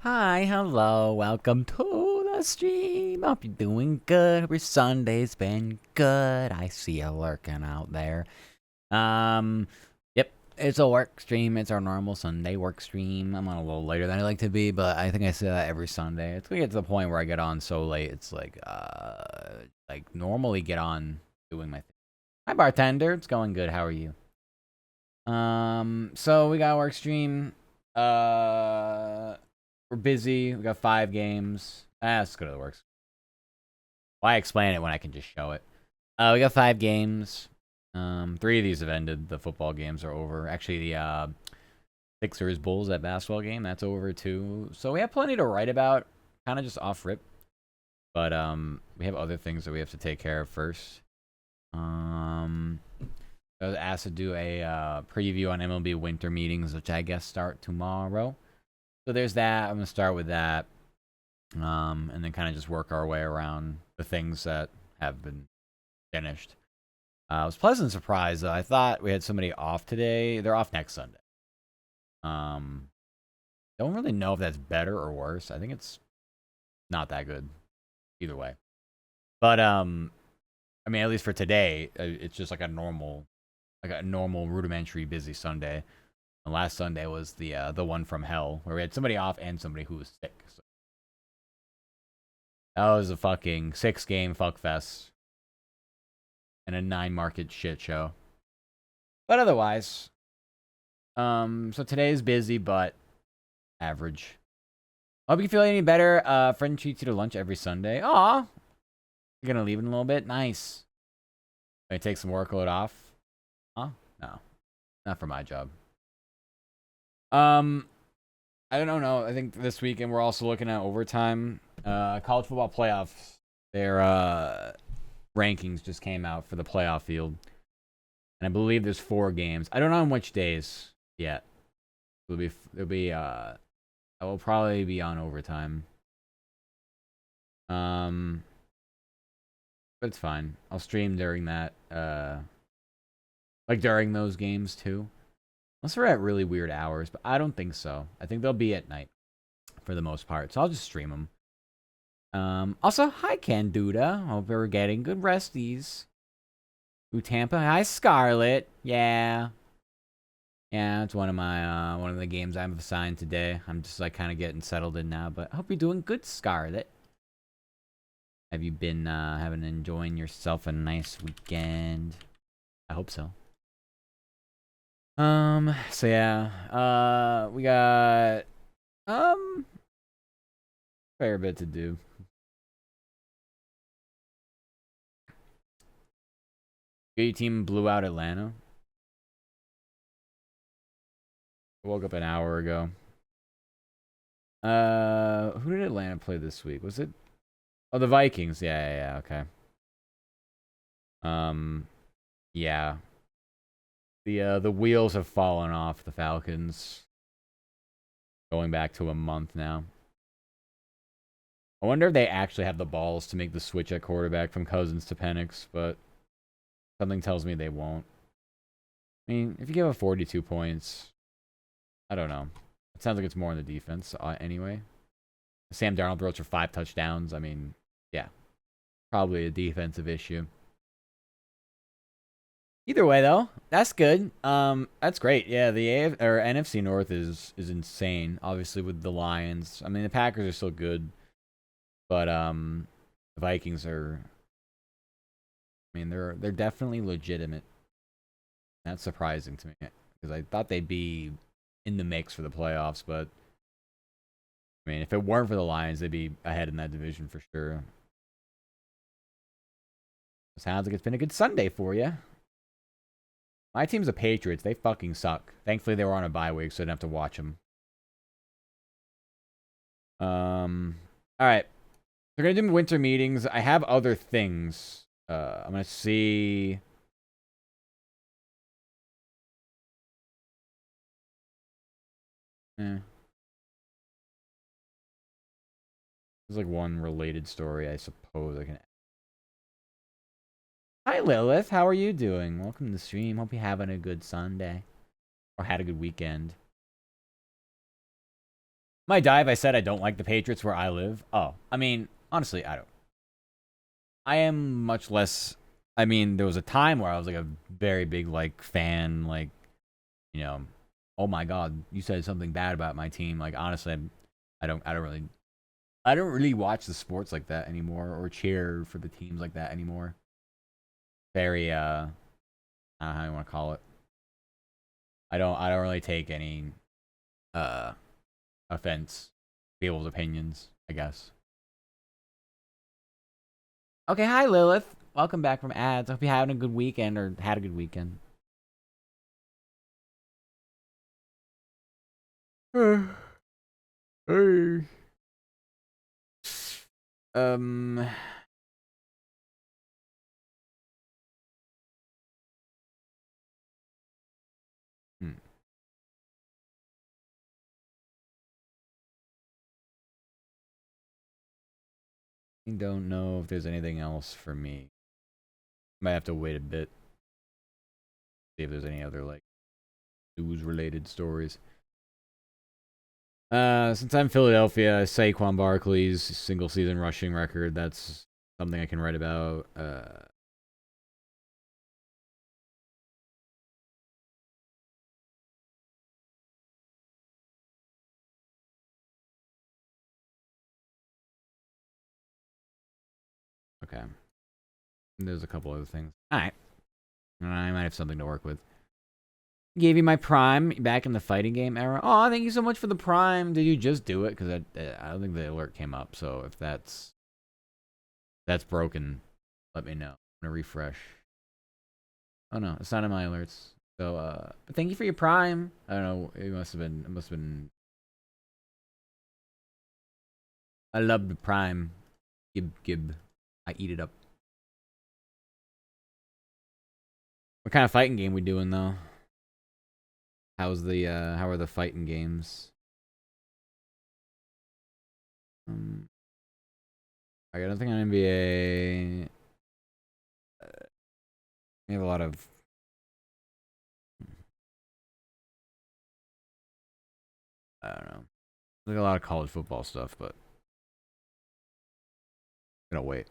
Hi, hello, welcome to the stream. Hope you're doing good. Your Sunday's been good. I see you lurking out there. Um, yep, it's a work stream. It's our normal Sunday work stream. I'm on a little later than I like to be, but I think I say that every Sunday. It's gonna get to the point where I get on so late. It's like normally get on doing my thing. Hi, bartender. It's going good. How are you? So we got work stream. We're busy. We got 5 games. Let's go to the works. Why explain it when I can just show it? We got 5 games. 3 of these have ended. The football games are over. Actually, the Sixers Bulls, that basketball game, that's over too. So we have plenty to write about. Kind of just off rip, but we have other things that we have to take care of first. I was asked to do a preview on MLB winter meetings, which I guess start tomorrow. So there's that. I'm gonna start with that, and then kind of just work our way around the things that have been finished. I was pleasantly surprised though. I thought we had somebody off today. They're off next Sunday. Don't really know if that's better or worse. I think it's not that good either way. But I mean, at least for today, it's just like a normal rudimentary busy Sunday. And last Sunday was the one from hell where we had somebody off and somebody who was sick. So that was a fucking 6-game fuck fest and a 9-market shit show. But otherwise, so today's busy but average. Hope you feel any better. Friend treats you to lunch every Sunday. Aw, you're gonna leave in a little bit. Nice. Gonna take some workload off. Huh? No, not for my job. I don't know. I think this weekend we're also looking at overtime. College football playoffs. Their rankings just came out for the playoff field, and I believe there's 4 games. I don't know on which days yet. I will probably be on overtime. But it's fine. I'll stream during that. Like during those games too. Unless we're at really weird hours, but I don't think so. I think they'll be at night for the most part. So I'll just stream them. Also, hi Canduda. Hope you're getting good resties. Ooh, Tampa. Hi Scarlet. Yeah. Yeah, it's one of the games I'm assigned today. I'm just like kind of getting settled in now, but I hope you're doing good, Scarlet. Have you been enjoying yourself a nice weekend? I hope so. So yeah. We got fair bit to do. Your team blew out Atlanta. I woke up an hour ago. Who did Atlanta play this week? Was it? Oh, the Vikings. Yeah. Okay. Yeah. The wheels have fallen off the Falcons. Going back to a month now. I wonder if they actually have the balls to make the switch at quarterback from Cousins to Penix, but something tells me they won't. I mean, if you give up 42 points, I don't know. It sounds like it's more on the defense anyway. Sam Darnold throws for 5 touchdowns. I mean, yeah, probably a defensive issue. Either way, though, that's good. That's great. Yeah, the NFC North is insane. Obviously, with the Lions. I mean, the Packers are still good, but the Vikings are. I mean, they're definitely legitimate. That's surprising to me because I thought they'd be in the mix for the playoffs, but I mean, if it weren't for the Lions, they'd be ahead in that division for sure. Sounds like it's been a good Sunday for you. My team's the Patriots. They fucking suck. Thankfully, they were on a bye week, so I didn't have to watch them. All right. We're gonna do winter meetings. I have other things. I'm gonna see. There's like one related story, I suppose I can. Hi Lilith, how are you doing? Welcome to the stream. Hope you're having a good Sunday or had a good weekend. My dive, I said I don't like the Patriots where I live. Oh, I mean, honestly, I don't. I am much less. I mean, there was a time where I was like a very big like fan, like you know, oh my god, you said something bad about my team. Like honestly, I don't really watch the sports like that anymore or cheer for the teams like that anymore. Very I don't know how you want to call it. I don't really take any uh offense people's opinions, I guess. Okay, hi Lilith. Welcome back from ads. I hope you're having a good weekend or had a good weekend. Hey. Um hmm. I don't know if there's anything else for me. Might have to wait a bit, see if there's any other like news related stories. Since I'm Philadelphia, Saquon Barkley's single season rushing record, that's something I can write about. Okay. There's a couple other things. Alright. I might have something to work with. Gave you my Prime back in the fighting game era. Oh, thank you so much for the Prime. Did you just do it? Because I don't think the alert came up. So if that's broken, let me know. I'm gonna refresh. Oh no, it's not in my alerts. So but thank you for your Prime. I don't know. It must have been. I love the Prime. Gib. I eat it up. What kind of fighting game we doing though? How are the fighting games? Um, I got nothing on NBA. We have a lot of I don't know. Like a lot of college football stuff, but I'm gonna wait.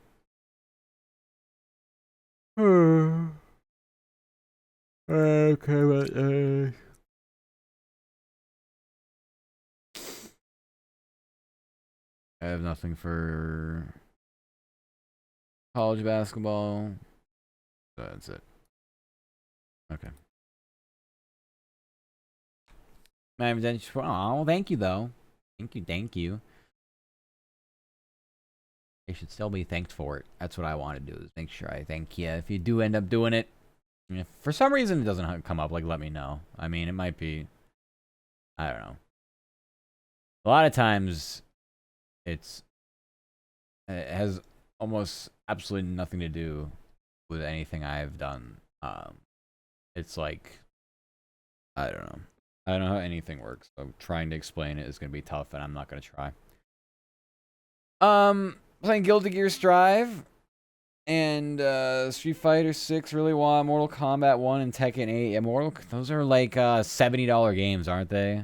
Okay, but I have nothing for college basketball. So that's it. Okay. Oh, thank you though. Thank you. I should still be thanked for it. That's what I want to do is make sure I thank you. If you do end up doing it, if for some reason it doesn't come up, like let me know. I mean, it might be. I don't know. A lot of times, it's it has almost absolutely nothing to do with anything I've done. It's like I don't know. I don't know how anything works. So trying to explain it is gonna be tough, and I'm not gonna try. Playing Guilty Gear Strive and Street Fighter 6 really want Mortal Kombat 1 and Tekken 8. Yeah, those are like $70 games, aren't they?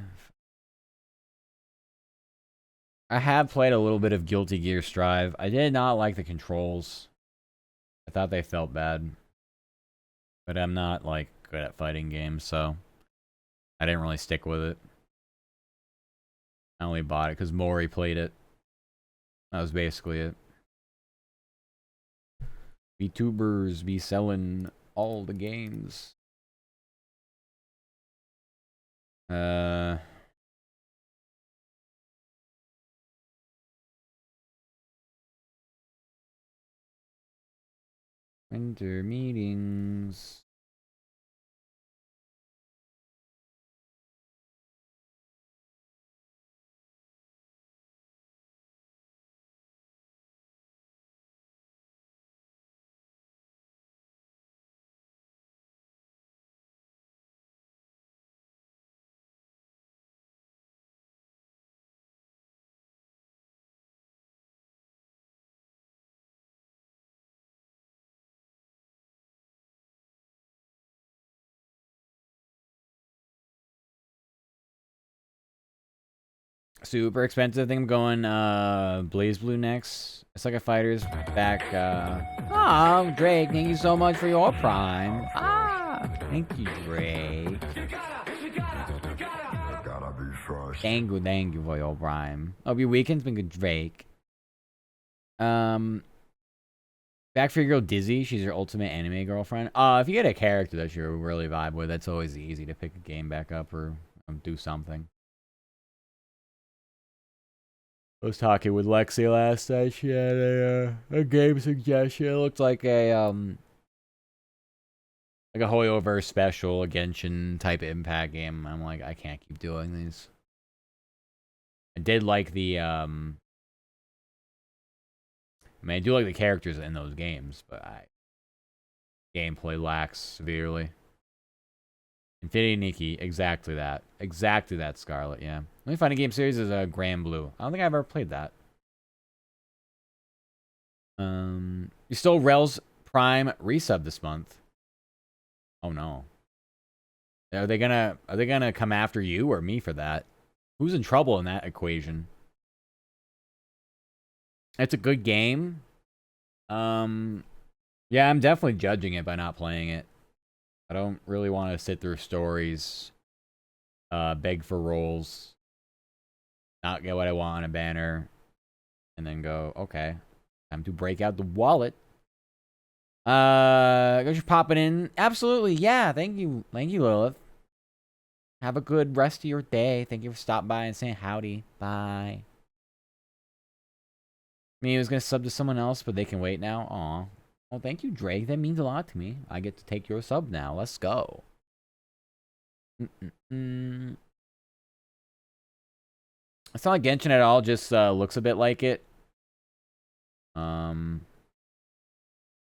I have played a little bit of Guilty Gear Strive. I did not like the controls. I thought they felt bad. But I'm not like good at fighting games, so I didn't really stick with it. I only bought it because Maury played it. That was basically it. VTubers be selling all the games. Uh, Winter meetings. Super expensive. I think I'm going Blaze Blue next. It's like a fighter's back. Oh, Drake, thank you so much for your prime. Thank you, Drake. Thank you for your prime. Hope your weekend's been good, Drake. Back for your girl Dizzy. She's your ultimate anime girlfriend. If you get a character that you really vibe with, that's always easy to pick a game back up or do something. I was talking with Lexi last night. She had a game suggestion. It looked like a Hoyoverse special, a Genshin type impact game. I'm like, I can't keep doing these. I did like the I mean, I do like the characters in those games, but gameplay lacks severely. Infinity Nikki, exactly that. Exactly that, Scarlet, yeah. Let me find a game series is a Grand Blue. I don't think I've ever played that. You stole Rel's Prime resub this month. Oh no. Are they gonna come after you or me for that? Who's in trouble in that equation? It's a good game. Yeah, I'm definitely judging it by not playing it. I don't really want to sit through stories, beg for rolls, not get what I want on a banner, and then go, okay, time to break out the wallet. Guys, you're popping in. Absolutely, yeah. Thank you, Lilith. Have a good rest of your day. Thank you for stopping by and saying howdy. Bye. Me was gonna sub to someone else, but they can wait now. Aw. Well, thank you, Drake. That means a lot to me. I get to take your sub now. Let's go. It's not like Genshin at all. Just looks a bit like it. I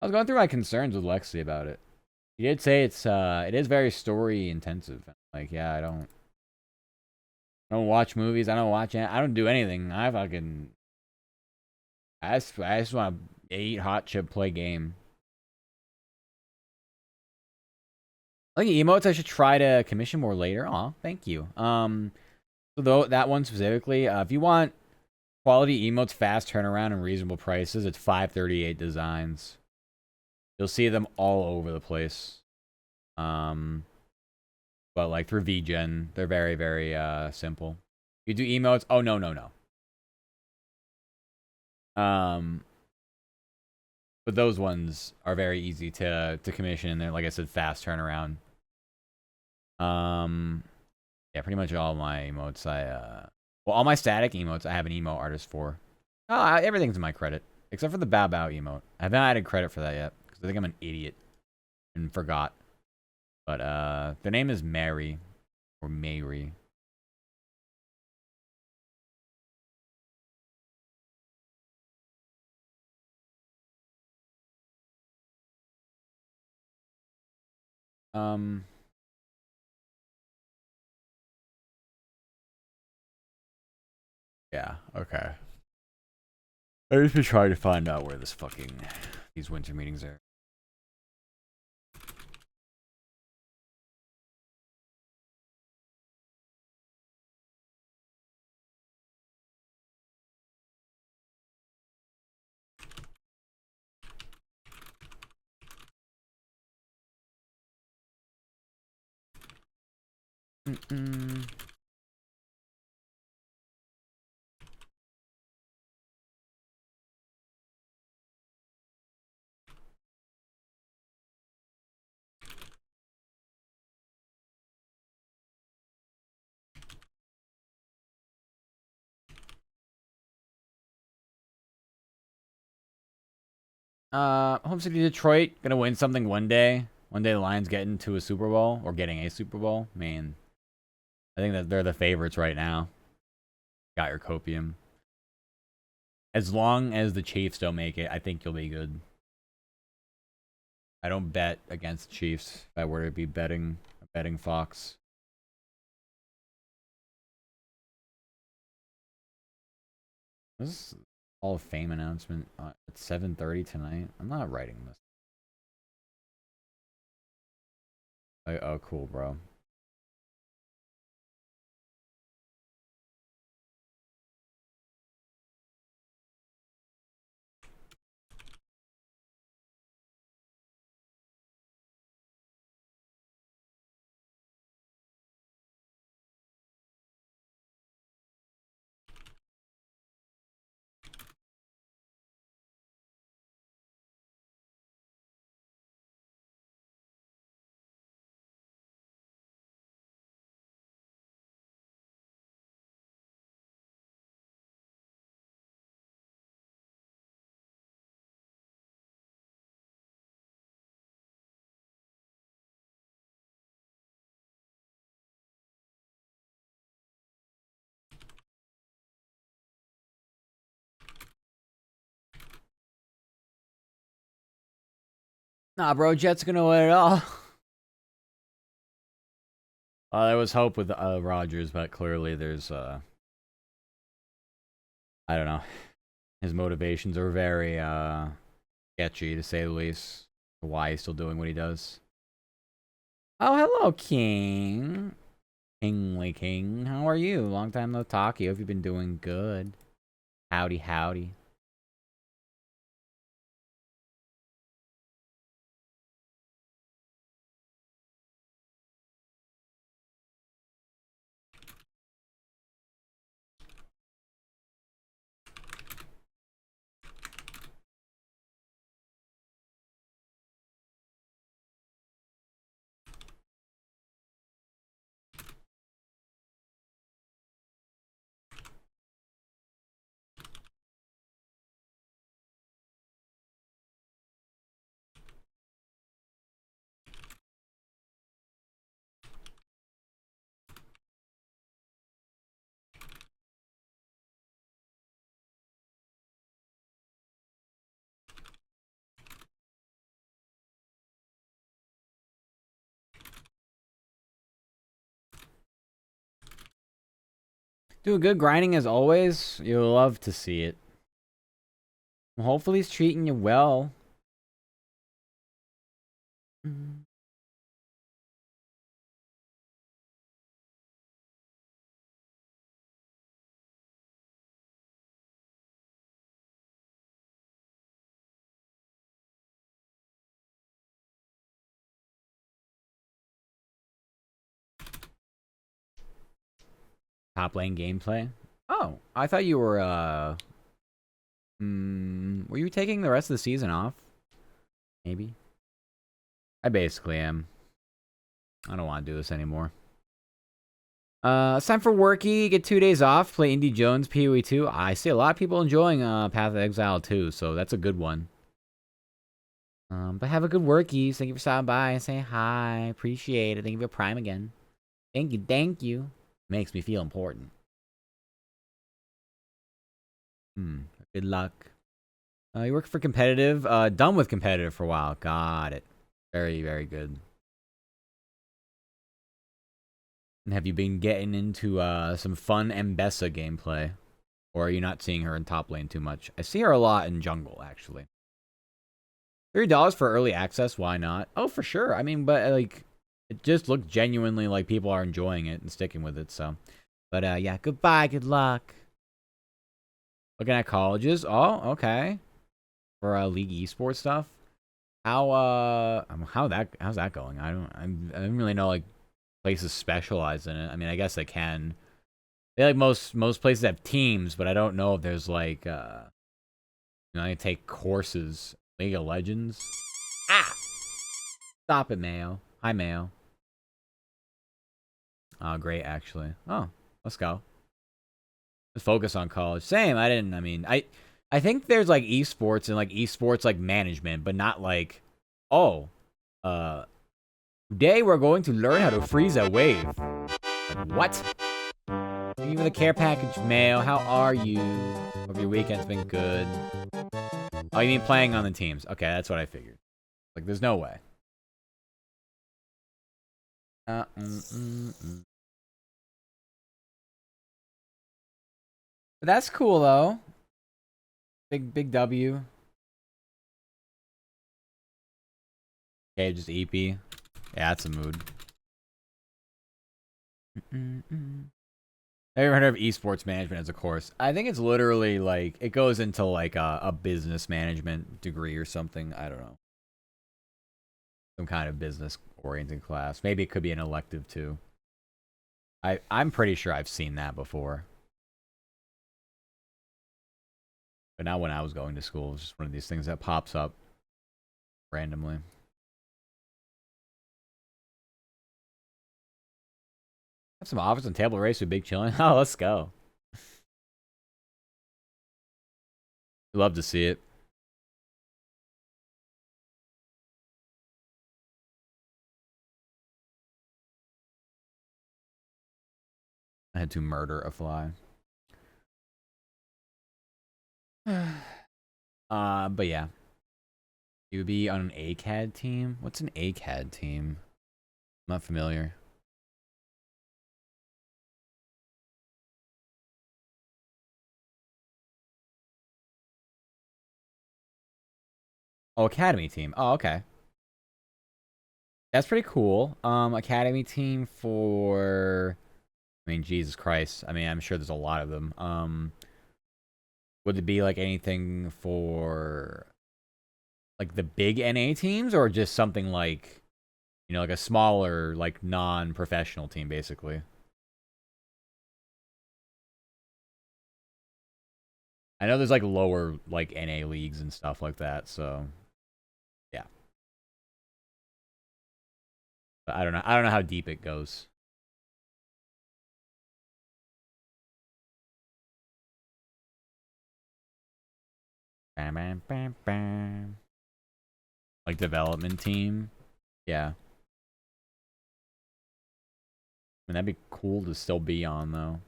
was going through my concerns with Lexi about it. He did say it is very story intensive. Like, yeah, I don't watch movies. I don't watch it. I don't do anything. I just want to eat hot chip, play game. I think emotes I should try to commission more later. Aw, thank you. So though that one specifically, if you want quality emotes, fast turnaround, and reasonable prices, it's 538 designs. You'll see them all over the place. But like through VGen, they're very, very simple. You do emotes? Oh no. But those ones are very easy to commission. They're, like I said, fast turnaround. Yeah, pretty much all my emotes well, all my static emotes I have an emo artist for. Oh, everything's in my credit except for the Bow Bow emote. I haven't added credit for that yet because I think I'm an idiot and forgot. But the name is Mary or Mary. Yeah, okay. I just been trying to find out where these winter meetings are. Home City Detroit gonna win something one day. One day the Lions get into a Super Bowl or getting a Super Bowl. Man, I think that they're the favorites right now. Got your copium. As long as the Chiefs don't make it, I think you'll be good. I don't bet against the Chiefs if I were to be betting Fox. This is Hall of Fame announcement at 7:30 tonight. I'm not writing this. Oh, cool, bro. Nah, bro, Jets are gonna win it all. There was hope with Rodgers, but clearly there's I don't know. His motivations are very sketchy to say the least. Why he's still doing what he does. Oh, hello, King. Kingly King. How are you? Long time no talk. I hope you've been doing good. Howdy, howdy. Doing good grinding as always. You'll love to see it. Well, hopefully he's treating you well. Top lane gameplay. Oh, I thought you were were you taking the rest of the season off? Maybe. I basically am. I don't want to do this anymore. It's time for worky. Get 2 days off. Play Indie Jones PoE 2. I see a lot of people enjoying Path of Exile 2, so that's a good one. But have a good workies. Thank you for stopping by and saying hi. Appreciate it. Thank you for Prime again. Thank you. Thank you. Makes me feel important. Good luck. You work for competitive. Done with competitive for a while. Got it. Very, very good. And have you been getting into some fun Mbessa gameplay? Or are you not seeing her in top lane too much? I see her a lot in jungle, actually. $3 for early access, why not? Oh, for sure. I mean, but like, it just looked genuinely like people are enjoying it and sticking with it, so. But yeah, goodbye, good luck. Looking at colleges. Oh, okay. For league esports stuff. How's that going? I don't really know like places specialize in it. I mean, I guess they can. They like most places have teams, but I don't know if there's like I take courses. League of Legends. Ah! Stop it, Mayo. Hi, Mayo. Oh, great, actually. Oh, let's go. Let's focus on college. Same. I think there's like esports and like esports like management, but not like, oh, uh, today we're going to learn how to freeze a wave. Like, what? Thank you for the care package, Mayo. How are you? Hope your weekend's been good. Oh, you mean playing on the teams? Okay, that's what I figured. Like, there's no way. But that's cool though. Big W. Okay, just EP. Yeah, that's a mood. Have you ever heard of esports management as a course? I think it's literally like it goes into like a business management degree or something. I don't know. Some kind of business oriented class. Maybe it could be an elective too. I'm pretty sure I've seen that before. But not when I was going to school. It was just one of these things that pops up randomly. Have some office and table race with big chilling. Oh, let's go. Love to see it. I had to murder a fly. But yeah. You would be on an ACAD team? What's an ACAD team? I'm not familiar. Oh, Academy team. Oh, okay. That's pretty cool. Academy team for... I mean, Jesus Christ. I mean, I'm sure there's a lot of them. Would it be like anything for like the big NA teams or just something like, like a smaller, like non-professional team, basically? I know there's like lower like NA leagues and stuff like that, so yeah. But I don't know. I don't know how deep it goes. Bam, bam, bam, bam. Like development team. Yeah. I mean, that'd be cool to still be on though.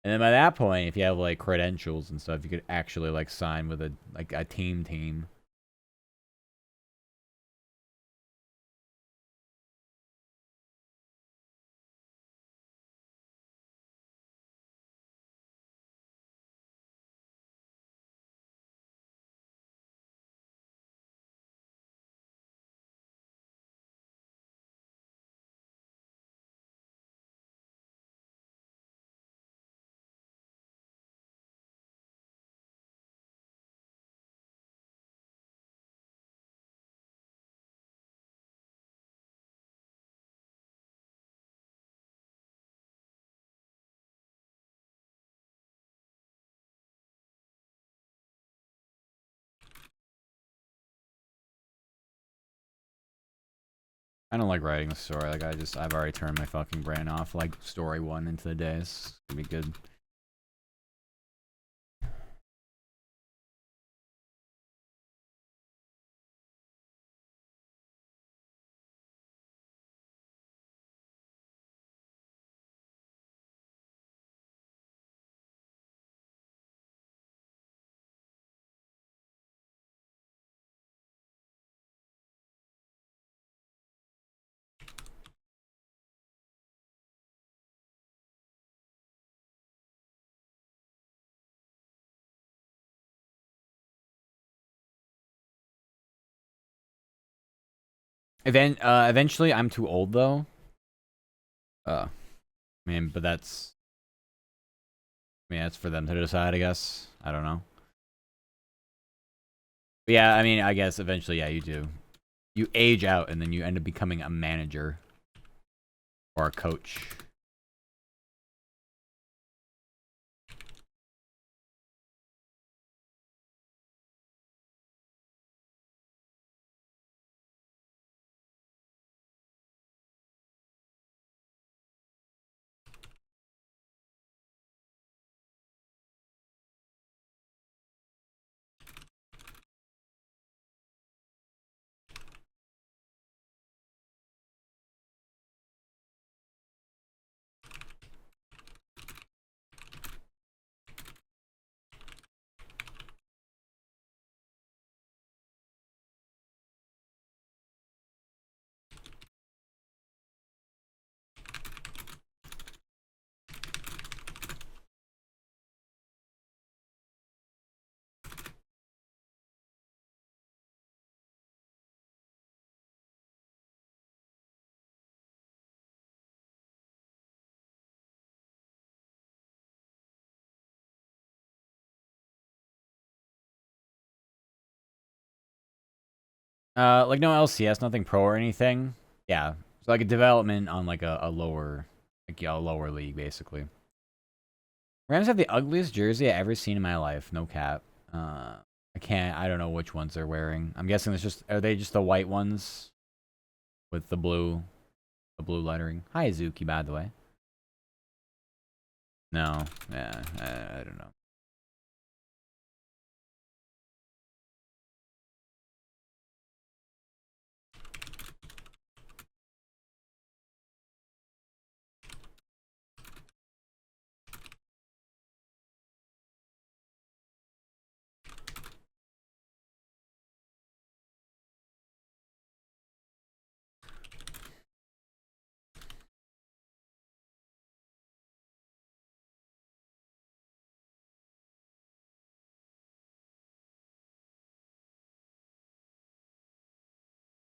And then by that point, if you have like credentials and stuff, you could actually like sign with a team. I don't like writing the story. Like I've already turned my fucking brain off. Like story one into the day. It's gonna be good. Eventually, I'm too old though. I mean, but that's for them to decide, I guess. I don't know. But yeah, I mean, I guess eventually, yeah, you do. You age out, and then you end up becoming a manager or a coach. Like no LCS, nothing pro or anything. Yeah, it's like a development on like a lower, like yeah, a lower league basically. Rams have the ugliest jersey I ever seen in my life. No cap. I don't know which ones they're wearing. I'm guessing are they just the white ones with the blue lettering? Hi, Azuki, by the way. No, yeah, I don't know.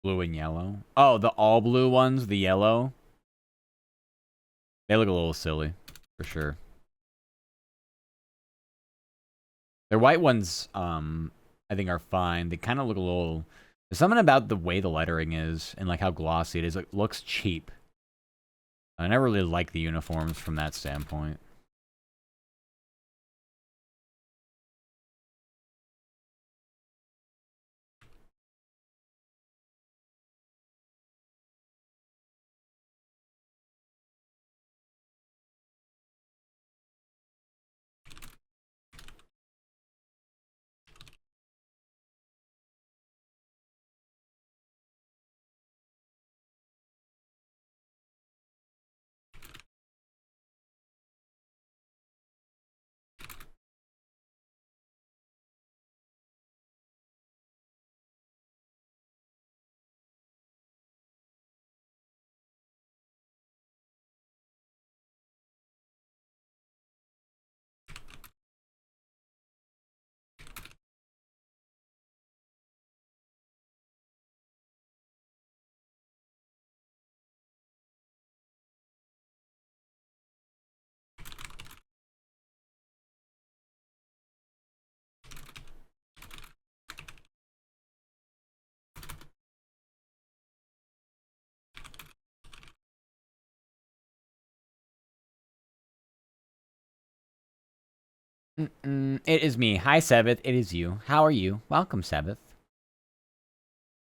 Blue and yellow. Oh, the all blue ones, the yellow. They look a little silly, for sure. Their white ones, I think are fine. They kind of look a little... There's something about the way the lettering is and like how glossy it is. It looks cheap. I never really like the uniforms from that standpoint. It is me. Hi, Sebeth. It is you. How are you? Welcome, Sebeth.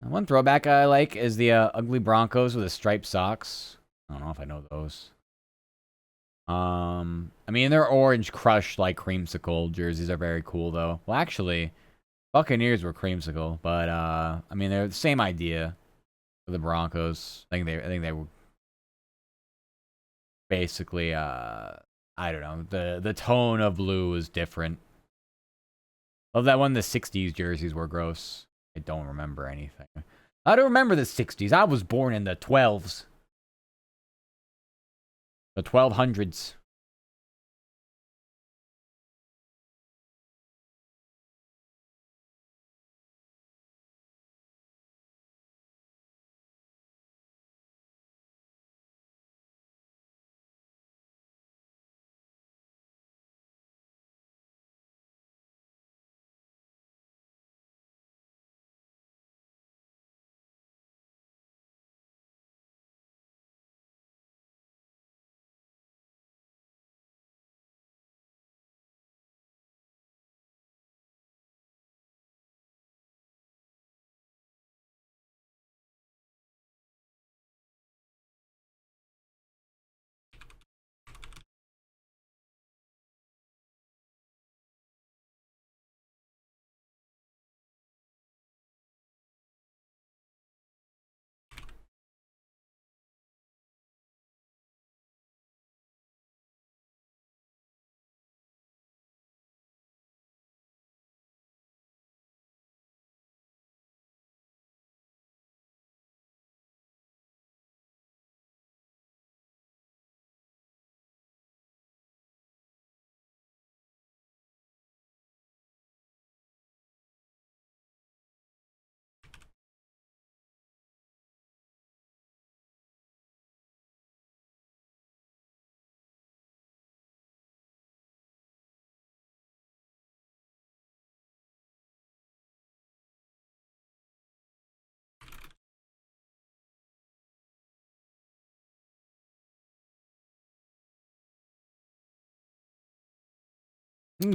One throwback I like is the ugly Broncos with the striped socks. I don't know if I know those. I mean, their orange crushed like creamsicle jerseys are very cool, though. Well, actually, Buccaneers were creamsicle, but I mean, they're the same idea for the Broncos. I think they were basically I don't know. The tone of blue is different. Love that one. The 60s jerseys were gross. I don't remember anything. I don't remember the 60s. I was born in the 12s. The 1200s.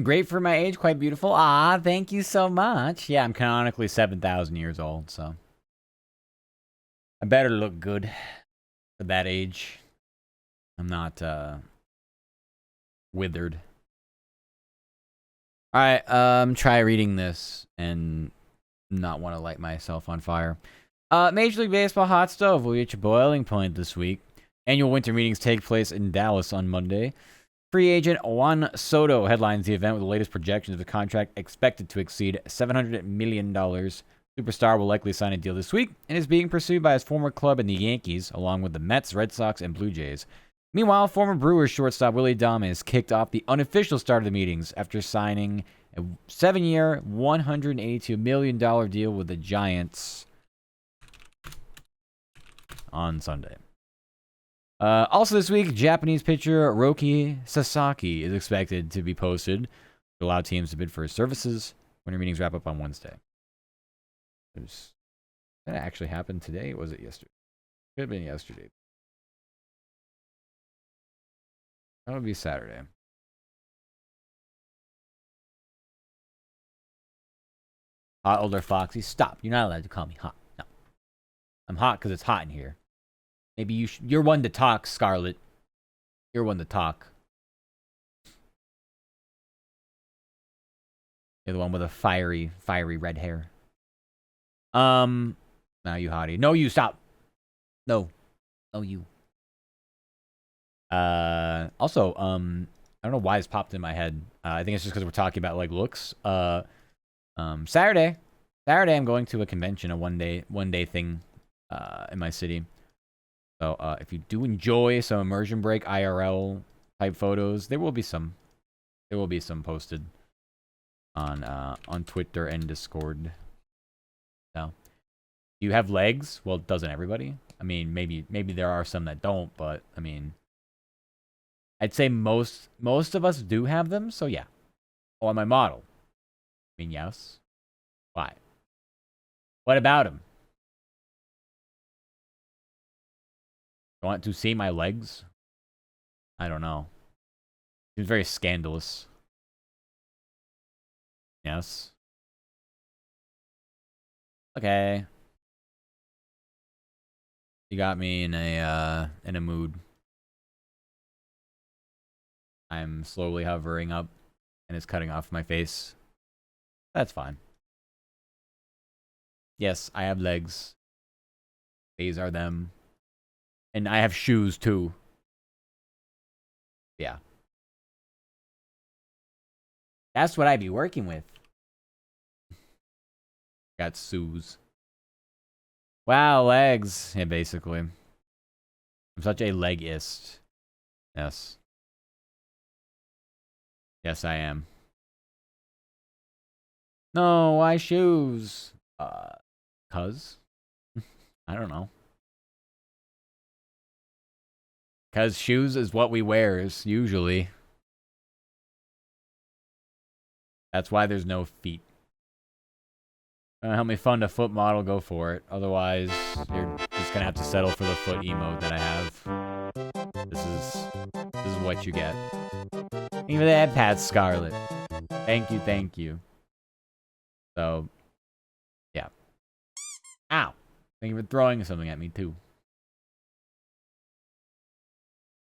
Great for my age, quite beautiful. Ah, thank you so much. Yeah, I'm canonically 7,000 years old, so I better look good for that age. I'm not withered. All right, try reading this and not want to light myself on fire. Major League Baseball hot stove will reach a boiling point this week. Annual winter meetings take place in Dallas on Monday. Free agent Juan Soto headlines the event with the latest projections of a contract expected to exceed $700 million. Superstar will likely sign a deal this week and is being pursued by his former club in the Yankees, along with the Mets, Red Sox, and Blue Jays. Meanwhile, former Brewers shortstop Willie Adames kicked off the unofficial start of the meetings after signing a 7-year, $182 million deal with the Giants. on Sunday. Also this week, Japanese pitcher Roki Sasaki is expected to be posted to allow teams to bid for his services. Winter meetings wrap up on Wednesday. That actually happened today? Or was it yesterday? Could have been yesterday. That would be Saturday. Hot older Foxy. Stop. You're not allowed to call me hot. No. I'm hot because it's hot in here. Maybe you're one to talk, Scarlet. You're one to talk. You're the one with a fiery red hair. Now you hottie. No, you stop. No. No, you. Also, I don't know why this popped in my head. I think it's just because we're talking about like looks. Saturday, I'm going to a convention, a one day thing, in my city. So, if you do enjoy some immersion break IRL type photos, there will be some posted on Twitter and Discord. So, you have legs? Well, doesn't everybody? I mean, maybe there are some that don't, but I mean, I'd say most of us do have them. So yeah. Oh, on my model. I mean, yes. Why? What about him? You want to see my legs? I don't know. Seems very scandalous. Yes. Okay. You got me in a mood. I'm slowly hovering up and it's cutting off my face. That's fine. Yes, I have legs. These are them. And I have shoes too. Yeah. That's what I'd be working with. Got shoes. Wow, legs. Yeah, basically. I'm such a legist. Yes. Yes, I am. No, why shoes? Cuz? I don't know. Cuz shoes is what we wears, usually. That's why there's no feet. Help me fund a foot model, go for it. Otherwise, you're just gonna have to settle for the foot emote that I have. This is what you get. Even that Pat Scarlet. Thank you. So, yeah. Ow. Thank you for throwing something at me, too.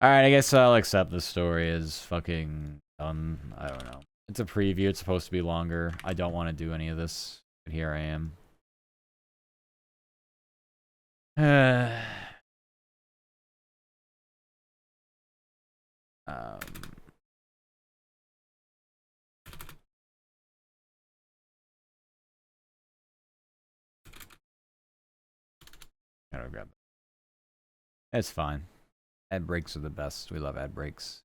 Alright, I guess I'll accept the story as fucking done. I don't know. It's a preview. It's supposed to be longer. I don't want to do any of this. But here I am. Um... Gotta grab it. It's fine. Ad breaks are the best. We love ad breaks.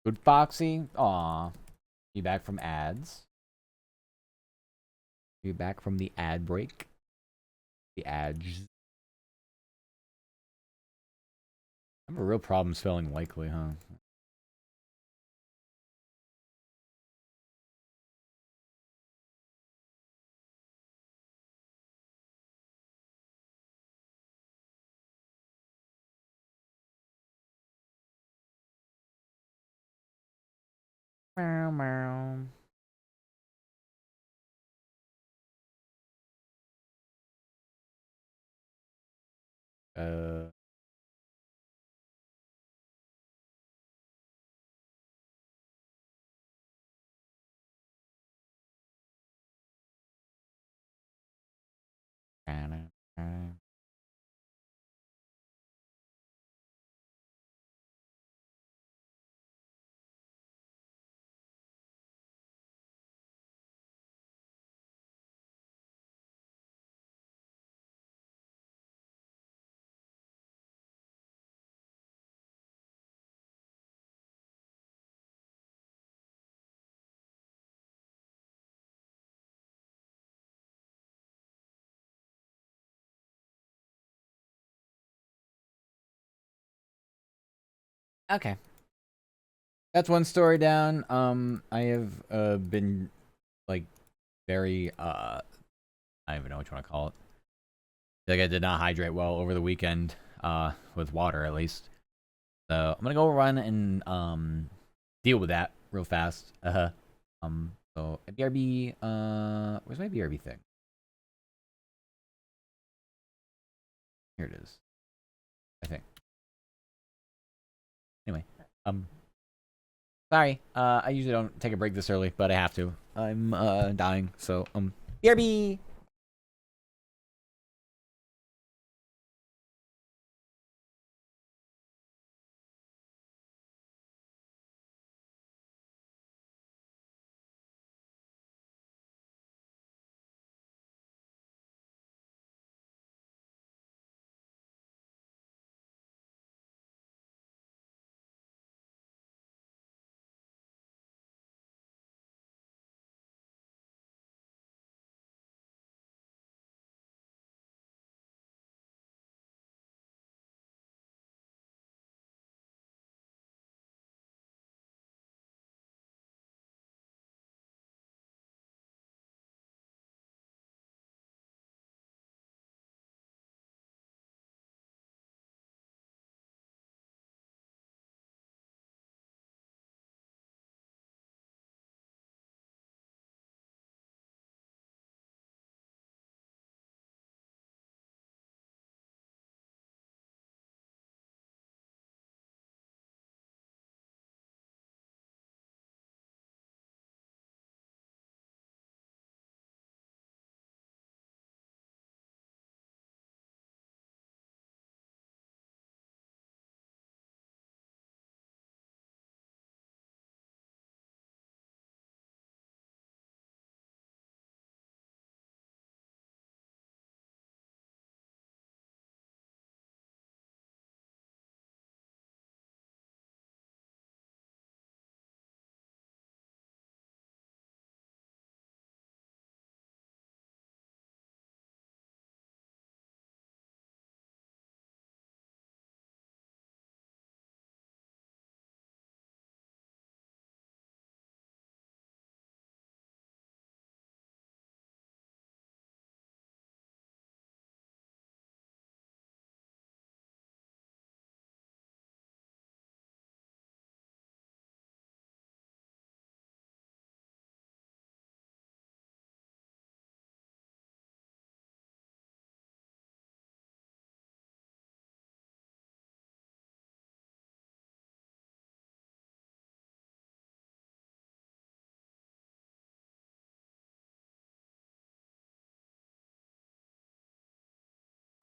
Good Foxy? Aw. You back from ads? You back from the ad break? The ads. I have a real problem spelling likely, huh? Meow, meow. Uh, okay. That's one story down. I have been like very I don't even know what you want to call it. Like I did not hydrate well over the weekend, with water at least. So I'm gonna go run and deal with that real fast. So BRB, where's my BRB thing? Here it is, I think. Anyway, sorry. I usually don't take a break this early, but I have to. I'm dying. So BRB.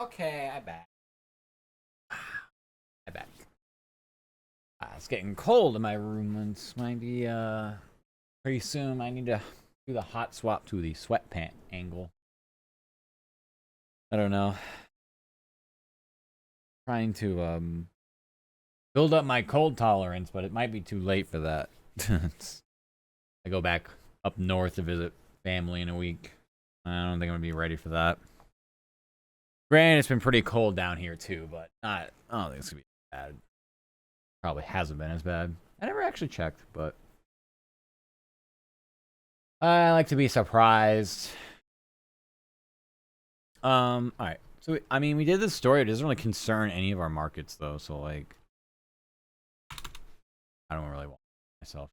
Okay, I back. I back. It's getting cold in my room. It's might be pretty soon. I need to do the hot swap to the sweatpant angle. I don't know. Trying to build up my cold tolerance, but it might be too late for that. I go back up north to visit family in a week. I don't think I'm gonna be ready for that. Granted, it's been pretty cold down here too, but not. I don't think it's gonna be bad. Probably hasn't been as bad. I never actually checked, but I like to be surprised. All right. So I mean, we did this story. It doesn't really concern any of our markets though. So like, I don't really want myself.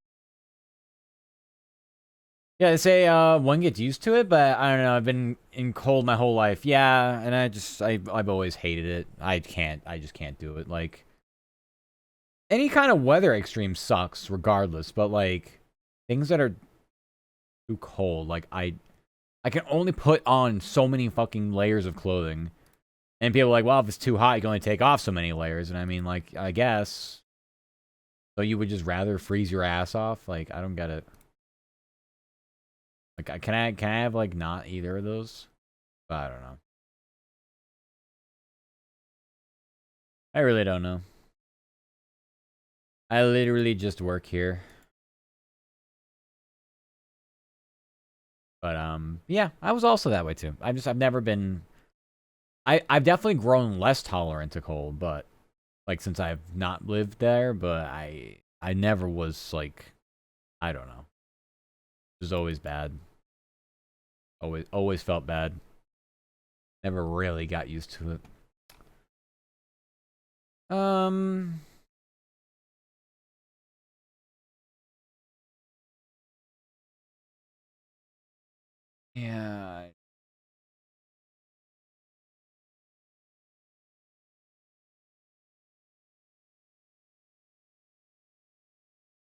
Yeah, they say one gets used to it, but I don't know. I've been in cold my whole life. Yeah, and I've always hated it. I just can't do it. Like any kind of weather extreme sucks regardless, but like things that are too cold, like I can only put on so many fucking layers of clothing. And people are like, well, if it's too hot, you can only take off so many layers. And I mean, like, I guess. So you would just rather freeze your ass off? Like, I don't get it. Like, can I have like not either of those? I don't know. I really don't know. I literally just work here. But yeah, I was also that way too. I've never been. I've definitely grown less tolerant to cold, but like since I've not lived there, but I never was like, I don't know. It was always bad. Always felt bad. Never really got used to it. Um, yeah.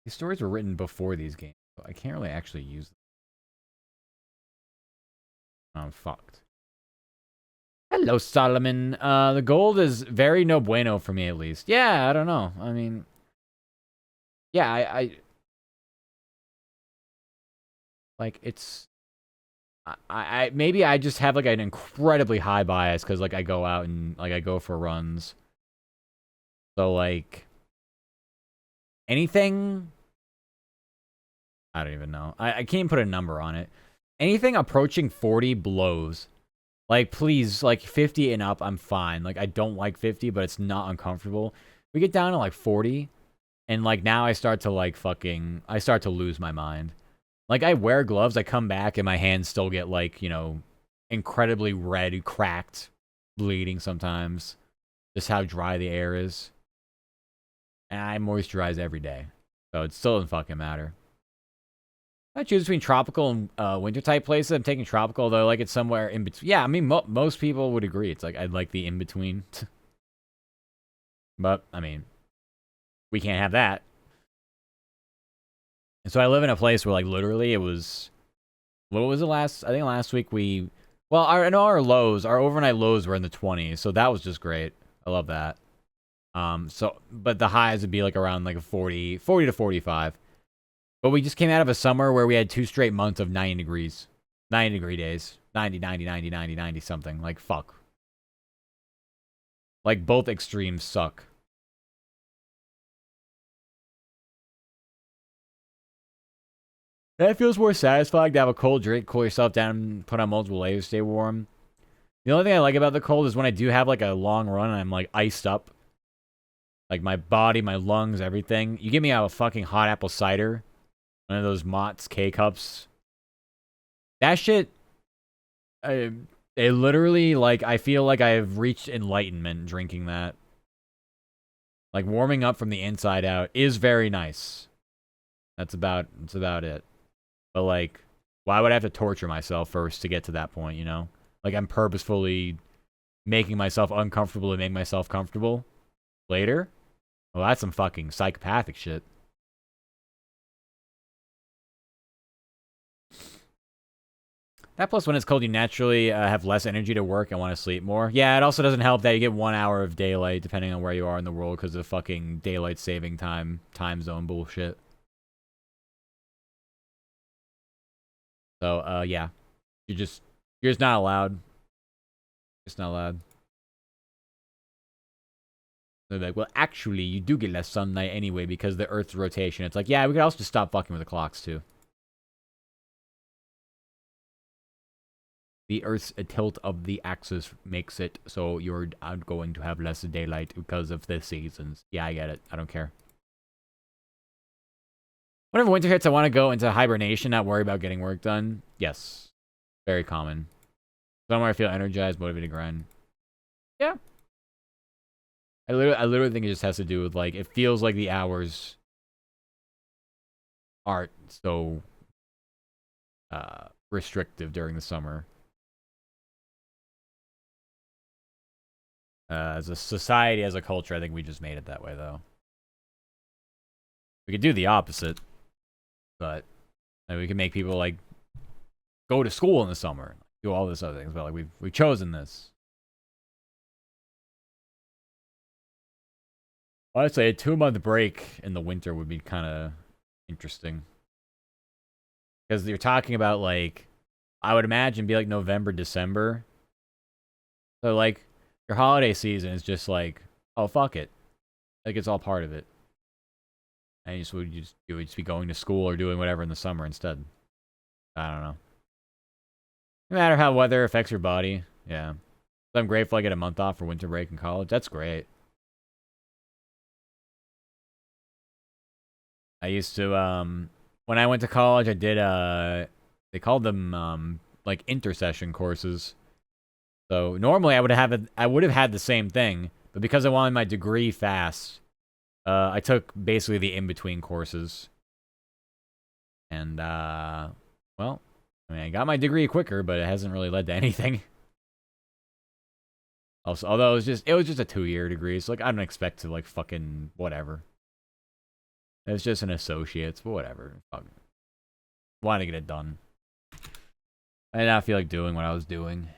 These stories were written before these games, so I can't really actually use them. I'm fucked. Hello, Solomon. The gold is very no bueno for me, at least. Yeah, I don't know. I mean, yeah, like it's. Maybe I just have like an incredibly high bias because like I go out and like I go for runs. So like anything, I don't even know. I can't even put a number on it. Anything approaching 40 blows. Like, please, like 50 and up, I'm fine. Like, I don't like 50, but it's not uncomfortable. We get down to like 40, and like now I start to like I start to lose my mind. Like, I wear gloves, I come back, and my hands still get like, you know, incredibly red, cracked, bleeding sometimes. Just how dry the air is. And I moisturize every day. So it still doesn't fucking matter. I choose between tropical and winter type places. I'm taking tropical, though. Like it's somewhere in between. Yeah, I mean, most people would agree. It's like I'd like the in between. But I mean, we can't have that. And so I live in a place where, like, literally, it was. What was the last? I think last week we. Well, I know our lows, our overnight lows were in the 20s, so that was just great. I love that. So, but the highs would be like around like a 40 to 45. But we just came out of a summer where we had 2 straight months of 90 degrees. 90-degree days. 90, 90, 90, 90, 90 something. Like, fuck. Like, both extremes suck. That feels more satisfying to have a cold drink, cool yourself down, put on multiple layers, stay warm. The only thing I like about the cold is when I do have, like, a long run and I'm, like, iced up. Like, my body, my lungs, everything. You give me a fucking hot apple cider. One of those Mott's K-Cups. That shit... it literally, like, I feel like I've reached enlightenment drinking that. Like, warming up from the inside out is very nice. That's about it. But, like, why would I have to torture myself first to get to that point, you know? Like, I'm purposefully making myself uncomfortable to make myself comfortable later? Well, that's some fucking psychopathic shit. That plus when it's cold, you naturally have less energy to work and want to sleep more. Yeah, it also doesn't help that you get 1 hour of daylight depending on where you are in the world because of fucking daylight saving time zone bullshit. So, yeah. You're just not allowed. It's not allowed. They're like, well, actually, you do get less sunlight anyway because of the Earth's rotation. It's like, yeah, we could also just stop fucking with the clocks, too. The Earth's tilt of the axis makes it so you're going to have less daylight because of the seasons. Yeah, I get it. I don't care. Whenever winter hits, I want to go into hibernation, not worry about getting work done. Yes. Very common. Somewhere I feel energized, motivated to grind. Yeah. I literally think it just has to do with, like, it feels like the hours aren't so restrictive during the summer. As a society, as a culture, I think we just made it that way, though. We could do the opposite, but we can make people like go to school in the summer, do all this other things. But like we've chosen this. Honestly, a 2-month break in the winter would be kind of interesting because you're talking about like I would imagine be like November, December. So like your holiday season is just like, oh fuck it, like it's all part of it, and you would just be going to school or doing whatever in the summer instead. I don't know. No matter how weather affects your body, yeah. So I'm grateful I get a month off for winter break in college. That's great. I used to when I went to college, I did they called them like intercession courses. So normally I would have had the same thing, but because I wanted my degree fast, I took basically the in between courses, and well, I mean I got my degree quicker, but it hasn't really led to anything. Also, although it was just a 2-year degree, so like I don't expect to like fucking whatever. It's just an associate's, but whatever. Fuck. Wanted to get it done. I did not feel like doing what I was doing.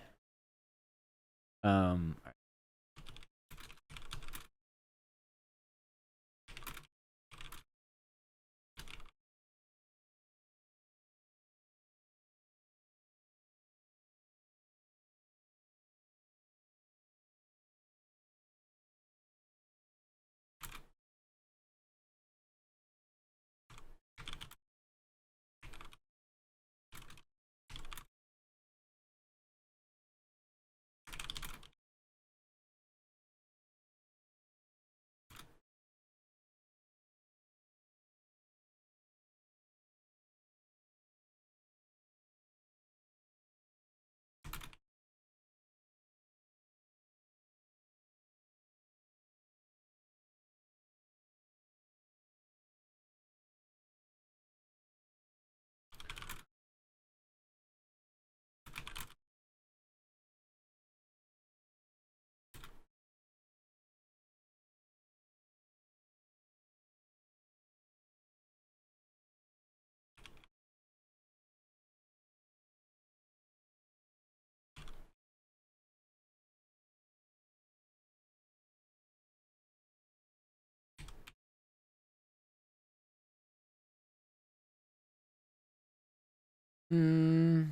Hmm.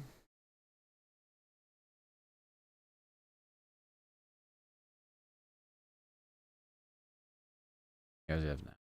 Guys have that.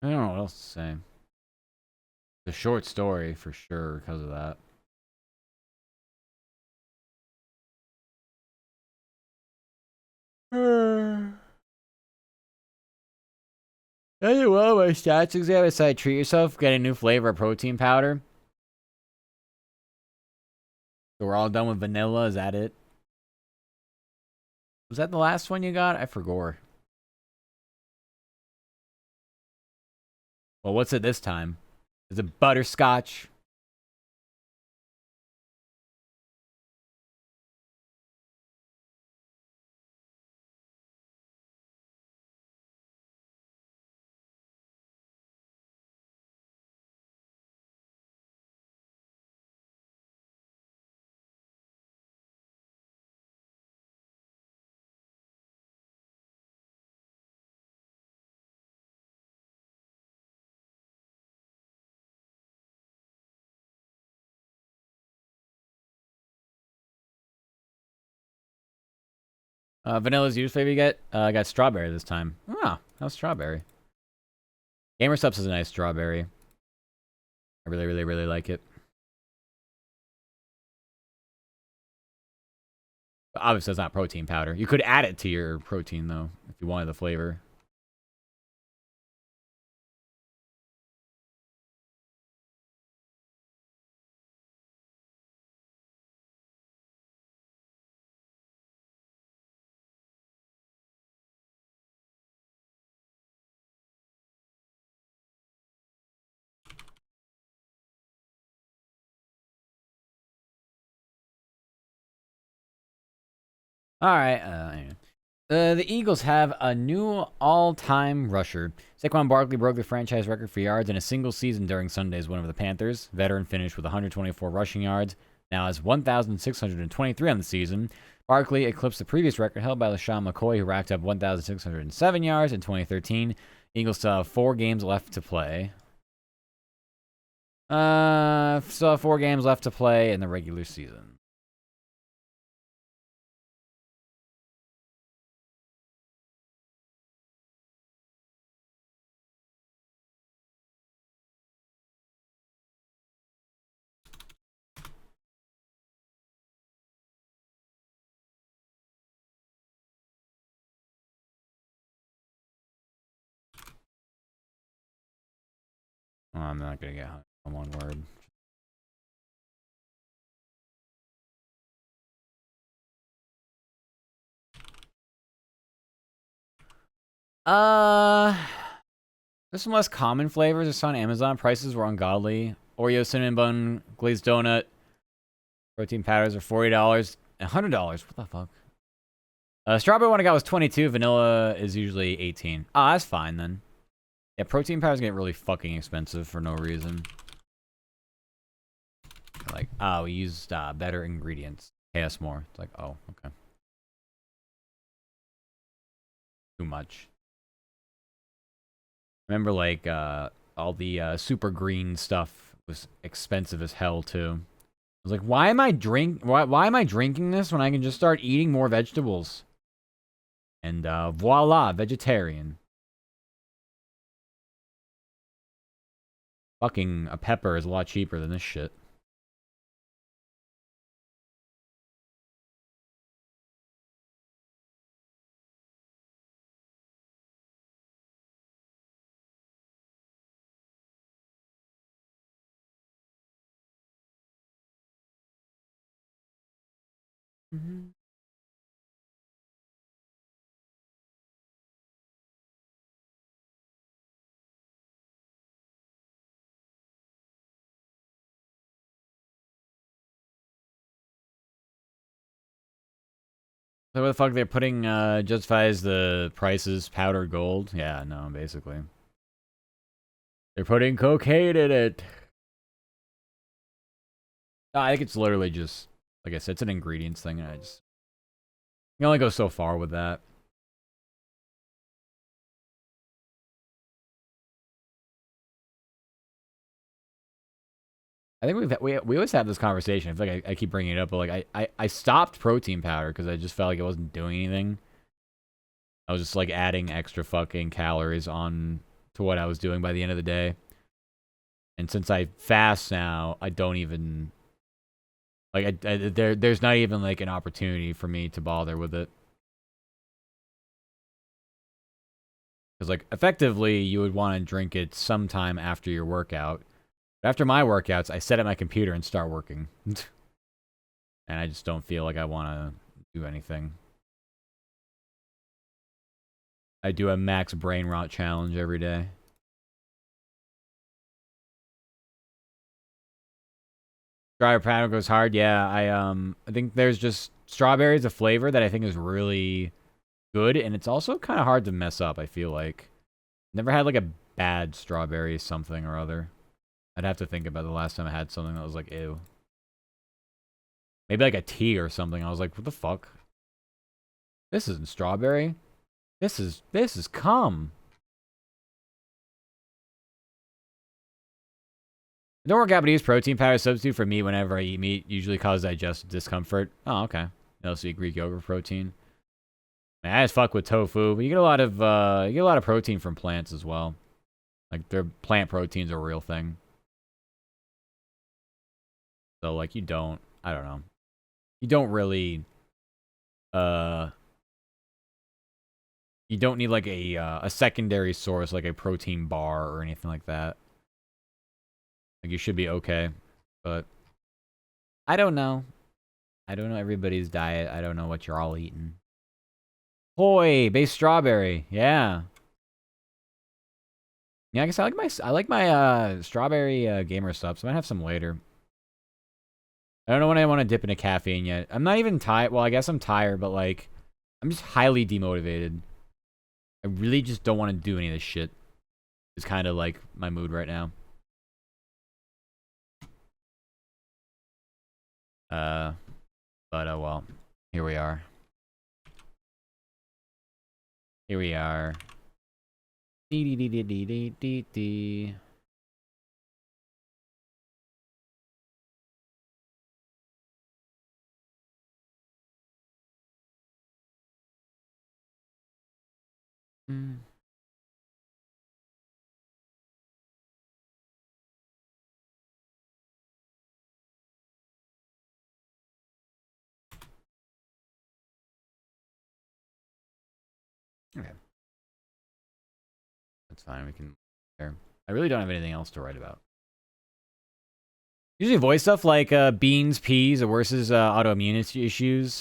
I don't know what else to say. It's a short story for sure because of that. I did well on my stats exam. I said treat yourself, get a new flavor of protein powder. So we're all done with vanilla. Is that it? Was that the last one you got? I forgot. Well, what's it this time? Is it butterscotch? Vanilla's your favorite you get? I got strawberry this time. Oh, how's strawberry? Gamer Subs is a nice strawberry. I really, really, really like it. But obviously, it's not protein powder. You could add it to your protein, though, if you wanted the flavor. All right. Anyway. The Eagles have a new all-time rusher. Saquon Barkley broke the franchise record for yards in a single season during Sunday's win over the Panthers. Veteran finished with 124 rushing yards, now has 1,623 on the season. Barkley eclipsed the previous record held by LaShawn McCoy, who racked up 1,607 yards in 2013. Eagles still have 4 games left to play. Still have 4 games left to play in the regular season. Oh, I'm not gonna get hung on one word. There's some less common flavors I saw on Amazon. Prices were ungodly. Oreo cinnamon bun, glazed donut, protein powders are $40 and $100. What the fuck? Strawberry one I got was 22. Vanilla is usually 18. Ah, that's fine then. Yeah, protein powders get really fucking expensive for no reason. Like, we used better ingredients. Pay us more. It's like, oh, okay. Too much. Remember, like, all the super green stuff was expensive as hell too. I was like, why am I drinking this when I can just start eating more vegetables? And voila, vegetarian. Fucking a pepper is a lot cheaper than this shit. Mm-hmm. So what the fuck, they're putting justifies the prices powdered gold? Yeah, no, basically. They're putting cocaine in it. No, I think it's literally just, like I said, it's an ingredients thing, and you can only go so far with that. I think we always have this conversation. I feel like I keep bringing it up, but like I stopped protein powder because I just felt like it wasn't doing anything. I was just like adding extra fucking calories on to what I was doing by the end of the day. And since I fast now, I don't even like there's not even like an opportunity for me to bother with it. Because like effectively, you would want to drink it sometime after your workout. After my workouts, I set up my computer and start working. And I just don't feel like I want to do anything. I do a max brain rot challenge every day. Strawberry powder goes hard. Yeah, I think there's just strawberries a flavor that I think is really good, and it's also kind of hard to mess up, I feel like. Never had like a bad strawberry something or other. I'd have to think about the last time I had something that was like, ew. Maybe like a tea or something. I was like, what the fuck? This isn't strawberry. This is cum. Don't work out, but use protein powder substitute for meat whenever I eat meat. Usually causes digestive discomfort. Oh, okay. Also eat Greek yogurt protein. Man, I just fuck with tofu, but you get a lot of protein from plants as well. Like their plant proteins are a real thing. So like I don't know. You don't really uh you don't need like a secondary source like a protein bar or anything like that. Like you should be okay. But I don't know. I don't know everybody's diet. I don't know what you're all eating. Hoy, base strawberry. Yeah. Yeah, I guess I like my strawberry gamer subs. I might have some later. I don't know when I want to dip into caffeine yet. I'm not even tired. Well, I guess I'm tired, but like I'm just highly demotivated. I really just don't want to do any of this shit. It's kind of like my mood right now. But oh well. Here we are. Here we are. Dee dee dee dee dee dee dee dee. Mm. Okay. That's fine. We can. I really don't have anything else to write about. Usually voice stuff like beans, peas, or versus autoimmune issues.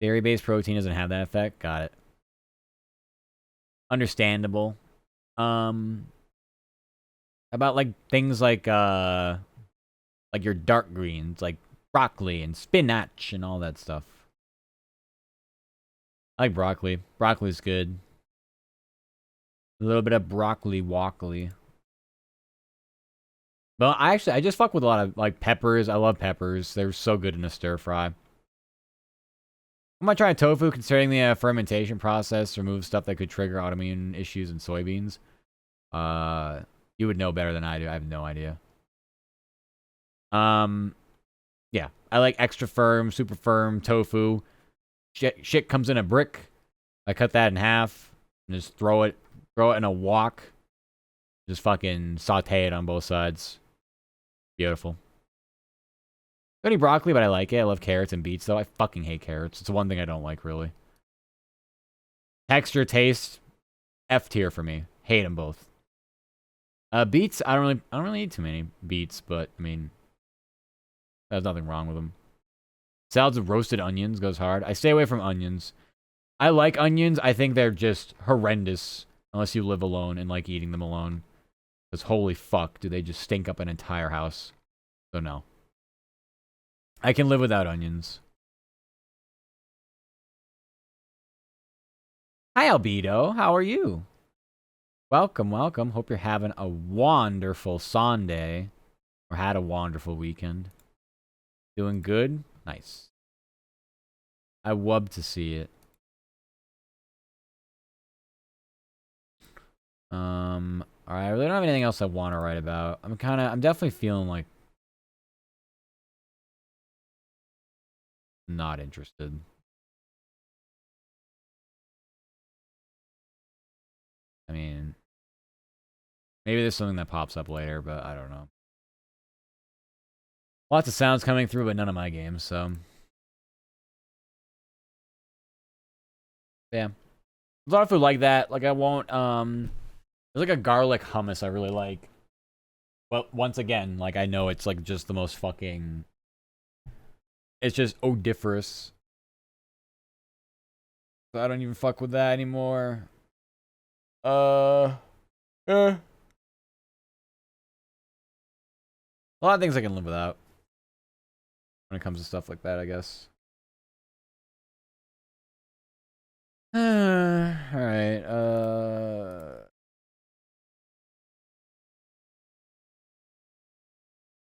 Dairy-based protein doesn't have that effect. Got it. Understandable. About like things like your dark greens, like broccoli and spinach and all that stuff. I like broccoli. Broccoli's good. A little bit of broccoli woccoli. But I just fuck with a lot of like peppers. I love peppers. They're so good in a stir fry. I'm not trying tofu considering the fermentation process removes stuff that could trigger autoimmune issues in soybeans. You would know better than I do. I have no idea. Yeah, I like extra firm, super firm tofu. Shit comes in a brick. I cut that in half and just throw it in a wok. Just fucking saute it on both sides. Beautiful. Any broccoli, but I like it. I love carrots and beets, though. I fucking hate carrots. It's the one thing I don't like, really. Texture, taste, F tier for me. Hate them both. Beets, I don't really eat too many beets, but I mean, there's nothing wrong with them. Salads with roasted onions goes hard. I stay away from onions. I like onions. I think they're just horrendous unless you live alone and like eating them alone. Because holy fuck, do they just stink up an entire house. So no. I can live without onions. Hi, Albedo. How are you? Welcome, welcome. Hope you're having a wonderful Sunday. Or had a wonderful weekend. Doing good? Nice. I love to see it. Alright, I really don't have anything else I want to write about. I'm definitely feeling like not interested. I mean, maybe there's something that pops up later, but I don't know. Lots of sounds coming through, but none of my games, so. Yeah. There's a lot of food like that. Like, I won't, there's like a garlic hummus I really like. But once again, like, I know it's like just the most fucking. It's just odoriferous. So I don't even fuck with that anymore. A lot of things I can live without. When it comes to stuff like that, I guess. Alright,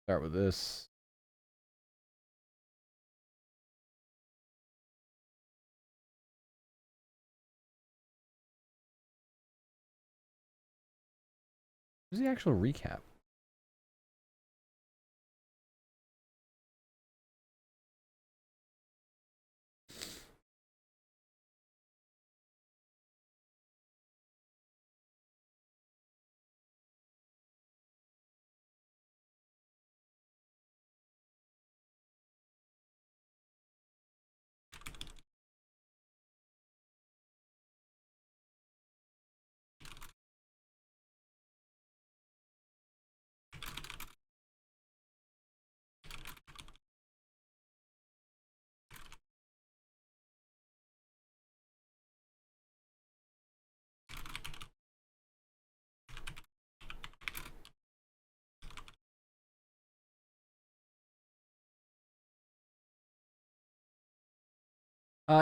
start with this. Where's the actual recap?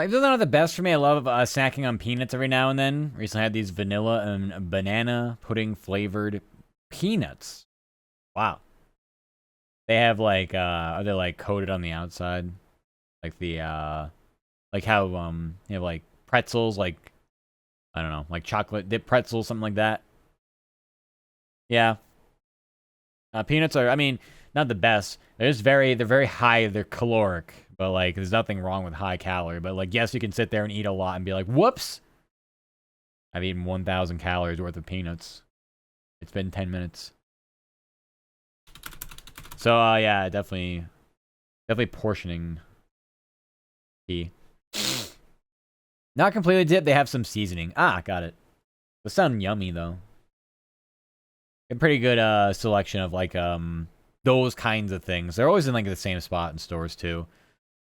Even though they're not the best for me, I love snacking on peanuts every now and then. Recently had these vanilla and banana pudding flavored peanuts. Wow. They have like are they like coated on the outside? Like the like how you have like pretzels, like I don't know, like chocolate dip pretzels, something like that. Yeah. Peanuts are, I mean, not the best. They're very high. They're caloric, but like, there's nothing wrong with high calorie. But like, yes, you can sit there and eat a lot and be like, "Whoops, I've eaten 1,000 calories worth of peanuts. It's been 10 minutes." So yeah, definitely portioning key. Not completely dipped. They have some seasoning. Ah, got it. They sound yummy though. A pretty good selection of like those kinds of things. They're always in like the same spot in stores too.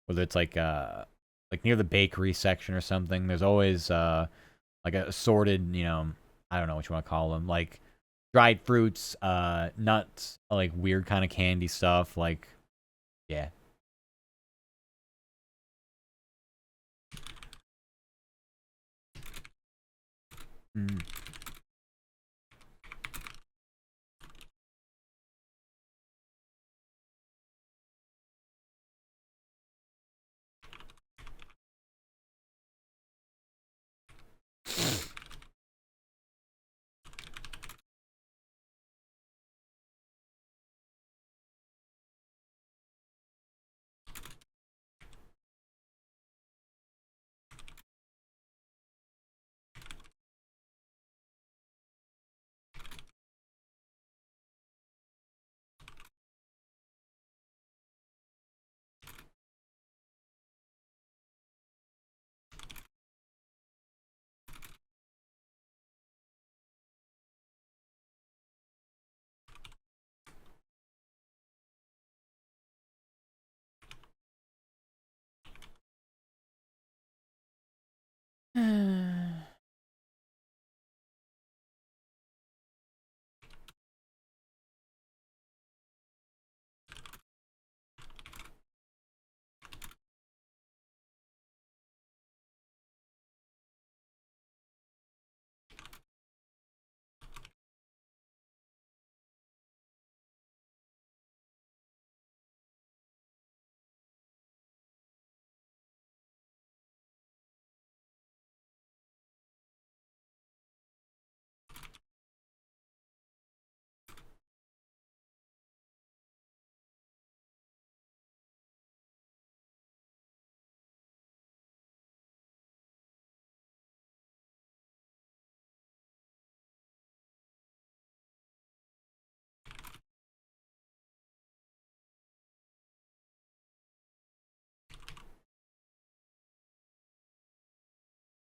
Whether it's like near the bakery section or something. There's always like a assorted, you know, I don't know what you want to call them, like dried fruits, nuts, like weird kind of candy stuff, like yeah. Mm.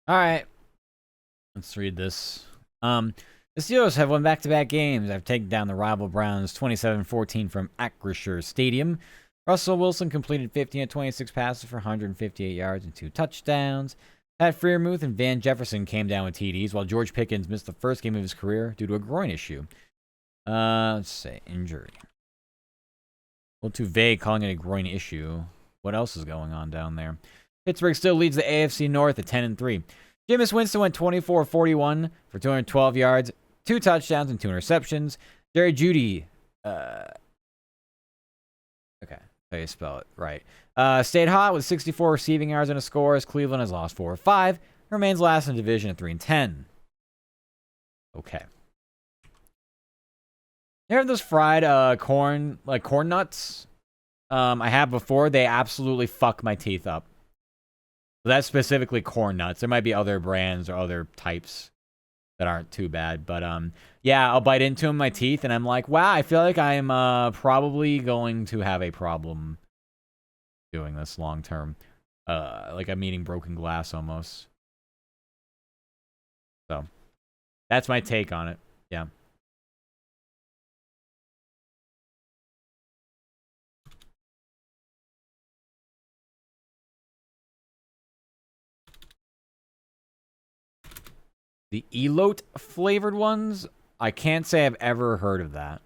All right, let's read this. The Steelers have won back-to-back games. I've taken down the rival Browns 27-14 from Acrisure Stadium. Russell Wilson completed 15 of 26 passes for 158 yards and 2 touchdowns. Pat Freiermuth and Van Jefferson came down with TDs, while George Pickens missed the first game of his career due to a groin issue. Let's say injury. A little too vague calling it a groin issue. What else is going on down there? Pittsburgh still leads the AFC North at 10-3. Jameis Winston went 24-41 for 212 yards, 2 touchdowns, and 2 interceptions. Jerry Jeudy, okay, how you spell it right. Stayed hot with 64 receiving yards and a score as Cleveland has lost 4 of 5. Remains last in the division at 3-10. Okay. You ever have those fried corn, like corn nuts? I have before. They absolutely fuck my teeth up. So that's specifically corn nuts. There might be other brands or other types that aren't too bad. But yeah, I'll bite into them, my teeth, and I'm like, wow, I feel like I'm probably going to have a problem doing this long term. Like I'm eating broken glass almost. So that's my take on it. Yeah. The elote flavored ones, I can't say I've ever heard of that.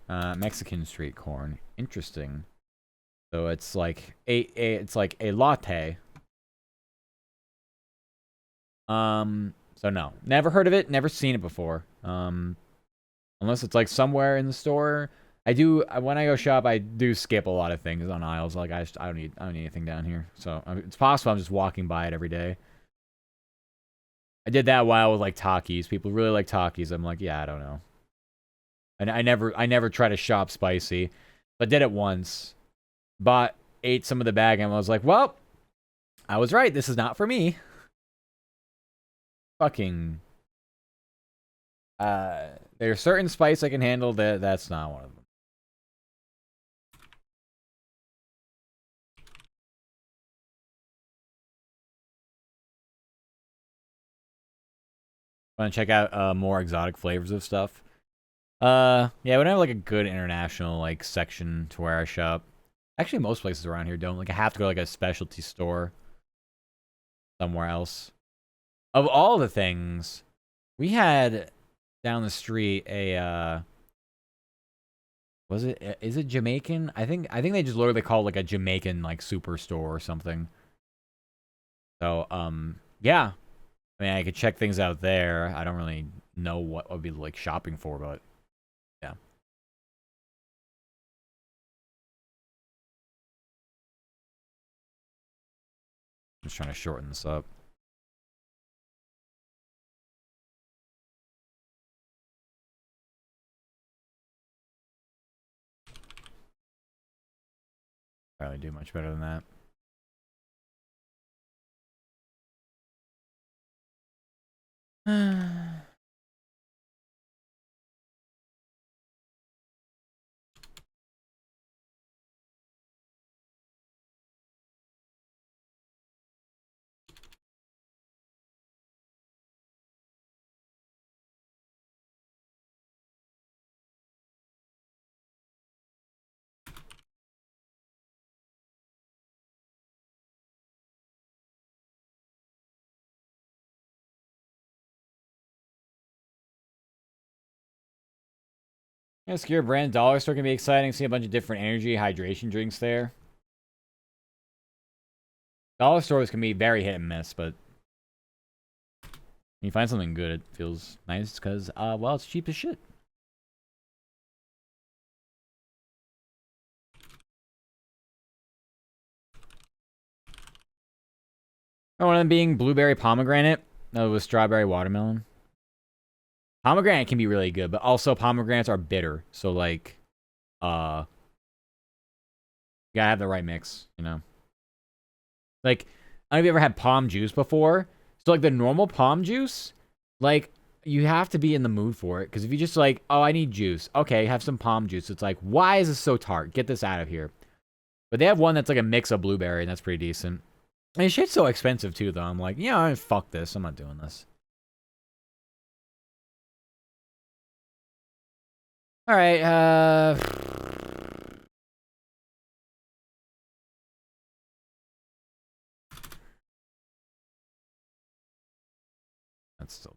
Mexican street corn. Interesting. So it's like it's like a latte. So no, never heard of it, never seen it before. Unless it's like somewhere in the store. I do when I go shop, I do skip a lot of things on aisles. Like I don't need anything down here. So it's possible I'm just walking by it every day. I did that while with like Takis. People really like Takis. I'm like, yeah, I don't know. And I never try to shop spicy. I did it once. Ate some of the bag and I was like, well, I was right. This is not for me. Fucking there's certain spice I can handle. That's not one of them. Want to check out more exotic flavors of stuff? Yeah, we don't have like a good international like section to where I shop. Actually, most places around here don't. Like, I have to go to, like a specialty store somewhere else. Of all the things, we had down the street a is it Jamaican? I think they just literally call it like a Jamaican like superstore or something. So yeah. I mean, I could check things out there. I don't really know what I'd be like shopping for, but yeah. I'm just trying to shorten this up. Probably do much better than that. Yeah, Secure Brand Dollar Store can be exciting. See a bunch of different energy hydration drinks there. Dollar stores can be very hit and miss, but when you find something good, it feels nice because, well, it's cheap as shit. One of them being blueberry pomegranate with strawberry watermelon. Pomegranate can be really good, but also pomegranates are bitter. So, like, you gotta have the right mix, you know? Like, I don't know if you ever had palm juice before. So, like, the normal palm juice, like, you have to be in the mood for it. Because if you just, like, oh, I need juice. Okay, have some palm juice. It's like, why is this so tart? Get this out of here. But they have one that's, like, a mix of blueberry, and that's pretty decent. And shit's so expensive, too, though. I'm like, yeah, fuck this. I'm not doing this. All right, that's still...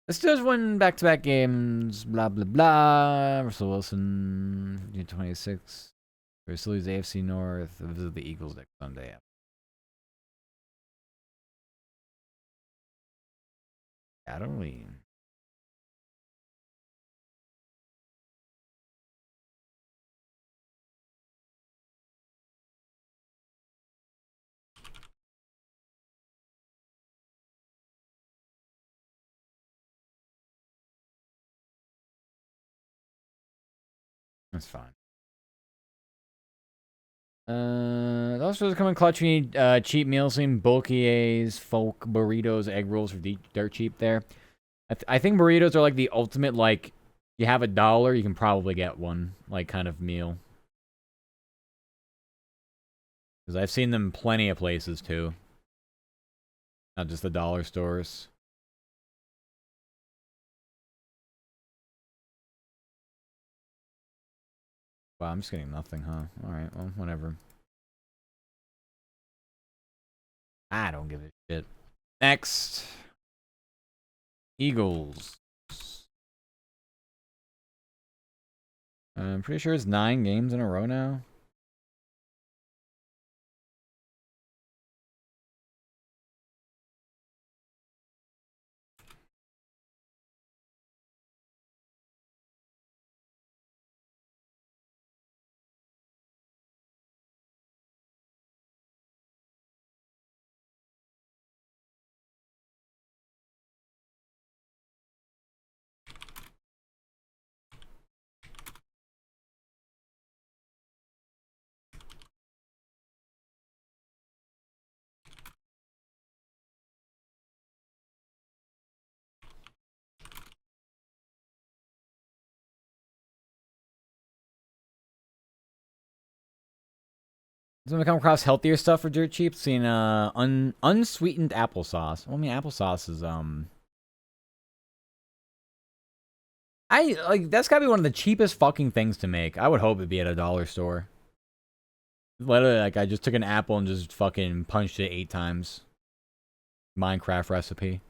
This does win back-to-back games, blah, blah, blah. Russell Wilson, 26. We still lose AFC North. Visit the Eagles next Sunday. I don't really... That's fine. Also coming clutch. We need cheap meals, seen bulky A's, folk burritos, egg rolls for dirt cheap there. I think burritos are like the ultimate, like, you have $1, you can probably get one, like, kind of meal. Because I've seen them plenty of places, too. Not just the dollar stores. Wow, I'm just getting nothing, huh? Alright, well, whatever. I don't give a shit. Next. Eagles. I'm pretty sure it's 9 games in a row now. Someone come across healthier stuff for dirt cheap. Seen unsweetened applesauce. Well, I mean, applesauce is I like that's gotta be one of the cheapest fucking things to make. I would hope it'd be at a dollar store. Literally, like I just took an apple and just fucking punched it 8 times. Minecraft recipe.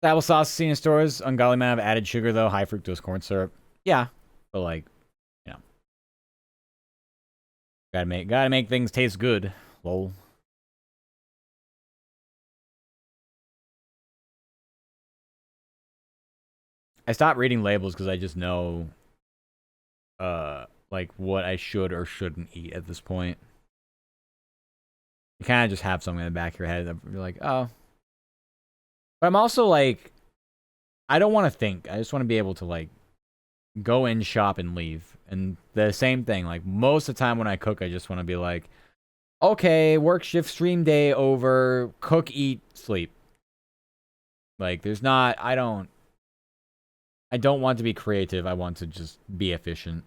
Applesauce seen in stores. Ungodly amount of added sugar though. High fructose corn syrup. Yeah, but like, you know, gotta make things taste good. Lol. I stopped reading labels because I just know, like what I should or shouldn't eat at this point. You kind of just have something in the back of your head that you're like, oh. But I'm also like, I don't want to think. I just want to be able to like go in, shop, and leave. And the same thing. Like most of the time when I cook, I just want to be like, okay, work shift, stream day over, cook, eat, sleep. Like there's not. I don't want to be creative. I want to just be efficient.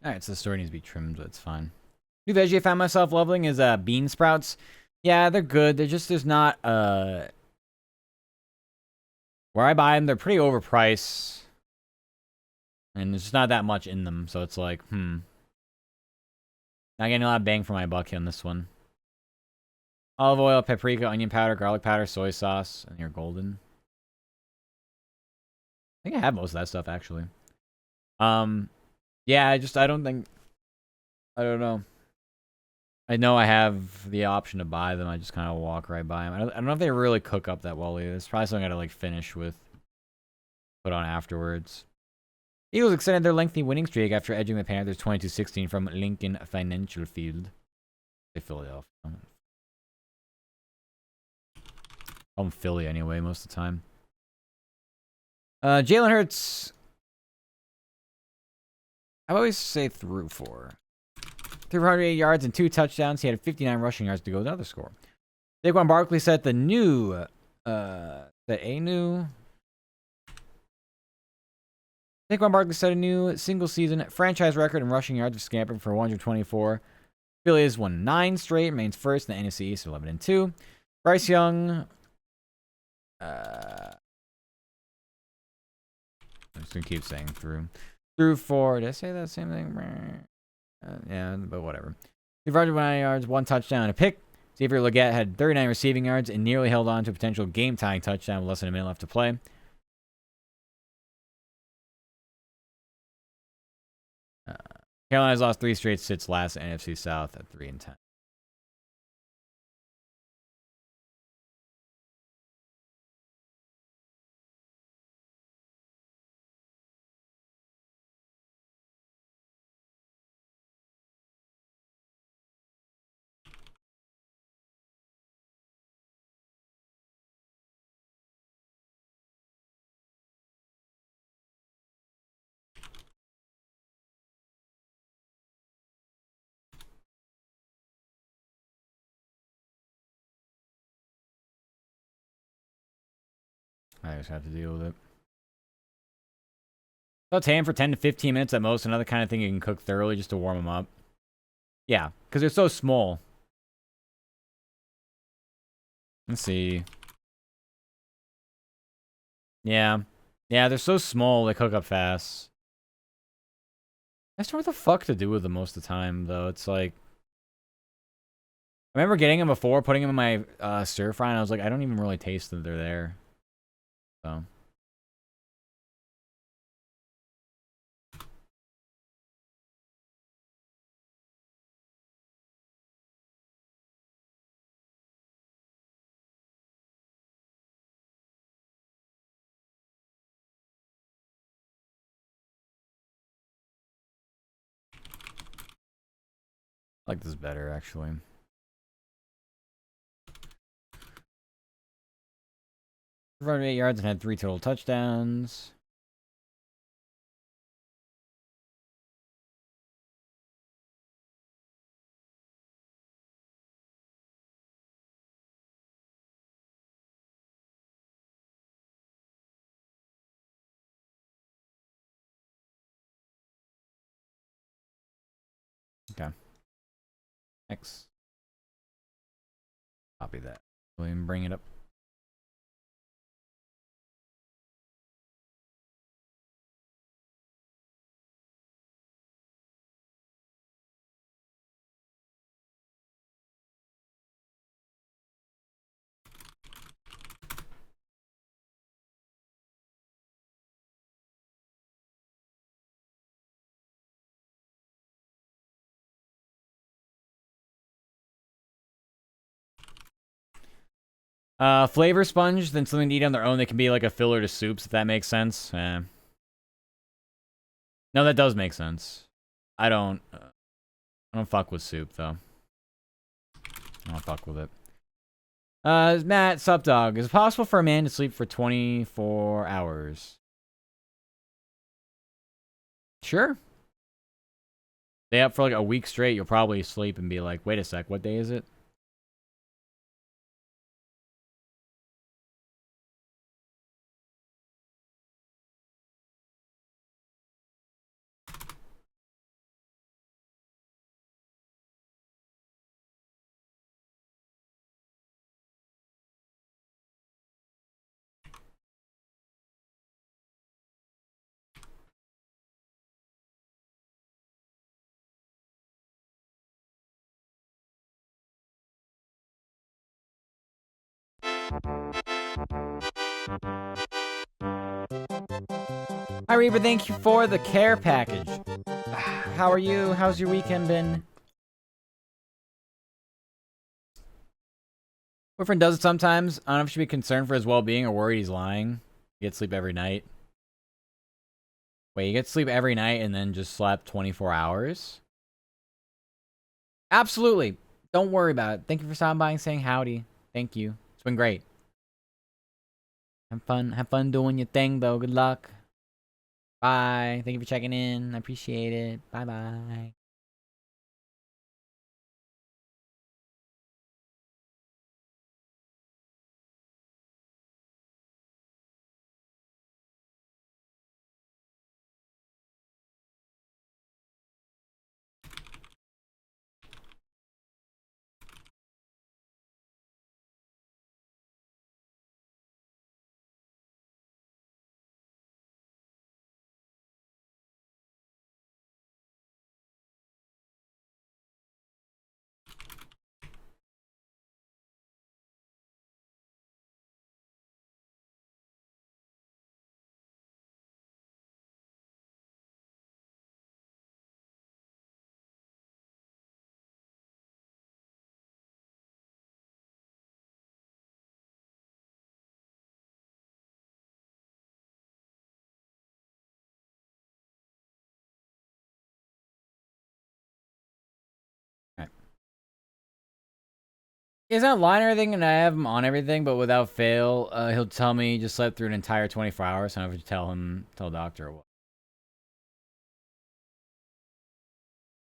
All right, so the story needs to be trimmed, but it's fine. New veggie I found myself loving is bean sprouts. Yeah, they're good. They're just there's not Where I buy them, they're pretty overpriced. And there's just not that much in them. So it's like, Not getting a lot of bang for my buck on this one. Olive oil, paprika, onion powder, garlic powder, soy sauce, and you're golden. I think I have most of that stuff, actually. Yeah, I don't think... I don't know. I know I have the option to buy them. I just kind of walk right by them. I don't know if they really cook up that well either. It's probably something I gotta, like, finish with. Put on afterwards. Eagles extended their lengthy winning streak after edging the Panthers 22-16 from Lincoln Financial Field. Philadelphia. I'm Philly anyway, most of the time. Jalen Hurts. I always say threw for 308 yards and 2 touchdowns. He had 59 rushing yards to go. Another score. Saquon Barkley set the new, Saquon Barkley set a new single-season franchise record in rushing yards for Scamper for 124. Phillies won 9 straight, remains first in the NFC East, 11-2. Bryce Young. I'm just gonna keep saying through 4. Did I say that same thing? Yeah, but whatever. 209 yards, 1 touchdown, and a pick. Xavier Legette had 39 receiving yards and nearly held on to a potential game-tying touchdown with less than a minute left to play. Carolina's lost 3 straight, sits last in NFC South at 3-10. I just have to deal with it. Saute them for 10 to 15 minutes at most. Another kind of thing you can cook thoroughly just to warm them up. Yeah, because they're so small. Let's see. Yeah. Yeah, they're so small, they cook up fast. I just don't know what the fuck to do with them most of the time, though. It's like... I remember getting them before, putting them in my stir fry, and I was like, I don't even really taste that they're there. So... I like this better, actually. 408 yards and had 3 total touchdowns. Okay. Next. Copy that. William, bring it up. Flavor sponge, then something to eat on their own. They can be like a filler to soups, if that makes sense. No, that does make sense. I don't fuck with soup, though. I don't fuck with it. Matt, sup, dog. Is it possible for a man to sleep for 24 hours? Sure. Stay up for like a week straight, you'll probably sleep and be like, wait a sec, what day is it? Hi, Reaper. Thank you for the care package. How are you? How's your weekend been? Boyfriend does it sometimes. I don't know if you should be concerned for his well-being or worried he's lying. You get sleep every night. Wait, you get sleep every night and then just slept 24 hours? Absolutely. Don't worry about it. Thank you for stopping by and saying howdy. Thank you. It's been great. Have fun. Have fun doing your thing, though. Good luck. Bye. Thank you for checking in. I appreciate it. Bye-bye. He's not lying or anything, and I have him on everything, but without fail, he'll tell me he just slept through an entire 24 hours, so I have to tell the doctor what.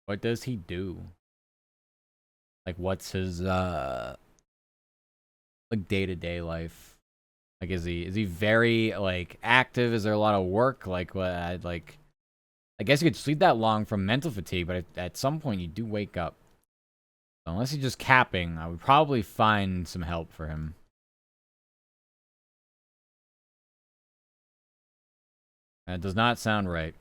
What does he do? Like, what's his, like, day-to-day life? Like, is he very, like, active? Is there a lot of work? Like, what, I guess you could sleep that long from mental fatigue, but at some point you do wake up. So unless he's just capping, I would probably find some help for him. That does not sound right.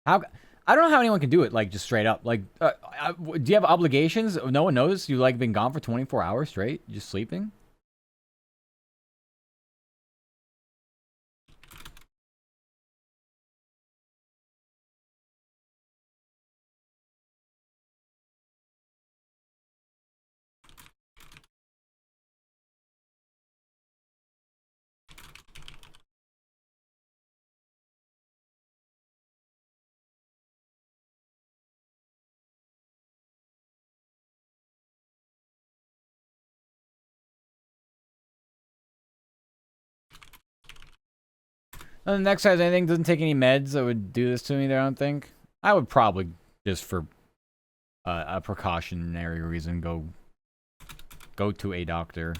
How? I don't know how anyone can do it, like, just straight up. Like, do you have obligations? No one knows you, like, been gone for 24 hours straight? Just sleeping? And the next time anything doesn't take any meds that would do this to me there, I don't think. I would probably, just for a precautionary reason, go to a doctor.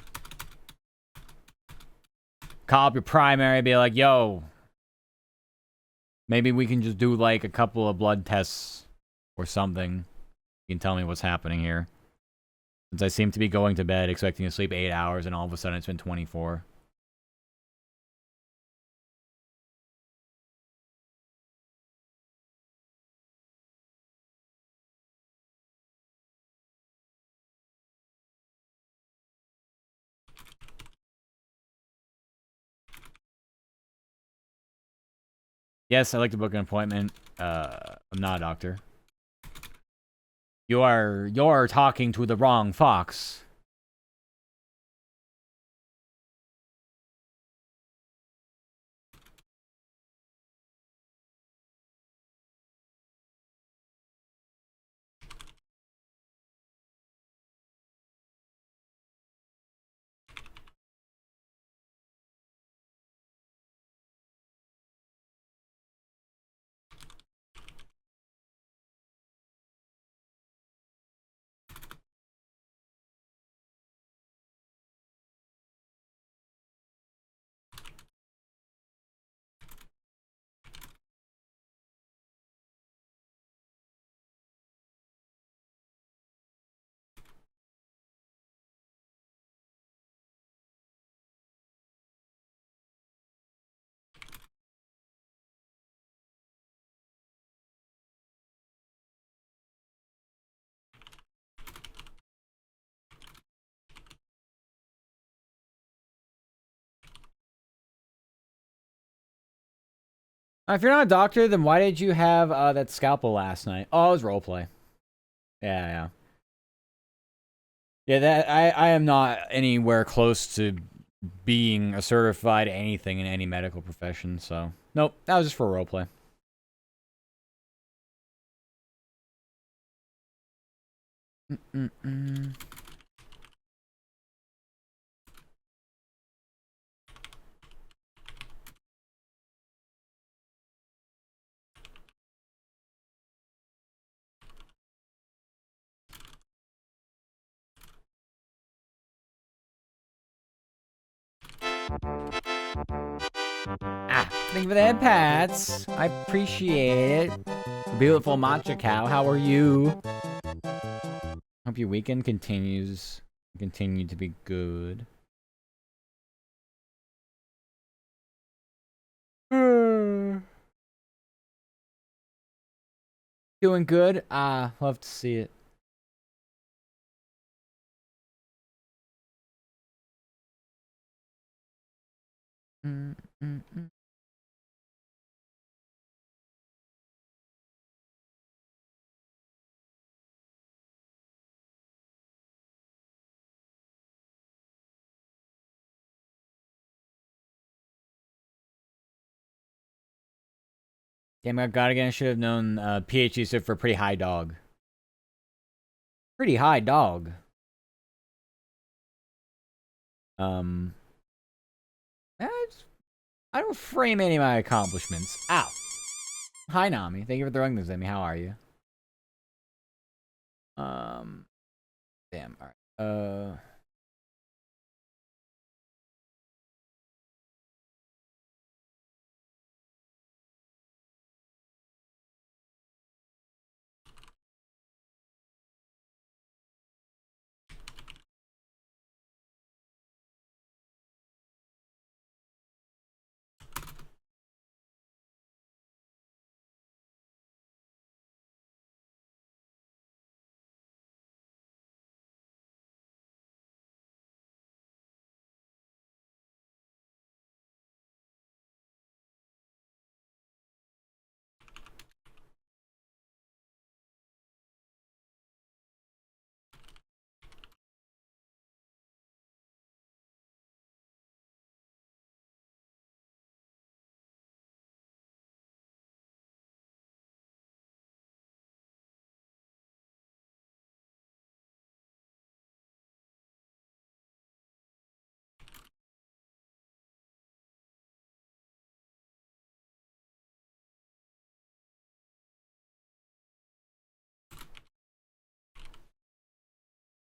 Call up your primary, be like, yo, maybe we can just do, like, a couple of blood tests or something. You can tell me what's happening here. Since I seem to be going to bed expecting to sleep 8 hours, and all of a sudden it's been 24. Yes, I'd like to book an appointment. I'm not a doctor. You're talking to the wrong fox. If you're not a doctor, then why did you have that scalpel last night? Oh, it was roleplay. Yeah, yeah. Yeah, that I am not anywhere close to being a certified anything in any medical profession, so nope, that was just for roleplay. Mm-mm-mm. Thank you for that, Pats. I appreciate it. Beautiful matcha cow, how are you? Hope your weekend continue to be good. Doing good. Love to see it. Mm-mm-mm. Damn, I got again. I should have known PhD stood for pretty high dog. Pretty high dog. Um, I don't frame any of my accomplishments. Ow. Hi, Nami. Thank you for throwing those at me. How are you? Um, damn. All right.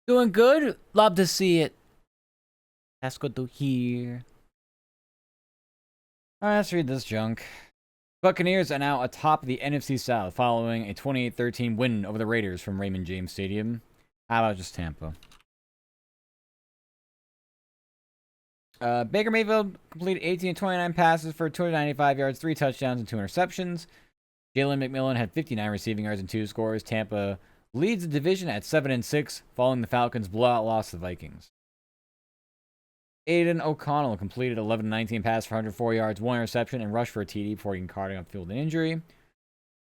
Doing good. Love to see it. That's good to hear. All right, let's read this junk. Buccaneers are now atop the NFC South following a 28-13 win over the Raiders from Raymond James Stadium. How about just Tampa? Baker Mayfield completed 18 of 29 passes for 295 yards, 3 touchdowns, and 2 interceptions. Jalen McMillan had 59 receiving yards and 2 scores. Tampa leads the division at 7-6, following the Falcons' blowout loss to the Vikings. Aiden O'Connell completed 11-19 pass for 104 yards, 1 interception, and rushed for a TD before getting caught on field and injury.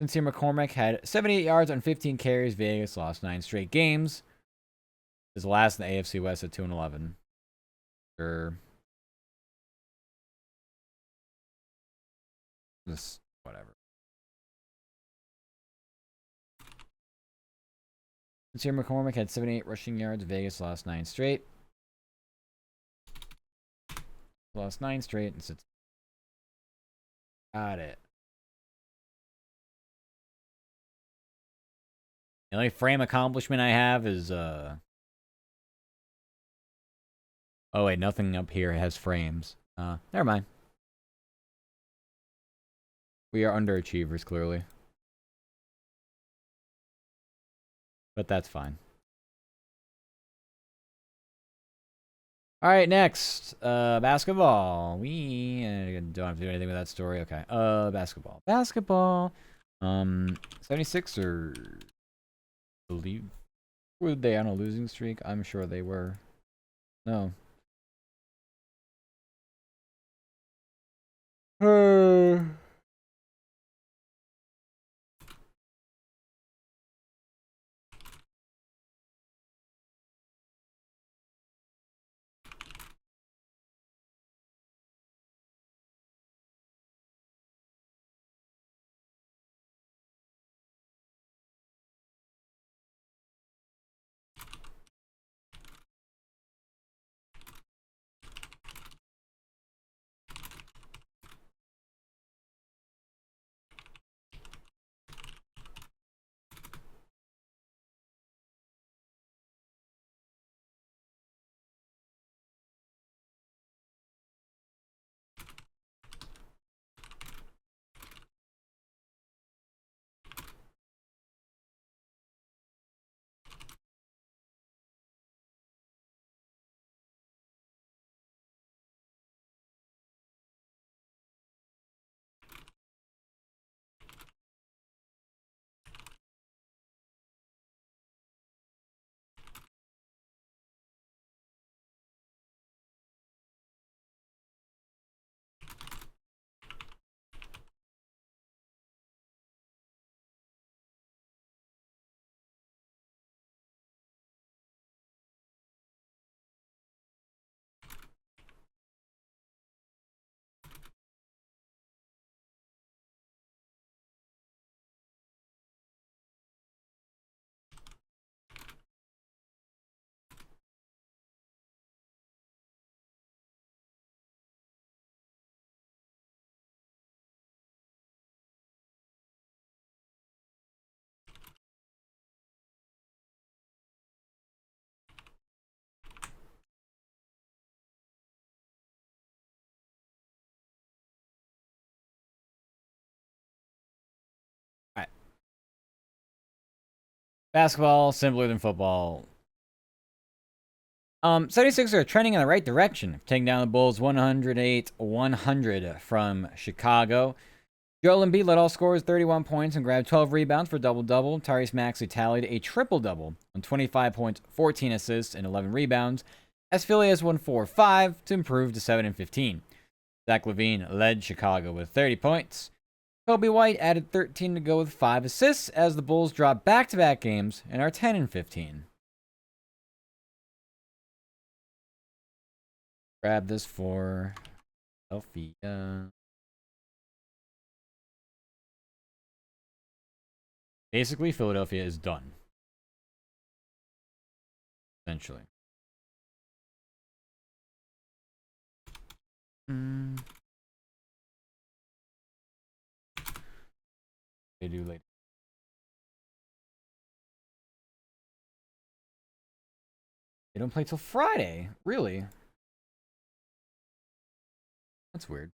Sincere McCormick had 78 yards on 15 carries. Vegas lost 9 straight games. Is last in the AFC West at 2-11. Sure. Just whatever. Sincere McCormick had 78 rushing yards. Vegas lost 9 straight. Lost 9 straight and sits. Got it. The only frame accomplishment I have is oh wait, nothing up here has frames. Never mind. We are underachievers, clearly. But that's fine. Alright, next. Basketball. We don't have to do anything with that story. Okay. Basketball. Basketball. 76ers. Believe. Were they on a losing streak? I'm sure they were. No. Basketball, simpler than football. 76ers are trending in the right direction, taking down the Bulls 108-100 from Chicago. Joel Embiid led all scorers 31 points and grabbed 12 rebounds for a double-double. Tyrese Maxey tallied a triple-double on 25 points, 14 assists, and 11 rebounds, as Philly has won 4-5 to improve to 7-15. Zach LaVine led Chicago with 30 points. Kobe White added 13 to go with 5 assists as the Bulls drop back-to-back games and are 10-15. Grab this for Philadelphia. Basically, Philadelphia is done. Essentially. They do later. They don't play till Friday. Really? That's weird.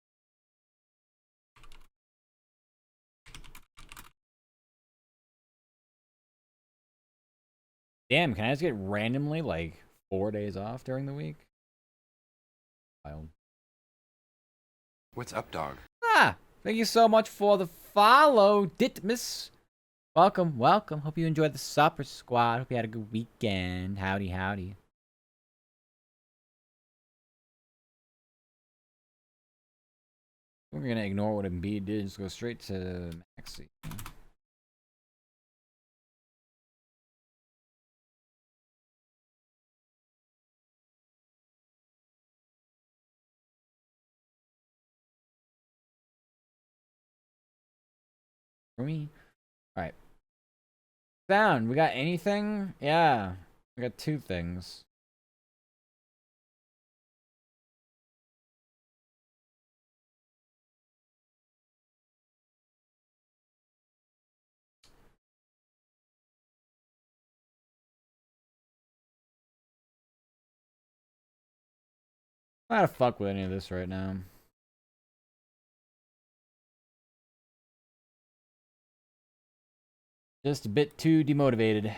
Damn, can I just get randomly like 4 days off during the week? Wild. What's up, dog? Thank you so much for the follow, Ditmus. Welcome, welcome. Hope you enjoyed the supper squad. Hope you had a good weekend. Howdy, howdy. We're gonna ignore what Embiid did. Just go straight to Maxey. For me. Alright. Sound, we got anything? Yeah. We got 2 things. I'm not to fuck with any of this right now. Just a bit too demotivated.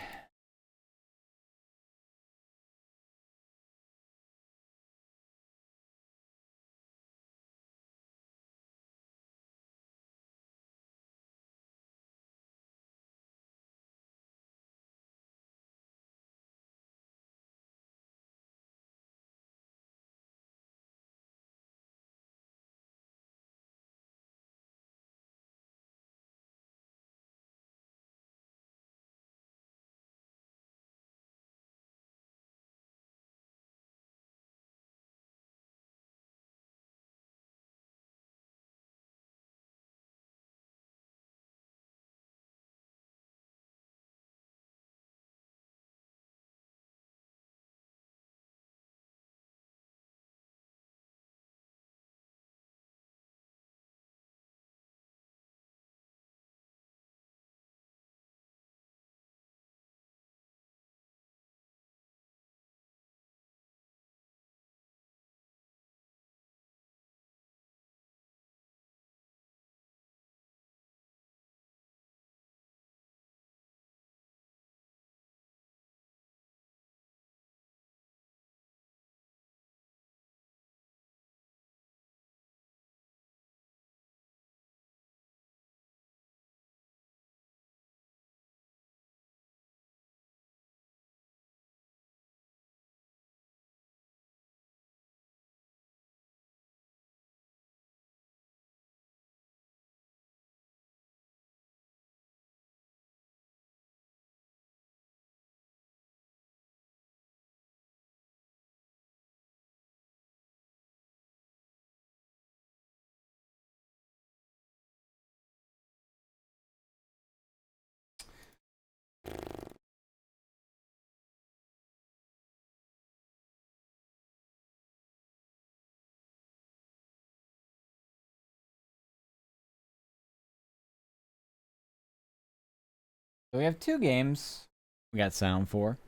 So we have 2 games we got sound for.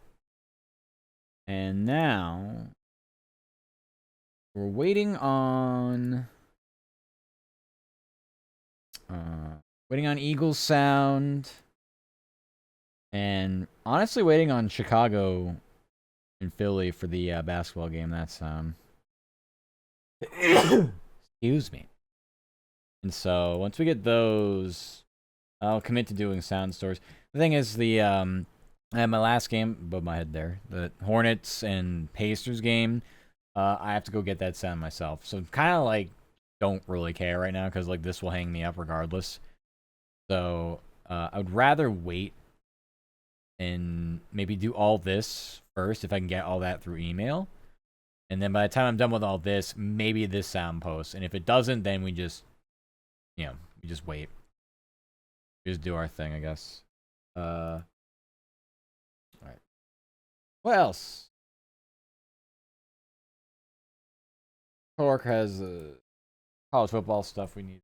And now we're waiting on Eagles sound. And honestly, waiting on Chicago and Philly for the basketball game. That's excuse me. And so once we get those, I'll commit to doing sound stores. The thing is, I had my last game above my head there, the Hornets and Pacers game. I have to go get that sound myself. So kind of like don't really care right now because like this will hang me up regardless. So I would rather wait and maybe do all this first if I can get all that through email. And then by the time I'm done with all this, maybe this sound post. And if it doesn't, then we just, we just wait. We just do our thing, I guess. All right. What else? Coworker has college football stuff we need.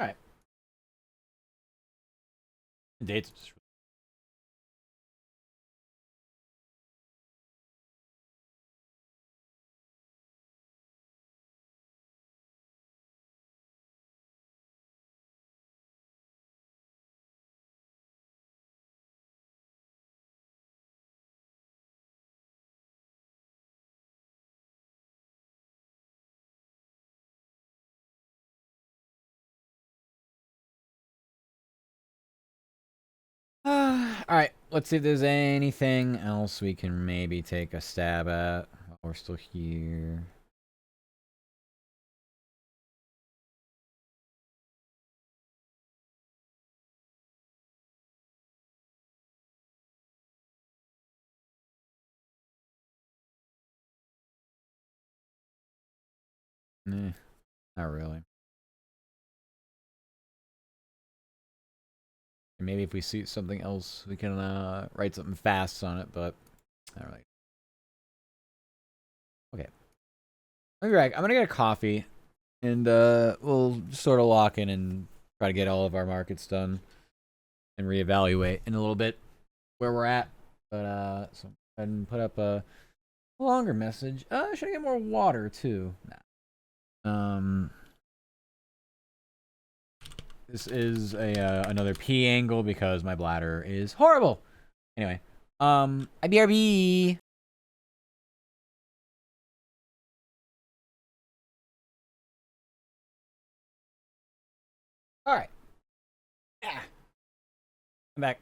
All right. The dates are just all right. Let's see if there's anything else we can maybe take a stab at while we're still here. Nah, not really. Maybe if we see something else, we can write something fast on it, but I don't really. Okay. I'll be right. I'm gonna get a coffee, and we'll sort of lock in and try to get all of our markets done and reevaluate in a little bit where we're at. But so go ahead and put up a longer message. Should I get more water too? Nah. This is a another P angle because my bladder is horrible. Anyway, IBRB. All right. Yeah. I'm back.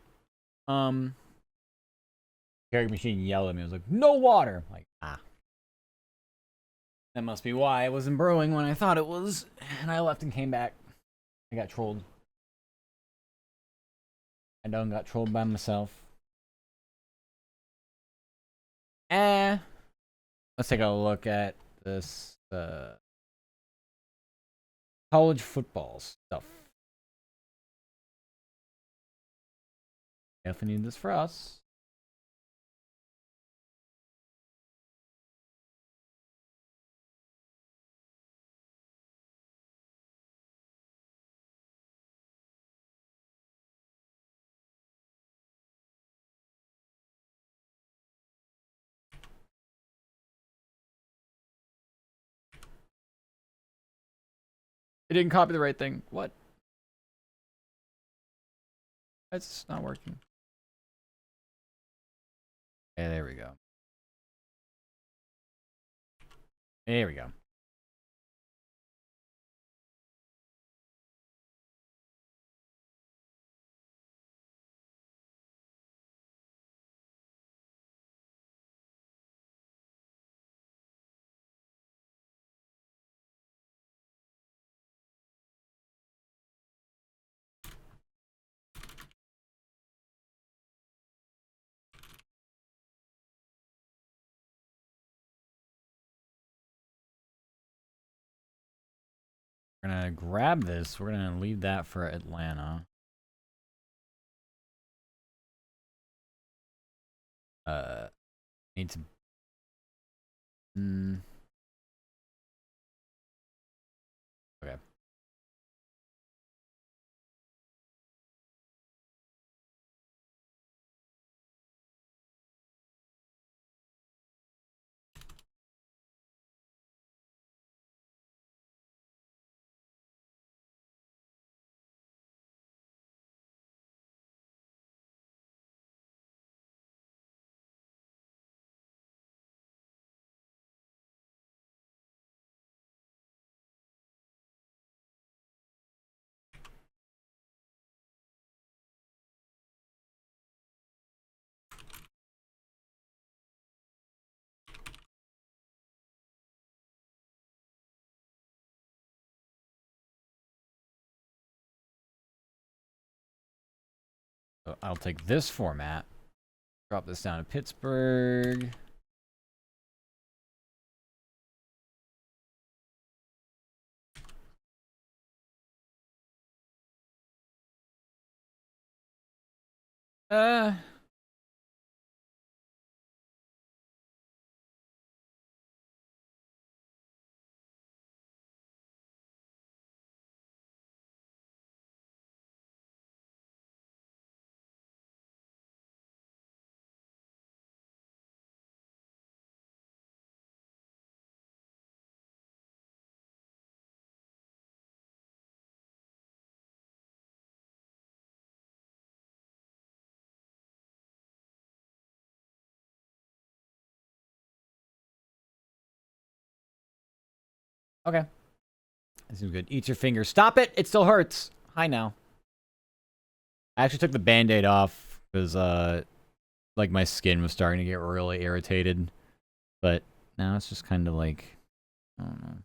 Carrier machine yelled at me. I was like, "No water." I'm like, that must be why it wasn't brewing when I thought it was. And I left and came back. I got trolled. I done got trolled by myself. Eh. Let's take a look at this college football stuff. Definitely need this for us. It didn't copy the right thing. What? That's not working. Yeah, there we go. There we go. We're gonna grab this. We're gonna leave that for Atlanta. Need to. Okay. So I'll take this format. Drop this down to Pittsburgh. Uh, okay. That seems good. Eat your finger. Stop it! It still hurts. Hi now. I actually took the band-aid off because, like, my skin was starting to get really irritated. But now it's just kind of like, I don't know.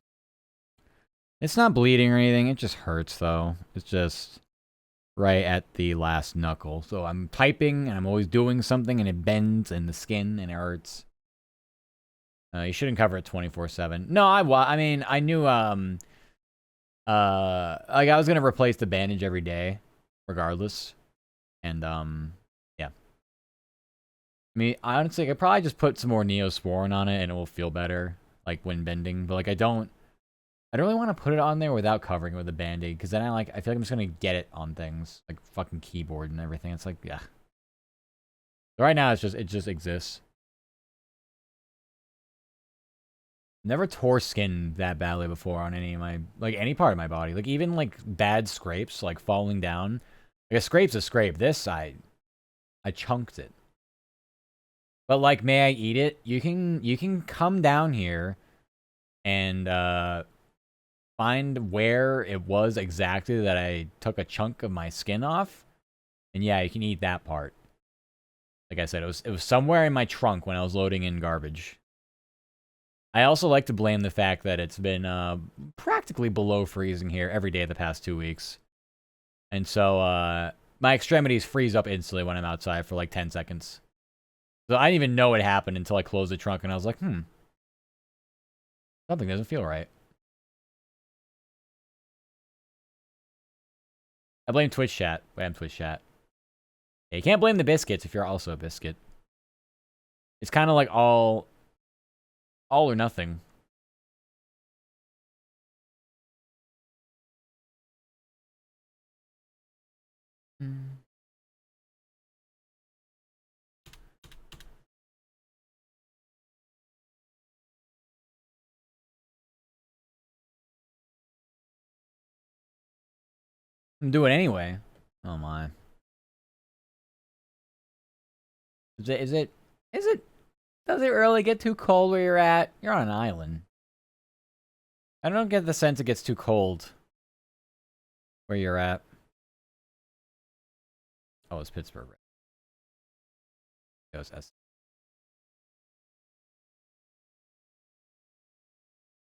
It's not bleeding or anything. It just hurts, though. It's just right at the last knuckle. So I'm typing, and I'm always doing something, and it bends in the skin, and it hurts. You shouldn't cover it 24/7. No, I mean, I knew, like, I was gonna replace the bandage every day, regardless. And, yeah. I mean, honestly, I could probably just put some more Neosporin on it, and it will feel better, like, when bending. But, like, I don't really want to put it on there without covering it with a band-aid, because then I feel like I'm just gonna get it on things, like fucking keyboard and everything. It's like, yeah. So right now, it just exists. Never tore skin that badly before on any of my, like, any part of my body. Like, even, like, bad scrapes, like, falling down. Like, a scrape's a scrape. This, I chunked it. But, like, may I eat it? You can come down here and, find where it was exactly that I took a chunk of my skin off. And, yeah, you can eat that part. Like I said, it was somewhere in my trunk when I was loading in garbage. I also like to blame the fact that it's been practically below freezing here every day the past 2 weeks. And so my extremities freeze up instantly when I'm outside for like 10 seconds. So I didn't even know it happened until I closed the trunk and I was like, something doesn't feel right. I blame Twitch chat. Blame Twitch chat. Yeah, you can't blame the biscuits if you're also a biscuit. It's kind of like all or nothing. Do it anyway. Oh my. Is it does it really get too cold where you're at? You're on an island. I don't get the sense it gets too cold where you're at. Oh, it's Pittsburgh. It was S.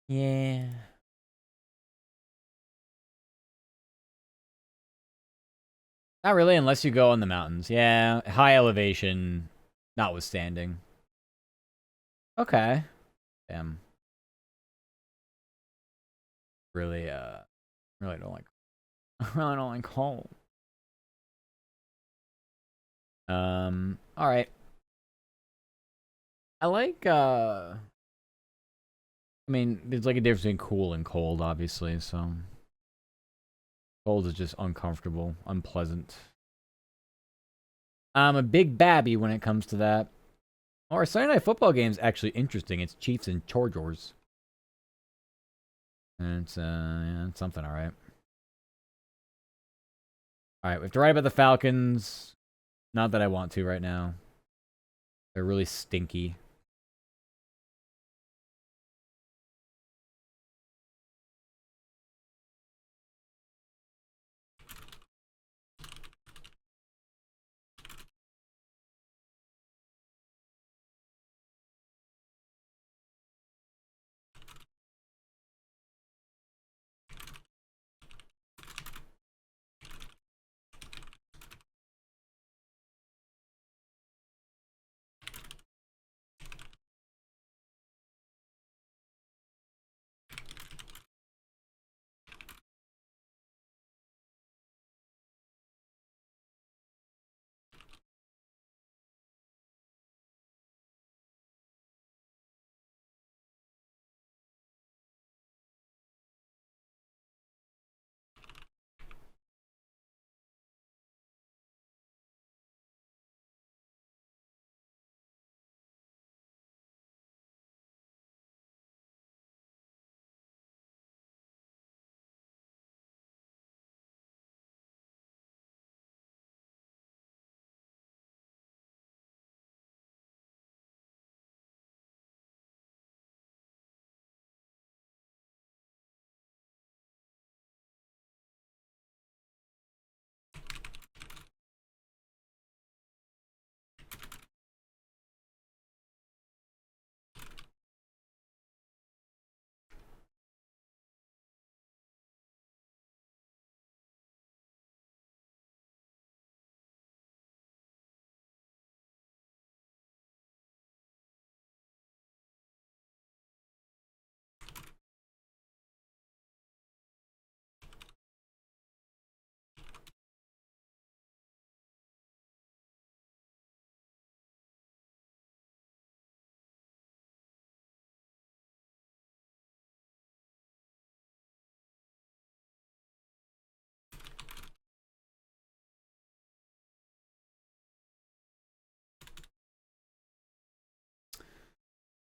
Yeah. Not really, unless you go in the mountains. Yeah, high elevation, notwithstanding. Okay. Damn. Really, Really don't like. I really don't like cold. All right. I like. I mean, there's like a difference between cool and cold, obviously. So cold is just uncomfortable, unpleasant. I'm a big babby when it comes to that. Our Sunday Night Football game's actually interesting. It's Chiefs and Chargers. And it's something, all right. All right, we have to write about the Falcons. Not that I want to right now. They're really stinky.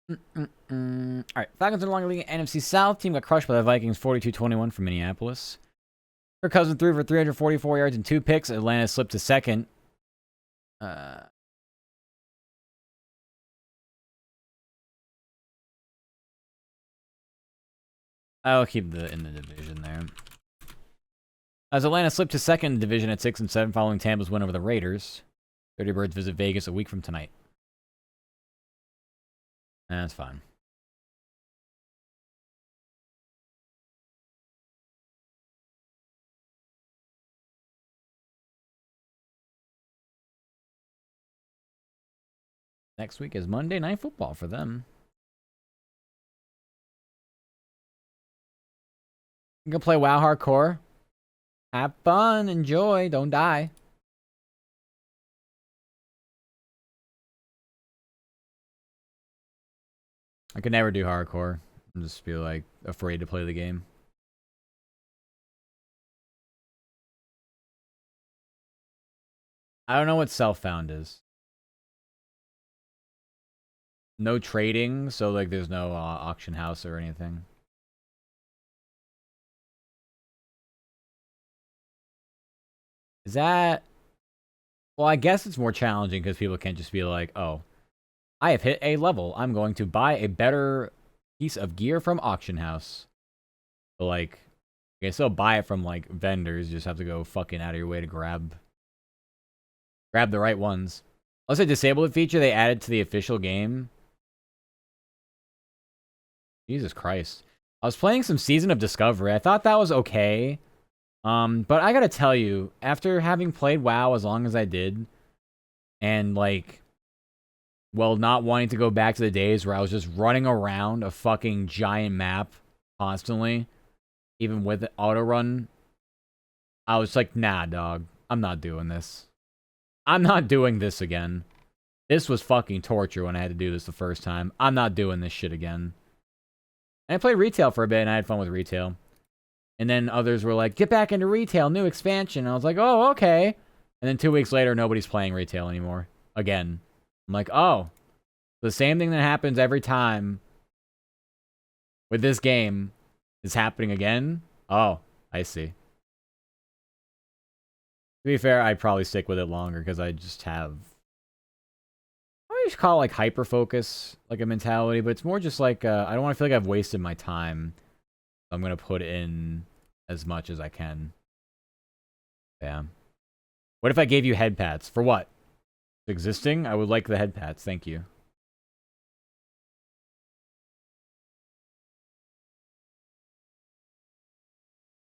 All right, Falcons are no longer leading NFC South. Team got crushed by the Vikings 42-21 from Minneapolis. Kirk Cousins threw for 344 yards and 2 picks. Atlanta slipped to second. I'll keep in the division there. As Atlanta slipped to second in the division at 6-7 following Tampa's win over the Raiders. Dirty Birds visit Vegas a week from tonight. That's fine. Next week is Monday Night Football for them. You can play WoW Hardcore. Have fun, enjoy, don't die. I could never do hardcore. I'm just feel like afraid to play the game. I don't know what self-found is. No trading, so like there's no auction house or anything. Is that... Well, I guess it's more challenging because people can't just be like, oh, I have hit a level. I'm going to buy a better piece of gear from auction house. But like, you can still buy it from like vendors. You just have to go fucking out of your way to grab the right ones. Unless they disabled the feature they added to the official game. Jesus Christ. I was playing some Season of Discovery. I thought that was okay. But I gotta tell you, after having played WoW as long as I did, and like, well, not wanting to go back to the days where I was just running around a fucking giant map constantly, even with the auto run, I was like, nah, dog. I'm not doing this. I'm not doing this again. This was fucking torture when I had to do this the first time. I'm not doing this shit again. And I played retail for a bit, and I had fun with retail. And then others were like, get back into retail, new expansion. And I was like, oh, okay. And then 2 weeks later, nobody's playing retail anymore. Again. I'm like, oh. The same thing that happens every time with this game is happening again? Oh, I see. To be fair, I'd probably stick with it longer because I just have... I just call it like hyper focus, like a mentality, but it's more just like I don't want to feel like I've wasted my time. I'm gonna put in as much as I can. Yeah. What if I gave you head pats? For what? Existing? I would like the head pats. Thank you.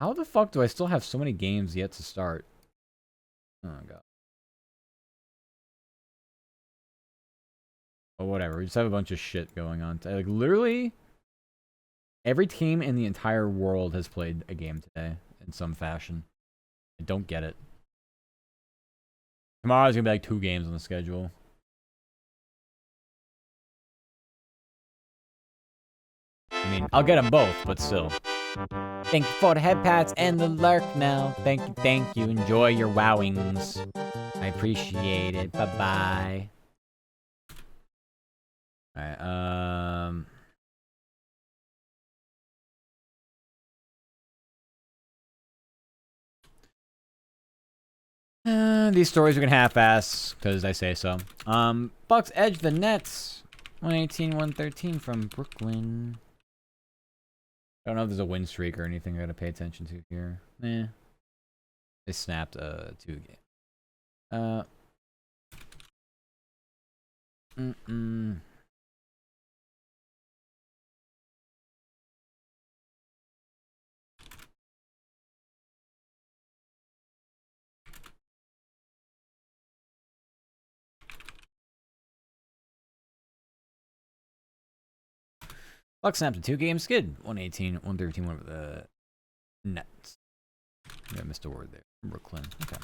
How the fuck do I still have so many games yet to start? Oh god. Oh, whatever. We just have a bunch of shit going on. Like, literally, every team in the entire world has played a game today in some fashion. I don't get it. Tomorrow's gonna be like 2 games on the schedule. I mean, I'll get them both, but still. Thank you for the head pats and the lurk now. Thank you, thank you. Enjoy your wowings. I appreciate it. Bye-bye. Alright, these stories are gonna half-ass, because I say so. Bucks edge the Nets. 118-113 from Brooklyn. I don't know if there's a win streak or anything I gotta pay attention to here. Eh. They snapped 2 games. Bucks snapped a 2-game skid. 118-113 over the Nets. Yeah, I missed a word there. Brooklyn. Okay.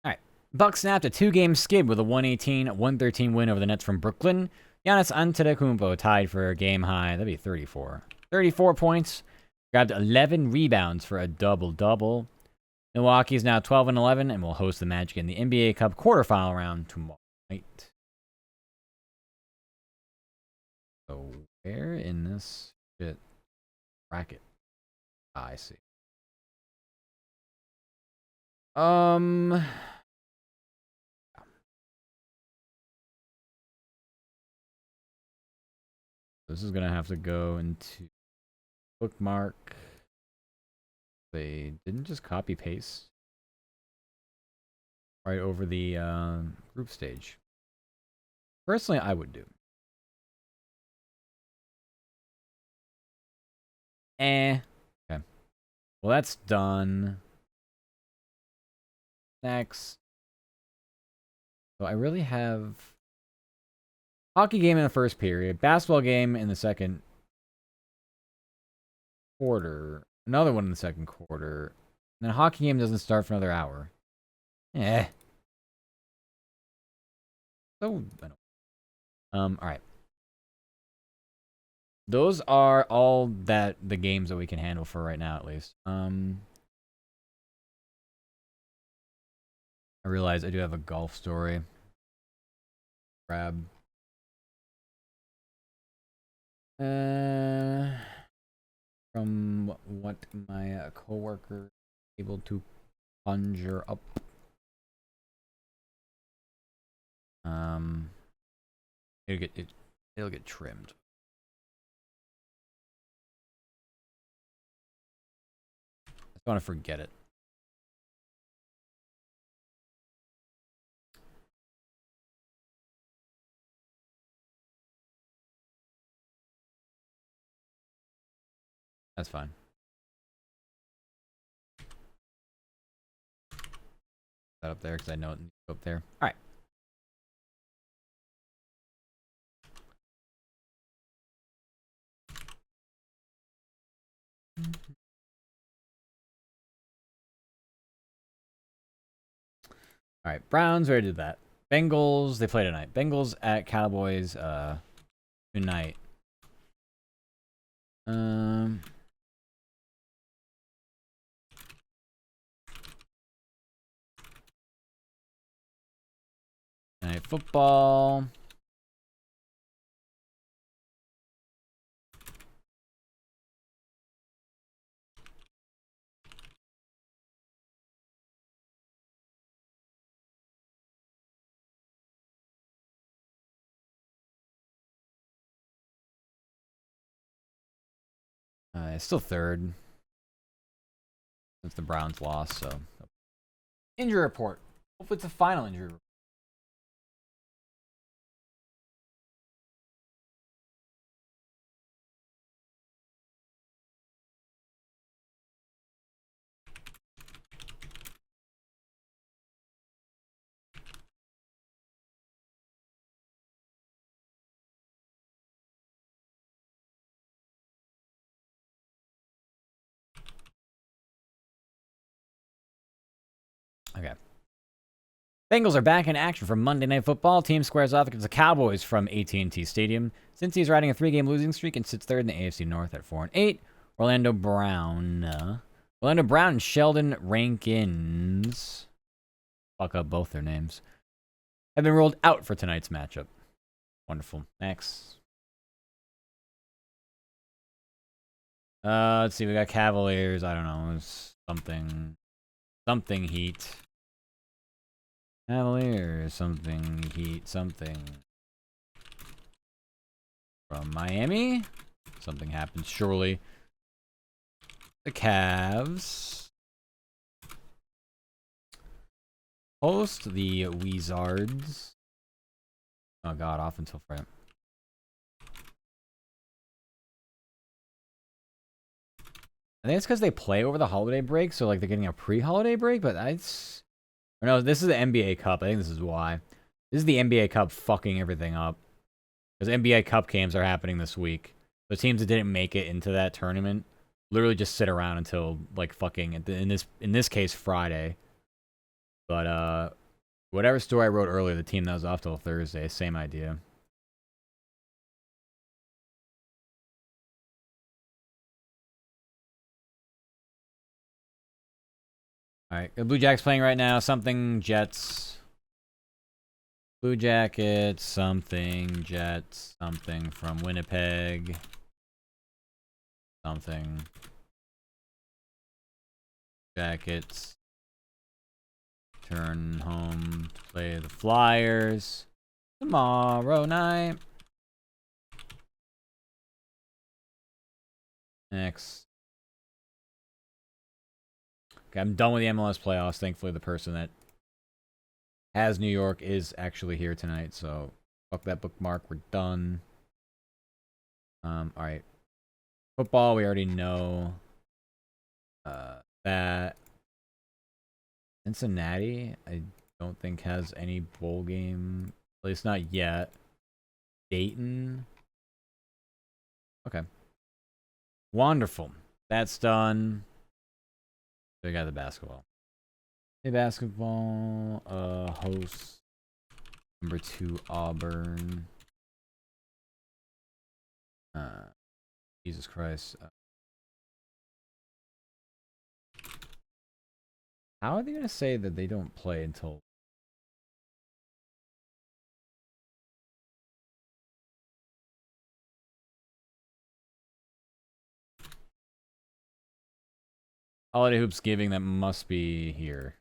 Alright. Bucks snapped a 2-game skid with a 118-113 win over the Nets from Brooklyn. Giannis Antetokounmpo tied for a game high. That'd be 34. 34 points. Grabbed 11 rebounds for a double-double. Milwaukee's now 12-11 and will host the Magic in the NBA Cup quarterfinal round tomorrow night. So, where in this shit bracket? Ah, I see. This is gonna have to go into bookmark. They didn't just copy paste right over the group stage. Personally, I would do. Okay. Well, that's done. Next. So I really have hockey game in the first period, basketball game in the second quarter, another one in the second quarter, and then hockey game doesn't start for another hour. So, alright. Those are all the games that we can handle for right now, at least. I realize I do have a golf story. grab. From what my coworker able to conjure up. It'll get trimmed. I just want to forget it. That's fine. That up there because I know it needs to go up there. All right. All right. Browns already did that. Bengals, they play tonight. Bengals at Cowboys tonight. Night football. It's still third. Since the Browns lost, so. Injury report. Hopefully it's a final injury report. Okay. Bengals are back in action for Monday Night Football. Team squares off against the Cowboys from AT&T Stadium. Cincy is riding a 3-game losing streak and sits third in the AFC North at 4-8. Orlando Brown and Sheldon Rankins, fuck up both their names, have been ruled out for tonight's matchup. Wonderful. Next. Let's see. We got Cavaliers. I don't know. Something Heat. Cavaliers. Something Heat. Something. From Miami. Something happens surely. The Cavs host the Wizards. Oh god, offensive front. I think it's because they play over the holiday break, so like they're getting a pre-holiday break. But that's, or no, this is the NBA Cup. I think this is why. This is the NBA Cup fucking everything up. Because NBA Cup games are happening this week. The teams that didn't make it into that tournament literally just sit around until like fucking in this case Friday. But whatever story I wrote earlier, the team that was off till Thursday, same idea. All right, the Blue Jackets playing right now. Something Jets. Blue Jackets, something Jets, something from Winnipeg. Something. Jackets. Turn home to play the Flyers tomorrow night. Next. Okay, I'm done with the MLS playoffs. Thankfully, the person that has New York is actually here tonight, so fuck that bookmark. We're done. Alright. Football, we already know that Cincinnati, I don't think has any bowl game. At least not yet. Dayton. Okay. Wonderful. That's done. We got the basketball. Hey, basketball. Host. Number 2, Auburn. Jesus Christ. How are they going to say that they don't play until Holiday Hoops Giving, that must be here.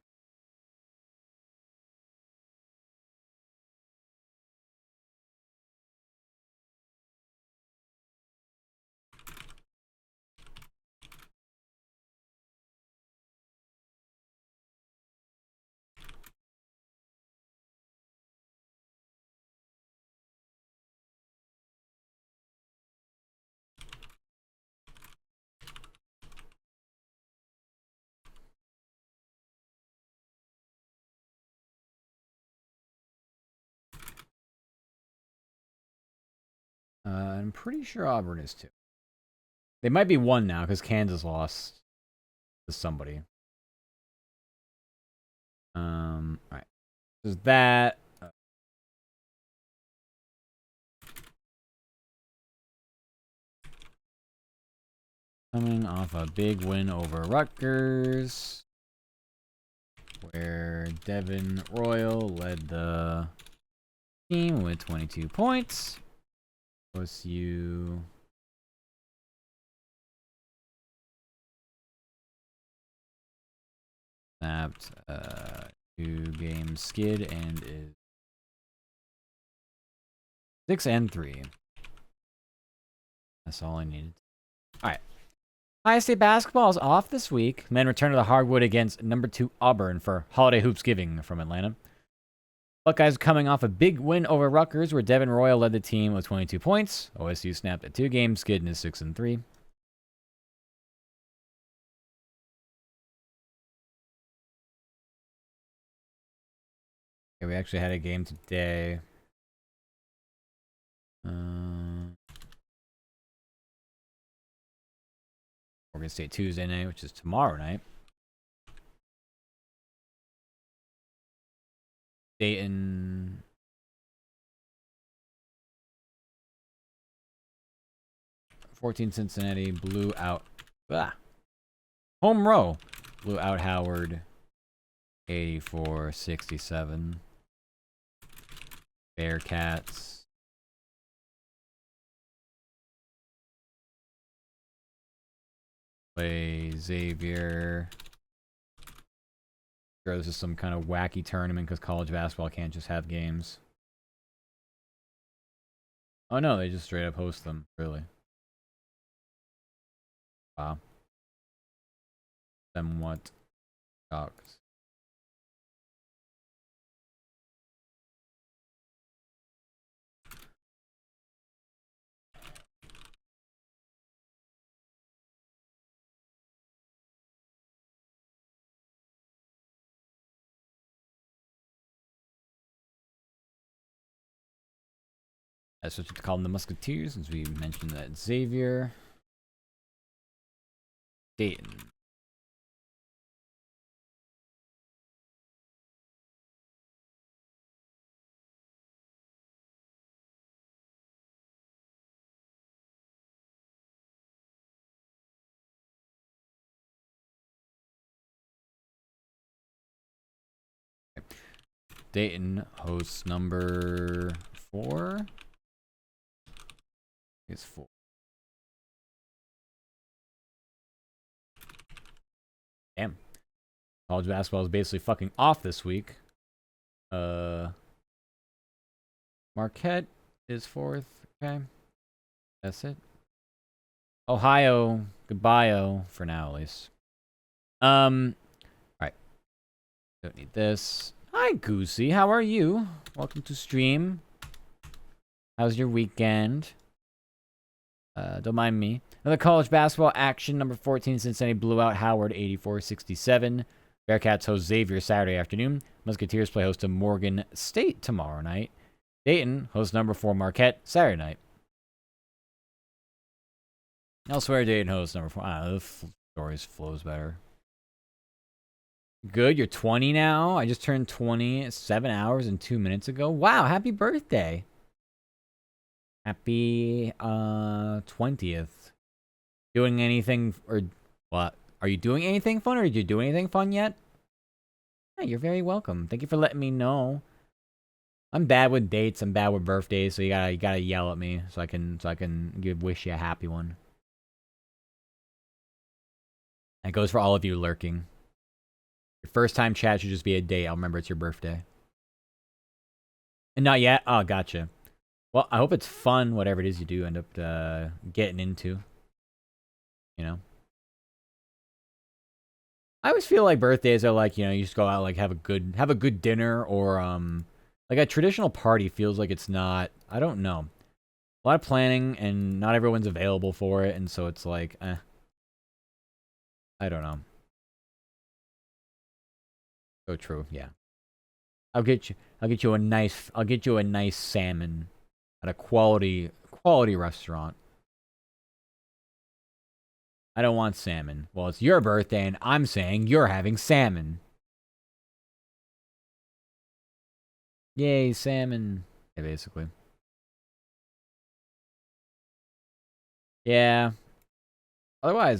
I'm pretty sure Auburn is 2. They might be 1 now because Kansas lost to somebody. All right. There's that. Coming off a big win over Rutgers, where Devin Royal led the team with 22 points. OSU snapped 2-game skid and is 6-3. That's all I needed. All right. Ohio State basketball is off this week. Men return to the hardwood against number 2 Auburn for Holiday Hoops Giving from Atlanta. Buckeyes coming off a big win over Rutgers, where Devin Royal led the team with 22 points. OSU snapped a 2-game skid and is 6-3. Okay, we actually had a game today. Oregon State Tuesday night, which is tomorrow night. Dayton. Cincinnati blew out. Home row blew out Howard 84-67. Bearcats play Xavier. Sure, this is some kind of wacky tournament because college basketball can't just have games. Oh no, they just straight up host them. Really? Wow. Somewhat shocked. I switched to call them the Musketeers since we mentioned that Xavier. Dayton. Dayton hosts number 4. It's 4. Damn. College basketball is basically fucking off this week. Marquette is 4th. Okay. That's it. Ohio, goodbye for now at least. Alright. Don't need this. Hi Goosey, how are you? Welcome to stream. How's your weekend? Don't mind me. Another college basketball action. Number 14, Cincinnati blew out Howard 84-67. Bearcats host Xavier Saturday afternoon. Musketeers play host to Morgan State tomorrow night. Dayton hosts number 4 Marquette Saturday night. Elsewhere, Dayton hosts number 4. I don't know, the stories flows better. Good, you're 20 now. I just turned 20 7 hours and 2 minutes ago. Wow, happy birthday. Happy 20th. Doing anything or what? Are you doing anything fun or did you do anything fun yet? Yeah, you're very welcome. Thank you for letting me know. I'm bad with dates, I'm bad with birthdays, so you gotta yell at me so I can wish you a happy one. That goes for all of you lurking. Your first time chat should just be a day. I'll remember it's your birthday. And not yet? Oh, gotcha. Well, I hope it's fun, whatever it is you do end up getting into. You know? I always feel like birthdays are like, you just go out, like, have a good dinner, or, like, a traditional party feels like it's not, I don't know. A lot of planning, and not everyone's available for it, and so it's like, I don't know. So true, yeah. I'll get you a nice salmon at a quality restaurant. I don't want salmon. Well, it's your birthday, and I'm saying you're having salmon. Yay, salmon. Yeah, basically. Yeah. Otherwise,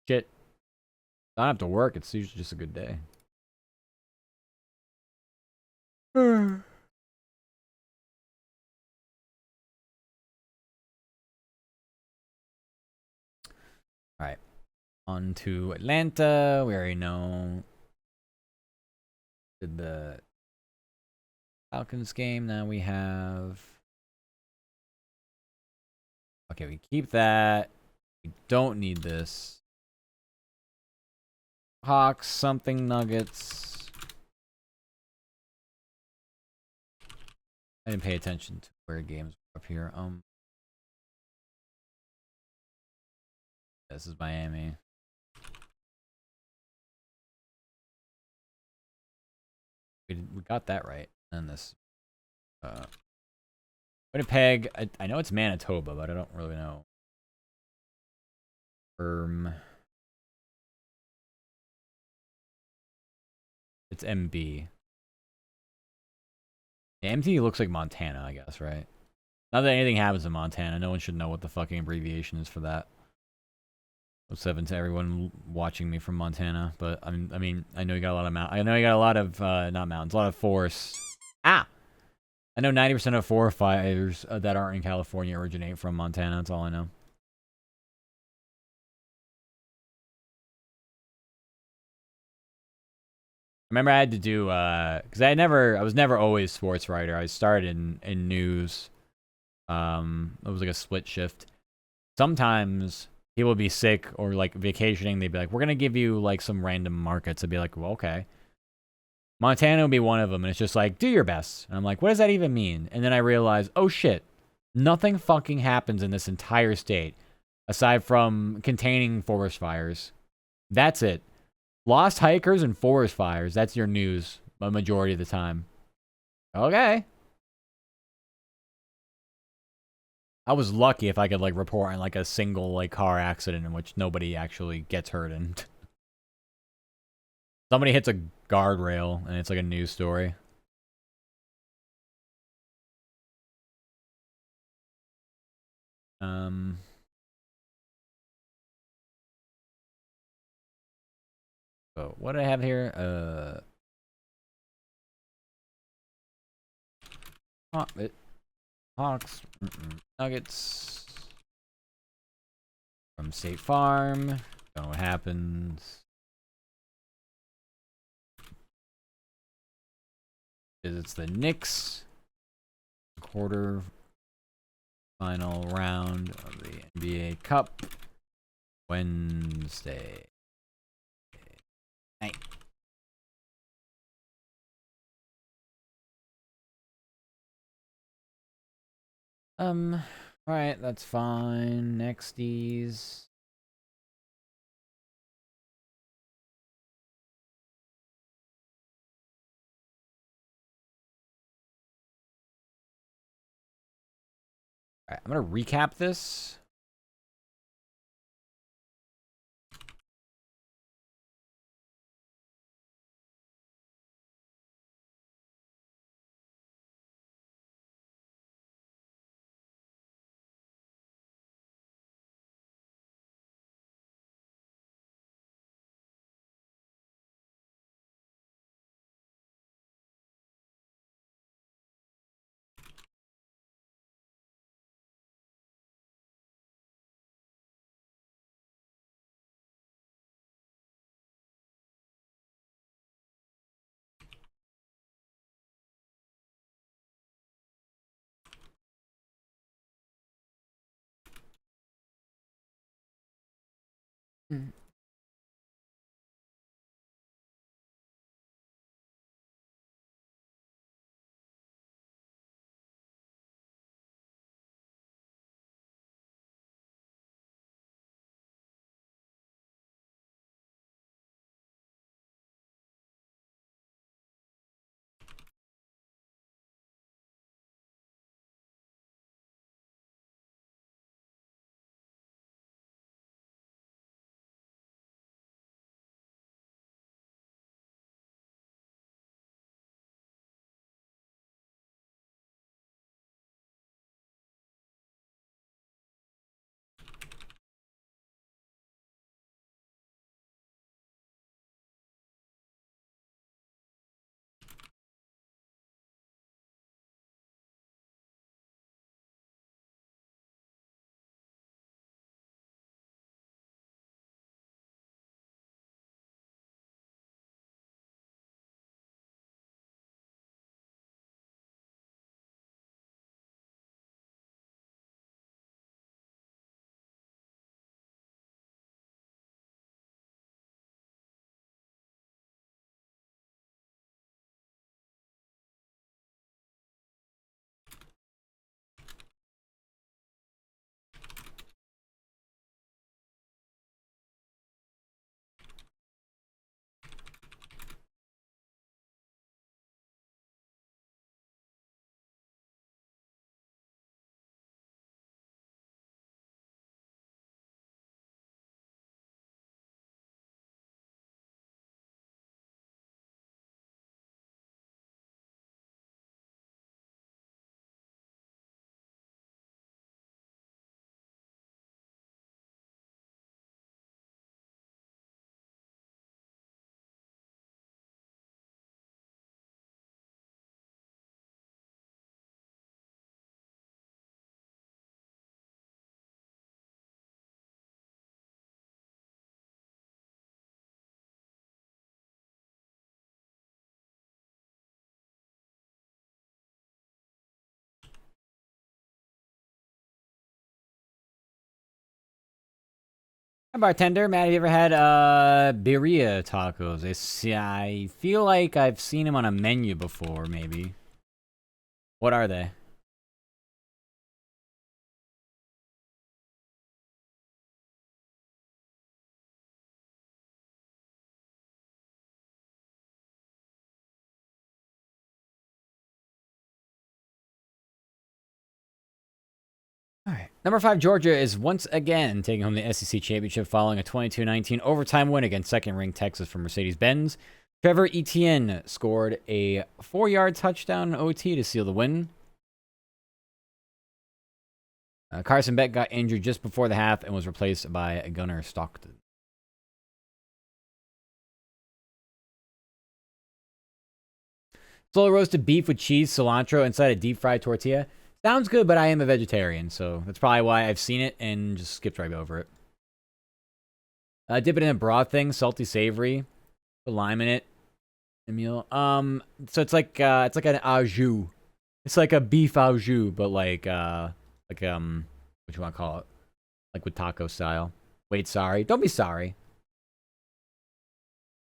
shit. I don't have to work. It's usually just a good day. All right. On to Atlanta. We already know. Did the Falcons game. Now we have. Okay, we keep that. We don't need this. Hawks, something Nuggets. I didn't pay attention to where games were up here. This is Miami. We got that right. And this, Winnipeg. I know it's Manitoba, but I don't really know. It's MB. Yeah, MT looks like Montana, I guess, right? Not that anything happens in Montana. No one should know what the fucking abbreviation is for that. 07 to everyone watching me from Montana, but I mean, I know you got a lot of I know you got a lot of not mountains, a lot of forests. Ah, I know 90% of forest fires that aren't in California originate from Montana. That's all I know. I remember I had to do because I was never always sports writer. I started in news. It was like a split shift. Sometimes people would be sick or like vacationing. They'd be like, "We're gonna give you like some random markets." I'd be like, "Well, okay." Montana would be one of them, and it's just like, do your best. And I'm like, what does that even mean? And then I realize, oh shit, nothing fucking happens in this entire state aside from containing forest fires. That's it. Lost hikers and forest fires. That's your news a majority of the time. Okay. I was lucky if I could like report on like a single like car accident in which nobody actually gets hurt and somebody hits a guardrail and it's like a news story. Um So what do I have here? Hawks, Nuggets from State Farm. Don't know what happens. It's the Knicks quarter final round of the NBA Cup Wednesday night. All right, that's fine. Nexties. All right, I'm gonna recap this. Mm. Hi, bartender. Matt, have you ever had birria tacos? I feel like I've seen them on a menu before, maybe. What are they? All right. Number 5, Georgia is once again taking home the SEC championship following a 22-19 overtime win against second-ranked Texas from Mercedes-Benz. Trevor Etienne scored a 4-yard touchdown in OT to seal the win. Carson Beck got injured just before the half and was replaced by Gunnar Stockton. Slowly roasted beef with cheese, cilantro inside a deep-fried tortilla. Sounds good, but I am a vegetarian, so that's probably why I've seen it and just skipped right over it. Dip it in a broth thing, salty, savory. Put lime in it. Emil. So it's like an au jus. It's like a beef au jus, but what you want to call it? Like with taco style. Wait, sorry. Don't be sorry.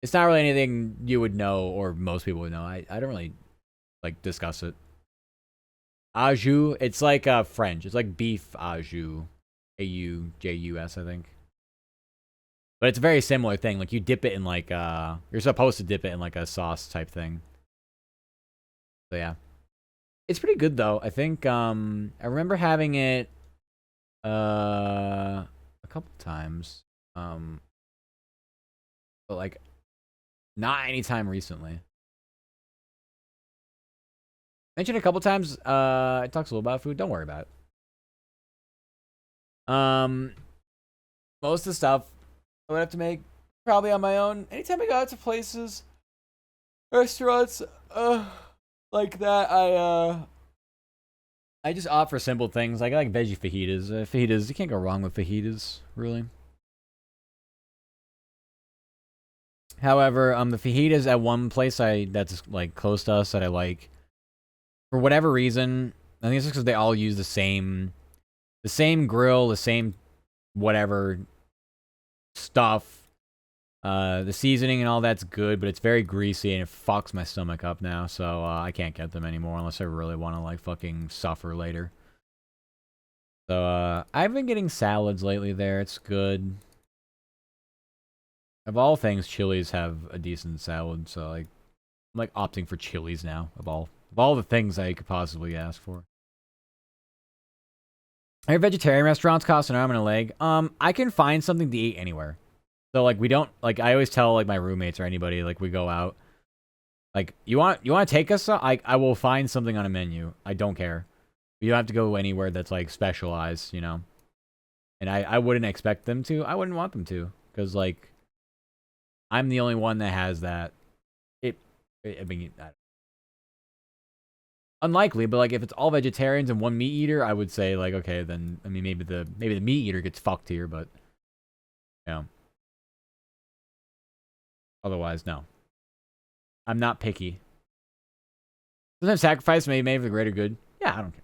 It's not really anything you would know or most people would know. I don't really like discuss it. Au jus, it's like French. It's like beef au jus. A-U-J-U-S, I think. But it's a very similar thing. Like you dip it in like you're supposed to dip it in like a sauce type thing. So yeah. It's pretty good though. I think I remember having it a couple times. But like not anytime recently. Mentioned a couple times, it talks a little about food. Don't worry about it. Most of the stuff I would have to make probably on my own. Anytime I go out to places, restaurants, like that, I just opt for simple things. Like I like veggie fajitas. Fajitas, you can't go wrong with fajitas, really. However, the fajitas at one place that's like close to us that I like, for whatever reason, I think it's just because they all use the same grill, the same whatever stuff. The seasoning and all that's good, but it's very greasy and it fucks my stomach up now. So I can't get them anymore unless I really want to like fucking suffer later. So I've been getting salads lately there. It's good. Of all things, Chili's have a decent salad, so like I'm like opting for Chili's now. Of all the things I could possibly ask for. Are vegetarian restaurants cost an arm and a leg? I can find something to eat anywhere. So like we don't like I always tell like my roommates or anybody like we go out. Like you want to take us? I will find something on a menu. I don't care. You don't have to go anywhere that's like specialized, you know. And I wouldn't expect them to. I wouldn't want them to because like I'm the only one that has that. I mean, unlikely, but like if it's all vegetarians and one meat eater, I would say like okay, then I mean maybe the meat eater gets fucked here, but you know. Otherwise, no. I'm not picky. Sometimes sacrifice may be made for the greater good. Yeah, I don't care.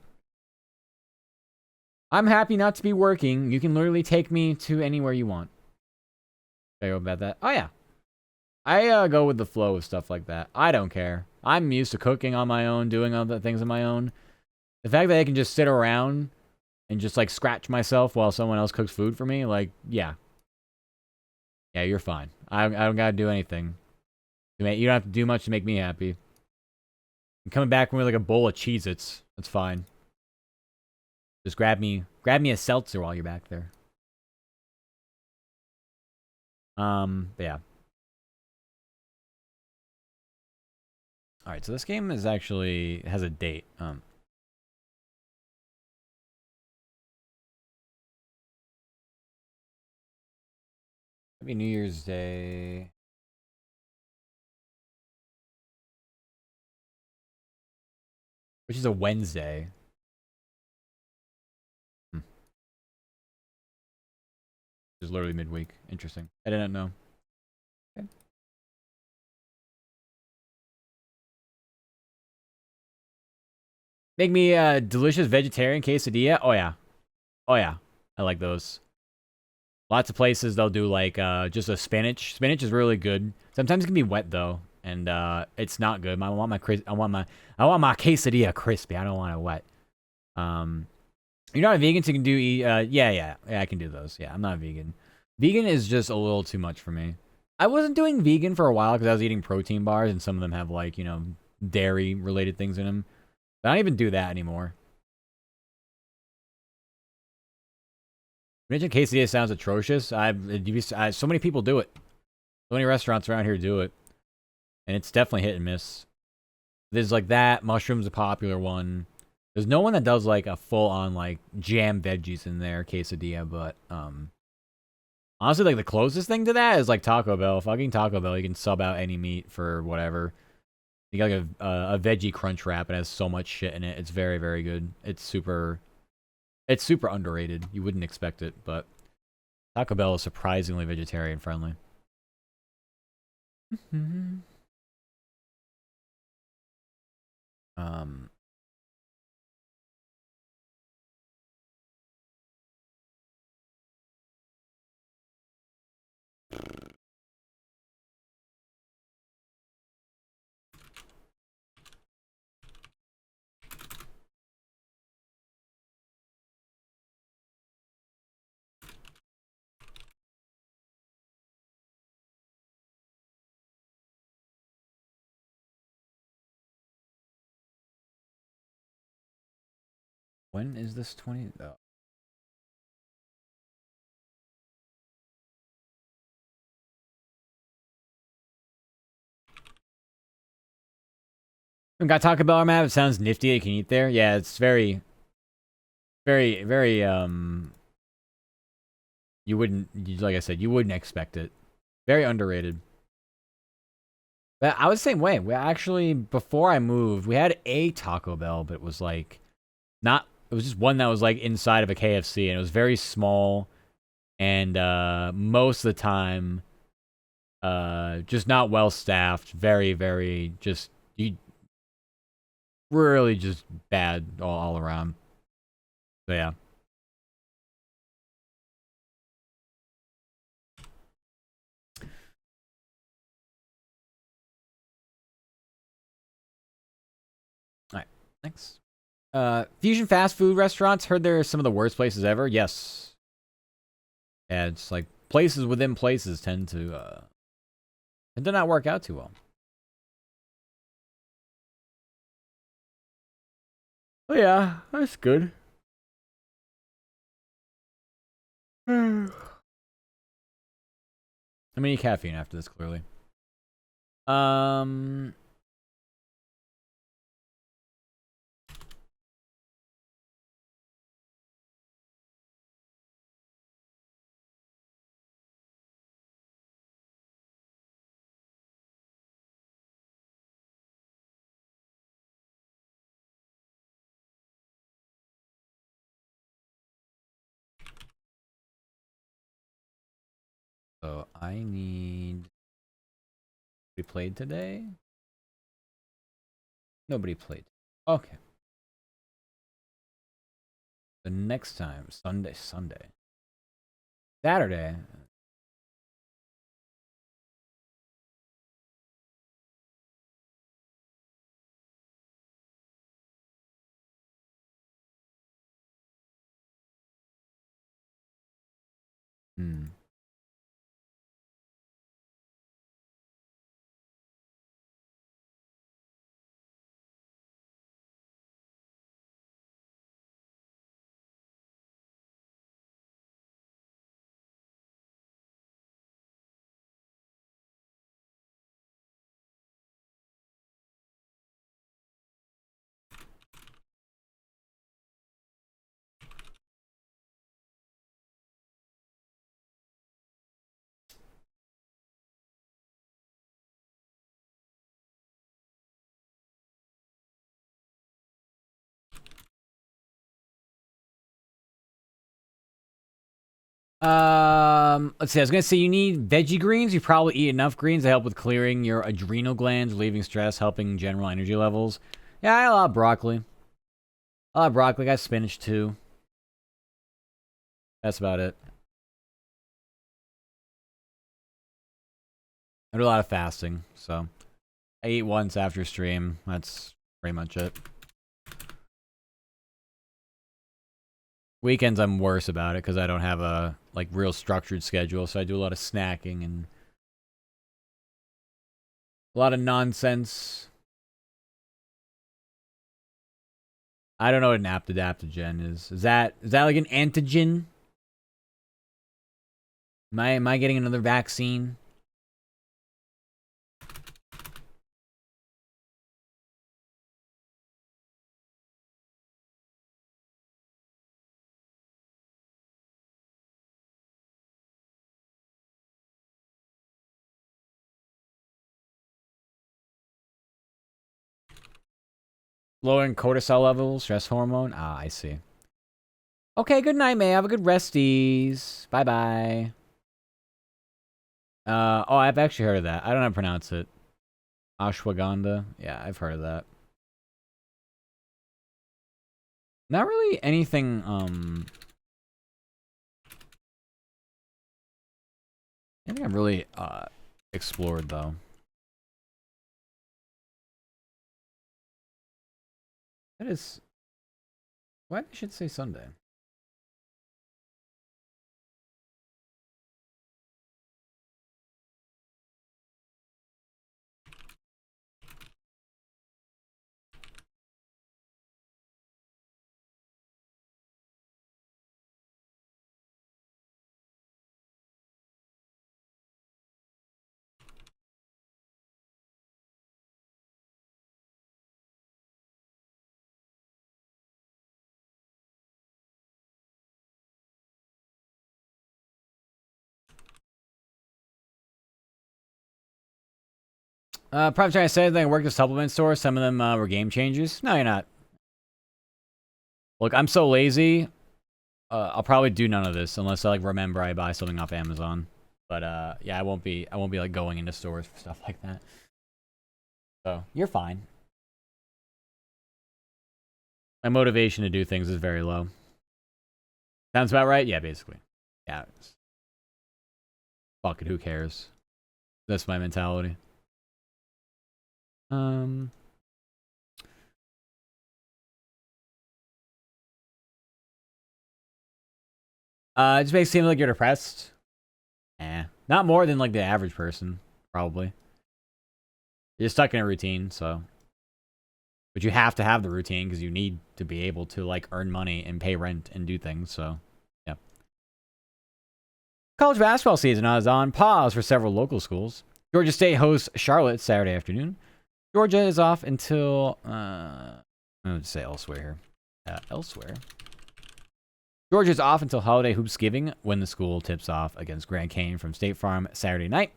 I'm happy not to be working. You can literally take me to anywhere you want. Say about that. Oh yeah. I go with the flow of stuff like that. I don't care. I'm used to cooking on my own, doing other things on my own. The fact that I can just sit around and just like scratch myself while someone else cooks food for me, like, yeah. Yeah, you're fine. I don't gotta do anything. You don't have to do much to make me happy. I'm coming back with like a bowl of Cheez-Its. That's fine. Just grab me a seltzer while you're back there. Yeah. All right, so this game is actually has a date. Maybe New Year's Day. Which is a Wednesday. Just literally midweek. Interesting. I didn't know. Okay. Make me a delicious vegetarian quesadilla. Oh yeah. Oh yeah. I like those. Lots of places they'll do like just a spinach. Spinach is really good. Sometimes it can be wet though, and it's not good. I want my quesadilla crispy. I don't want it wet. You're not a vegan, so you can do yeah, I can do those. Yeah, I'm not vegan. Vegan is just a little too much for me. I wasn't doing vegan for a while because I was eating protein bars, and some of them have like dairy related things in them. But I don't even do that anymore. Mention quesadilla sounds atrocious. So many people do it. So many restaurants around here do it, and it's definitely hit and miss. There's like that. Mushroom's a popular one. There's no one that does like a full on like jam veggies in their quesadilla, but honestly, like the closest thing to that is like Taco Bell. Fucking Taco Bell, you can sub out any meat for whatever. You got like a veggie crunch wrap. It has so much shit in it. It's very very good. It's super underrated. You wouldn't expect it, but Taco Bell is surprisingly vegetarian friendly. um. When is this 20? Oh. Got Taco Bell map. It sounds nifty. You can eat there. Yeah, it's very, very, very. You wouldn't, like I said, you wouldn't expect it. Very underrated. But I was the same way. We actually, before I moved, we had a Taco Bell, but it was like not. It was just one that was like inside of a KFC, and it was very small, and most of the time, just not well staffed. Very, very just you really just bad all around. So yeah. Thanks. Fusion fast food restaurants. Heard they're some of the worst places ever. Yes. Yeah, it's like places within places tend to not work out too well. Oh yeah, that's good. I mean, caffeine after this, clearly. Um, so I need. We played today. Nobody played. Okay. The next time, Sunday, Saturday. Hmm. Let's see. I was gonna say you need veggie greens. You probably eat enough greens to help with clearing your adrenal glands, relieving stress, helping general energy levels. Yeah, I love broccoli. I love broccoli. I got spinach too. That's about it. I do a lot of fasting, so I eat once after stream. That's pretty much it. Weekends, I'm worse about it because I don't have a like real structured schedule, so I do a lot of snacking and a lot of nonsense. I don't know what an adaptogen is. Is that like an antigen? Am I getting another vaccine? Lowering cortisol levels, stress hormone. Ah, I see. Okay, good night, May. Have a good resties. Bye bye. Oh, I've actually heard of that. I don't know how to pronounce it. Ashwagandha. Yeah, I've heard of that. Not really anything, anything I've really, explored, though. That is... Why they should say Sunday? Probably trying to say that I worked at a supplement store. Some of them were game changers. No, you're not. Look, I'm so lazy. I'll probably do none of this unless I like remember I buy something off Amazon. But yeah, I won't be like going into stores for stuff like that. So you're fine. My motivation to do things is very low. Sounds about right? Yeah, basically. Yeah. Fuck it, who cares? That's my mentality. It just makes it seem like you're depressed. Not more than like the average person, probably. You're stuck in a routine, so. But you have to have the routine because you need to be able to like earn money and pay rent and do things. So, yeah. College basketball season is on pause for several local schools. Georgia State hosts Charlotte Saturday afternoon. Georgia is off until I'm going to say elsewhere here. Elsewhere. Georgia's off until Holiday Hoopsgiving when the school tips off against Grand Canyon from State Farm Saturday night.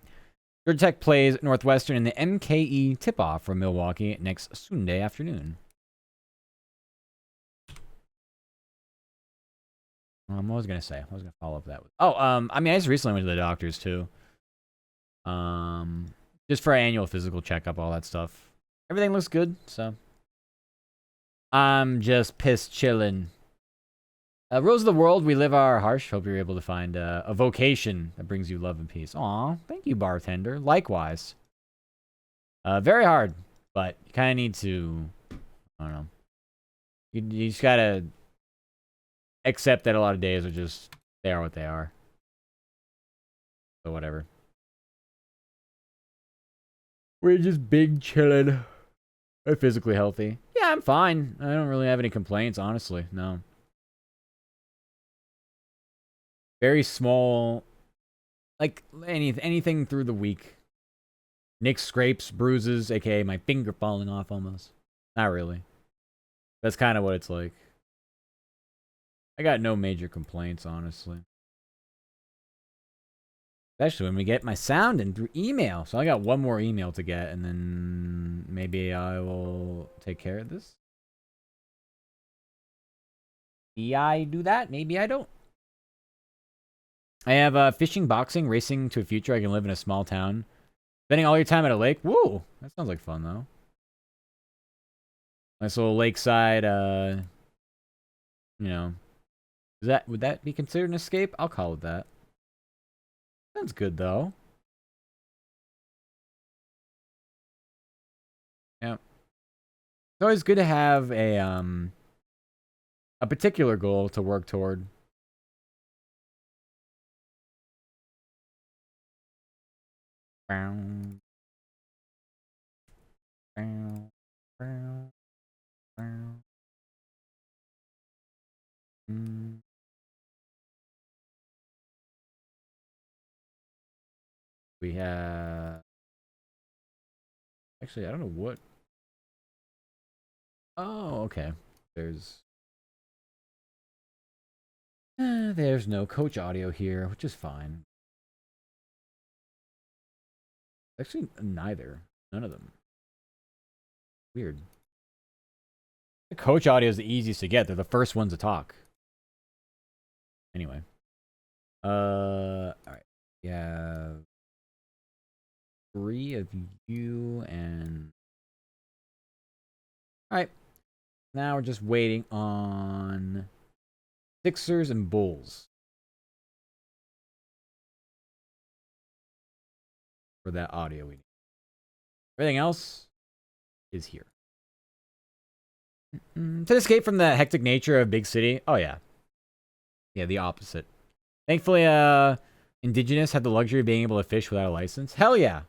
Georgia Tech plays Northwestern in the MKE tip-off from Milwaukee next Sunday afternoon. What was I going to say? I was going to follow up that with... I mean, I just recently went to the doctors, too. Just for our annual physical checkup, all that stuff. Everything looks good, so... I'm just piss chillin'. Rose of the World, we live our harsh. Hope you're able to find a vocation that brings you love and peace. Aw, thank you, bartender. Likewise. Very hard, but you kind of need to, I don't know. You just gotta accept that a lot of days are just, they are what they are. So whatever. We're just big chillin'. I'm physically healthy. Yeah, I'm fine. I don't really have any complaints, honestly. No. Very small, like anything through the week. Nicks, scrapes, bruises, aka my finger falling off almost. Not really. That's kind of what it's like. I got no major complaints, honestly. Especially when we get my sound in through email. So I got one more email to get, and then maybe I will take care of this. Maybe I do that, maybe I don't. I have fishing, boxing, racing to a future. I can live in a small town. Spending all your time at a lake. Woo! That sounds like fun, though. Nice little lakeside, you know. Would that be considered an escape? I'll call it that. Sounds good, though. Yeah. It's always good to have a particular goal to work toward. We have... Actually, I don't know what... Oh, okay. There's no coach audio here, which is fine. Actually, neither. None of them. Weird. The coach audio is the easiest to get. They're the first ones to talk. Anyway. Alright. We have 3 of you and... Alright. Now we're just waiting on Sixers and Bulls. For that audio we need. Everything else is here. To escape from the hectic nature of big city. Oh yeah. Yeah, the opposite. Thankfully, indigenous have the luxury of being able to fish without a license. Hell yeah.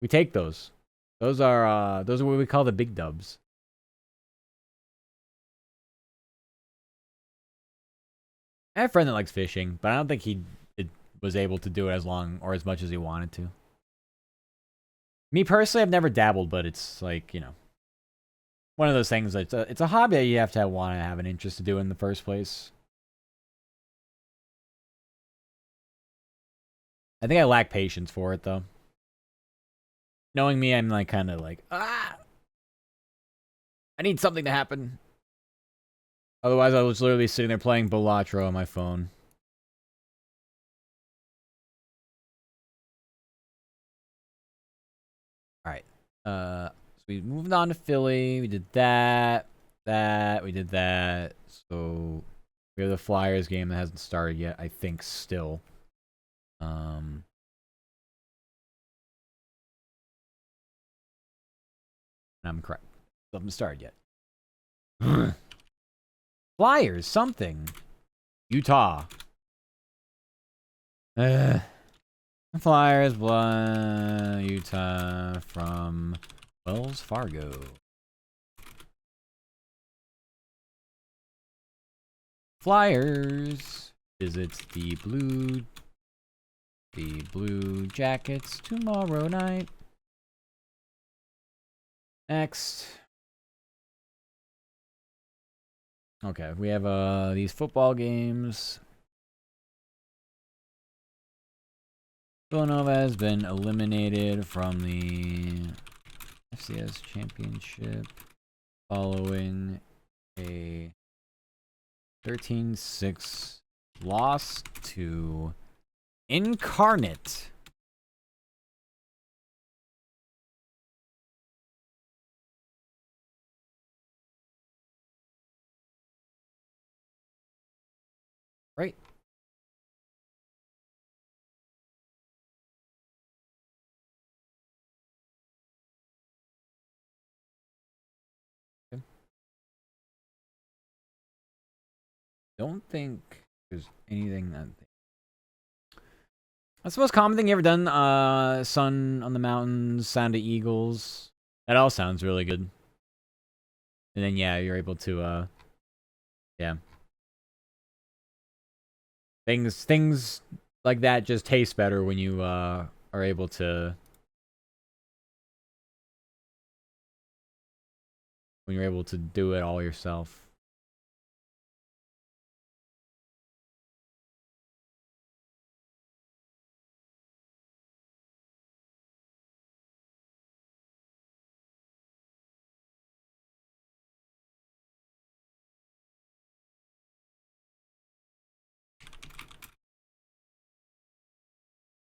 We take those. Those are what we call the big dubs. I have a friend that likes fishing, but I don't think he was able to do it as long or as much as he wanted to. Me personally, I've never dabbled, but it's like, you know, one of those things that it's a hobby that you have to want to have an interest to do in the first place. I think I lack patience for it, though. Knowing me, I'm like kind of like, I need something to happen. Otherwise, I was literally sitting there playing Balatro on my phone. Alright. So we moved on to Philly. We did that. We did that. So we have the Flyers game that hasn't started yet, I think, still. I'm correct. Still haven't started yet. Flyers, something. Utah. Flyers, Utah from Wells Fargo. Flyers visits the Blue Jackets tomorrow night. Next. Okay, we have these football games. Villanova has been eliminated from the FCS championship following a 13-6 loss to Incarnate. Right. Don't think there's anything that's the most common thing you ever done. Sun on the Mountains, Sound of Eagles. That all sounds really good. And then yeah, you're able to yeah. Things like that just taste better when you are able to when you're able to do it all yourself.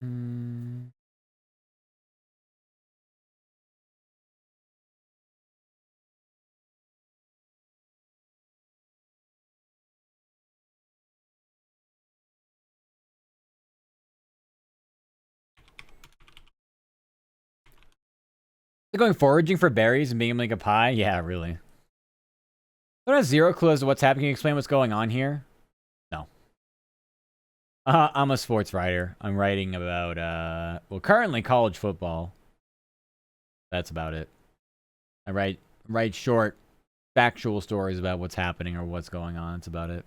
Mm. Going foraging for berries and being able to make a pie? Yeah, really. I have zero clue as to what's happening. Can you explain what's going on here? No. I'm a sports writer. I'm writing about, well, currently college football. That's about it. I write short, factual stories about what's happening or what's going on. That's about it.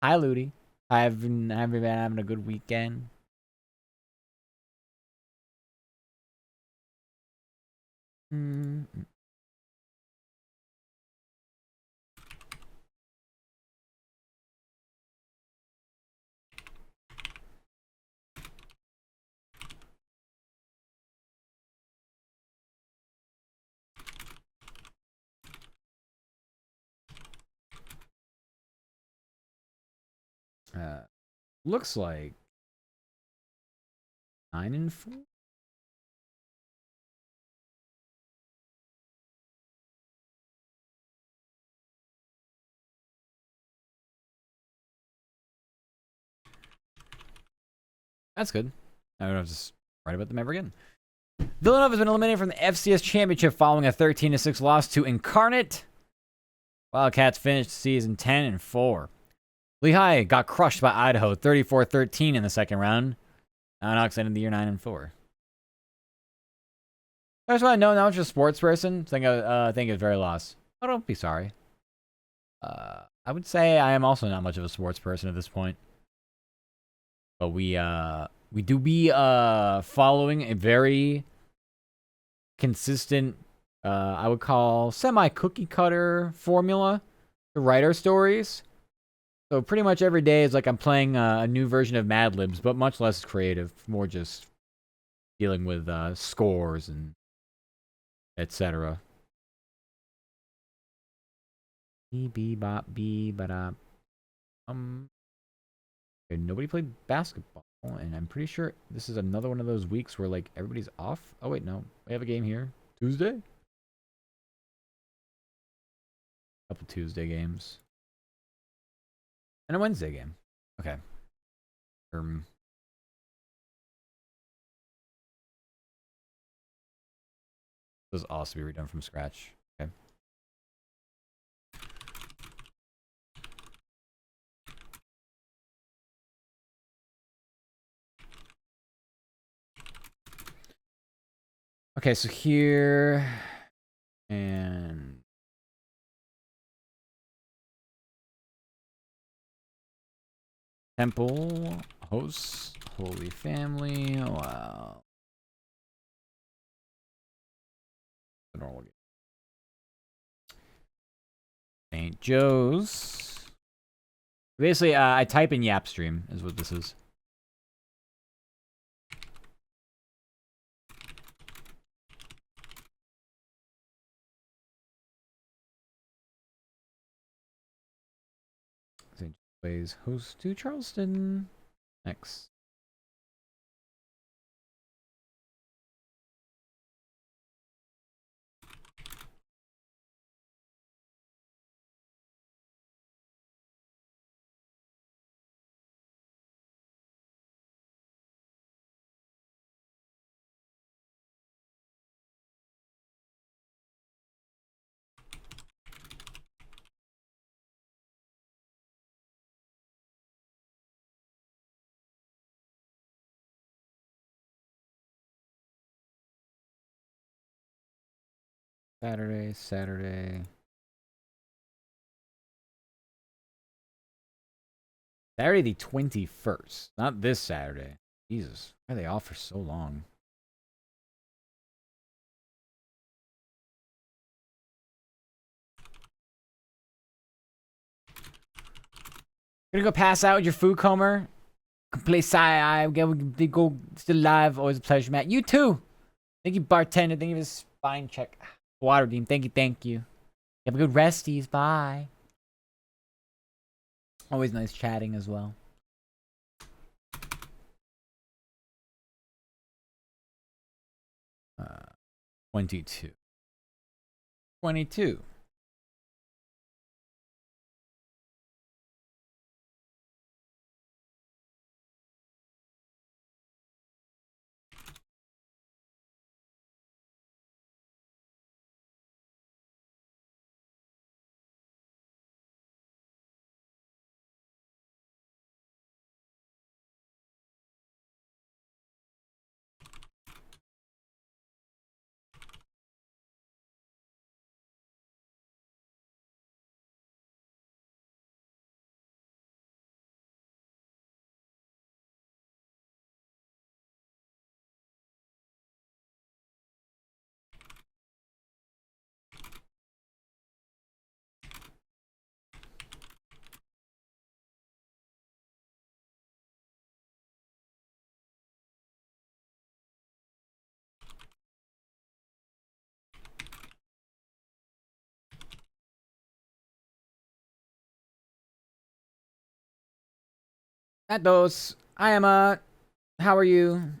Hi, Ludi. Have you been having a good weekend? Mm. Looks like 9-4. That's good. I don't have to write about them ever again. Villanova has been eliminated from the FCS championship following a 13-6 loss to Incarnate. Wildcats finished the season 10-4. Lehigh got crushed by Idaho 34-13 in the second round. Knox ended the year 9-4. That's why I know now I'm just a sports person. I think it was very lost. Oh, don't be sorry. I would say I am also not much of a sports person at this point. But we do be following a very consistent, I would call semi-cookie cutter formula to write our stories. So pretty much every day is like I'm playing a new version of Mad Libs, but much less creative, more just dealing with scores and etc. Nobody played basketball, and I'm pretty sure this is another one of those weeks where like everybody's off. Oh wait, no, we have a game here Tuesday. Couple Tuesday games and a Wednesday game. Okay. Those will also be redone from scratch. Okay. Okay, so here and temple, hosts, Holy Family. Wow. St. Joe's. Basically, I type in Yapstream is what this is. St. Joe's host to Charleston. Next. Saturday. Saturday the 21st. Not this Saturday. Jesus. Why are they off for so long? Gonna go pass out with your food comer. Play side eye. Go still live. Always a pleasure, Matt. You too. Thank you, bartender. Thank you for the spine check. Water Dean. Thank you. Thank you. Have a good resties. Bye. Always nice chatting as well. Uh, 22. 22. At those. I am how are you?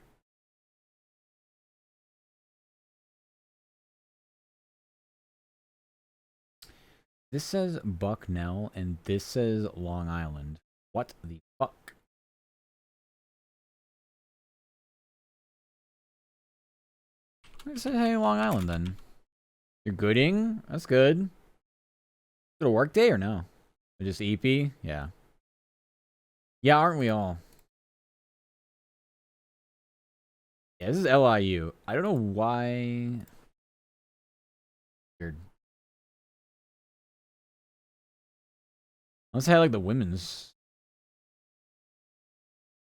This says Bucknell and this says Long Island. What the fuck? I said hey Long Island then. You're gooding? That's good. Is it a work day or no? Or just EP? Yeah. Yeah, aren't we all? Yeah, this is LIU. I don't know why. Weird. Unless I had like the women's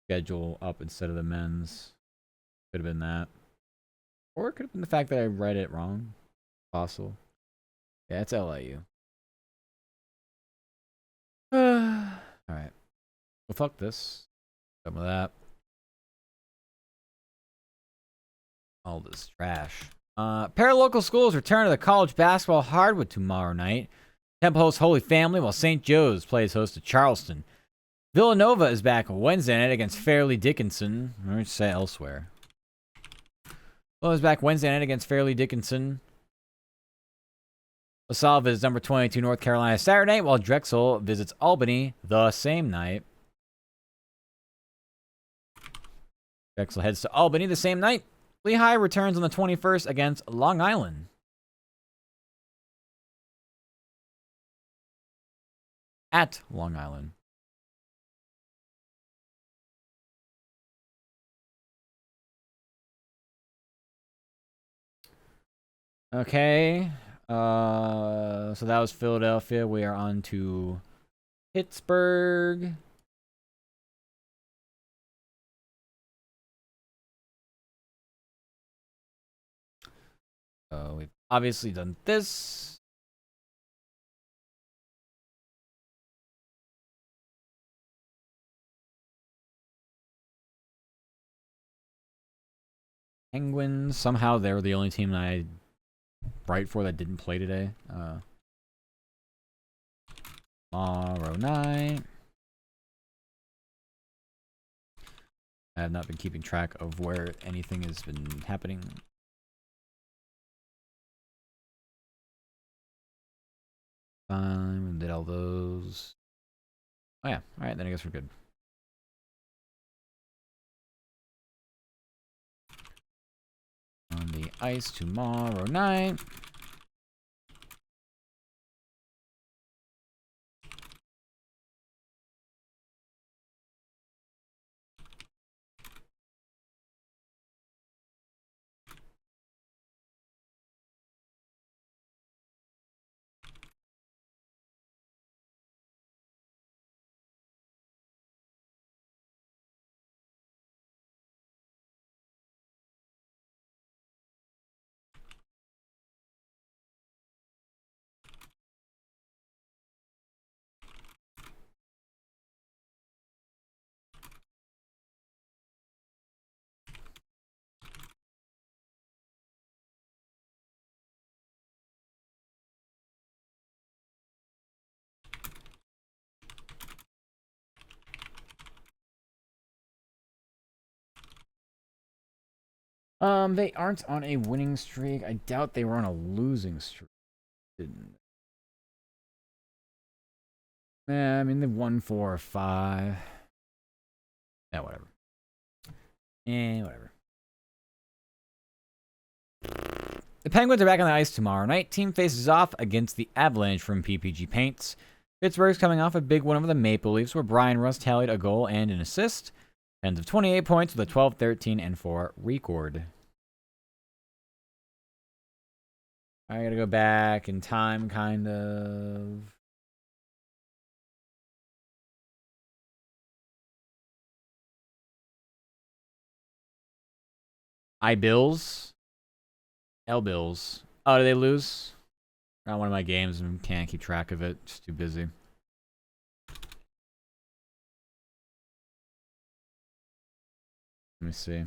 schedule up instead of the men's. Could have been that. Or it could have been the fact that I read it wrong. Possible. Yeah, it's LIU. Alright. Well, fuck this. Some of that. All this trash. Pair of local schools return to the college basketball hardwood tomorrow night. Temple hosts Holy Family, while St. Joe's plays host to Charleston. Villanova is back Wednesday night against Fairleigh Dickinson. Or say elsewhere. Villanova is back Wednesday night against Fairleigh Dickinson. LaSalle visits number 22 North Carolina Saturday night, while Drexel visits Albany the same night. Drexel heads to Albany the same night. Lehigh returns on the 21st against Long Island. At Long Island. Okay. So that was Philadelphia. We are on to Pittsburgh. We've obviously done this. Penguins. Somehow they're the only team that I write for that didn't play today. Tomorrow night. I have not been keeping track of where anything has been happening. Fine, we did all those. Oh yeah, alright, then I guess we're good. On the ice tomorrow night. They aren't on a winning streak. I doubt they were on a losing streak. Didn't. Yeah, I mean they won 4 or 5. Yeah, whatever. Whatever. The Penguins are back on the ice tomorrow night. Team faces off against the Avalanche from PPG Paints. Pittsburgh's coming off a big win over the Maple Leafs, where Brian Rust tallied a goal and an assist. Pens of 28 points with a 12, 13, and 4 record. I gotta go back in time, kind of. I Bills. L Bills. Oh, did they lose? Not one of my games and can't keep track of it. Just too busy. Let me see.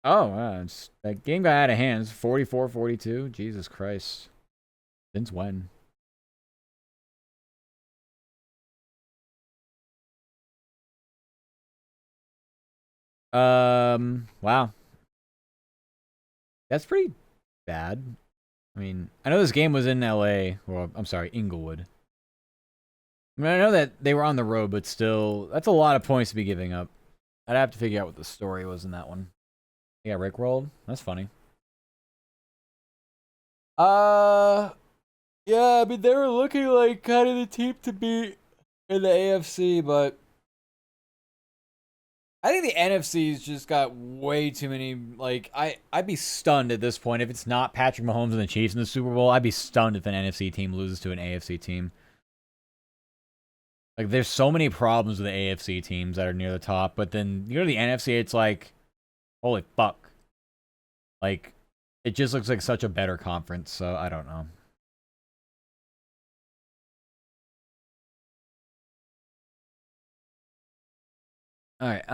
Oh, that game got out of hand. 44-42. Jesus Christ. Since when? Wow. That's pretty bad. I mean, I know this game was in LA. Well, I'm sorry, Inglewood. I mean, I know that they were on the road, but still, that's a lot of points to be giving up. I'd have to figure out what the story was in that one. Yeah, Rick rolled. That's funny. Uh, yeah, I mean, they were looking like kind of the team to beat in the AFC, but I think the NFC's just got way too many. Like, I'd be stunned at this point if it's not Patrick Mahomes and the Chiefs in the Super Bowl. I'd be stunned if an NFC team loses to an AFC team. Like, there's so many problems with the AFC teams that are near the top, but then you go to the NFC, it's like, holy fuck. Like, it just looks like such a better conference, so I don't know. Alright,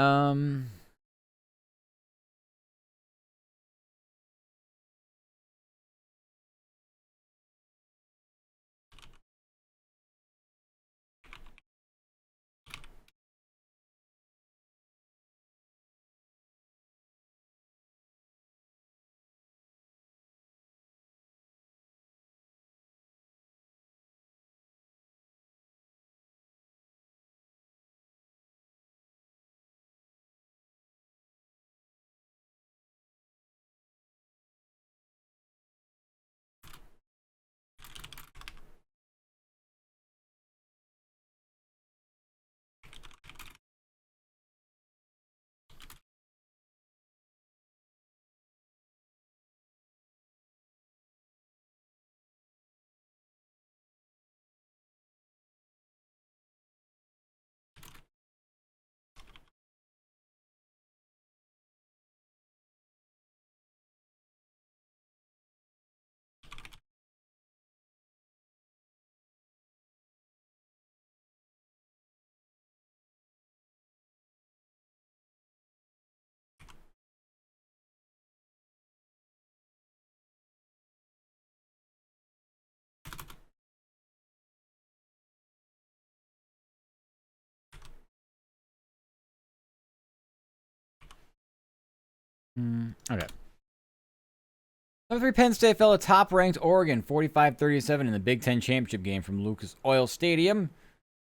Okay. Number 3, Penn State fell to top-ranked Oregon, 45-37 in the Big Ten championship game from Lucas Oil Stadium.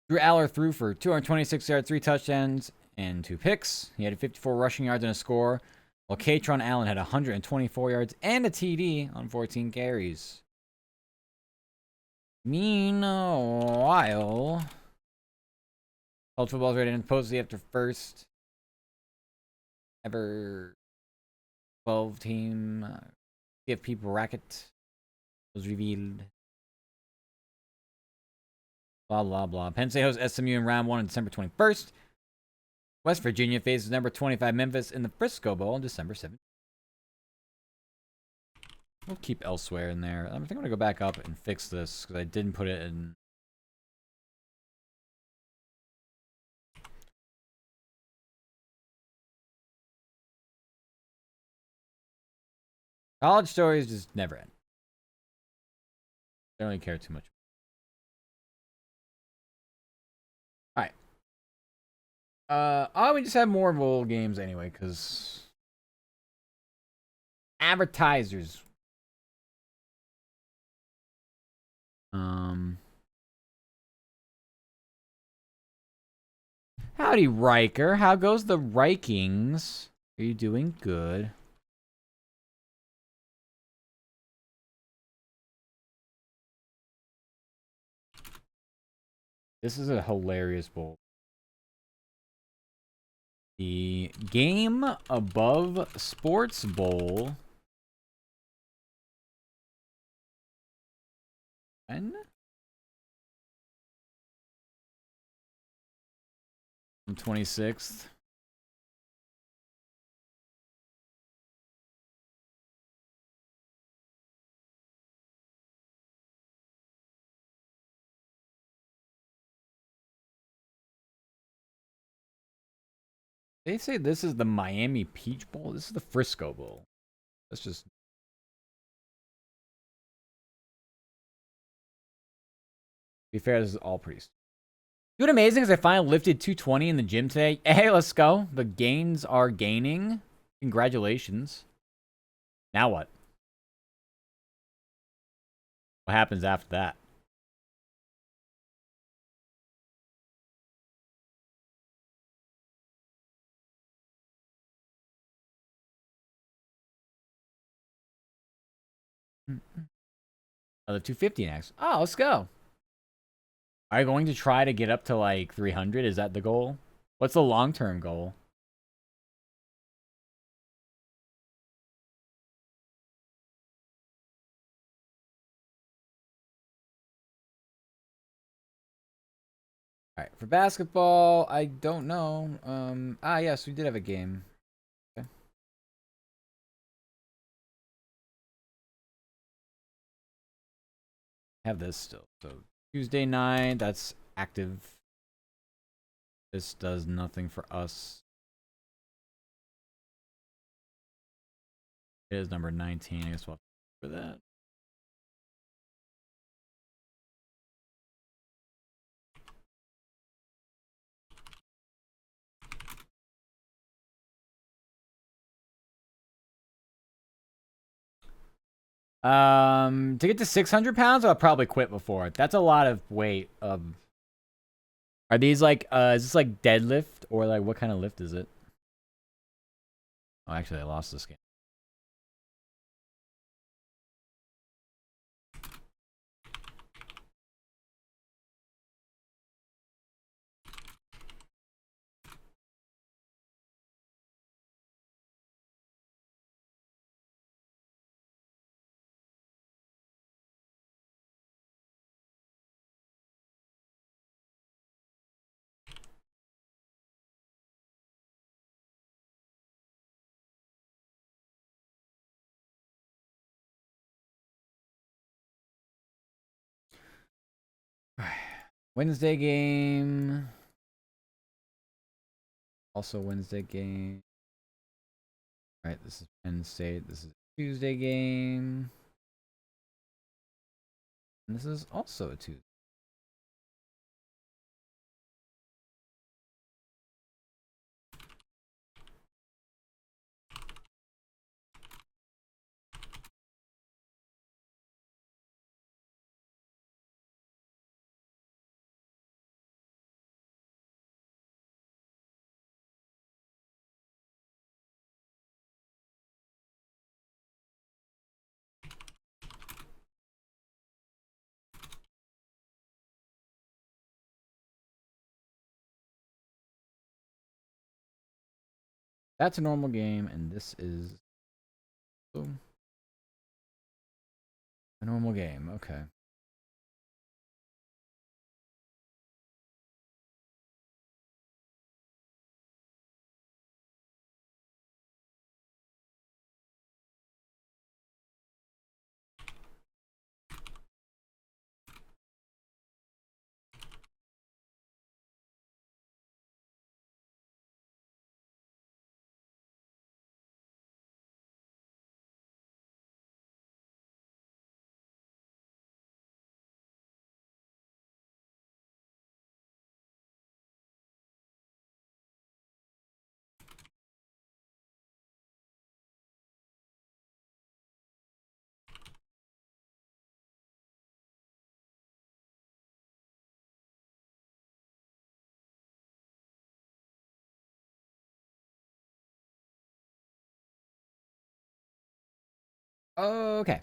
Drew Aller threw for 226 yards, 3 touchdowns, and 2 picks. He had 54 rushing yards and a score, while Katron Allen had 124 yards and a TD on 14 carries. Meanwhile, college football is ready to post after first ever 12-team CFP bracket was revealed. Blah, blah, blah. Penn State hosts SMU in round 1 on December 21st. West Virginia faces number 25 Memphis in the Frisco Bowl on December 7th. We'll keep elsewhere in there. I think I'm going to go back up and fix this because I didn't put it in. College stories just never end. I don't really care too much. Alright. We just have more bowl games anyway, because advertisers. Howdy, Riker. How goes the Rikings? Are you doing good? This is a hilarious bowl. The Game Above Sports Bowl. When? On 26th. They say this is the Miami Peach Bowl. This is the Frisco Bowl. That's just. To be fair, this is all pretty. You know what amazing is I finally lifted 220 in the gym today. Hey, let's go. The gains are gaining. Congratulations. Now what? What happens after that? Another 250 next. Oh, let's go. Are you going to try to get up to like 300? Is that the goal? What's the long-term goal? All right, for basketball, I don't know. Yes, we did have a game. Okay. Have this still. So Tuesday night, that's active. This does nothing for us. It is number 19. I guess we'll have to for that. To get to 600 pounds, I'll probably quit before. That's a lot of weight. Are these like, is this like deadlift or like what kind of lift is it? Oh, actually, I lost this game. Wednesday game. Also Wednesday game. All right, this is Penn State. This is Tuesday game. And this is also a Tuesday. That's a normal game, and this is a normal game. Okay. Okay.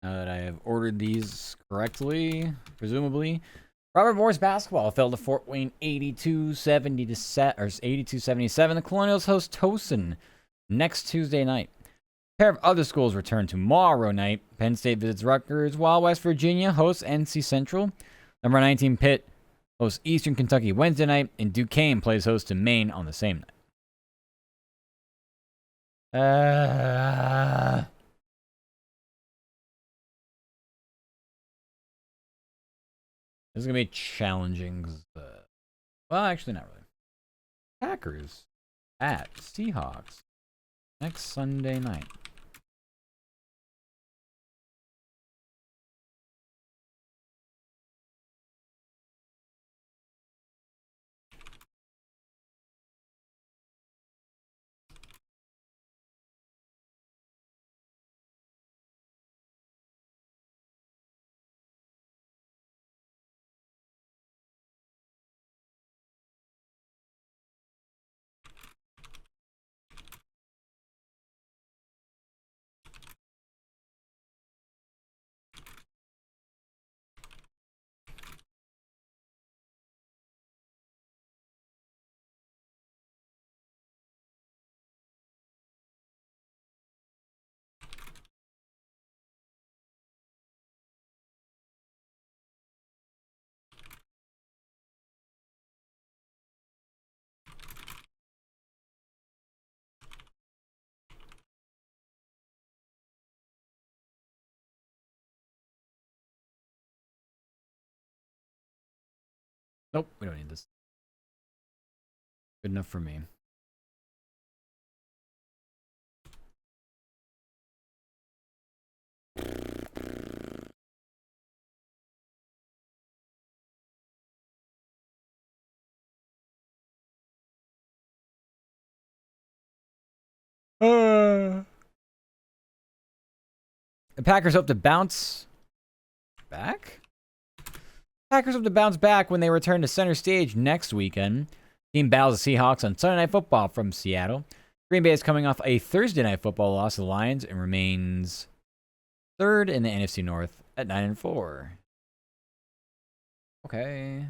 Now that I have ordered these correctly, presumably, Robert Morris basketball fell to Fort Wayne 82-70 to set or 82-77. The Colonials host Towson next Tuesday night. A pair of other schools return tomorrow night. Penn State visits Rutgers, while West Virginia hosts NC Central. Number 19 Pitt hosts Eastern Kentucky Wednesday night, and Duquesne plays host to Maine on the same night. This is going to be challenging. Well, actually, not really. Packers at Seahawks next Sunday night. Nope, we don't need this. Good enough for me. The Packers hope to bounce back. Packers hope to bounce back when they return to center stage next weekend. Team battles the Seahawks on Sunday Night Football from Seattle. Green Bay is coming off a Thursday Night Football loss to the Lions and remains third in the NFC North at 9-4. Okay.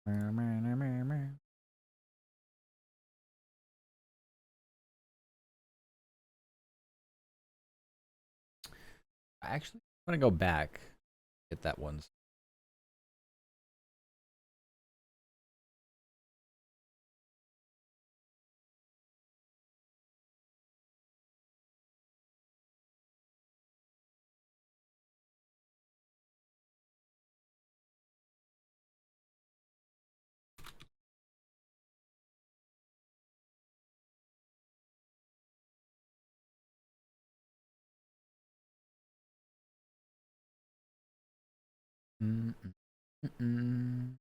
I actually want to go back, get that one. Mm-mm.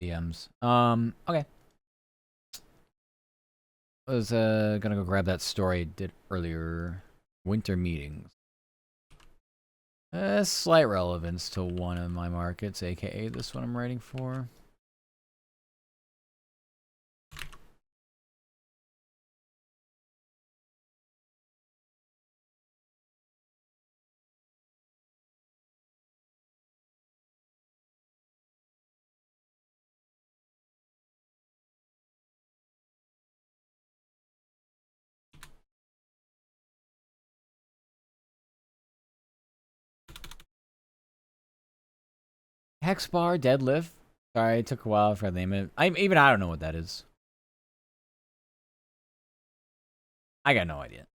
DMs. Okay. I was gonna go grab that story I did earlier. Winter meetings. Slight relevance to one of my markets, aka this one I'm writing for. Hex bar deadlift. Sorry, it took a while for the name it. I don't know what that is. I got no idea.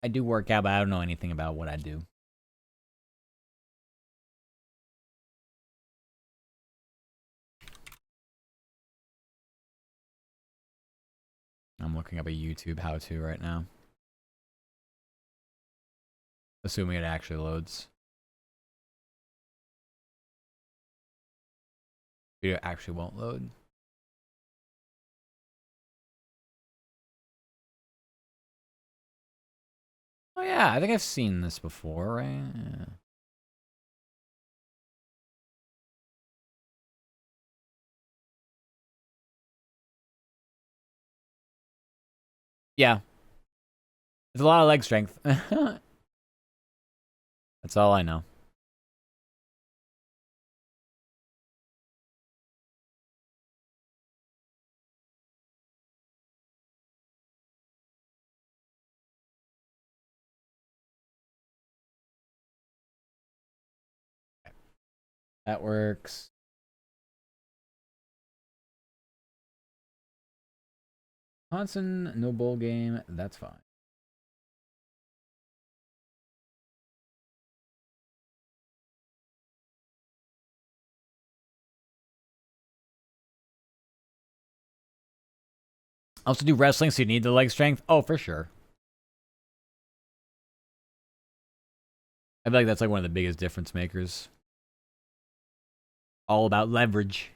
I do work out, but I don't know anything about what I do. I'm looking up a YouTube how-to right now. Assuming it actually loads. Video actually won't load. Oh yeah, I think I've seen this before, right? Yeah. Yeah. It's a lot of leg strength. That's all I know. That works. Wisconsin, no bowl game. That's fine. Also do wrestling, so you need the leg strength. Oh, for sure. I feel like that's like one of the biggest difference makers. All about leverage.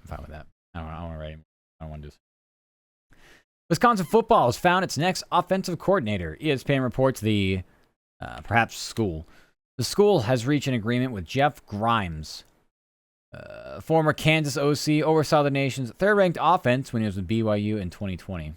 I'm fine with that. I don't want to write anymore. I don't want to do this. Wisconsin football has found its next offensive coordinator. ESPN reports the perhaps school. The school has reached an agreement with Jeff Grimes, former Kansas OC, oversaw the nation's third-ranked offense when he was with BYU in 2020.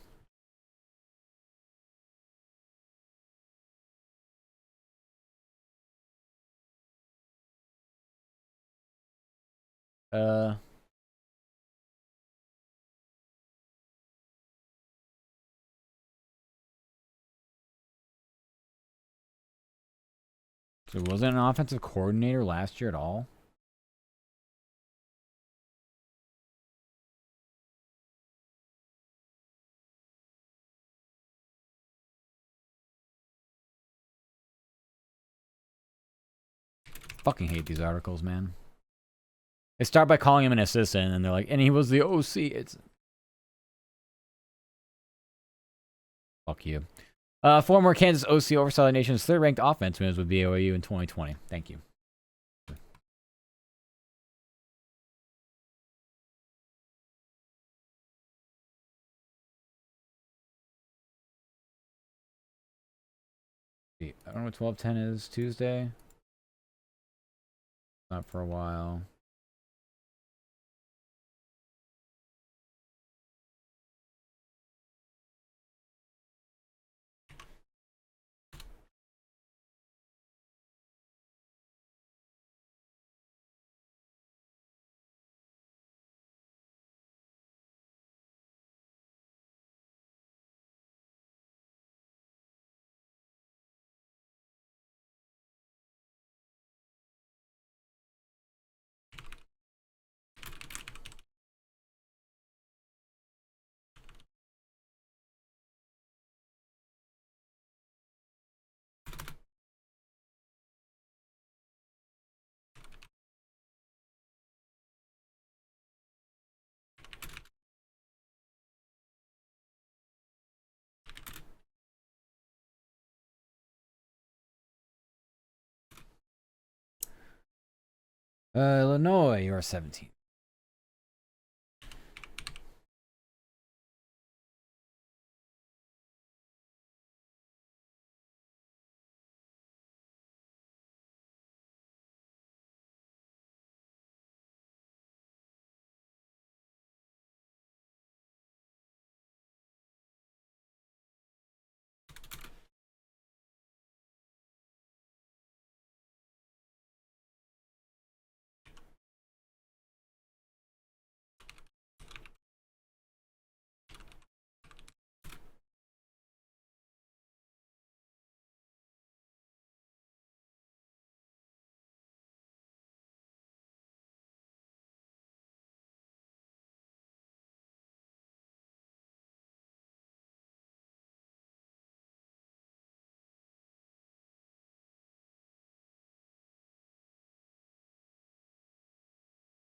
So wasn't an offensive coordinator last year at all? Fucking hate these articles, man. They start by calling him an assistant, and they're like, and he was the OC. It's fuck you. Former Kansas OC oversaw the nation's third-ranked offense wins with BYU in 2020. Thank you. I don't know what 12:10 is Tuesday. Not for a while. Illinois, you are 17.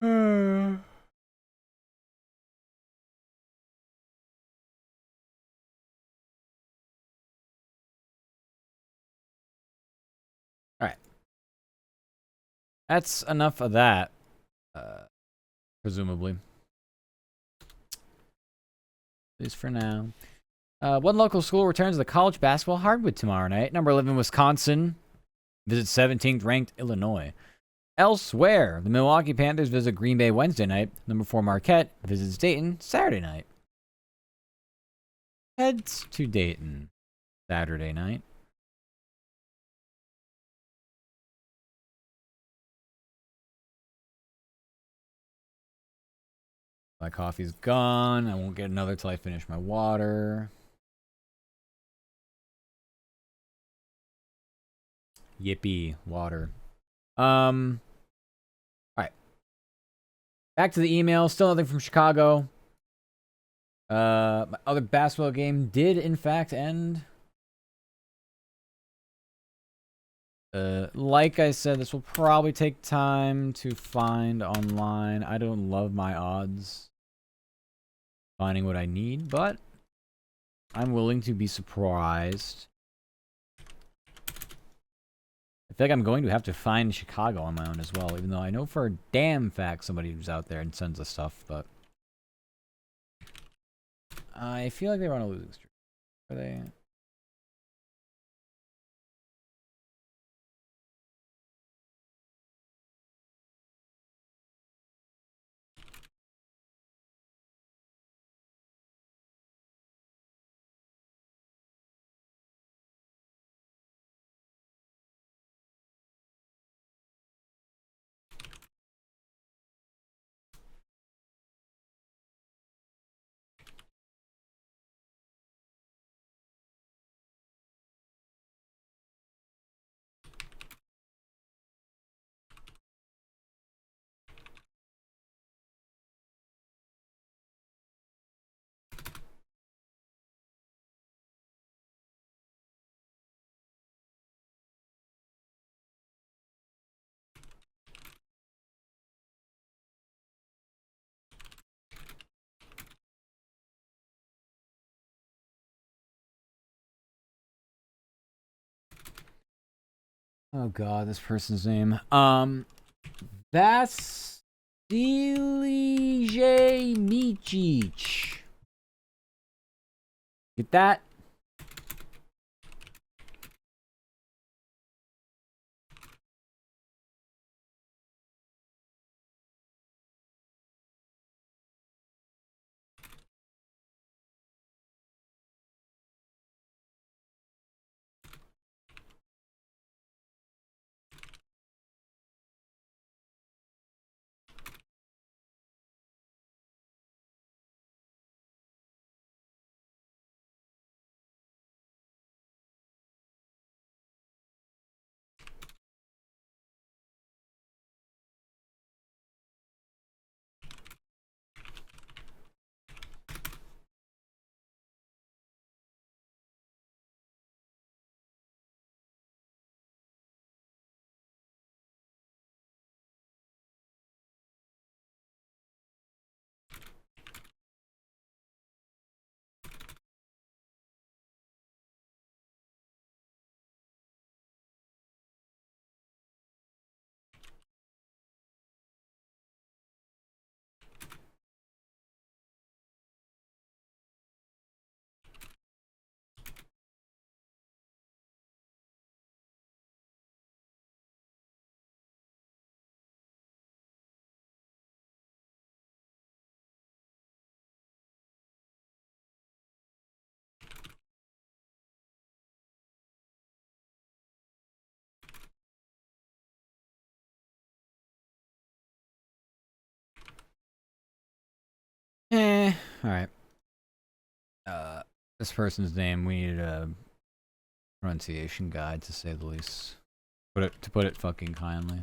All right. That's enough of that. Presumably. At least for now. One local school returns to the college basketball hardwood tomorrow night. Number 11, Wisconsin visits 17th ranked Illinois. Elsewhere, the Milwaukee Panthers visit Green Bay Wednesday night. Number 4, Marquette visits Dayton Saturday night. Heads to Dayton Saturday night. My coffee's gone. I won't get another till I finish my water. Yippee, water. All right. Back to the email. Still nothing from Chicago. My other basketball game did in fact end. Like I said, this will probably take time to find online. I don't love my odds finding what I need, but I'm willing to be surprised. I feel like I'm going to have to find Chicago on my own as well, even though I know for a damn fact somebody who's out there and sends us stuff, but I feel like they were on a losing streak. Are they? Oh god, this person's name. Vasilije Michic. Get that? Alright. This person's name, we need a pronunciation guide to say the least. To put it fucking kindly.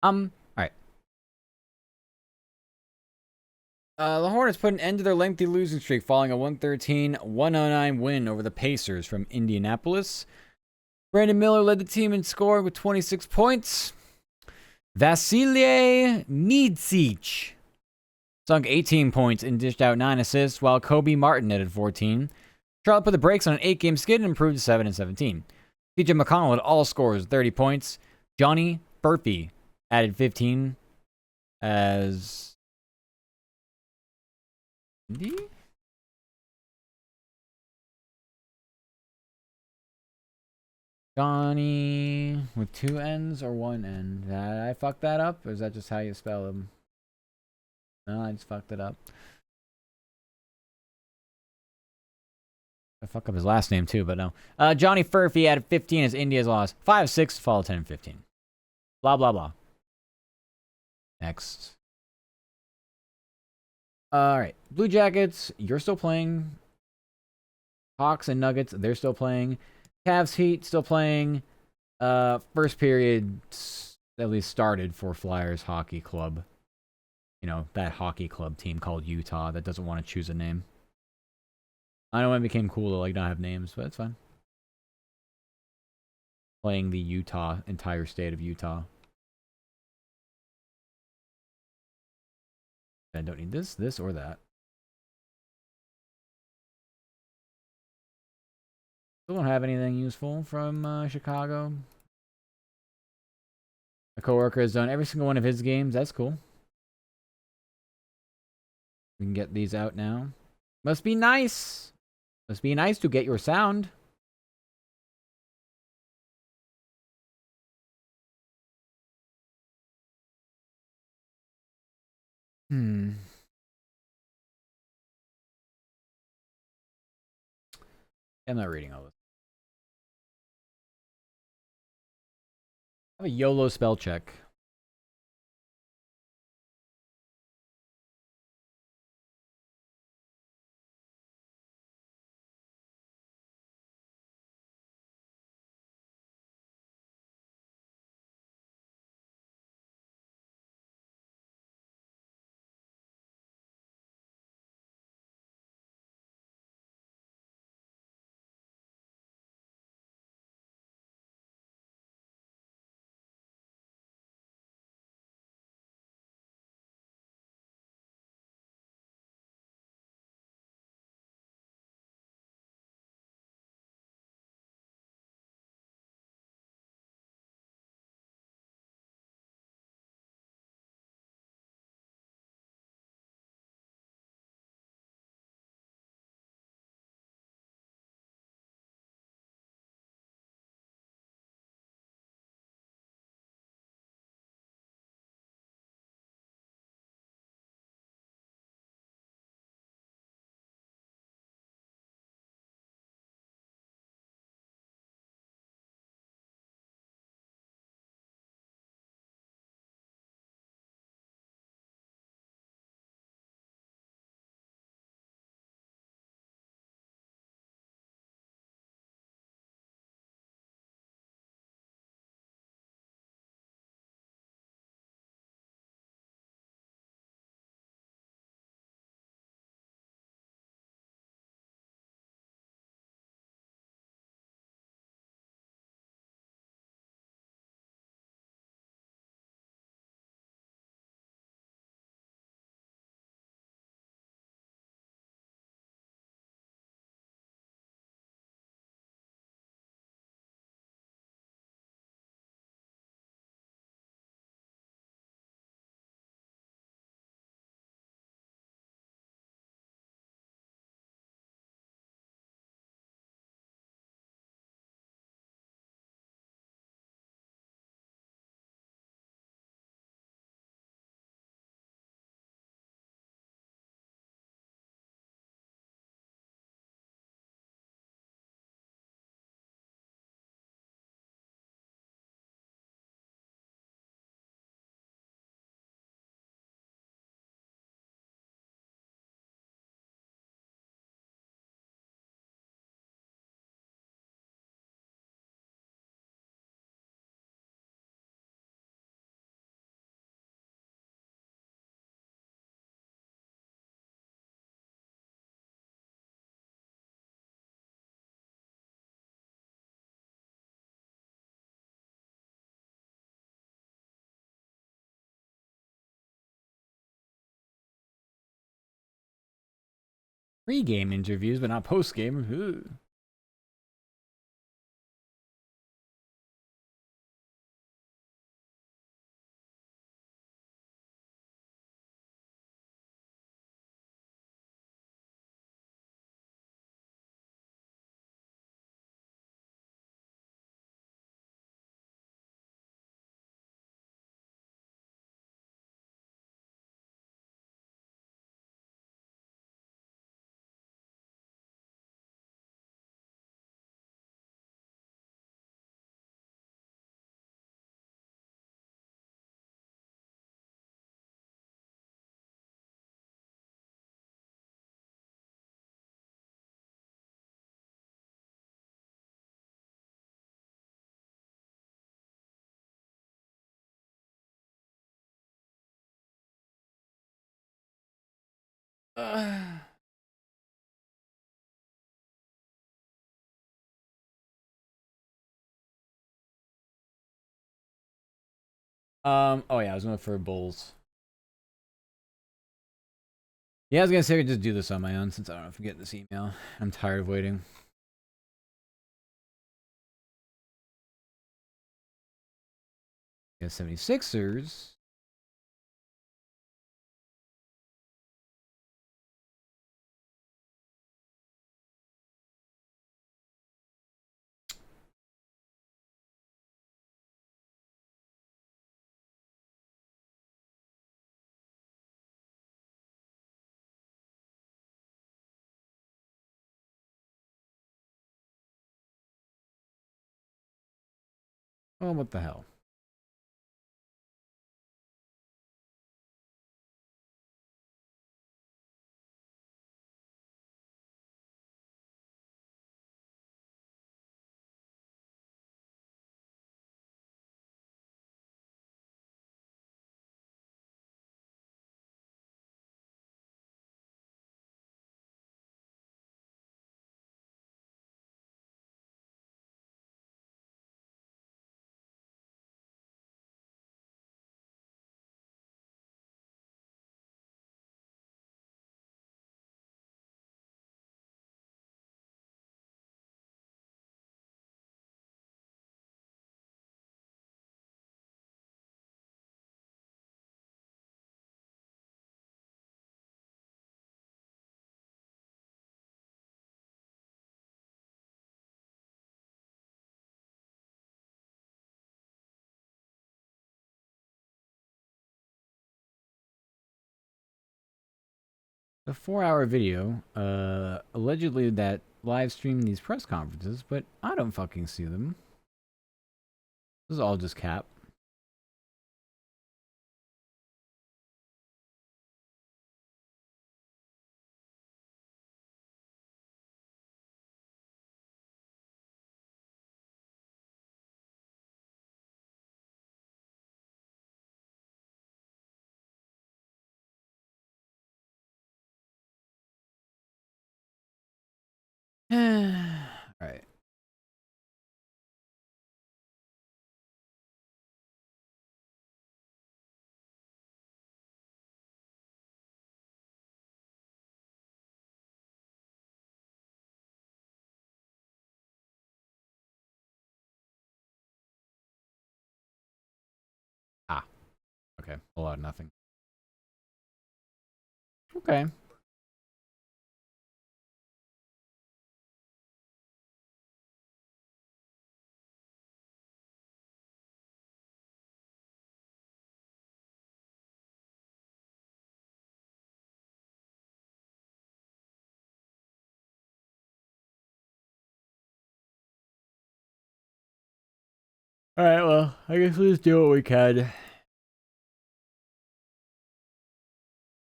Alright. The Hornets put an end to their lengthy losing streak, following a 113-109 win over the Pacers from Indianapolis. Brandon Miller led the team in scoring with 26 points. Vasilije Midzic sunk 18 points and dished out 9 assists, while Kobe Martin added 14. Charlotte put the brakes on an 8-game skid and improved to 7-17. TJ McConnell had all scores, 30 points. Johnny Burpee added 15 as... Johnny with 2 N's or 1 N. Did I fuck that up? Or is that just how you spell him? No, I just fucked it up. I fuck up his last name too, but no. Johnny Furphy added 15 as India's lost. 5-6, follow 10 and 15. Blah, blah, blah. Next. Alright. Blue Jackets, you're still playing. Hawks and Nuggets, they're still playing. Cavs Heat, still playing. First period at least started for Flyers Hockey Club. You know, that hockey club team called Utah that doesn't want to choose a name. I know it became cool to like not have names, but it's fine. Playing the entire state of Utah. I don't need this, or that. Still don't have anything useful from Chicago. A coworker has done every single one of his games. That's cool. We can get these out now. Must be nice. Must be nice to get your sound. I'm not reading all this. I have a YOLO spell check. Pre-game interviews, but not post-game. Oh yeah, I was going for Bulls. Yeah, I was gonna say I could just do this on my own since I don't know if I'm getting this email. I'm tired of waiting. Yeah, 76ers. Oh, what the hell? A 4-hour video, allegedly that live streamed these press conferences, but I don't fucking see them. This is all just cap. Alright. Ah, okay. A lot of nothing. Okay. Alright, well, I guess we'll just do what we can.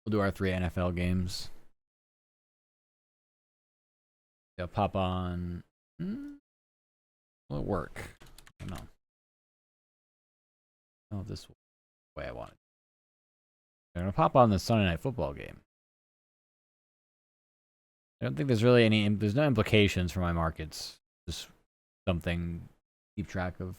We'll do our 3 NFL games. They'll pop on. Will it work? I don't know. Oh, this way I want it. They're gonna pop on the Sunday Night Football game. I don't think there's really any. There's no implications for my markets. Just something to keep track of.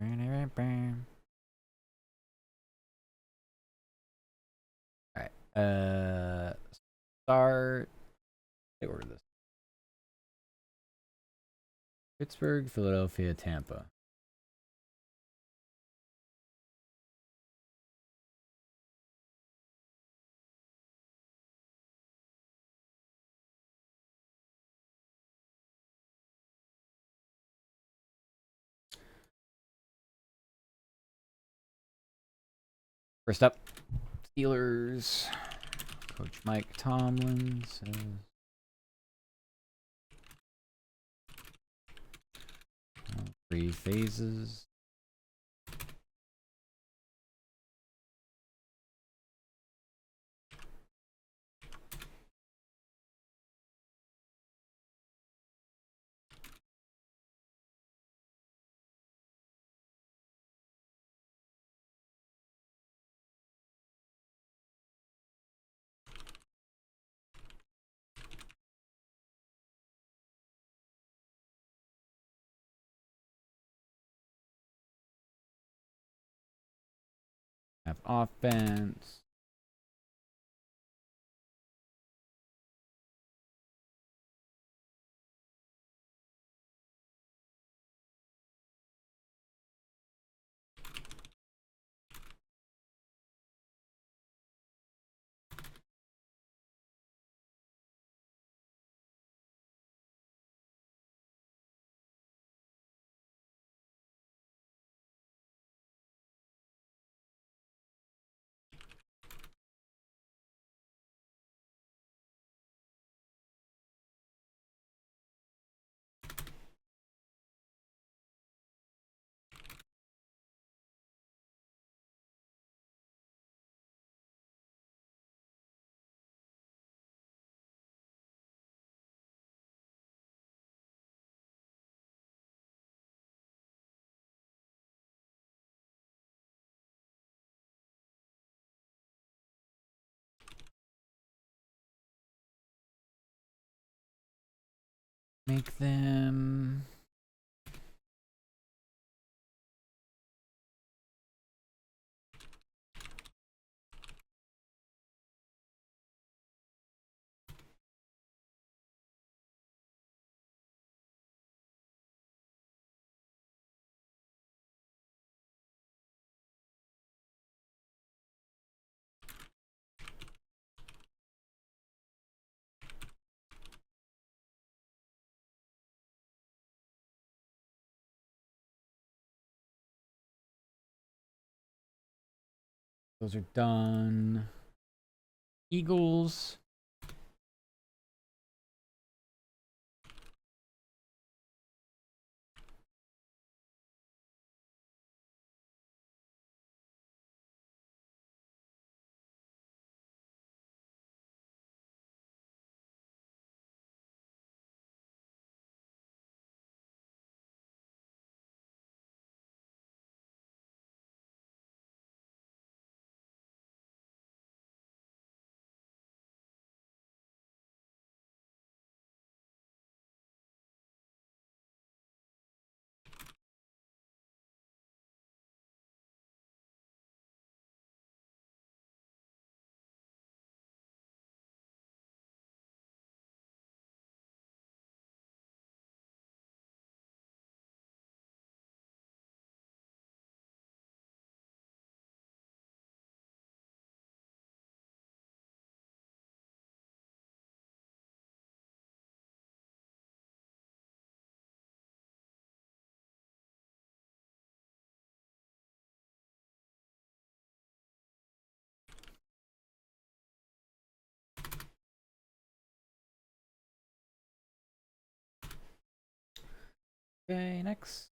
Alright. Start. They order this. Pittsburgh, Philadelphia, Tampa. First up, Steelers. Coach Mike Tomlin says 3 phases. Have offense. Make them those are done. Eagles. Okay, next.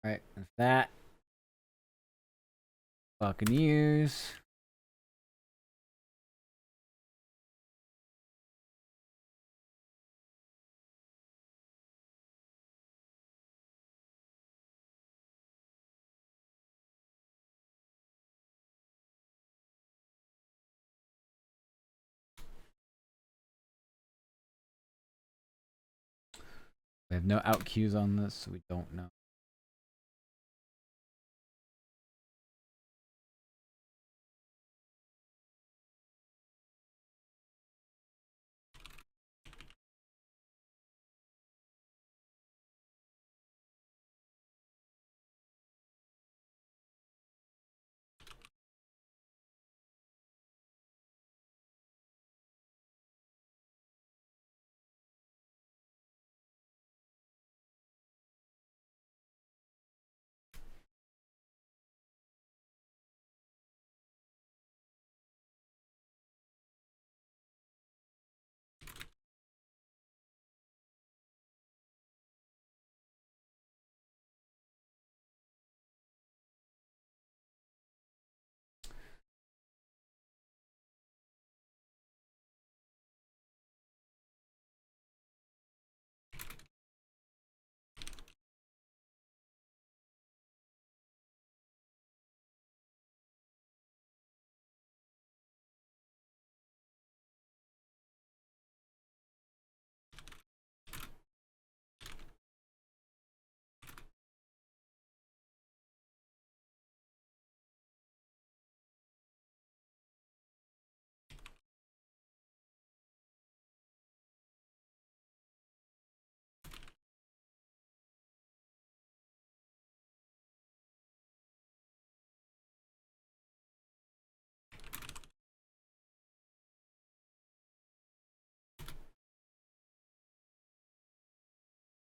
Alright, and for that, Buccaneers. We have no out cues on this, so we don't know.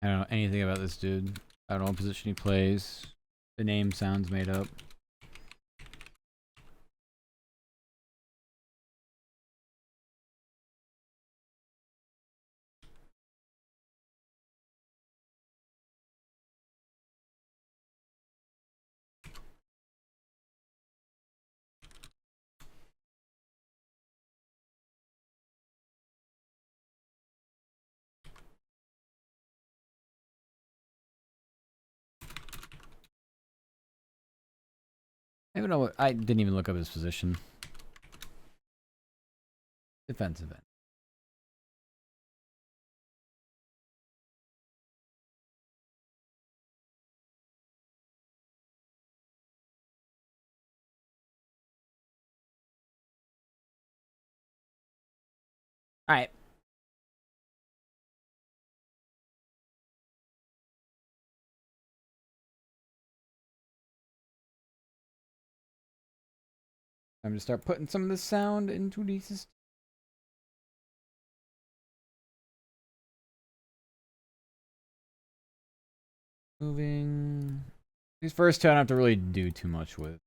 I don't know anything about this dude. I don't know what position he plays. The name sounds made up. I don't even know what. I didn't even look up his position. Defensive end. All right. I'm gonna start putting some of this sound into the system. Moving. These first two I don't have to really do too much with.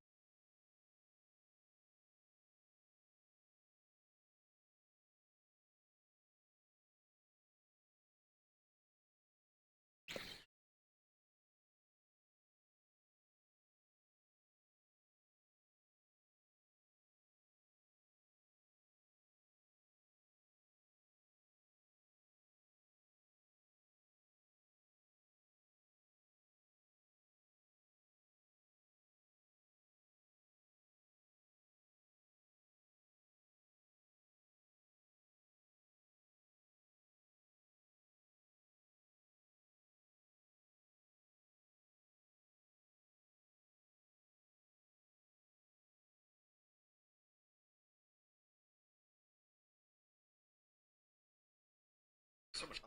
So much.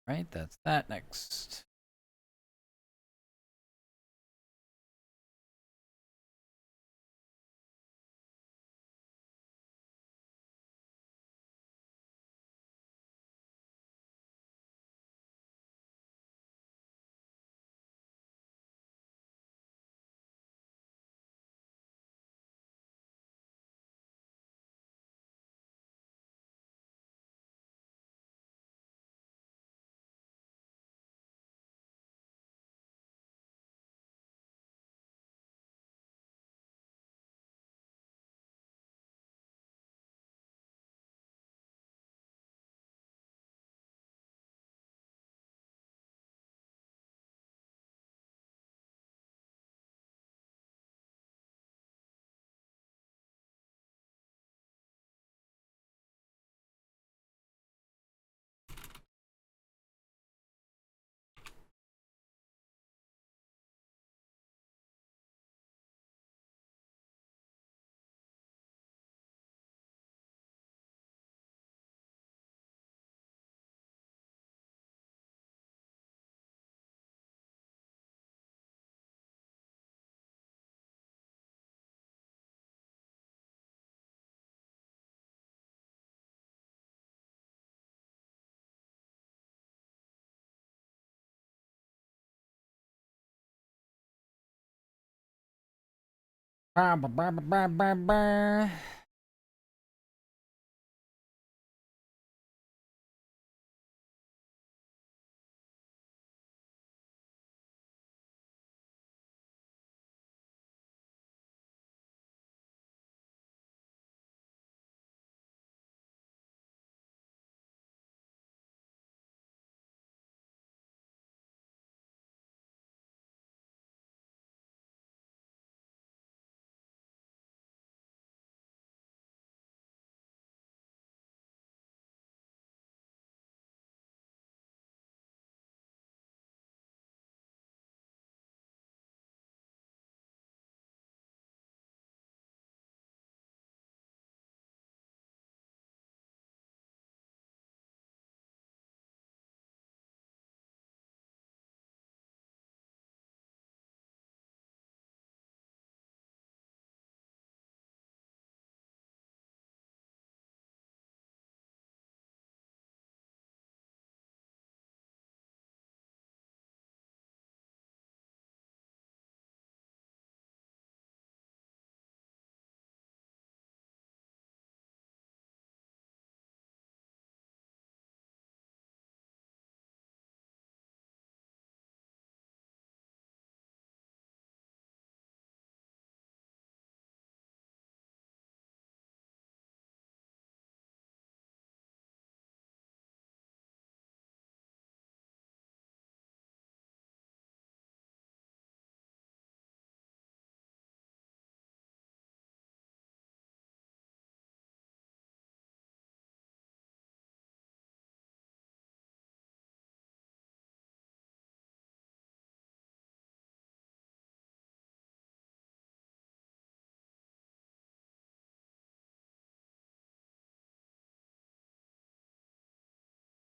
Right, that's that. Next. Bah, bah, bah, bah, bah, bah.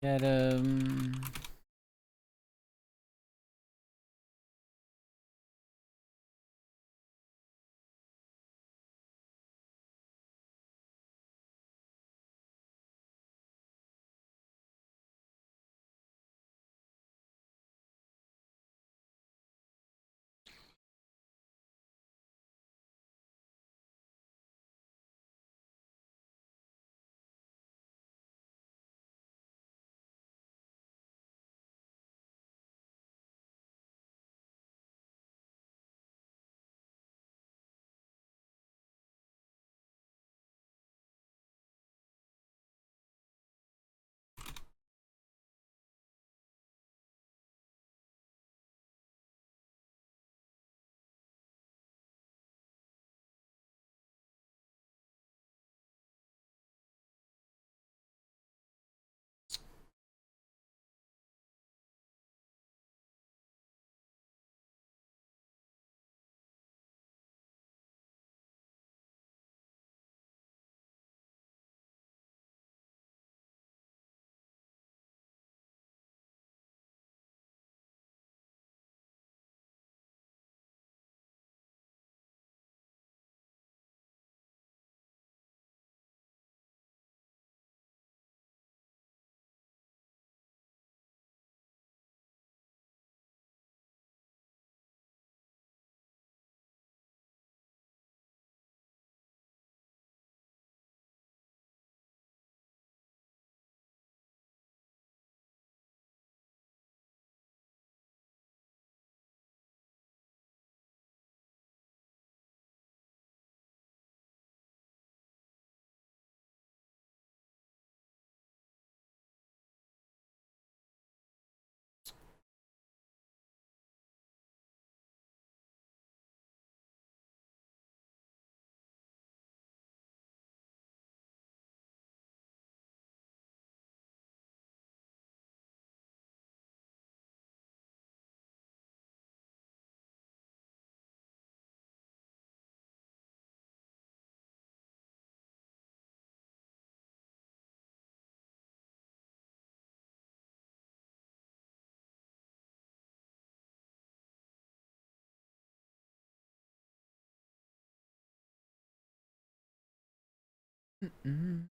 Get him. Mm.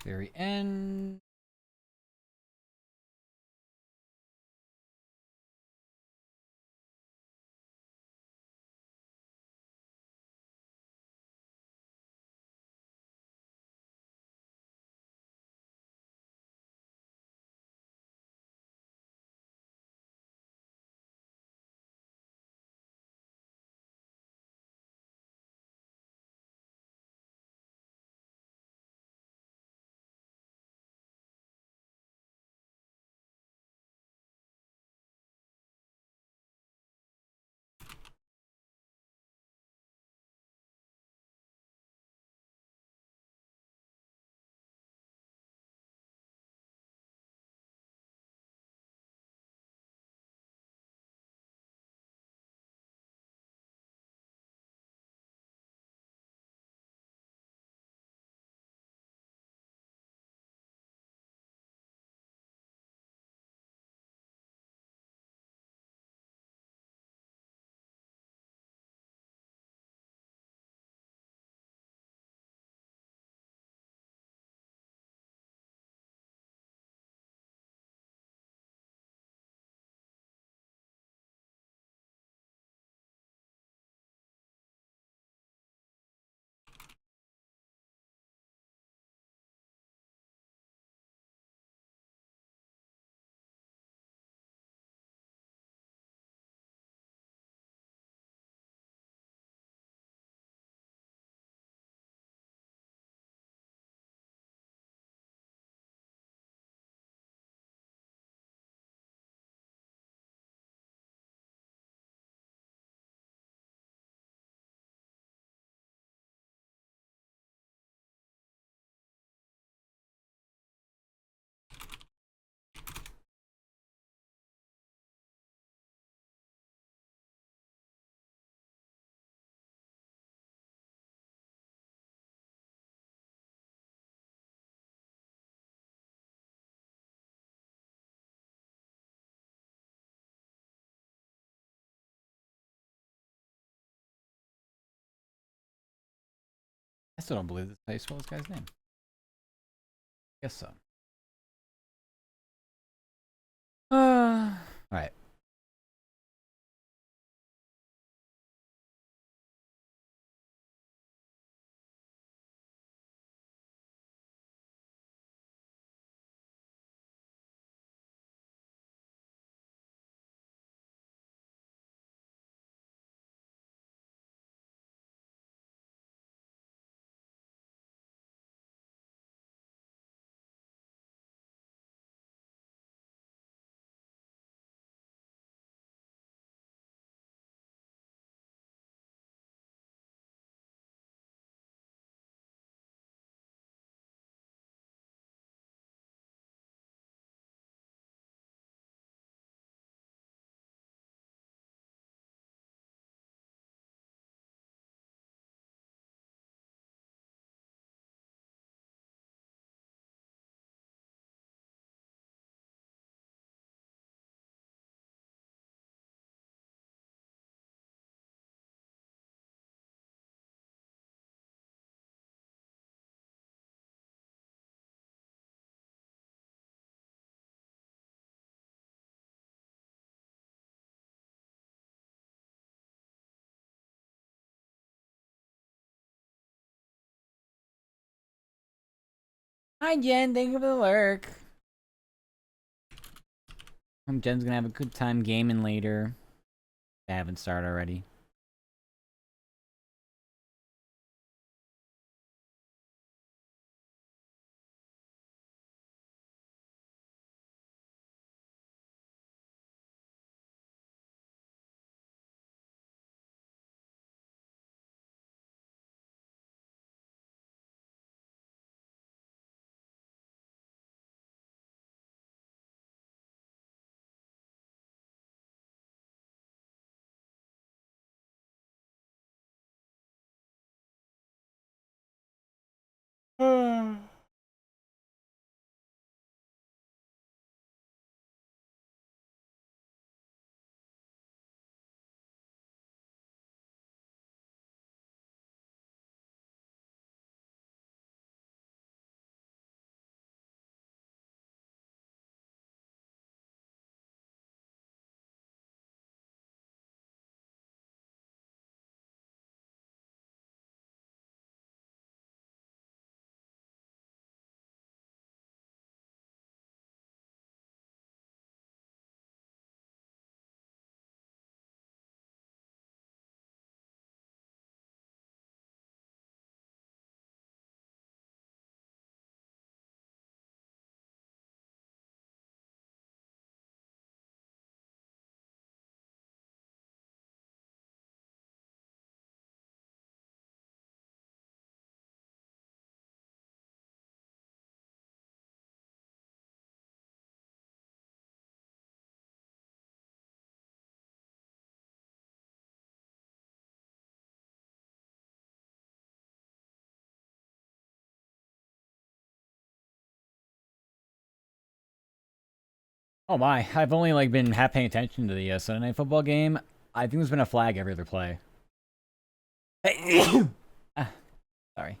Very end. I still don't believe this is how you spell this guy's name. Guess so. Alright. Hi, Jen. Thank you for the lurk. Jen's gonna have a good time gaming later. I haven't started already. Oh my, I've only like been half paying attention to the Sunday night football game. I think there's been a flag every other play. Ah, sorry.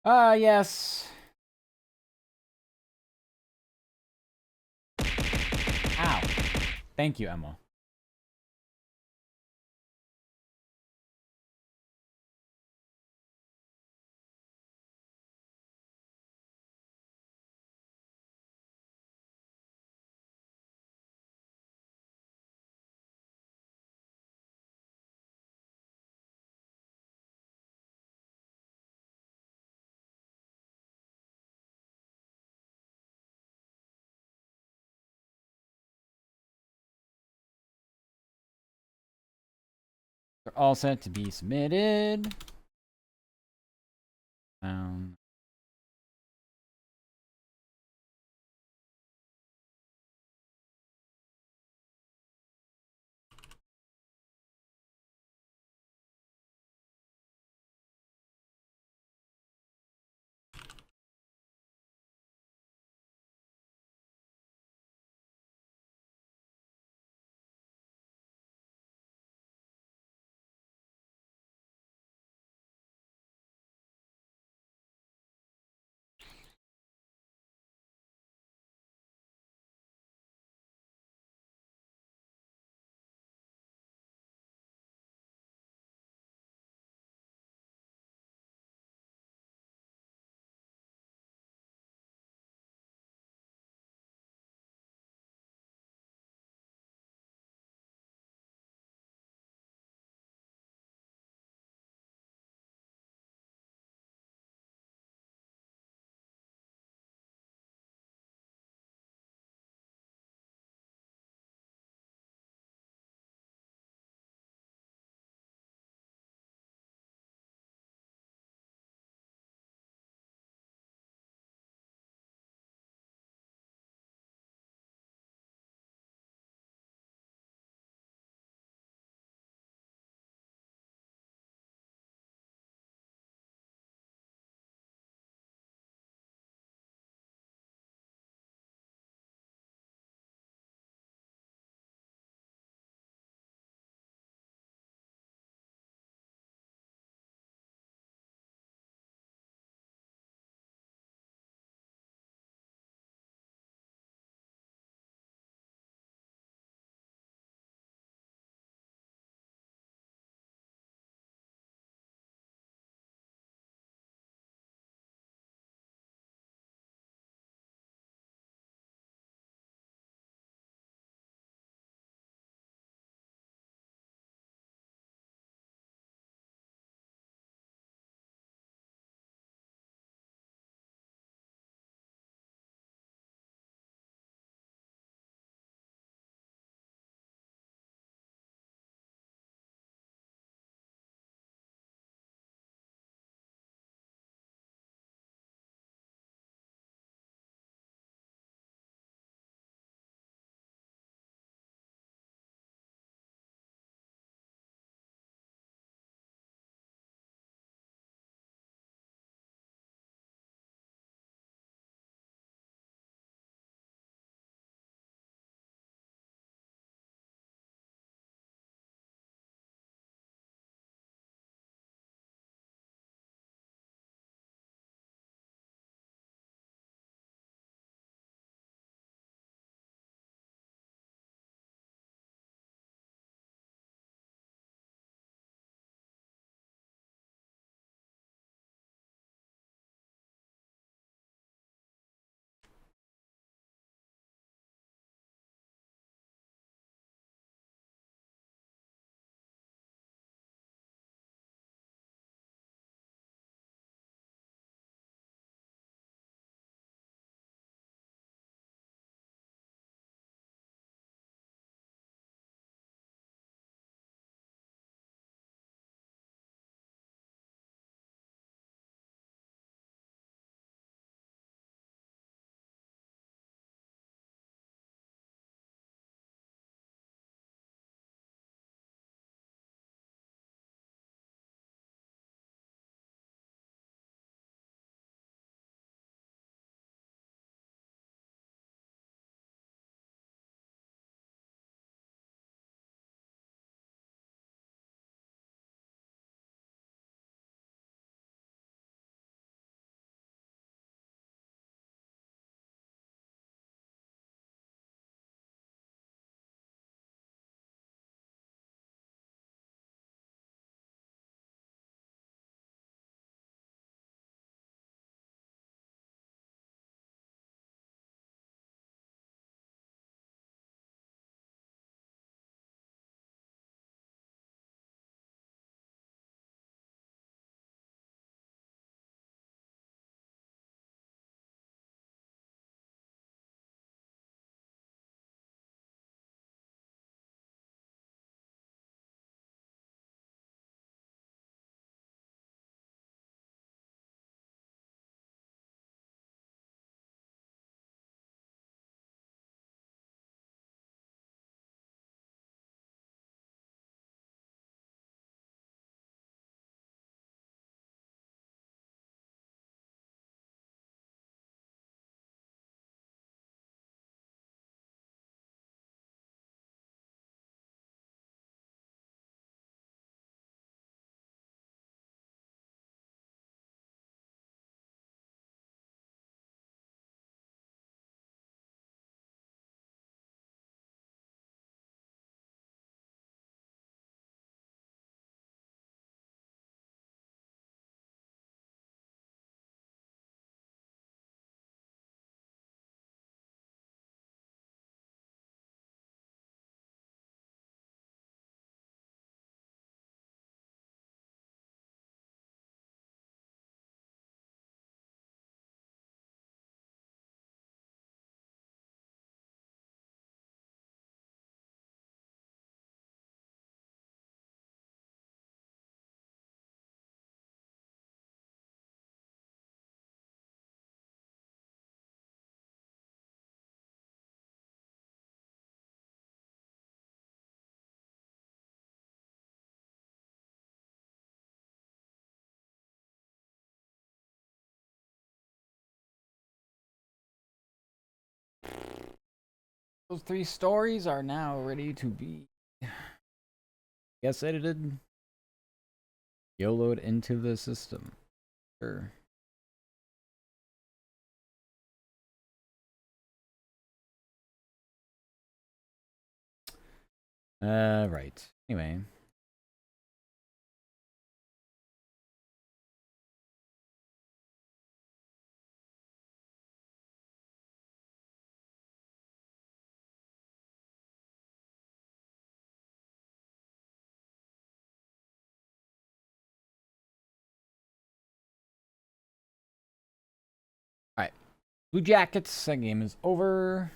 Yes. Ow. Thank you, Emma. They're all set to be submitted. Those 3 stories are now ready to be, edited. YOLO'd into the system. Sure. Right. Anyway. Alright. Blue Jackets, that game is over.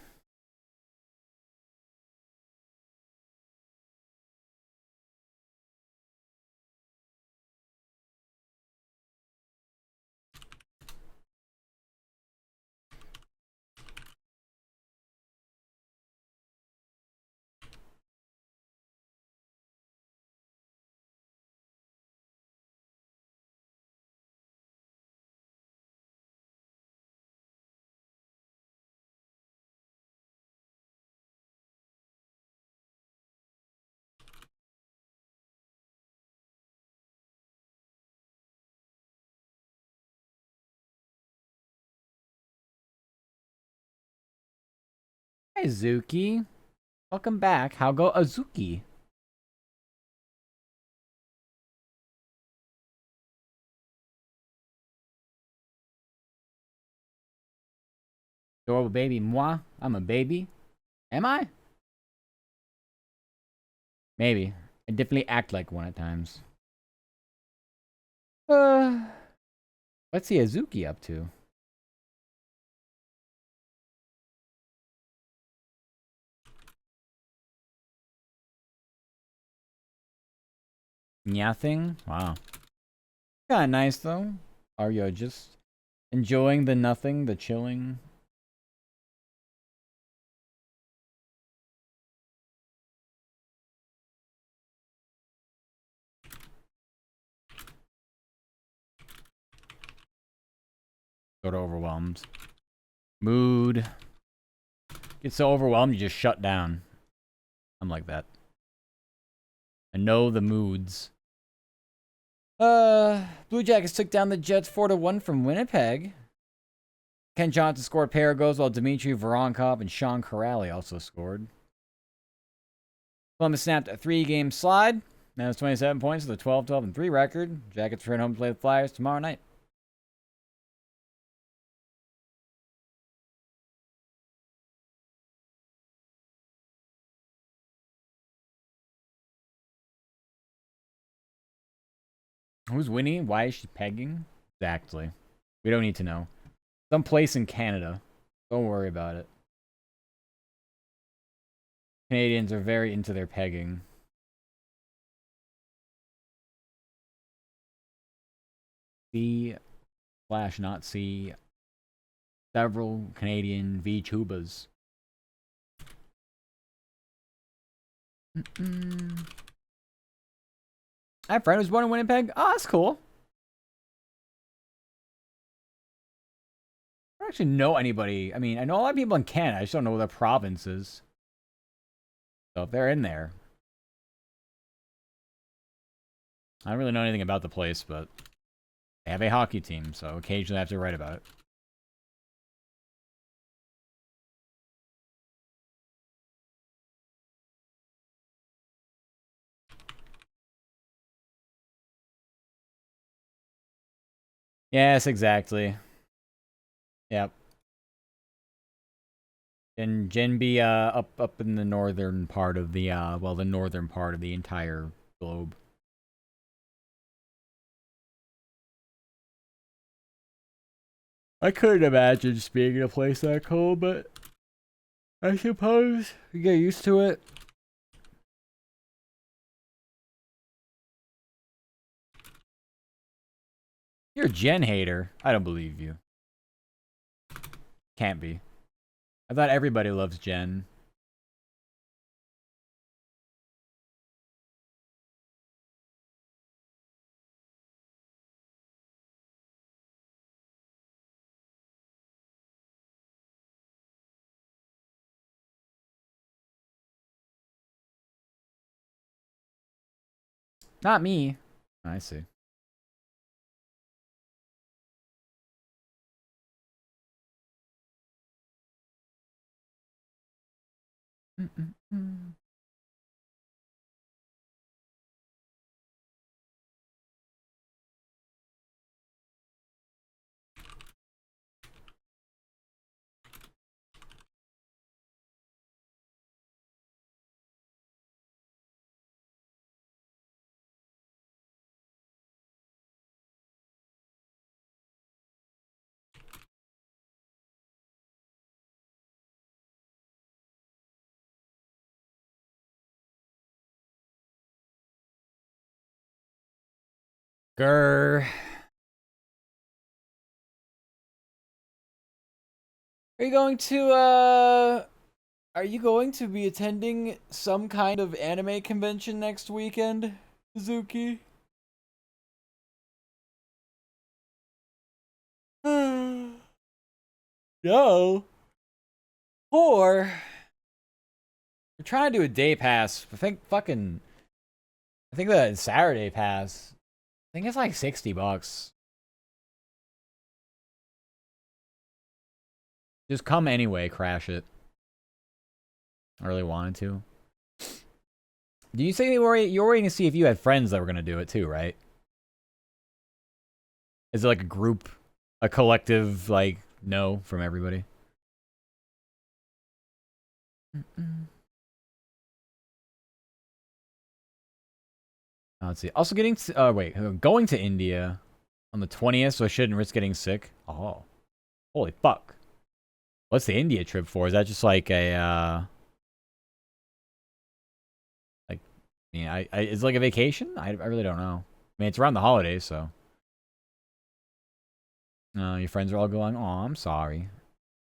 Hi, Zuki. Welcome back. How go Azuki? Adorable baby, moi. I'm a baby. Am I? Maybe. I definitely act like one at times. What's the Azuki up to? Nothing? Wow. Kinda nice, though. Are you just enjoying the nothing, the chilling? Sort of overwhelmed. Mood. Get so overwhelmed you just shut down. I'm like that. I know the moods. Blue Jackets took down the Jets 4-1 from Winnipeg. Ken Johnson scored a pair of goals while Dmitry Voronkov and Sean Corrali also scored. Columbus snapped a 3-game slide. Now it's 27 points with a 12-12-3 record. Jackets return home to play the Flyers tomorrow night. Who's winning? Why is she pegging? Exactly. We don't need to know. Some place in Canada. Don't worry about it. Canadians are very into their pegging. C/not C. Several Canadian VTubers. I have a friend who's born in Winnipeg. Oh, that's cool. I don't actually know anybody. I mean, I know a lot of people in Canada. I just don't know what their province is. So if they're in there. I don't really know anything about the place, but they have a hockey team, so occasionally I have to write about it. Yes, exactly. Yep. And Genby, up in the northern part of the the northern part of the entire globe. I couldn't imagine just being in a place that cold, but I suppose you get used to it. You're a Jen hater. I don't believe you. Can't be. I thought everybody loves Jen. Not me. I see. Mm-mm-mm. Grr. Are you going to are you going to be attending some kind of anime convention next weekend, Suzuki? No. Or we're trying to do a day pass. I think the Saturday pass. I think it's like $60. Just come anyway, crash it. I really wanted to. Do you say you're waiting to see if you had friends that were gonna do it too, right? Is it like a group, a collective, like no from everybody? Let's see. Also getting going to India on the 20th, so I shouldn't risk getting sick. Oh, holy fuck! What's the India trip for? Is that just like a like? It's like a vacation. I really don't know. I mean, it's around the holidays, so. Your friends are all going. Oh, I'm sorry.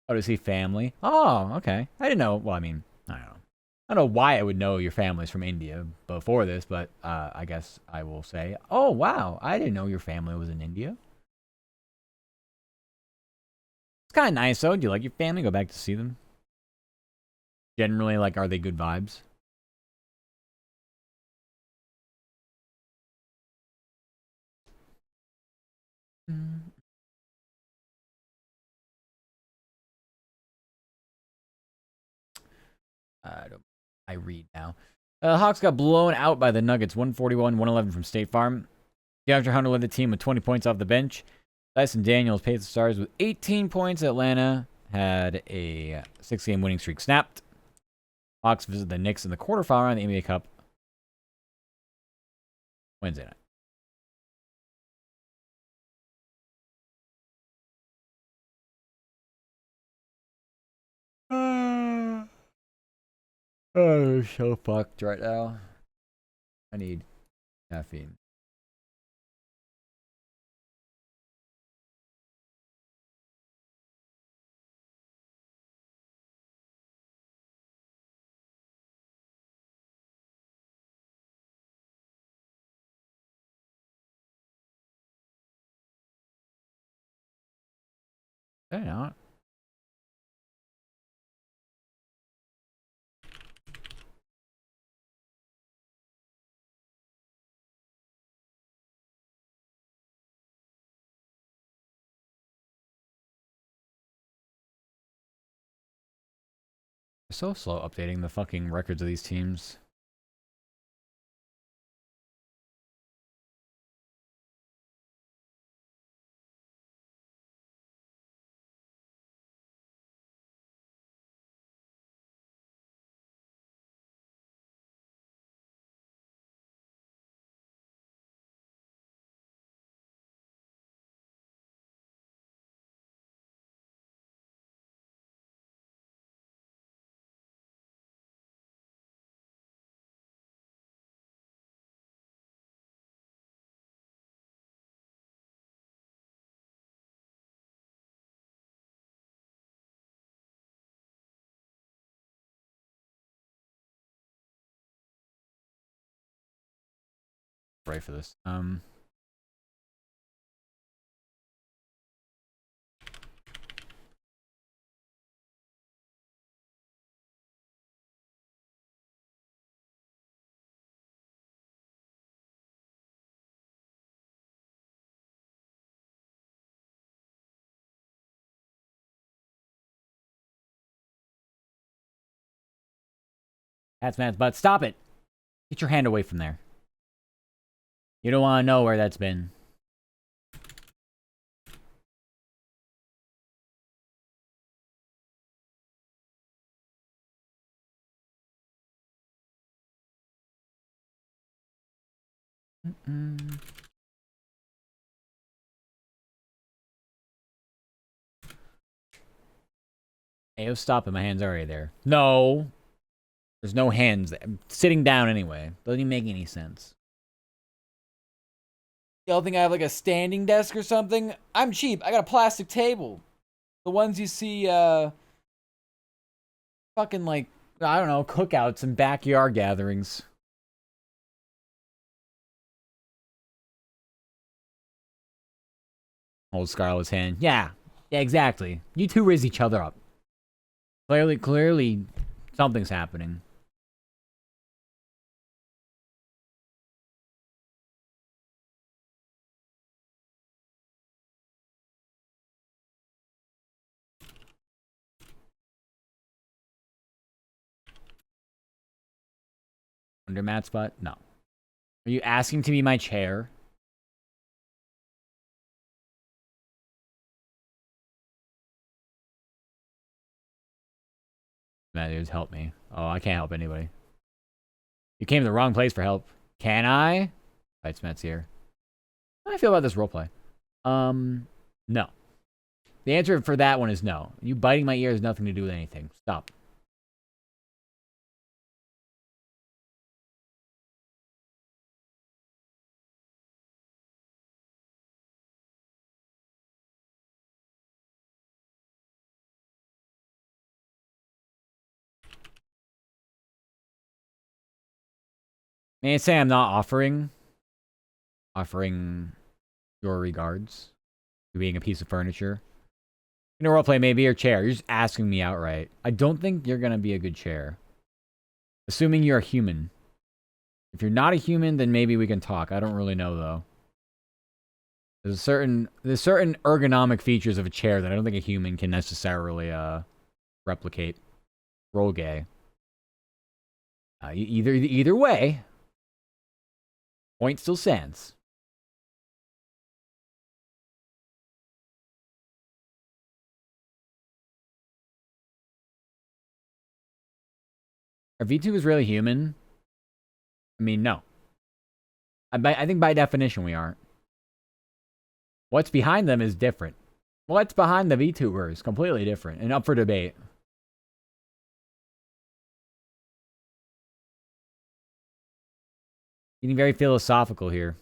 Oh, to see family. Oh, okay. I didn't know. Well, I mean, I don't know. I don't know why I would know your family's from India before this, but I guess I will say, oh wow, I didn't know your family was in India. It's kind of nice though. Do you like your family? Go back to see them. Generally, like, are they good vibes? I don't. I read now. Hawks got blown out by the Nuggets, 141-111 from State Farm. DeAndre Hunter led the team with 20 points off the bench. Dyson Daniels paid the Stars with 18 points. Atlanta had a 6-game winning streak snapped. Hawks visit the Knicks in the quarterfinal round of the NBA Cup Wednesday night. Oh, so fucked right now. I need caffeine. I don't know. They're so slow updating the fucking records of these teams. Right for this. That's Matt's butt. Stop it. Get your hand away from there. You don't want to know where that's been. Hey, stop it. My hand's already there. No. There's no hands there. I'm sitting down anyway. Doesn't even make any sense. Y'all think I have like a standing desk or something? I'm cheap. I got a plastic table. The ones you see, fucking like, I don't know, cookouts and backyard gatherings. Hold Scarlett's hand. Yeah. Yeah, exactly. You two raise each other up. Clearly, something's happening. Under Matt's butt? No. Are you asking to be my chair? Matt, dude, help me. Oh, I can't help anybody. You came to the wrong place for help. Can I? Fight Smets here. How do I feel about this roleplay? No. The answer for that one is no. You biting my ear has nothing to do with anything. Stop. May I say I'm not offering your regards to being a piece of furniture. In a roleplay, maybe your chair. You're just asking me outright. I don't think you're gonna be a good chair. Assuming you're a human. If you're not a human, then maybe we can talk. I don't really know though. There's certain ergonomic features of a chair that I don't think a human can necessarily replicate. Roll gay. Either way, point still stands. Are VTubers really human? I mean, no. I think by definition we aren't. What's behind them is different. What's behind the VTubers? Completely different and up for debate. Getting very philosophical here.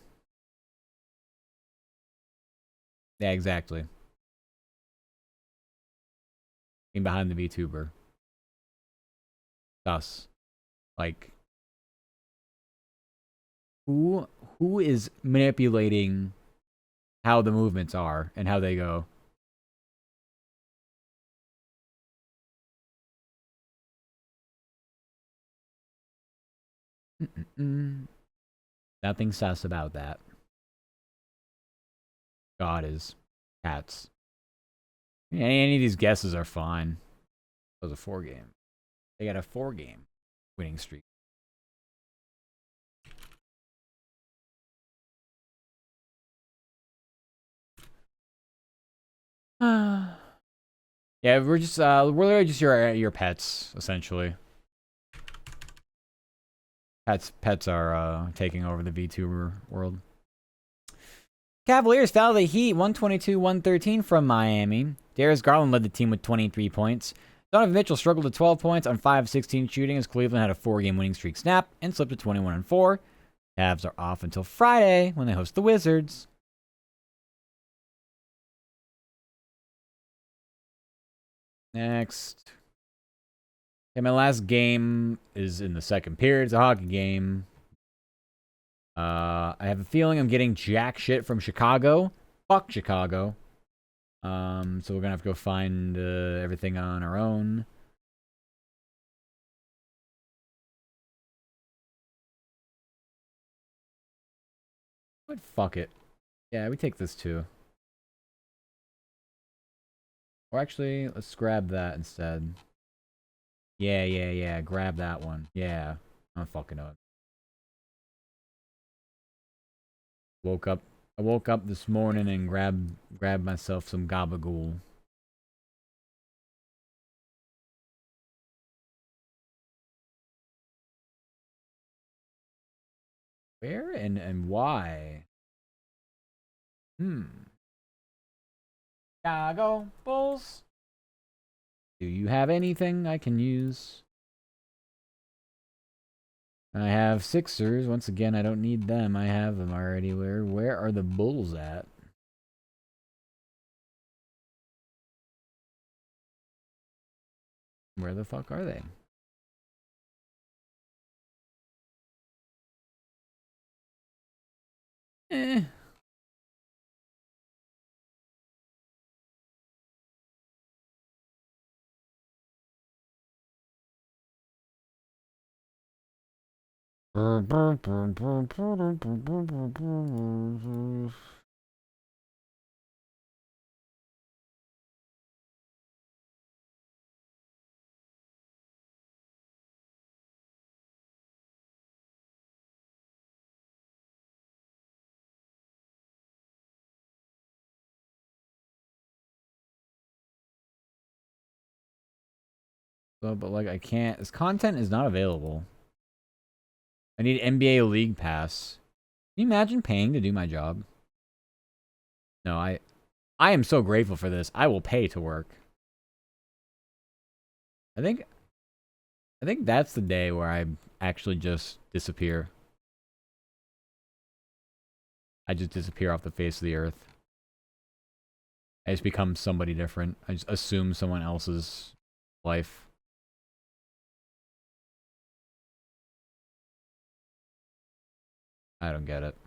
Yeah, exactly. Getting behind the VTuber. Us. Like, who is manipulating how the movements are and how they go? Nothing sus about that. God is cats. Yeah, any of these guesses are fine. That was a 4-game. They got a 4-game winning streak. Yeah, we're literally just your pets, essentially. Pets are taking over the VTuber world. Cavaliers fell to the Heat 122-113 from Miami. Darius Garland led the team with 23 points. Donovan Mitchell struggled with 12 points on 5-16 shooting as Cleveland had a 4-game winning streak snap and slipped to 21-4. Cavs are off until Friday when they host the Wizards. Next. Okay, my last game is in the second period. It's a hockey game. I have a feeling I'm getting jack shit from Chicago. Fuck Chicago. So we're gonna have to go find everything on our own. But fuck it. Yeah, we take this too. Or actually, let's grab that instead. Yeah. Grab that one. Yeah. I don't fucking know. Woke up. I woke up this morning and grabbed myself some gabagool. Where and why? Chicago Bulls. Do you have anything I can use? I have Sixers. Once again, I don't need them. I have them already. Where are the Bulls at? Where the fuck are they? Eh. So, but like I can't. This content is not available. I need NBA League Pass. Can you imagine paying to do my job? No, I am so grateful for this. I will pay to work. I think that's the day where I actually just disappear. I just disappear off the face of the earth. I just become somebody different. I just assume someone else's life. I don't get it.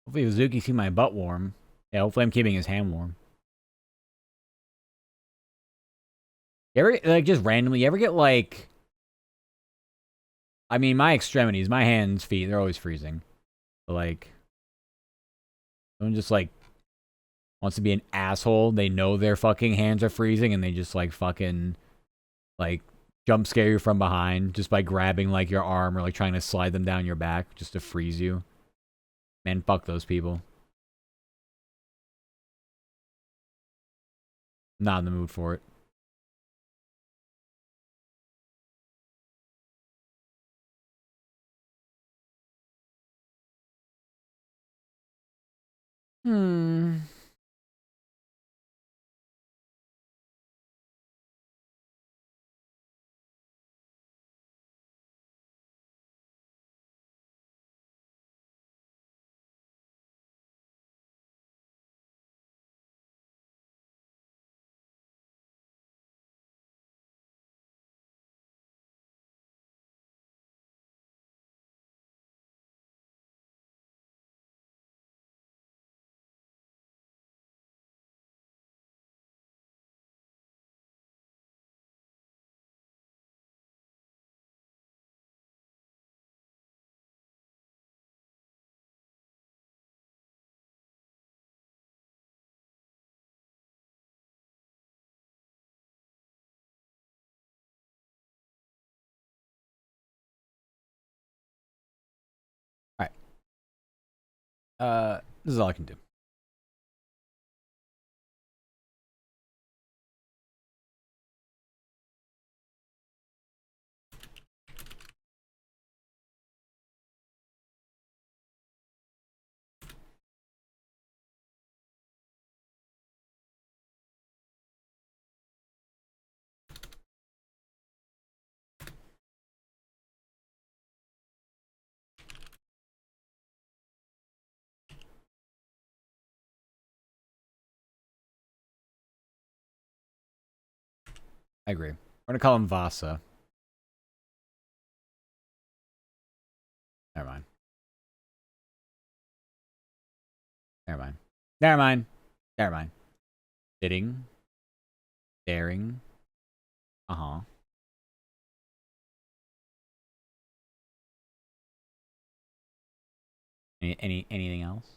Hopefully Suzuki see my butt warm. Yeah, hopefully I'm keeping his hand warm. You ever, like, just randomly, you ever get, like... I mean, my extremities, my hands, feet, they're always freezing. But, like... Someone just, like, wants to be an asshole. They know their fucking hands are freezing, and they just, like, fucking... Like, jump scare you from behind just by grabbing, like, your arm or, like, trying to slide them down your back just to freeze you. Man, fuck those people. Not in the mood for it. Hmm. This is all I can do. I agree. We're gonna call him Vasa. Never mind. Never mind. Never mind. Never mind. Sitting. Daring. Uh-huh. Anything else?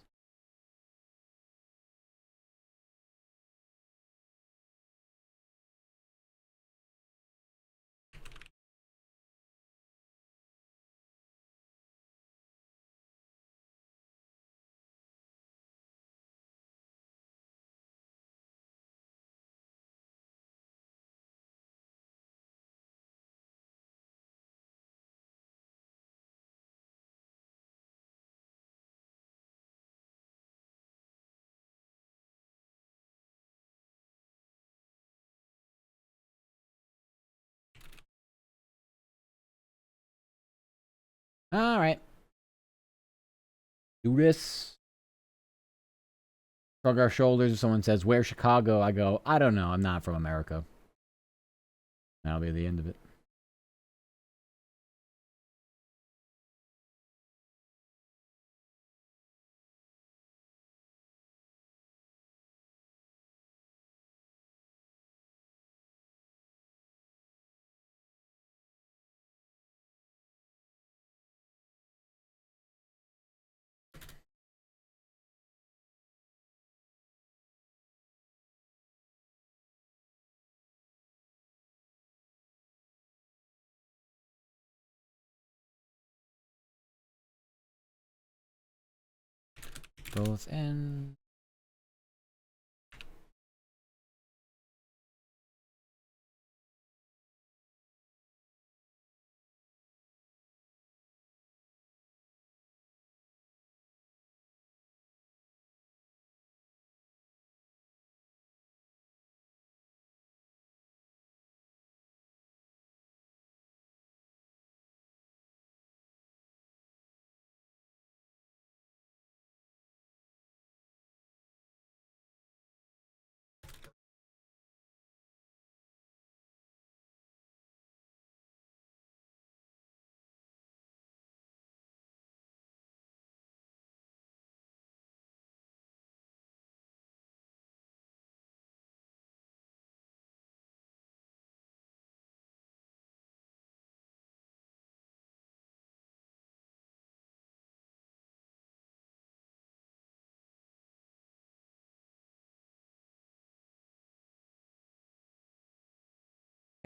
All right. Do this. Shrug our shoulders. If someone says, "Where's Chicago?" I go, "I don't know. I'm not from America." That'll be the end of it. Both in.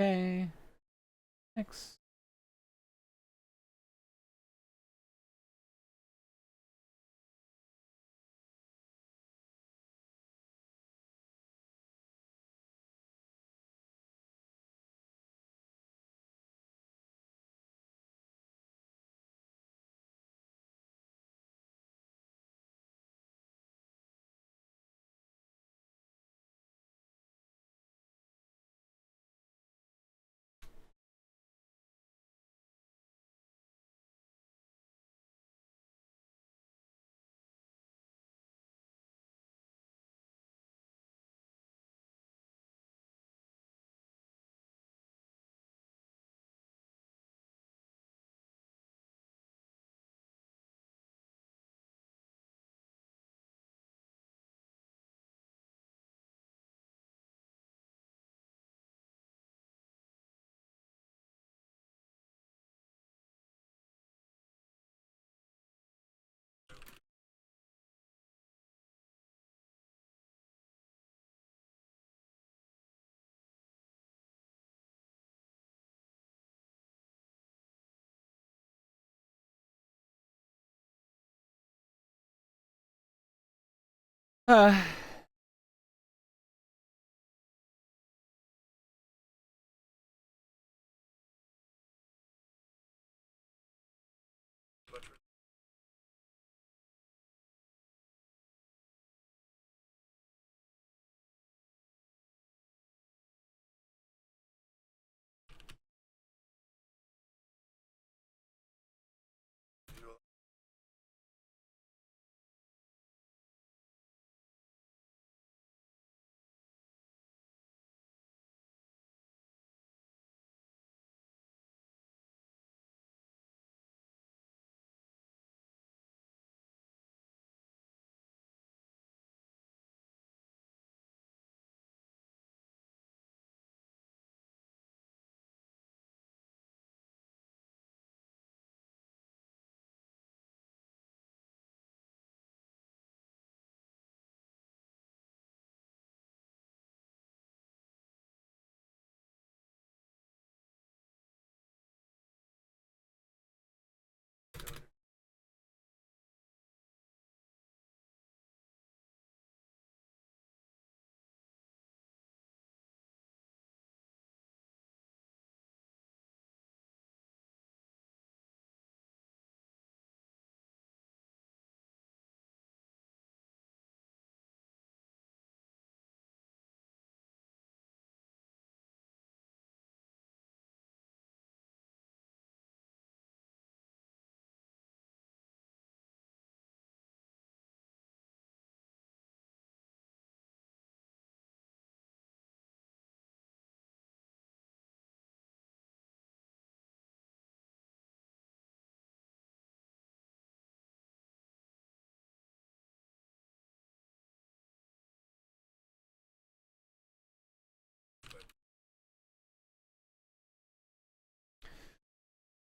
Okay. Next. Uh,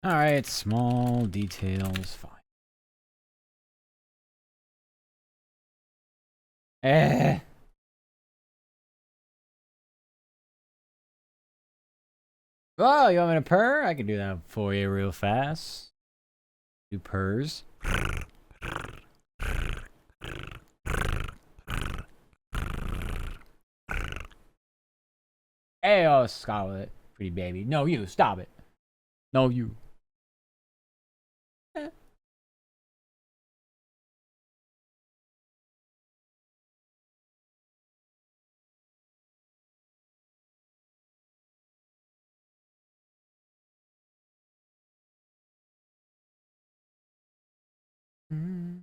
all right, small details. Fine. Eh. Oh, you want me to purr? I can do that for you real fast. Do purrs. Hey, oh, Scarlet, pretty baby. No, you, stop it. No, you. Eh. Mm.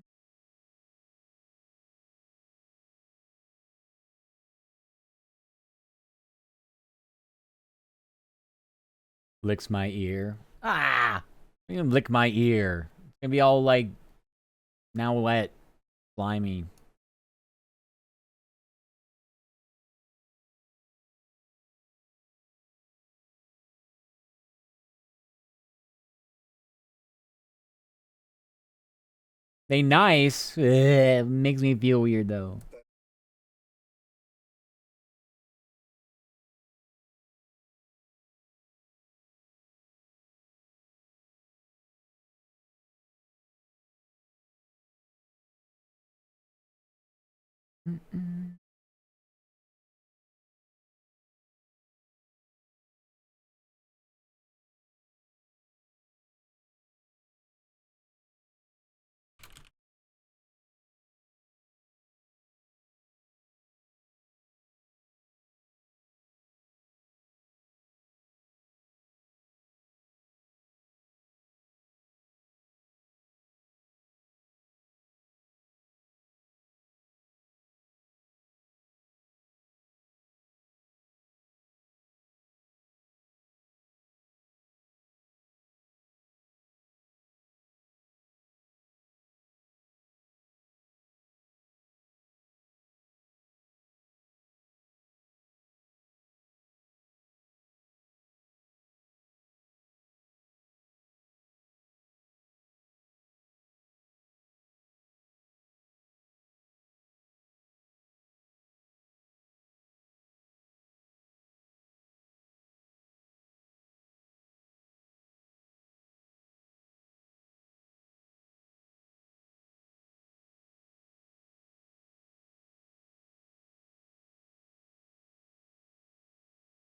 Licks my ear. Ah! You gonna lick my ear. It's gonna be all like now wet, slimy. They nice. Ugh, makes me feel weird though. Mm-mm.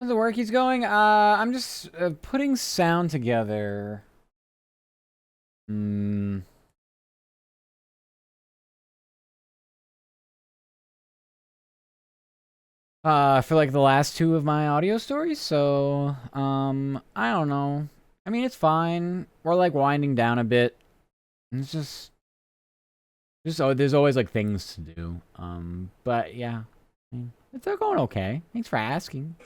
How's the work he's going? I'm just putting sound together. Hmm. For like the last two of my audio stories, so I don't know. I mean, it's fine. We're like winding down a bit. It's just oh, there's always like things to do. But yeah, I mean, they're going okay. Thanks for asking.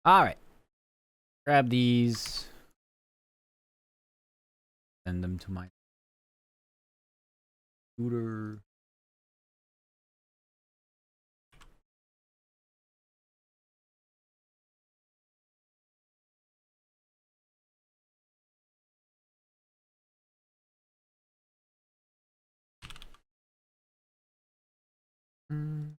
All right. Grab these. Send them to my computer. Mm.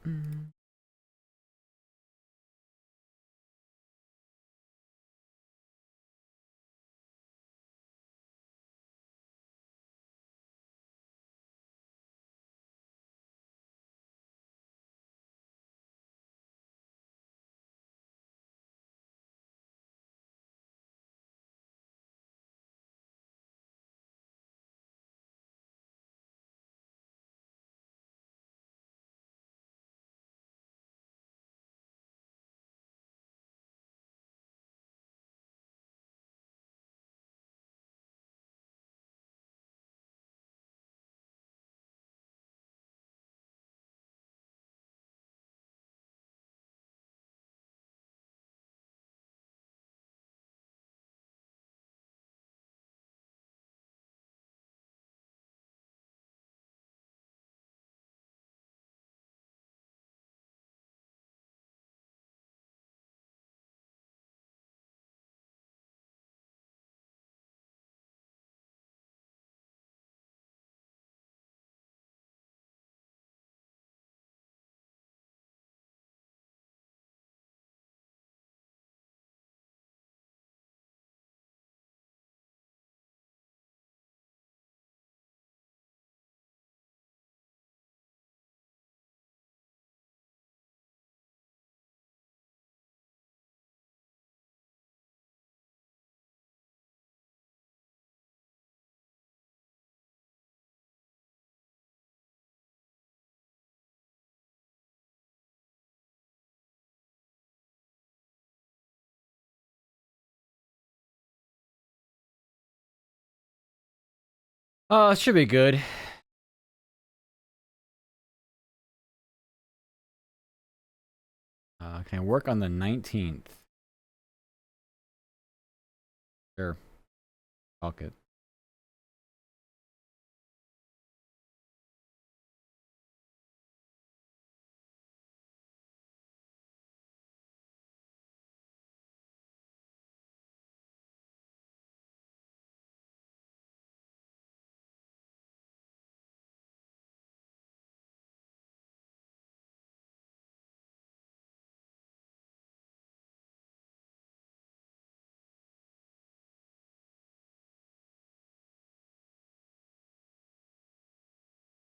Mm. Oh, it should be good. Can I work on the 19th? Sure. Fuck it.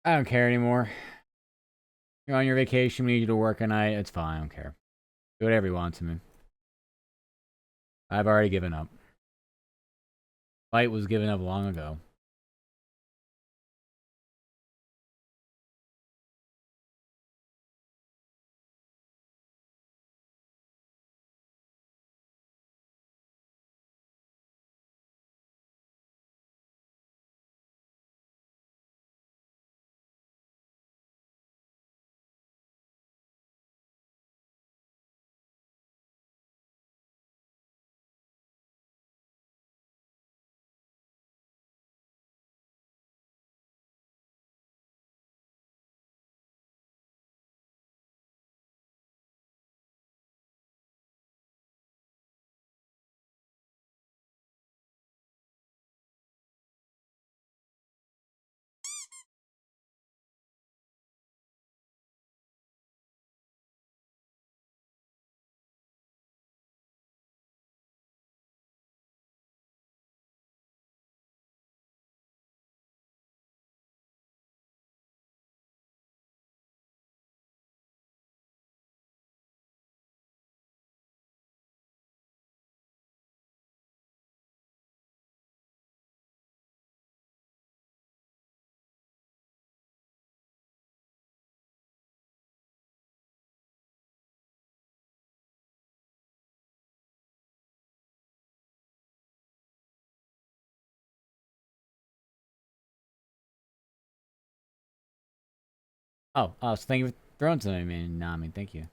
I don't care anymore. You're on your vacation, we need you to work a night. It's fine, I don't care. Do whatever you want to me. I've already given up. Fight was given up long ago. So thank you for throwing to me, man. Nami. Thank you.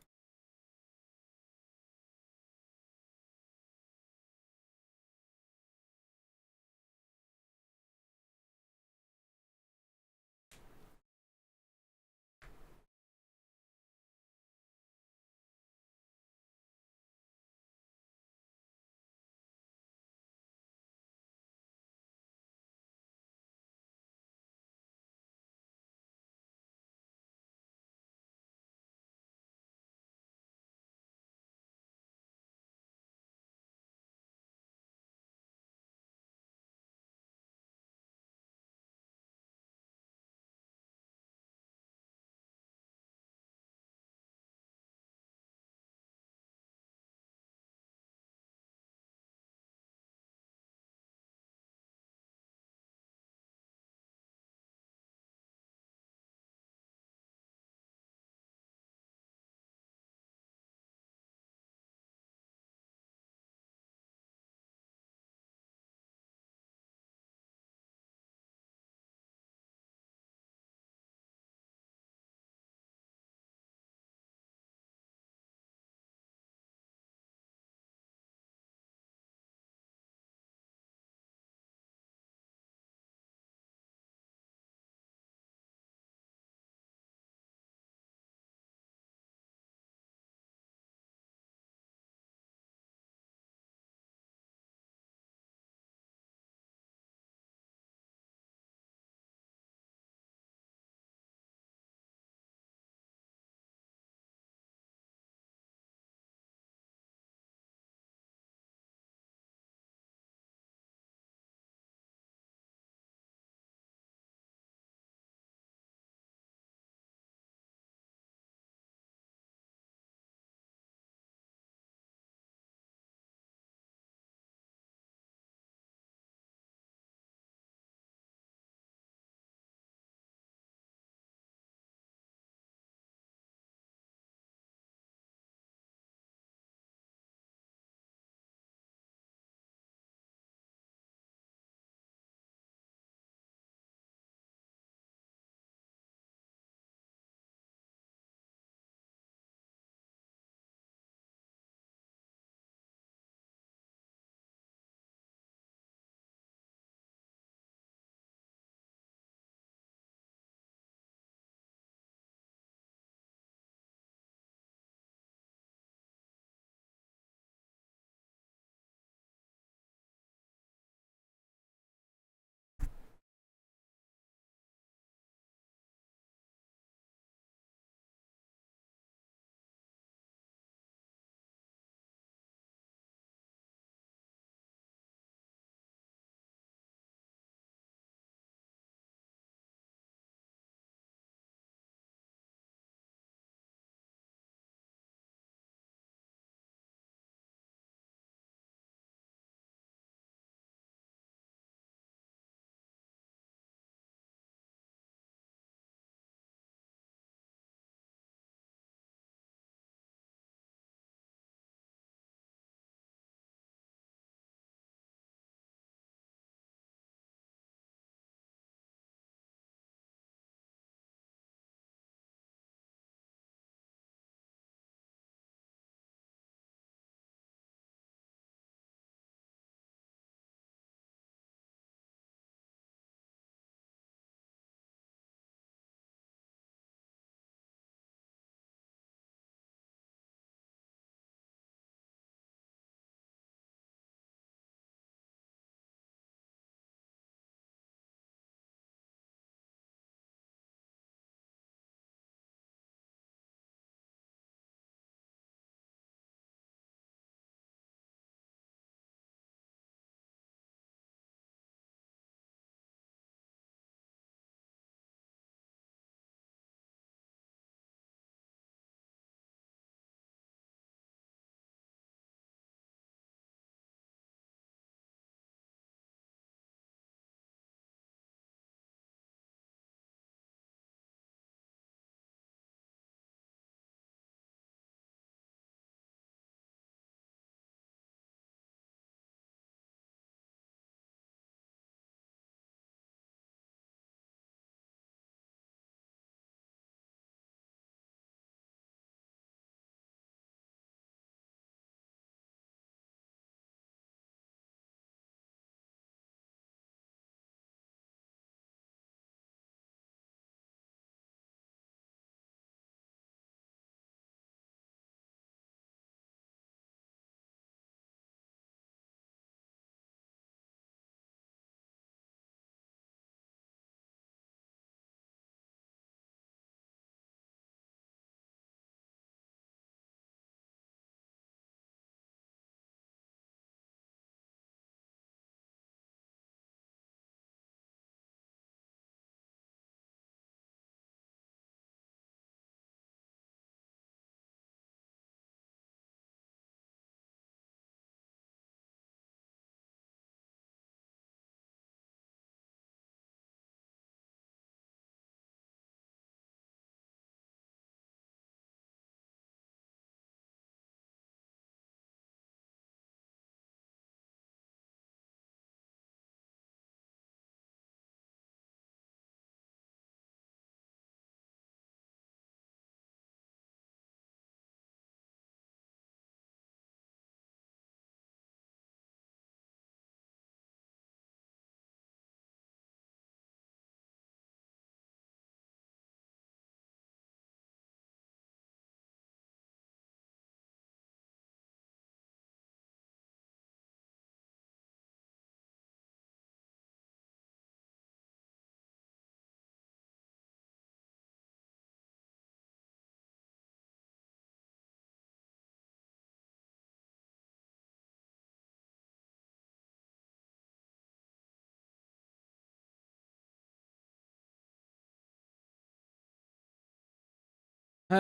All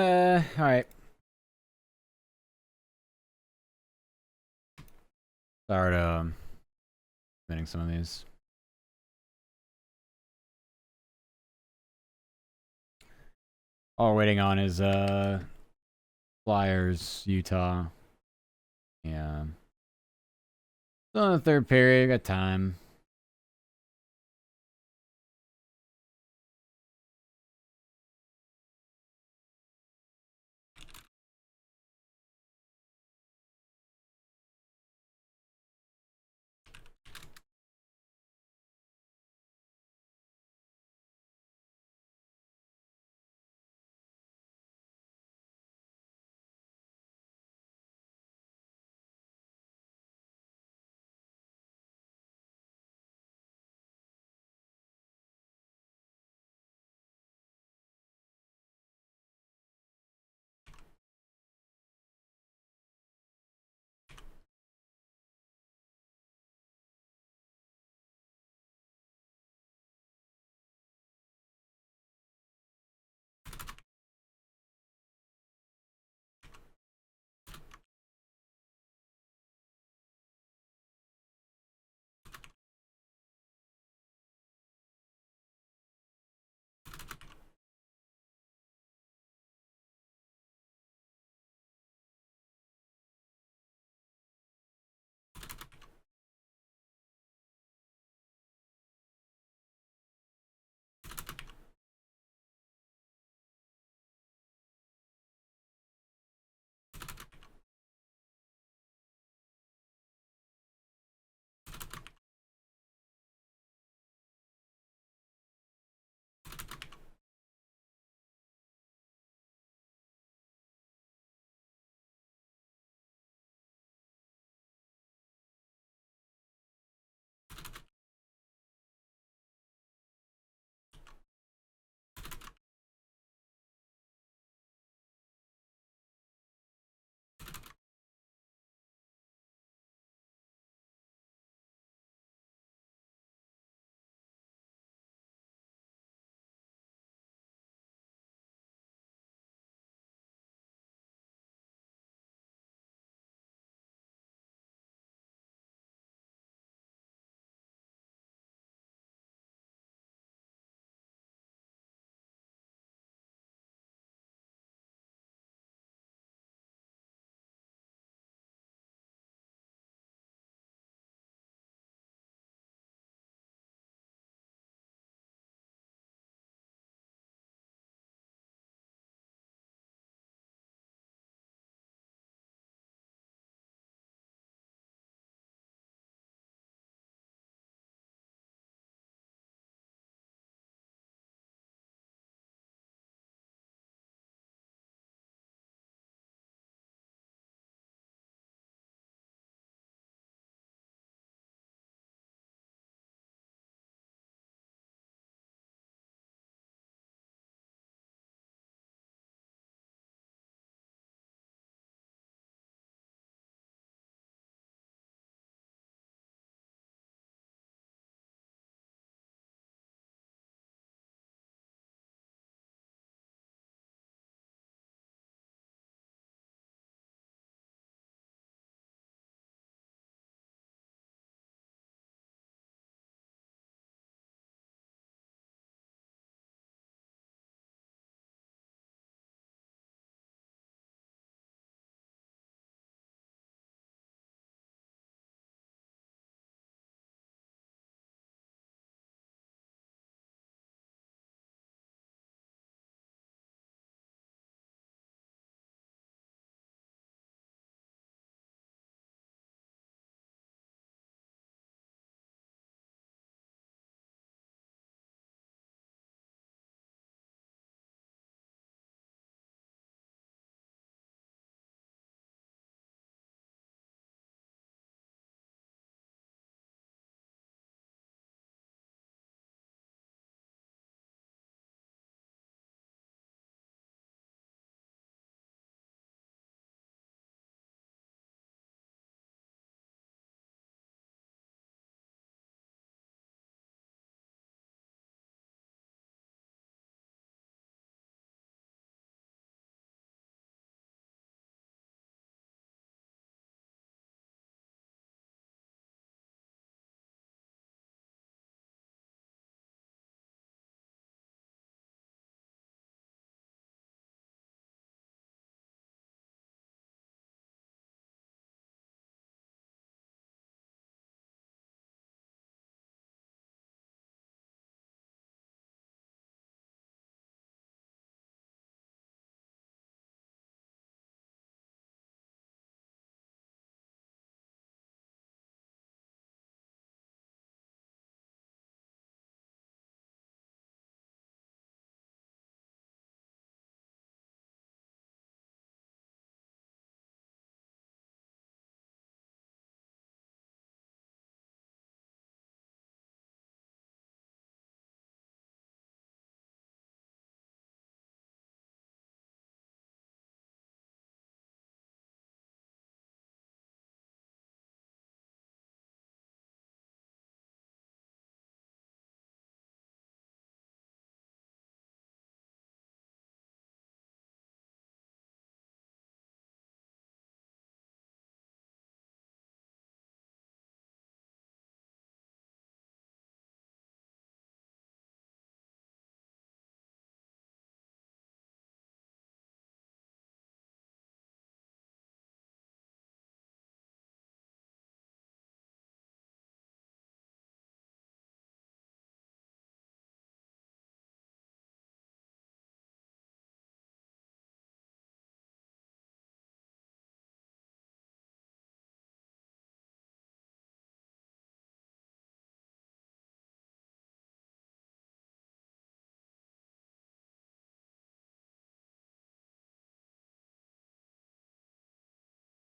right. Start submitting some of these. All we're waiting on is Flyers, Utah. Yeah. Still in the third period, got time.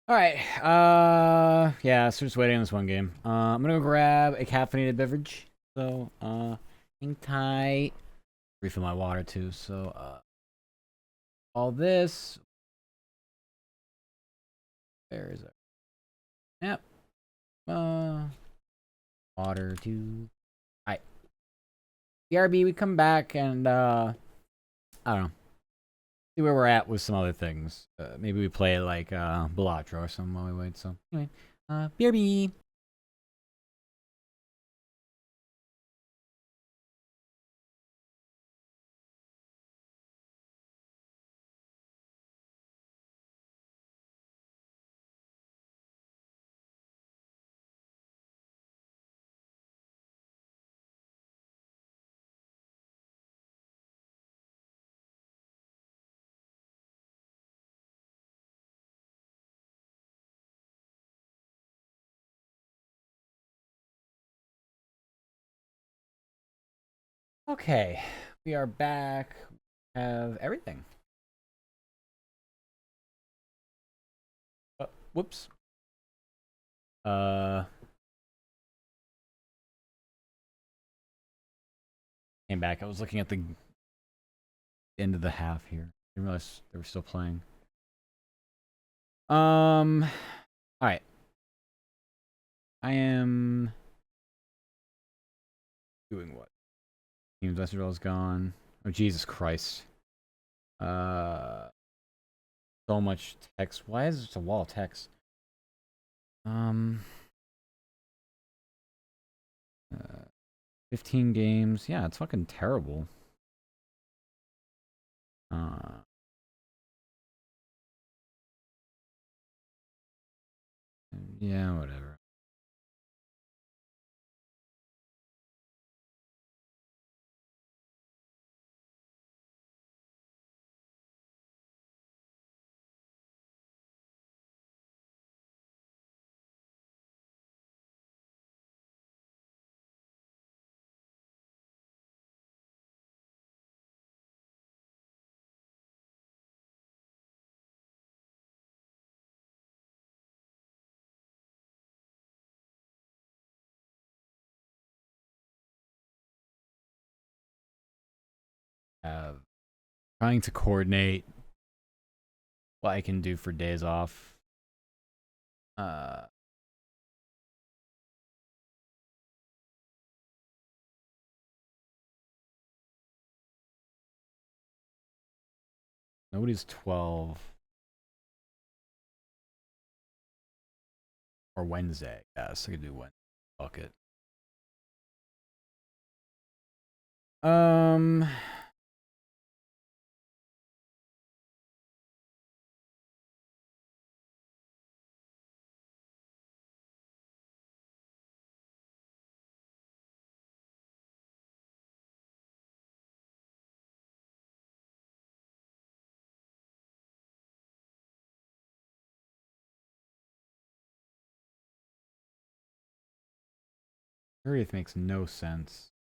All right. Yeah. So just waiting on this one game. I'm gonna go grab a caffeinated beverage. So, hang tight. Refill my water too. So, all this. Where is it? Yep. Water too. All right. BRB. We come back and I don't know. See where we're at with some other things. Maybe we play like Balatro or something while we wait. So anyway, BRB. Okay, we are back. We have everything. Whoops. Uh, Came back. I was looking at the end of the half here. I didn't realize they were still playing. All right. I am doing what? Teams Westerville's gone. Oh Jesus Christ. Uh, so much text. Why is it a wall of text? Um, uh, 15 games. Yeah, it's fucking terrible. Uh, yeah, whatever. Trying to coordinate what I can do for days off. Uh, Nobody's 12 or Wednesday. Yes, I could do Wednesday. Fuck it. Um, Thirtieth makes no sense.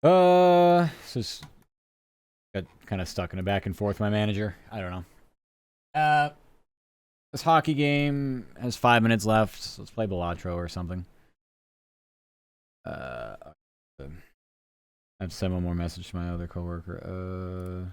Just got kind of stuck in a back and forth with my manager. I don't know. Uh, this hockey game has 5 minutes left. So let's play Balatro or something. I have sent one more message to my other coworker.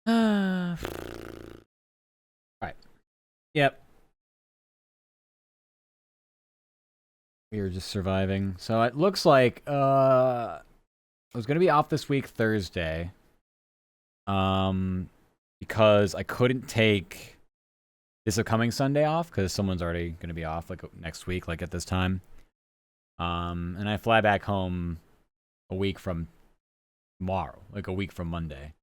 All right. Yep. We are just surviving. So it looks like I was gonna be off this week Thursday. Because I couldn't take this upcoming Sunday off because someone's already gonna be off like next week, like at this time. And I fly back home a week from tomorrow, like a week from Monday.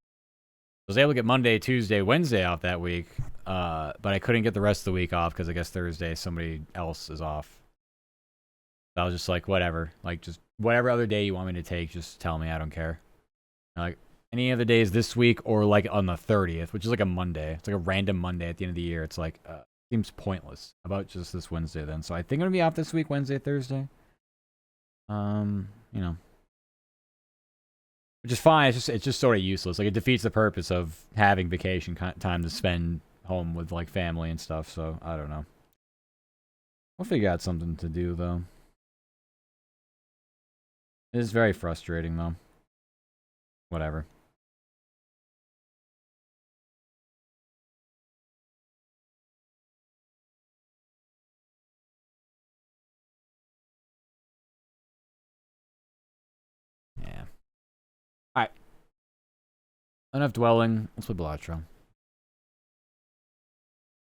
I was able to get Monday, Tuesday, Wednesday off that week, but I couldn't get the rest of the week off because I guess Thursday somebody else is off. So I was just like, whatever, like just whatever other day you want me to take, just tell me. I don't care. Like any of the days this week or like on the 30th, which is like a Monday. It's like a random Monday at the end of the year. It's like seems pointless. How about just this Wednesday then? So I think I'm gonna be off this week, Wednesday, Thursday. You know, which is fine. It's just sort of useless. Like it defeats the purpose of having vacation time to spend home with like family and stuff. So I don't know. We'll figure out something to do though. It is very frustrating though. Whatever. Yeah. All right. Enough dwelling. Let's play Balatro.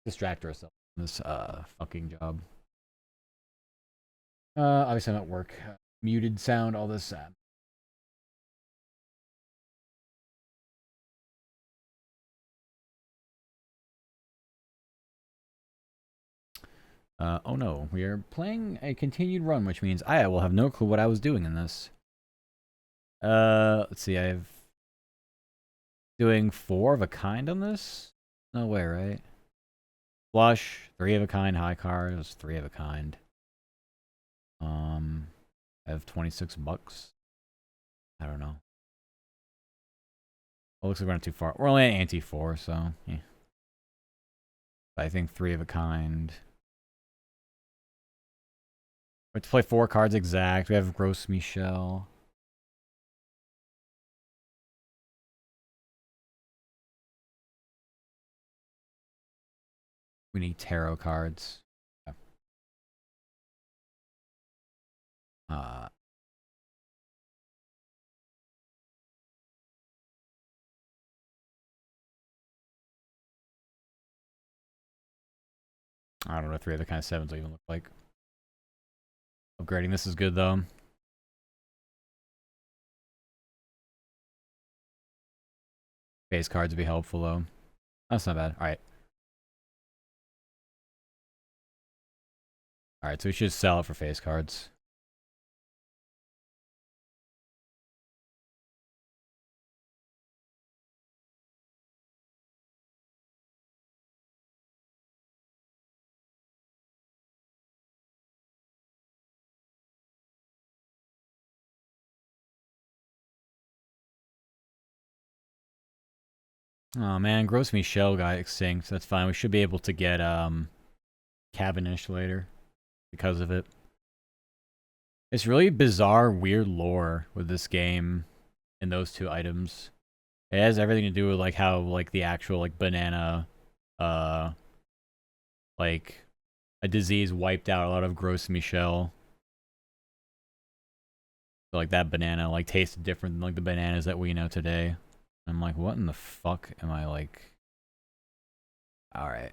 Distract ourselves from this fucking job. Obviously I'm at work. Muted sound, all this. Oh no, we are playing a continued run, which means I will have no clue what I was doing in this. Let's see, I have doing 4 of a kind on this? No way, right? Flush, 3 of a kind, high card, it was 3 of a kind. I have 26 bucks. I don't know. Well, looks like we're not too far. We're only at ante 4, so yeah. I think 3 of a kind. We have to play 4 cards exact. We have Gross Michel. We need tarot cards. I don't know what 3 of the kind of 7s will even look like. Upgrading this is good though. Base cards would be helpful though. That's not bad. Alright. Alright, so we should sell it for face cards. Oh man, Gross Michel got extinct. That's fine. We should be able to get Cavendish later because of it. It's really bizarre, weird lore with this game and those 2 items. It has everything to do with like how like the actual like banana like a disease wiped out a lot of Gros Michel. So, like that banana like tasted different than like the bananas that we know today. I'm like, what in the fuck am I like? All right.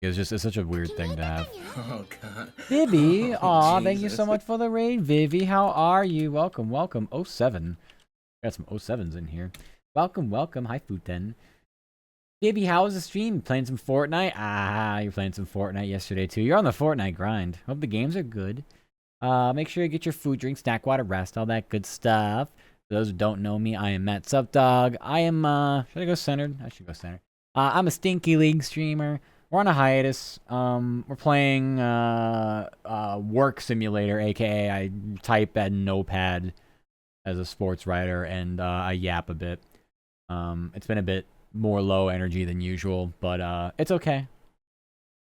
It's such a weird thing to have. Oh god. Vivi, Oh, aw, thank you Jesus. so much for the raid, Vivi. How are you? Welcome, welcome. 07. Got some 07s in here. Welcome, welcome. Hi, Futen. Vivi, how was the stream? Playing some Fortnite? Ah, you're playing some Fortnite yesterday too. You're on the Fortnite grind. Hope the games are good. Make sure you get your food, drink, snack, water, rest, all that good stuff. For those who don't know me, I am Matt Supdog. I am, should I go centered? I should go centered. I'm a Stinky League streamer. We're on a hiatus. We're playing, Work Simulator, aka I type at Notepad as a sports writer, and, I yap a bit. It's been a bit more low energy than usual, but, it's okay.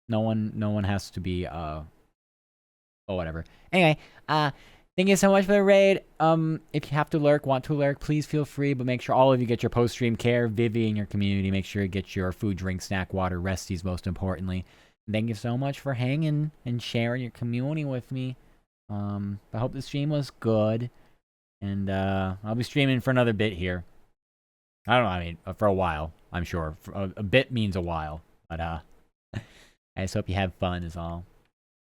No one has to be, oh, whatever. Anyway, thank you so much for the raid. If you have to lurk, want to lurk, please feel free, but make sure all of you get your post-stream care. Vivi in your community, make sure you get your food, drink, snack, water, resties, most importantly. Thank you so much for hanging and sharing your community with me. I hope the stream was good. And, I'll be streaming for another bit here. I don't know, I mean, for a while, I'm sure. A bit means a while. But, I just hope you have fun is all.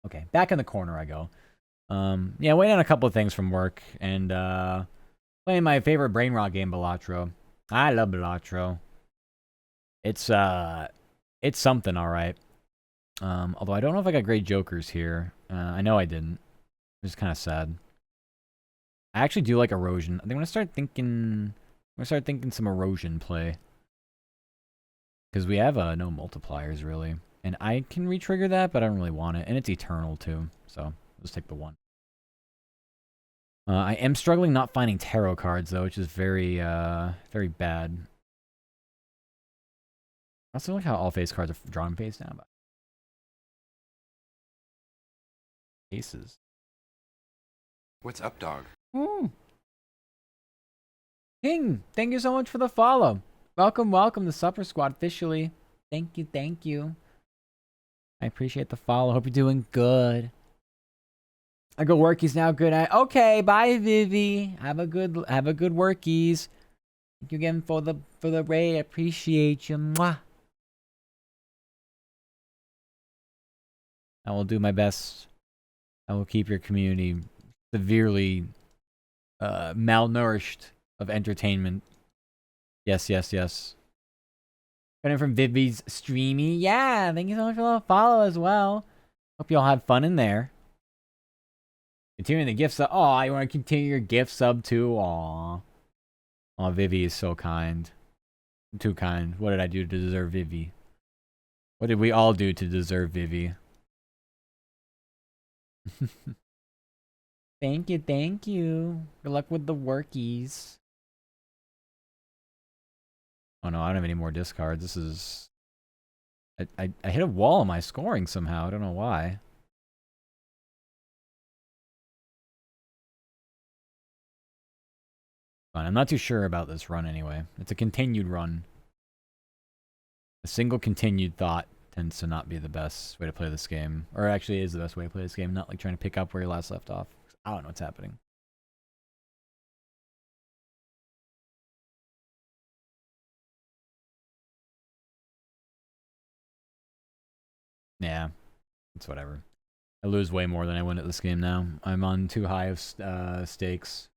Okay, back in the corner I go. Yeah, waiting on a couple of things from work, and playing my favorite brain rot game, Balatro. I love Balatro. It's something, all right. Although I don't know if I got great jokers here. I know I didn't. Which is kind of sad. I actually do like erosion. I think I'm gonna start thinking some erosion play, because we have no multipliers really. And I can re-trigger that, but I don't really want it. And it's eternal, too. So, I'll just take the one. I am struggling not finding tarot cards, though, which is very, very bad. I also like how all face cards are drawn face now. But aces. What's up, dog? King, thank you so much for the follow. Welcome, welcome to Supper Squad officially. Thank you, thank you. I appreciate the follow. Hope you're doing good. I go workies now. Good night. Okay, bye, Vivi. Have a good workies. Thank you again for the raid. I appreciate you. Mwah. I will do my best. I will keep your community severely malnourished of entertainment. Yes, yes, yes. Coming from Vivi's streamy. Yeah, thank you so much for the follow as well. Hope you all have fun in there. Continuing the gift sub. Aw, you want to continue your gift sub too? Aw. Aw, Vivi is so kind. Too kind. What did I do to deserve Vivi? What did we all do to deserve Vivi? Thank you, thank you. Good luck with the workies. Oh no, I don't have any more discards. This is... I hit a wall on my scoring somehow. I don't know why. Fine. I'm not too sure about this run anyway. It's a continued run. A single continued thought tends to not be the best way to play this game. Or actually is the best way to play this game. Not like trying to pick up where you last left off. I don't know what's happening. Yeah. It's whatever. I lose way more than I win at this game now. I'm on too high of stakes.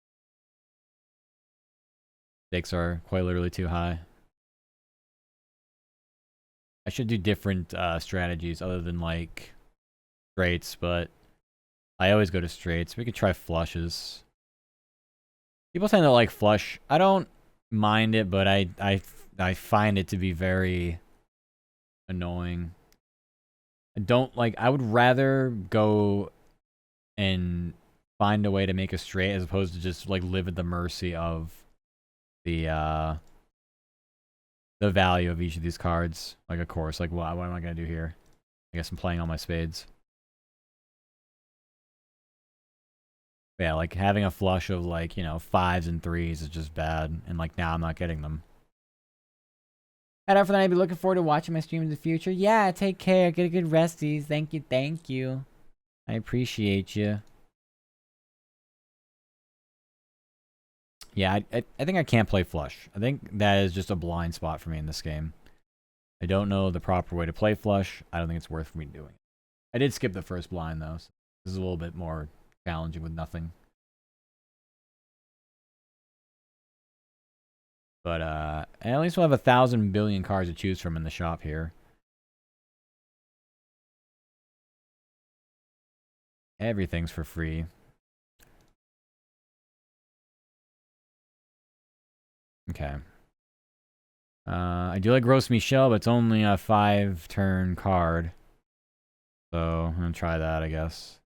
Stakes are quite literally too high. I should do different strategies other than like straights, but I always go to straights. We could try flushes. People tend to like flush. I don't mind it, but I find it to be very annoying. I don't like. I would rather go and find a way to make a straight as opposed to just like live at the mercy of the value of each of these cards. Like, of course, like, what am I gonna do here? I guess I'm playing all my spades. But yeah, like, having a flush of, like, you know, 5s and 3s is just bad. And, like, now I'm not getting them. Head out for the night. Be looking forward to watching my stream in the future. Yeah, take care. Get a good resties. Thank you. Thank you. I appreciate you. Yeah, I think I can't play flush. I think that is just a blind spot for me in this game. I don't know the proper way to play flush. I don't think it's worth me doing it. I did skip the first blind, though. So this is a little bit more challenging with nothing. But, at least we'll have 1,000 billion cards to choose from in the shop here. Everything's for free. Okay. I do like Roast Michelle, but it's only a 5-turn card. So, I'm gonna try that, I guess.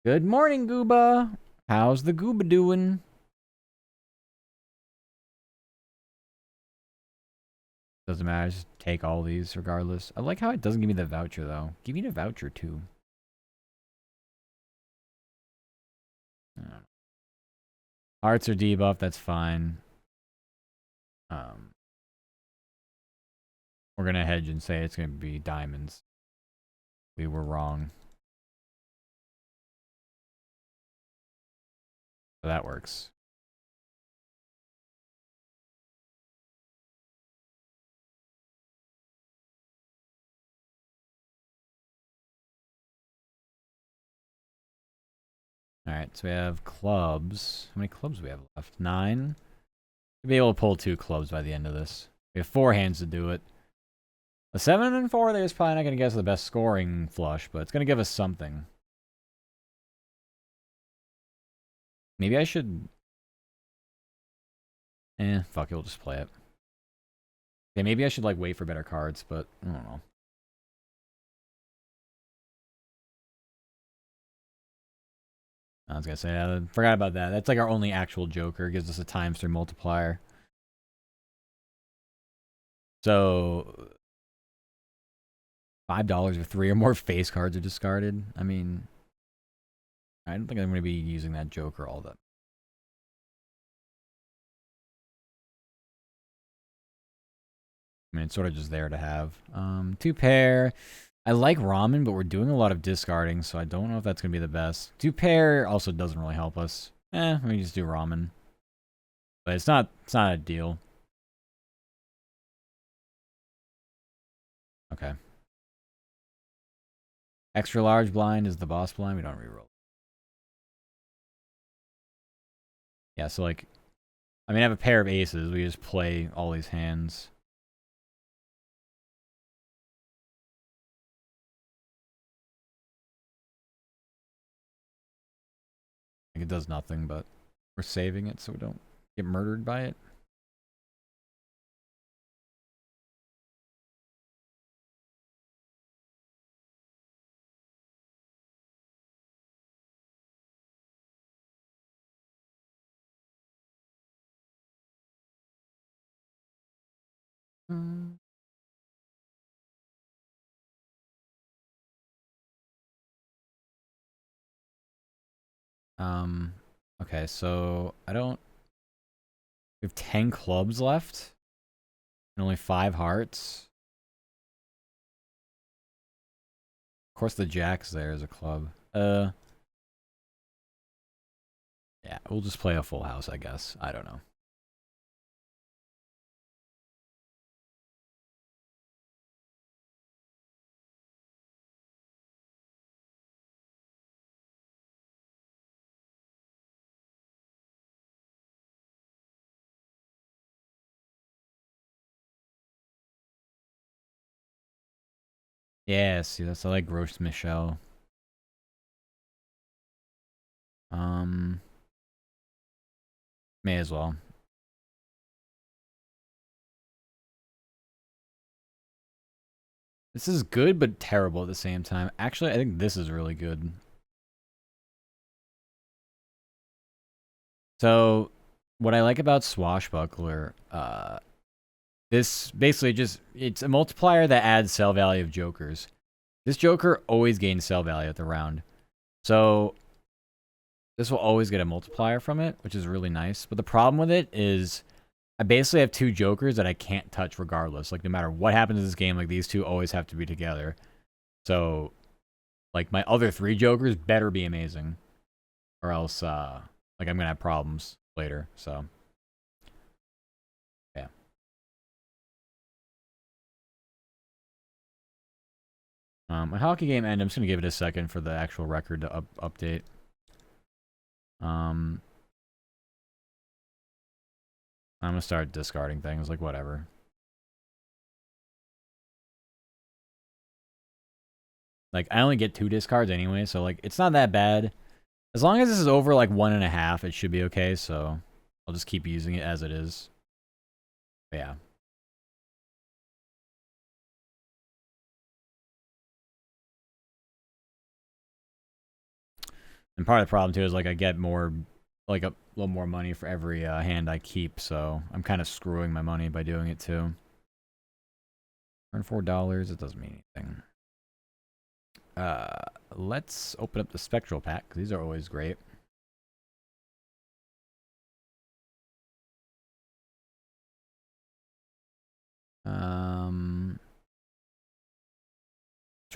Good morning, Gooba! How's the Gooba doing? Doesn't matter, just take all these regardless. I like how it doesn't give me the voucher, though. Give me the voucher, too. Hearts are debuffed, that's fine. We're gonna hedge and say it's gonna be diamonds. We were wrong. So that works. Alright, so we have clubs. How many clubs do we have left? 9? We'll be able to pull 2 clubs by the end of this. We have 4 hands to do it. A 7 and 4 there is probably not going to get us the best scoring flush, but it's going to give us something. Maybe I should... fuck it, we'll just play it. Okay, maybe I should, like, wait for better cards, but I don't know. I was gonna say, I forgot about that. That's like our only actual Joker. It gives us a ×3 multiplier. So, $5 if 3 or more face cards are discarded. I mean, I don't think I'm going to be using that Joker all that. I mean, it's sort of just there to have. 2 pair. I like Ramen, but we're doing a lot of discarding, so I don't know if that's going to be the best. 2 pair also doesn't really help us. We just do Ramen. But it's not a deal. Okay. Extra large blind is the boss blind. We don't reroll. Yeah, so like, I mean, I have a pair of aces. We just play all these hands. Like, it does nothing, but we're saving it so we don't get murdered by it. Okay, so I don't... We have 10 clubs left. And only 5 hearts. Of course the jack's there as a club. Yeah, we'll just play a full house, I guess. I don't know. Yeah, see, that's I like roast Michelle. May as well. This is good, but terrible at the same time. Actually, I think this is really good. So, what I like about Swashbuckler, this basically just, it's a multiplier that adds sell value of jokers. This joker always gains sell value at the round. So, this will always get a multiplier from it, which is really nice. But the problem with it is I basically have two jokers that I can't touch regardless. Like no matter what happens in this game, like these two always have to be together. So like my other three jokers better be amazing, or else like I'm gonna have problems later. So yeah. My hockey game ended. I'm just gonna give it a second for the actual record to update. I'm gonna start discarding things. Like whatever. Like I only get 2 discards anyway, so like it's not that bad. As long as this is over like 1.5, it should be okay. So I'll just keep using it as it is. But yeah. And part of the problem too is like I get more, like a little more money for every hand I keep, so I'm kind of screwing my money by doing it too. Earn $4. It doesn't mean anything. Let's open up the spectral pack. These are always great. Draw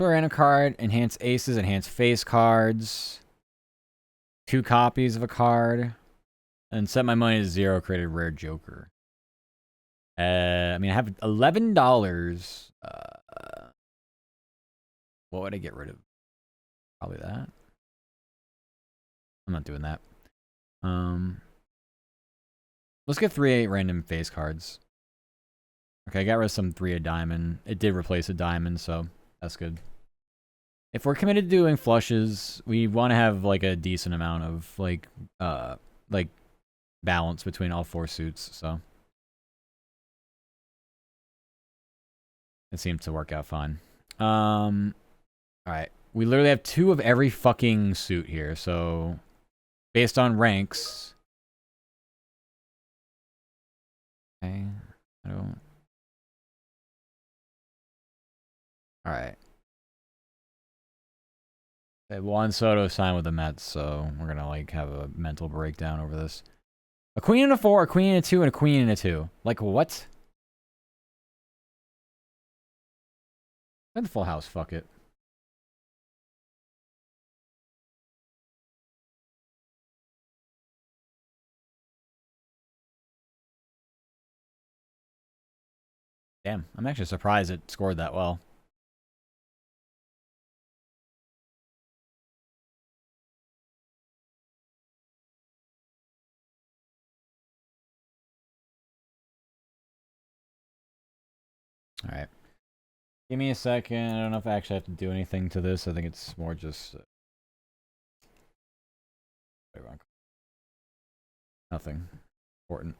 a random card. Enhance aces. Enhance face cards. 2 copies of a card. And set my money to 0. Create a rare joker. I mean, I have $11. What would I get rid of? Probably that. I'm not doing that. Let's get 3/8 random face cards. Okay, I got rid of some 3 of diamond. It did replace a diamond, so that's good. If we're committed to doing flushes, we want to have like a decent amount of like balance between all 4 suits, so it seemed to work out fine. Alright. We literally have 2 of every fucking suit here, so based on ranks. Okay. I don't. Alright. Juan Soto signed with the Mets, so we're gonna like have a mental breakdown over this. A queen and a 4, a queen and a 2, and a queen and a 2. Like what? And the full house, fuck it. Damn, I'm actually surprised it scored that well. Alright. Give me a second. I don't know if I actually have to do anything to this. I think it's more just... nothing important.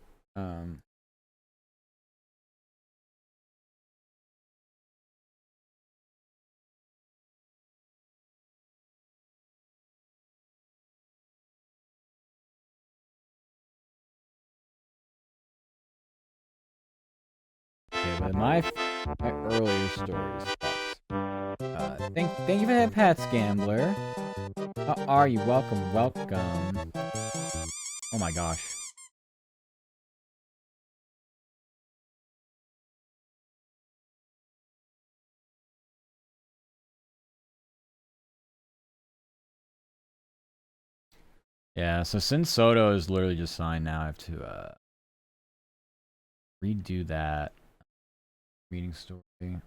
Okay, but my earlier stories. Thank you for that, Pat's Gambler. How are you? Welcome, welcome. Oh my gosh. Yeah, so since Soto is literally just signed now, I have to redo that reading story. I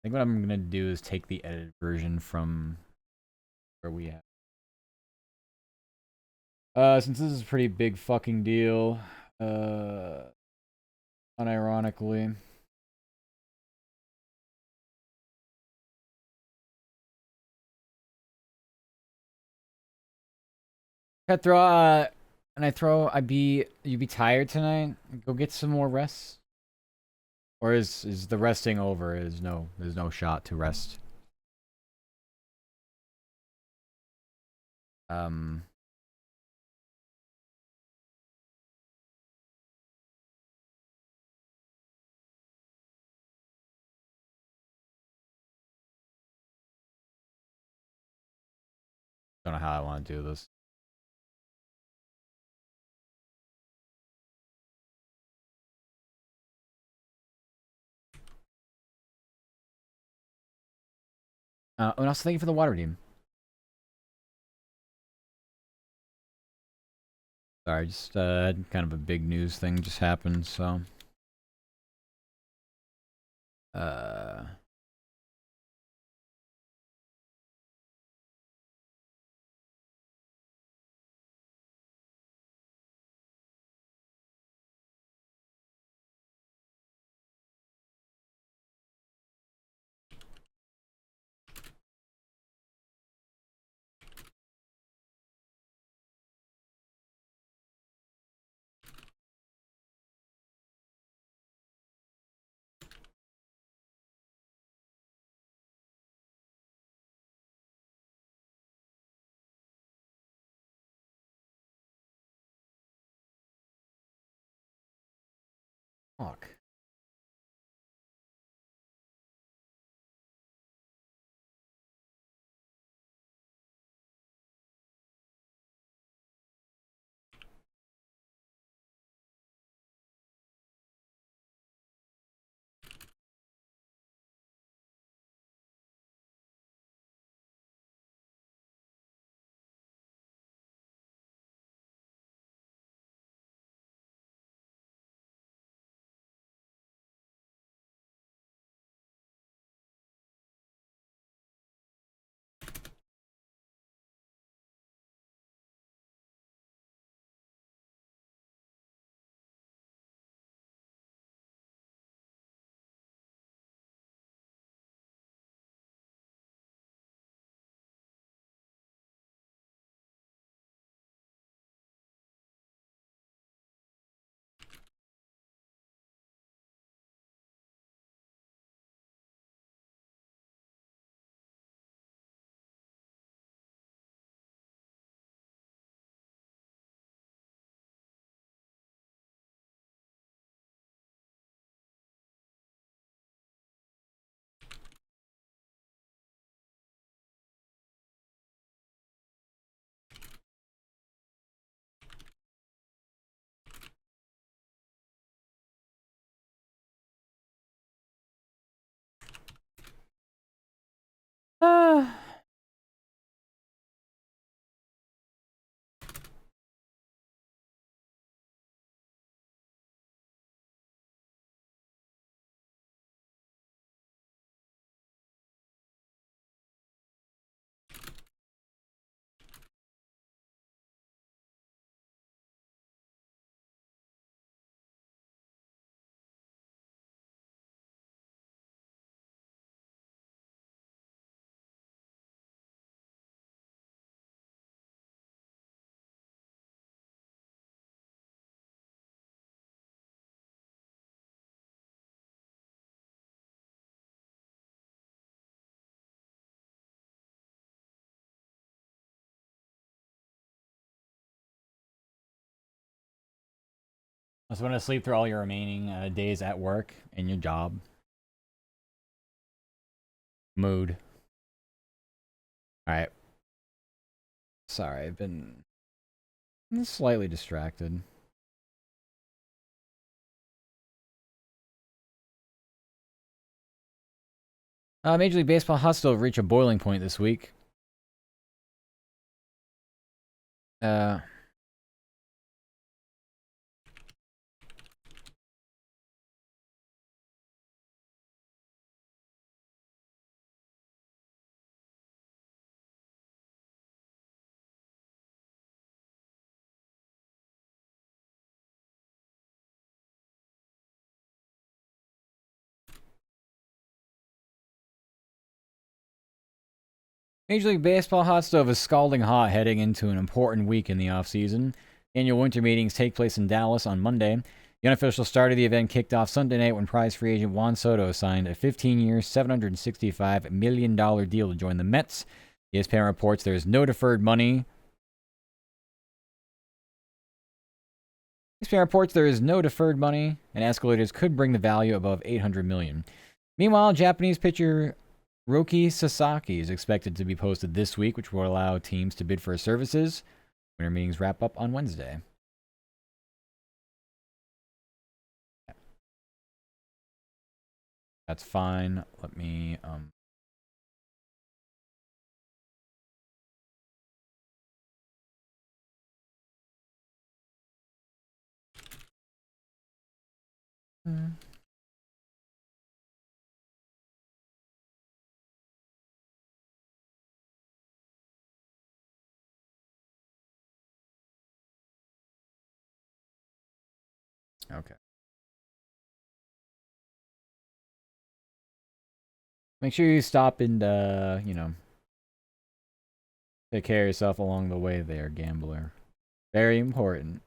think what I'm gonna do is take the edited version from where we have. Since this is a pretty big fucking deal, unironically. You be tired tonight? Go get some more rest? Or is the resting over? There's no shot to rest. Um don't know how I want to do this. And also thank you for the water redeem. Sorry, just kind of a big news thing just happened, so. Uh. Fuck. Uh. I just want to sleep through all your remaining days at work and your job. Mood. Alright. Sorry, I've been slightly distracted. Major League Baseball hostile reach a boiling point this week. Uh, Major League Baseball hot stove is scalding hot heading into an important week in the offseason. Annual winter meetings take place in Dallas on Monday. The unofficial start of the event kicked off Sunday night when prize free agent Juan Soto signed a 15-year, $765 million deal to join the Mets. ESPN reports there is no deferred money. ESPN reports there is no deferred money, and escalators could bring the value above $800 million. Meanwhile, Japanese pitcher Roki Sasaki is expected to be posted this week, which will allow teams to bid for his services. Winter meetings wrap up on Wednesday. That's fine. Let me Mm. Okay. Make sure you stop and, take care of yourself along the way there, gambler. Very important.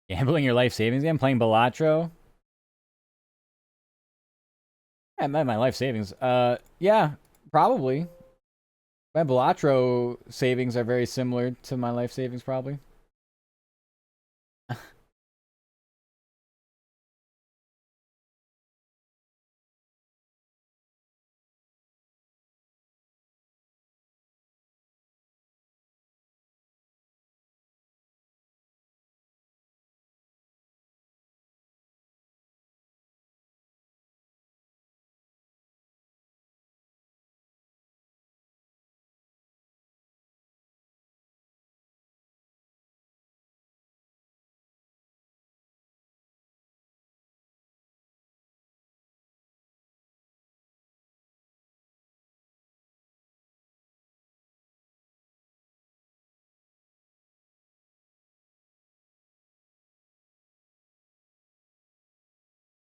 Gambling your life savings game? Playing Balatro? Yeah, my life savings. Yeah, probably. My Balatro savings are very similar to my life savings, probably.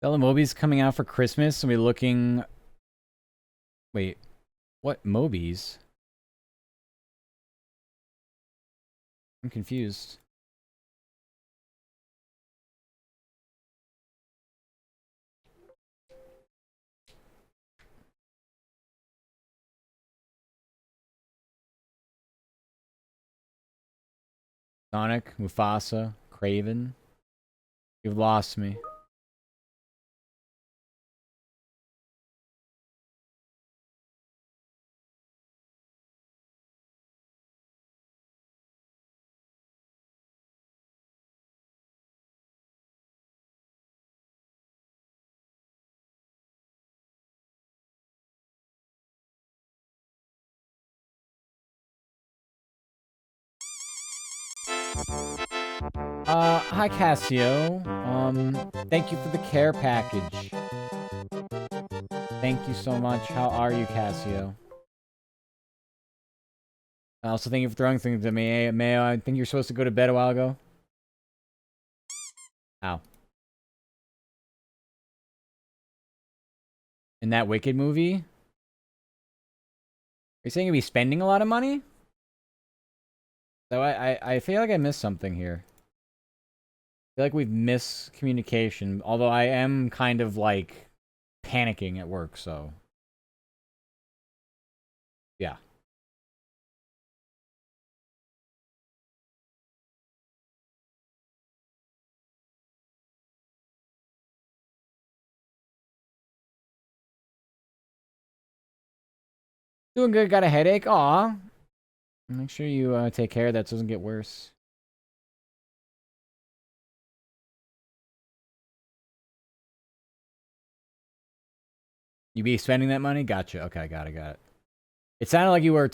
Bella Moby's coming out for Christmas, and we're looking. Wait, what Mobies? I'm confused. Sonic, Mufasa, Craven. You've lost me. Hi Cassio. Thank you for the care package. Thank you so much. How are you, Cassio? Also, thank you for throwing things at me. Mayo, I think you're supposed to go to bed a while ago. Ow. In that Wicked movie? Are you saying you'll be spending a lot of money? So I feel like I missed something here. I feel like we've missed communication, although I am kind of like panicking at work, so yeah. Doing good. Got a headache. Aw. Make sure you take care of that so it doesn't get worse. You be spending that money? Gotcha. Okay, got it. It sounded like you were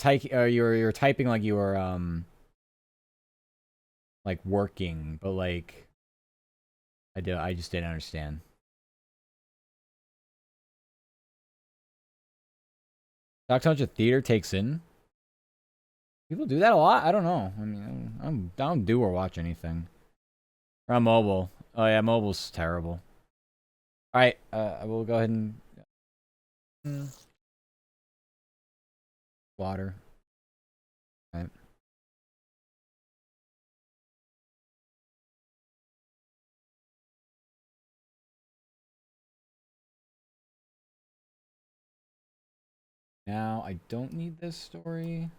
you were typing like you were like working, but like I just didn't understand. Talk how much a theater takes in. People do that a lot. I don't know. I mean, I don't do or watch anything. Or on mobile. Oh yeah, mobile's terrible. All right, I will go ahead and water. All right. Now I don't need this story.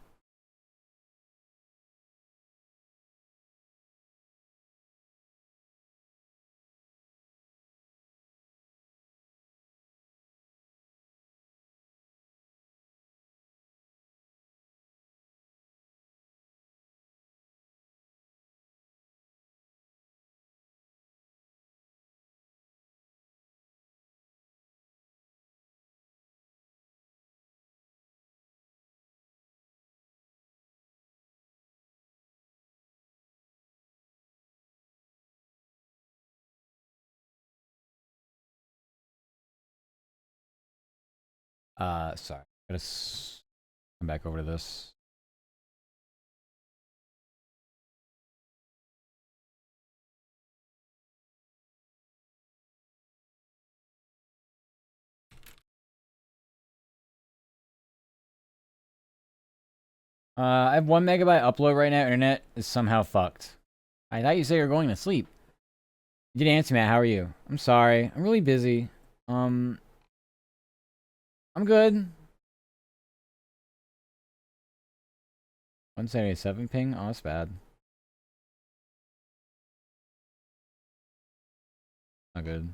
Sorry. Gotta come back over to this. I have 1 megabyte upload right now. Internet is somehow fucked. I thought you said you were going to sleep. You didn't answer, Matt. How are you? I'm sorry. I'm really busy. Um, I'm good. 177 ping. Oh, that's bad. Not good.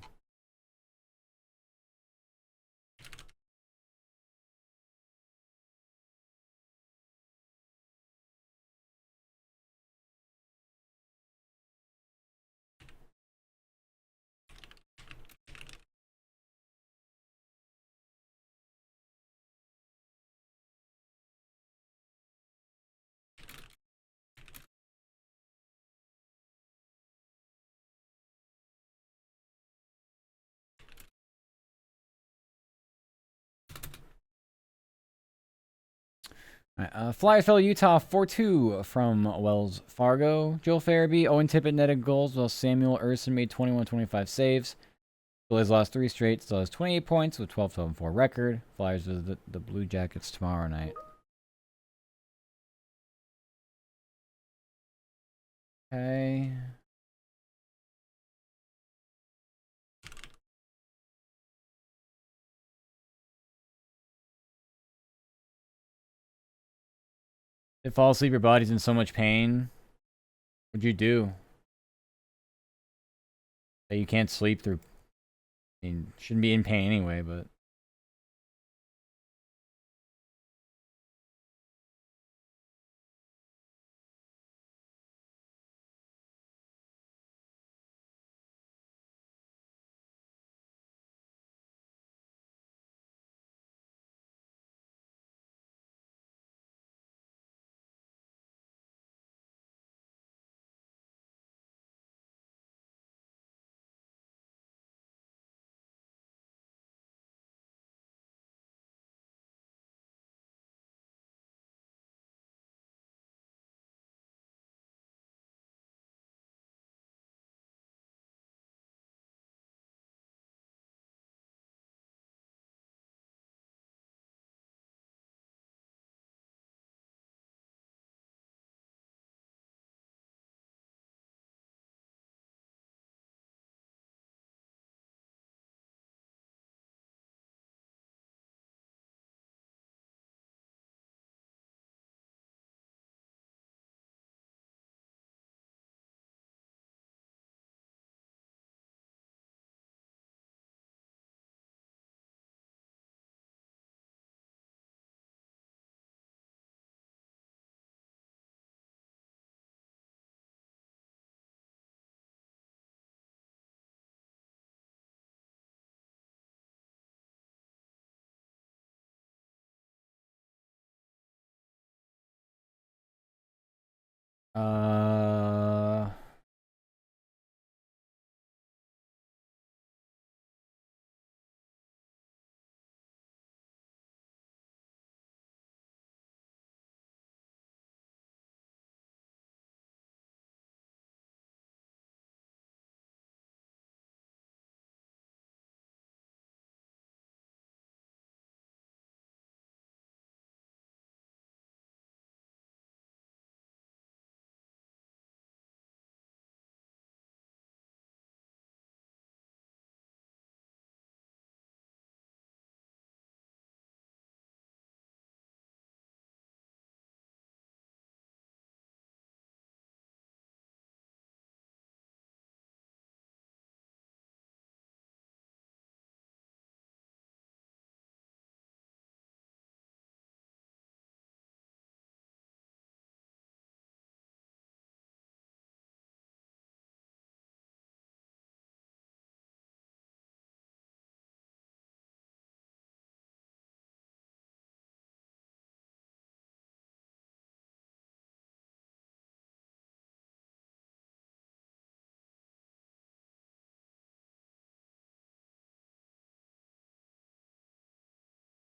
Flyers fell Utah 4-2 from Wells Fargo. Joel Farabee, Owen Tippett netted goals, while Samuel Urson made 21-25 saves. Phillies lost 3 straight, still has 28 points with 12-4 record. Flyers visit the Blue Jackets tomorrow night. Okay. If you fall asleep, your body's in so much pain. What'd you do? That you can't sleep through. I mean, shouldn't be in pain anyway, but. Uh,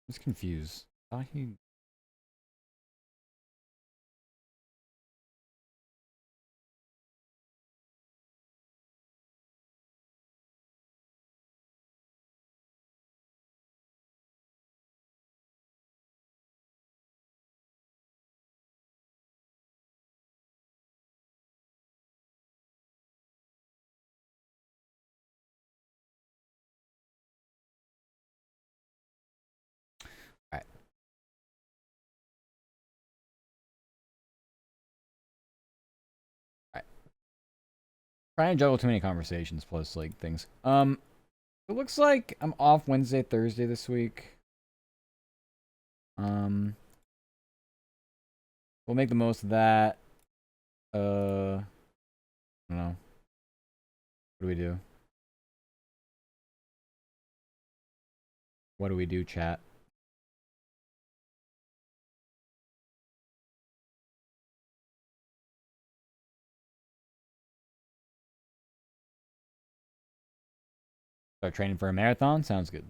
I'm just confused. How he... Alright, alright. Trying to juggle too many conversations plus like things. It looks like I'm off Wednesday, Thursday this week. Um, we'll make the most of that. I don't know. What do we do? What do we do, chat? Start training for a marathon? Sounds good.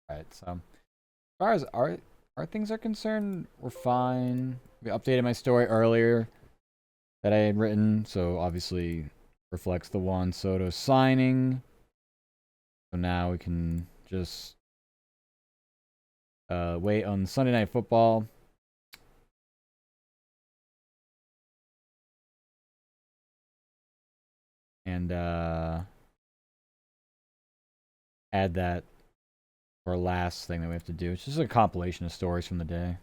Alright, so as far as our things are concerned, we're fine. We updated my story earlier that I had written, so obviously reflects the Juan Soto signing. So now we can just wait on Sunday Night Football. And add that for our last thing that we have to do. It's just a compilation of stories from the day.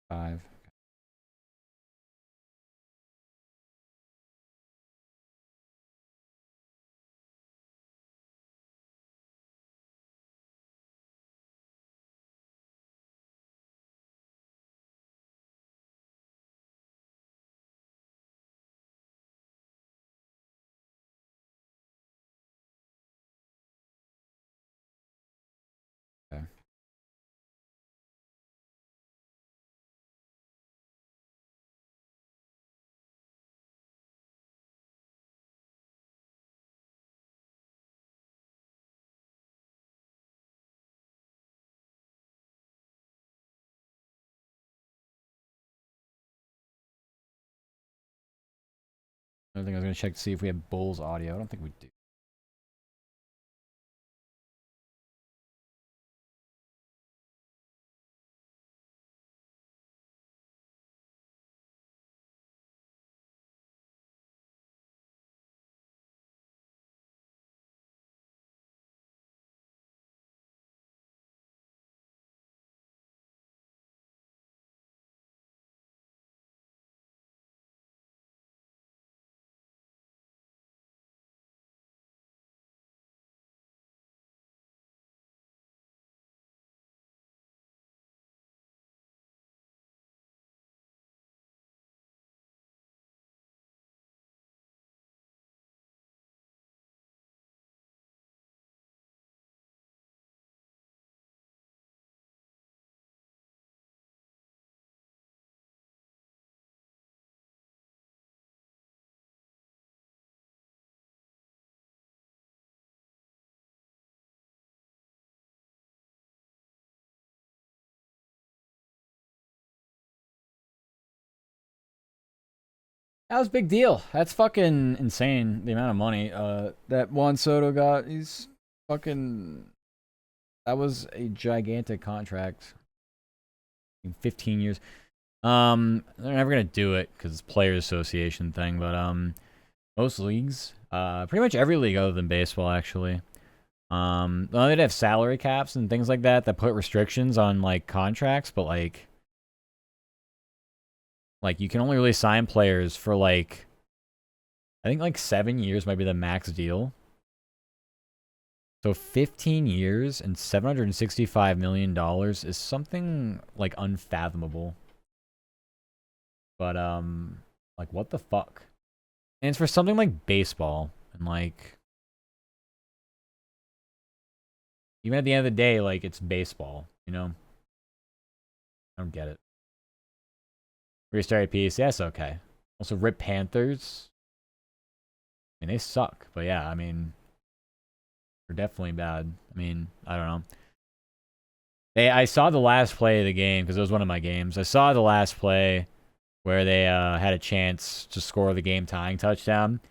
5. Okay. Another thing I was going to check to see if we have Bulls audio. I don't think we do. That was a big deal. That's fucking insane, the amount of money that Juan Soto got. He's fucking... That was a gigantic contract. 15 years. They're never gonna do it because it's Players Association thing, but most leagues, pretty much every league other than baseball, actually. They'd have salary caps and things like that that put restrictions on like contracts, but like you can only really sign players for like I think like 7 years might be the max deal. So 15 years and $765 million is something like unfathomable. But like what the fuck? And it's for something like baseball and like even at the end of the day, like it's baseball, you know? I don't get it. Restart piece, yes, okay. Also Rip Panthers. I mean they suck, but yeah, I mean they're definitely bad. I mean, I don't know. I saw the last play of the game because it was one of my games. I saw the last play where they had a chance to score the game tying touchdown.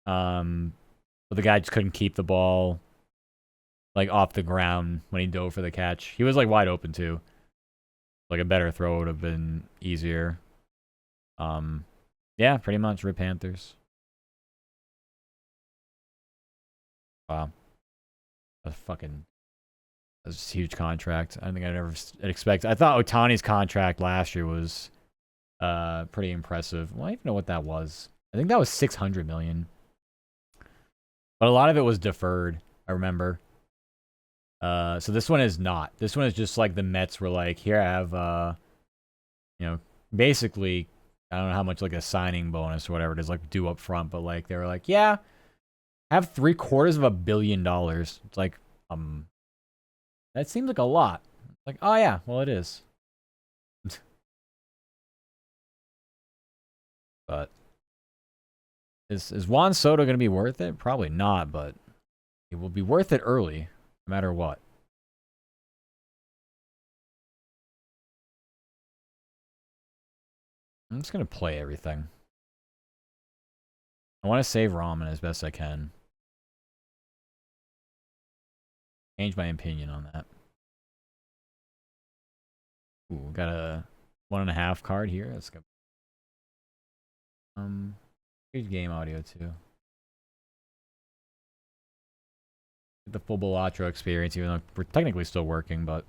But the guy just couldn't keep the ball like off the ground when he dove for the catch. He was like wide open too. Like a better throw would have been easier. Yeah, pretty much Rip Panthers. Wow. That's a huge contract. I don't think I'd ever expect. I thought Otani's contract last year was pretty impressive. Well, I don't even know what that was. I think that was 600 million. But a lot of it was deferred, I remember. So this one is not. This one is just like the Mets were like, here I have basically I don't know how much like a signing bonus or whatever it is, like due up front, but like they were like, yeah, have $750 million. It's like, that seems like a lot. Like, oh yeah, well it is. But is Juan Soto going to be worth it? Probably not, but it will be worth it early, no matter what. I'm just going to play everything. I want to save ramen as best I can. Change my opinion on that. Ooh, got a 1.5 card here. Let's go. Good game audio too. Get the full Balatro experience, even though we're technically still working, but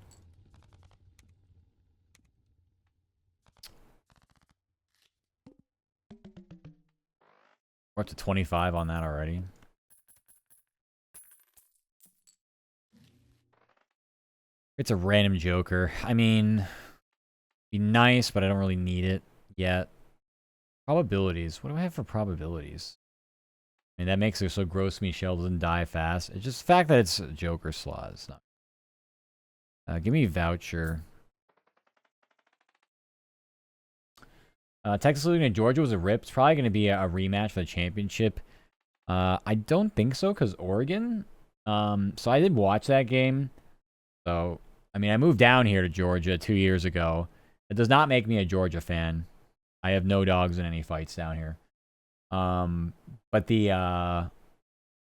we're up to 25 on that already. It's a random Joker. I mean, be nice, but I don't really need it yet. Probabilities. What do I have for probabilities? I mean, that makes it so Gross Michelle doesn't die fast. It's just the fact that it's a Joker slot. It's not. Give me voucher. Texas losing to Georgia was a rip. It's probably going to be a rematch for the championship. I don't think so because Oregon. So I did watch that game. So, I mean, I moved down here to Georgia 2 years ago. It does not make me a Georgia fan. I have no dogs in any fights down here. But yeah,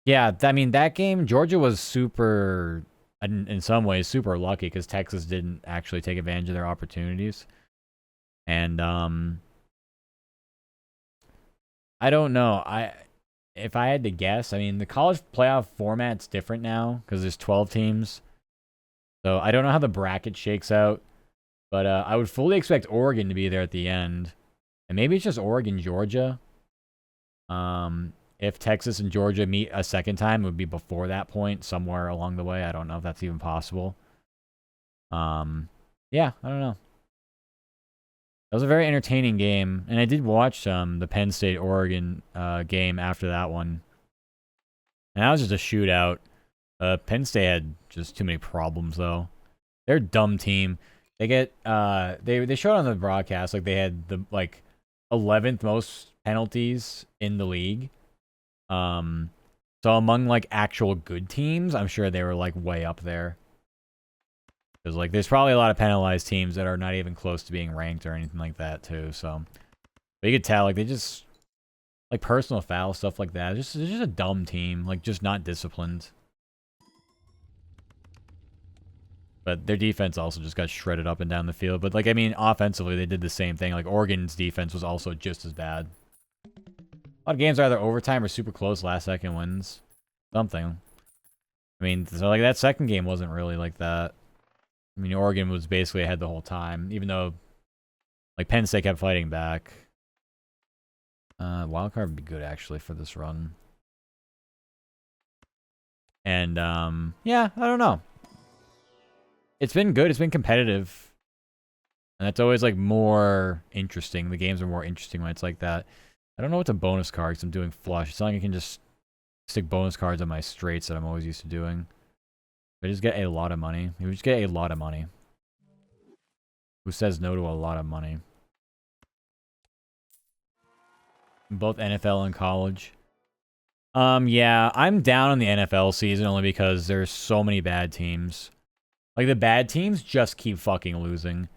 I mean, that game, Georgia was super, in some ways, super lucky because Texas didn't actually take advantage of their opportunities. And, I don't know. If I had to guess, I mean, the college playoff format's different now because there's 12 teams. So I don't know how the bracket shakes out, but I would fully expect Oregon to be there at the end. And maybe it's just Oregon, Georgia. If Texas and Georgia meet a second time, it would be before that point, somewhere along the way. I don't know if that's even possible. Yeah, I don't know. That was a very entertaining game, and I did watch the Penn State-Oregon game after that one. And that was just a shootout. Penn State had just too many problems, though. They're a dumb team. They get they showed on the broadcast like they had the 11th most penalties in the league. So among like actual good teams, I'm sure they were like way up there. Because like there's probably a lot of penalized teams that are not even close to being ranked or anything like that too. So but you could tell like they just Like personal foul, stuff like that. It's just a dumb team. Like, just not disciplined. But their defense also just got shredded up and down the field. But, like, I mean, offensively, they did the same thing. Like, Oregon's defense was also just as bad. A lot of games are either overtime or super close last-second wins. Something. I mean, so, like, that second game wasn't really like that. I mean, Oregon was basically ahead the whole time, even though, like, Penn State kept fighting back. Wildcard would be good, actually, for this run. And, yeah, I don't know. It's been good. It's been competitive. And that's always, like, more interesting. The games are more interesting when it's like that. I don't know what's a bonus card because I'm doing flush. It's not like I can just stick bonus cards on my straights that I'm always used to doing. I just get a lot of money. We just get a lot of money. Who says no to a lot of money? Both NFL and college. Yeah, I'm down on the NFL season only because there's so many bad teams. Like, the bad teams just keep fucking losing.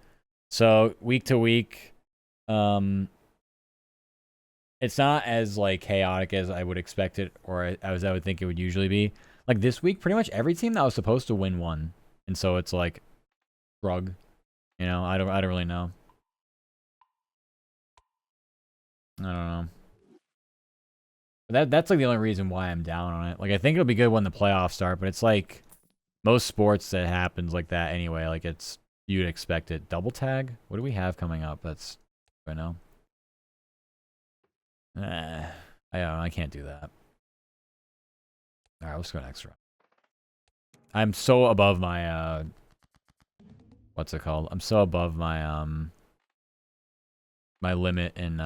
So, week to week, it's not as, like, chaotic as I would expect it or as I would think it would usually be. Like, this week, pretty much every team that was supposed to win won. And so it's like, shrug. You know, I don't really know. I don't know. That's like the only reason why I'm down on it. Like, I think it'll be good when the playoffs start, but it's like most sports that happens like that anyway. Like, it's you'd expect it. Double tag. What do we have coming up? That's right now. I don't know. I can't do that. All right, let's go next round. I'm so above my what's it called? I'm so above my my limit in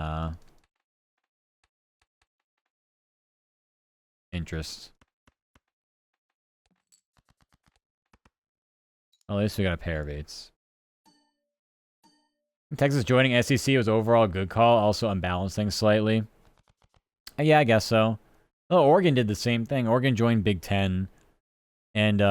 interest. Well, at least we got a pair of 8s. Texas joining SEC was overall a good call, also unbalanced things slightly. Yeah, I guess so. Oh, Oregon did the same thing. Oregon joined Big Ten. And,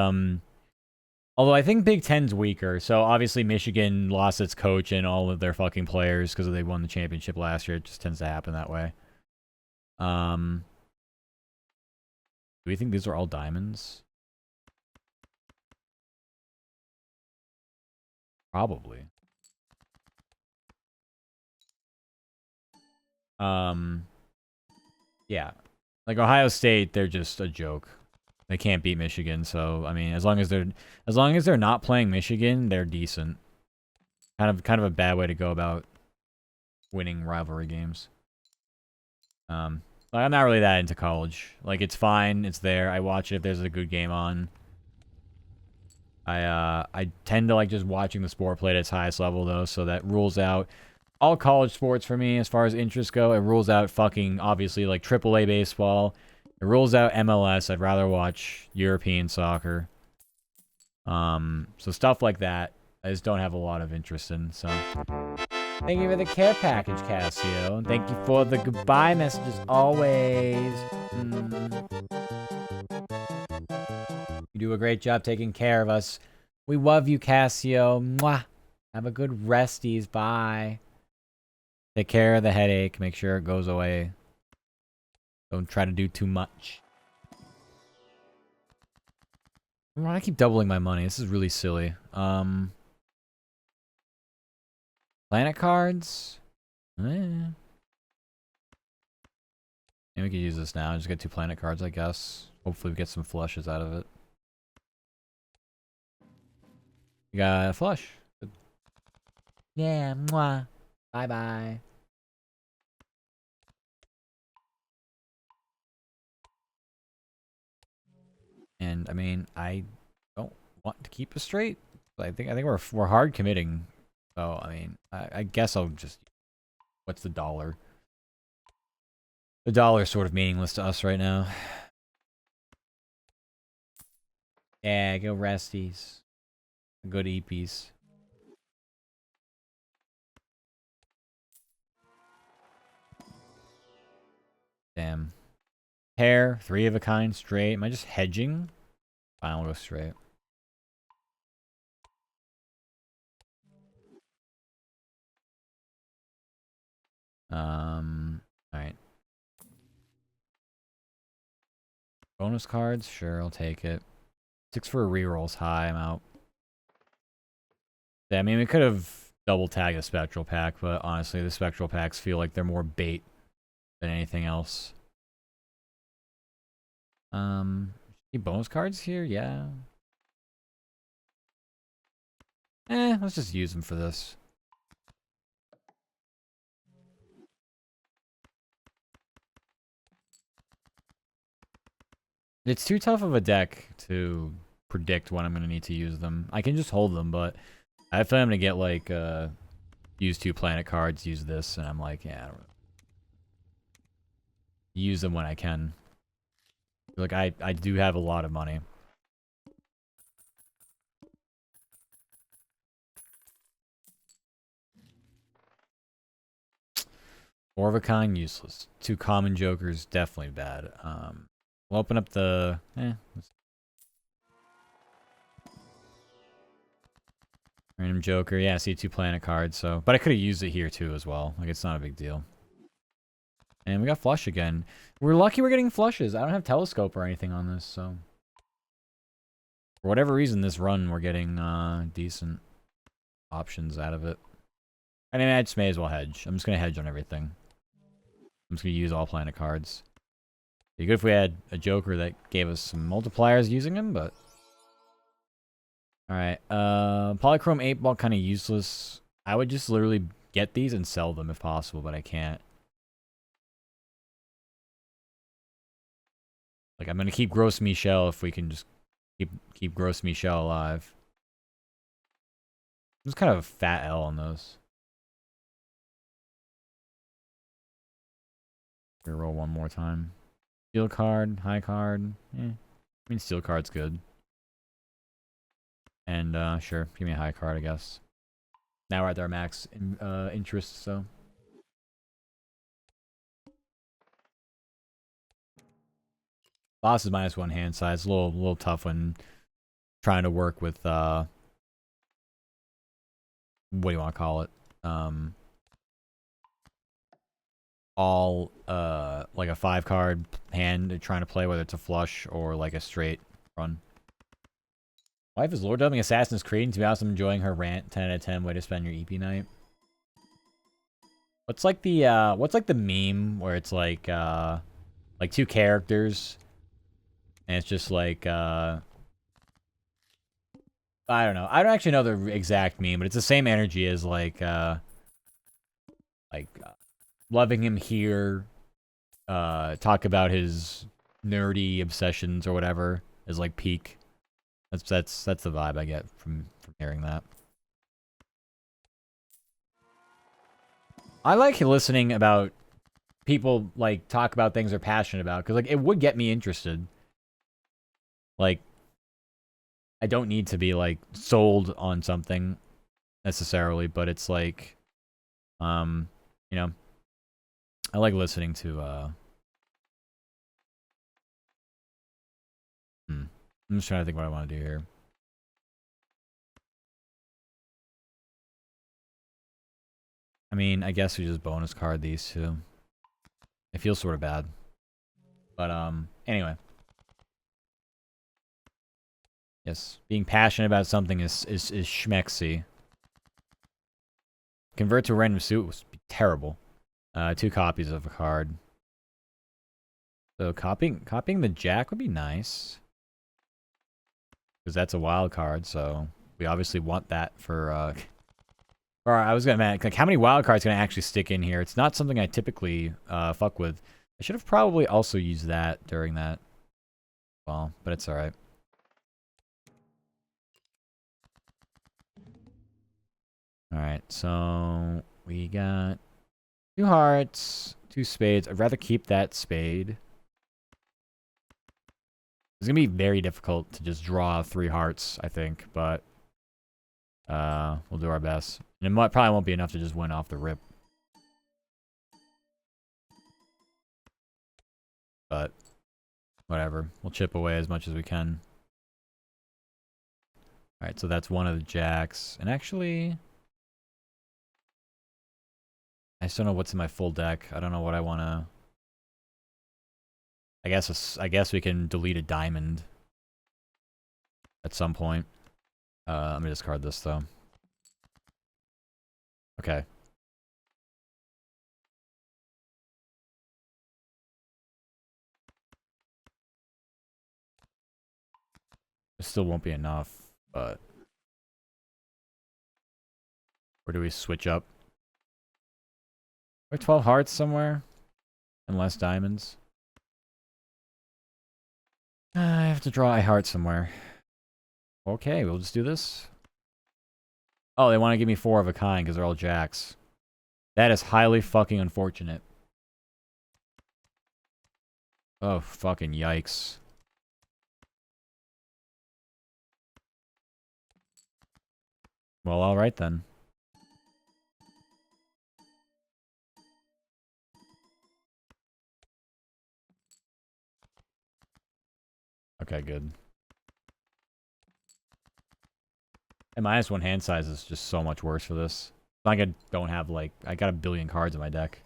although I think Big Ten's weaker, so obviously Michigan lost its coach and all of their fucking players because they won the championship last year. It just tends to happen that way. Do we think these are all diamonds? Probably. Yeah. Like Ohio State, they're just a joke. They can't beat Michigan, so I mean, as long as they're not playing Michigan, they're decent. Kind of a bad way to go about winning rivalry games. Like, I'm not really that into college. Like, it's fine, it's there. I watch it if there's a good game on. I tend to like just watching the sport played at its highest level though, so that rules out all college sports for me as far as interests go. It rules out fucking obviously like AAA baseball. It rules out MLS. I'd rather watch European soccer. So stuff like that, I just don't have a lot of interest in. So, thank you for the care package, Cassio. And thank you for the goodbye messages always. You do a great job taking care of us. We love you, Cassio. Mwah. Have a good resties. Bye. Take care of the headache. Make sure it goes away. Don't try to do too much. I keep doubling my money. This is really silly. Planet cards? Yeah, we could use this now. Just get 2 planet cards, I guess. Hopefully we get some flushes out of it. We got a flush. Yeah, mwah. Bye-bye. And I mean, I don't want to keep it straight. I think we're hard committing. So I mean, I guess I'll just. What's the dollar? The dollar is sort of meaningless to us right now. Yeah, go resties. Good EPs. Damn. Hair, 3 of a kind, straight. Am I just hedging? Fine, I'll go straight. Alright. Bonus cards? Sure, I'll take it. 6 for a reroll's high, I'm out. Yeah, I mean, we could have double tagged a spectral pack, but honestly, the spectral packs feel like they're more bait than anything else. Any bonus cards here? Yeah. Let's just use them for this. It's too tough of a deck to predict when I'm going to need to use them. I can just hold them, but I feel I'm going to get, like, use 2 planet cards, use this, and I'm like, yeah, I don't really use them when I can. Like, I do have a lot of money. Four of a kind, useless. 2 common jokers, definitely bad. We'll open up the... Random joker. Yeah, I see 2 planet cards, so... But I could have used it here, too, as well. Like, it's not a big deal. And we got flush again. We're lucky we're getting flushes. I don't have telescope or anything on this, so... For whatever reason, this run, we're getting decent options out of it. I mean, I just may as well hedge. I'm just going to hedge on everything. I'm just going to use all planet cards. It'd be good if we had a joker that gave us some multipliers using them, but... Alright, Polychrome 8-ball kind of useless. I would just literally get these and sell them if possible, but I can't. Like, I'm going to keep Gross Michelle if we can just keep Gross Michelle alive. There's kind of a fat L on those. Roll one more time. Steel card, high card. I mean, steel card's good. And, sure, give me a high card, I guess. Now we're at our max interest, so. Boss is -1 hand size. A little tough when trying to work with, what do you want to call it? All, like a 5-card hand trying to play, whether it's a flush or like a straight run. Wife is Lord dubbing Assassin's Creed. To be honest, I'm enjoying her rant. 10 out of 10 way to spend your EP night. What's like the meme where it's like 2 characters and it's just like I don't know. I don't actually know the exact meme, but it's the same energy as like loving him here, talk about his nerdy obsessions or whatever is like peak. That's the vibe I get from hearing that. I like listening about people like talk about things they're passionate about because like it would get me interested. Like I don't need to be like sold on something necessarily, but it's like you know, I like listening to I'm just trying to think what I want to do here. I mean, I guess we just bonus card these two. It feels sort of bad. But, anyway. Yes, being passionate about something is schmexy. Convert to a random suit would be terrible. 2 copies of a card. So copying the Jack would be nice. Because that's a wild card, so we obviously want that for, or I was gonna like how many wild cards can I actually stick in here? It's not something I typically fuck with. I should have probably also used that during that. Well, but it's alright. Alright, so we got 2 hearts, 2 spades. I'd rather keep that spade. It's gonna be very difficult to just draw 3 hearts, I think, but we'll do our best. And it probably won't be enough to just win off the rip. But whatever. We'll chip away as much as we can. Alright, so that's one of the jacks. And actually, I just don't know what's in my full deck. I don't know what I want to... I guess we can delete a diamond at some point. Let me discard this though. Okay. It still won't be enough, but... Or do we switch up? Are 12 hearts somewhere? And less diamonds? I have to draw a heart somewhere. Okay, we'll just do this. Oh, they want to give me 4 of a kind because they're all jacks. That is highly fucking unfortunate. Oh, fucking yikes. Well, alright then. Okay, good. And -1 hand size is just so much worse for this. It's like I don't have, like... I got a billion cards in my deck.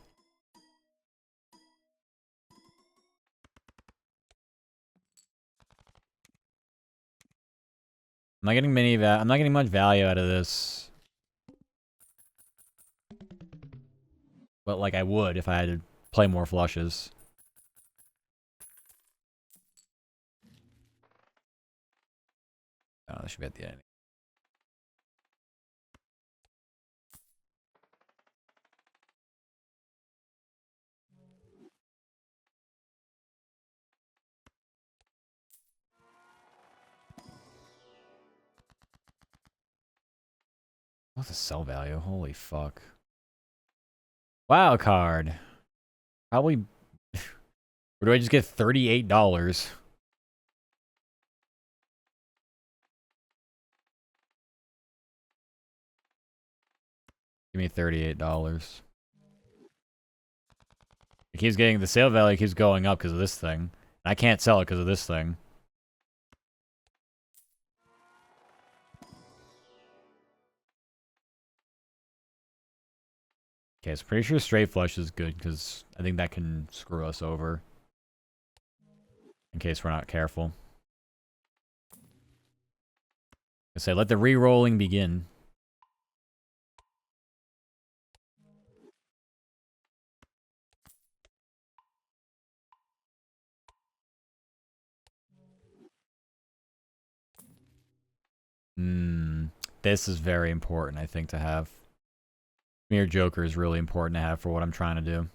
I'm not getting I'm not getting much value out of this. But, like, I would if I had to play more flushes. Oh, that should be at the end. What's the sell value? Holy fuck. Wild card. Probably... Or do I just get $38? Give me $38. It keeps getting... The sale value keeps going up because of this thing. I can't sell it because of this thing. Okay, so pretty sure straight flush is good because I think that can screw us over. In case we're not careful. I say, let the re-rolling begin. This is very important, I think, to have. Mere Joker is really important to have for what I'm trying to do.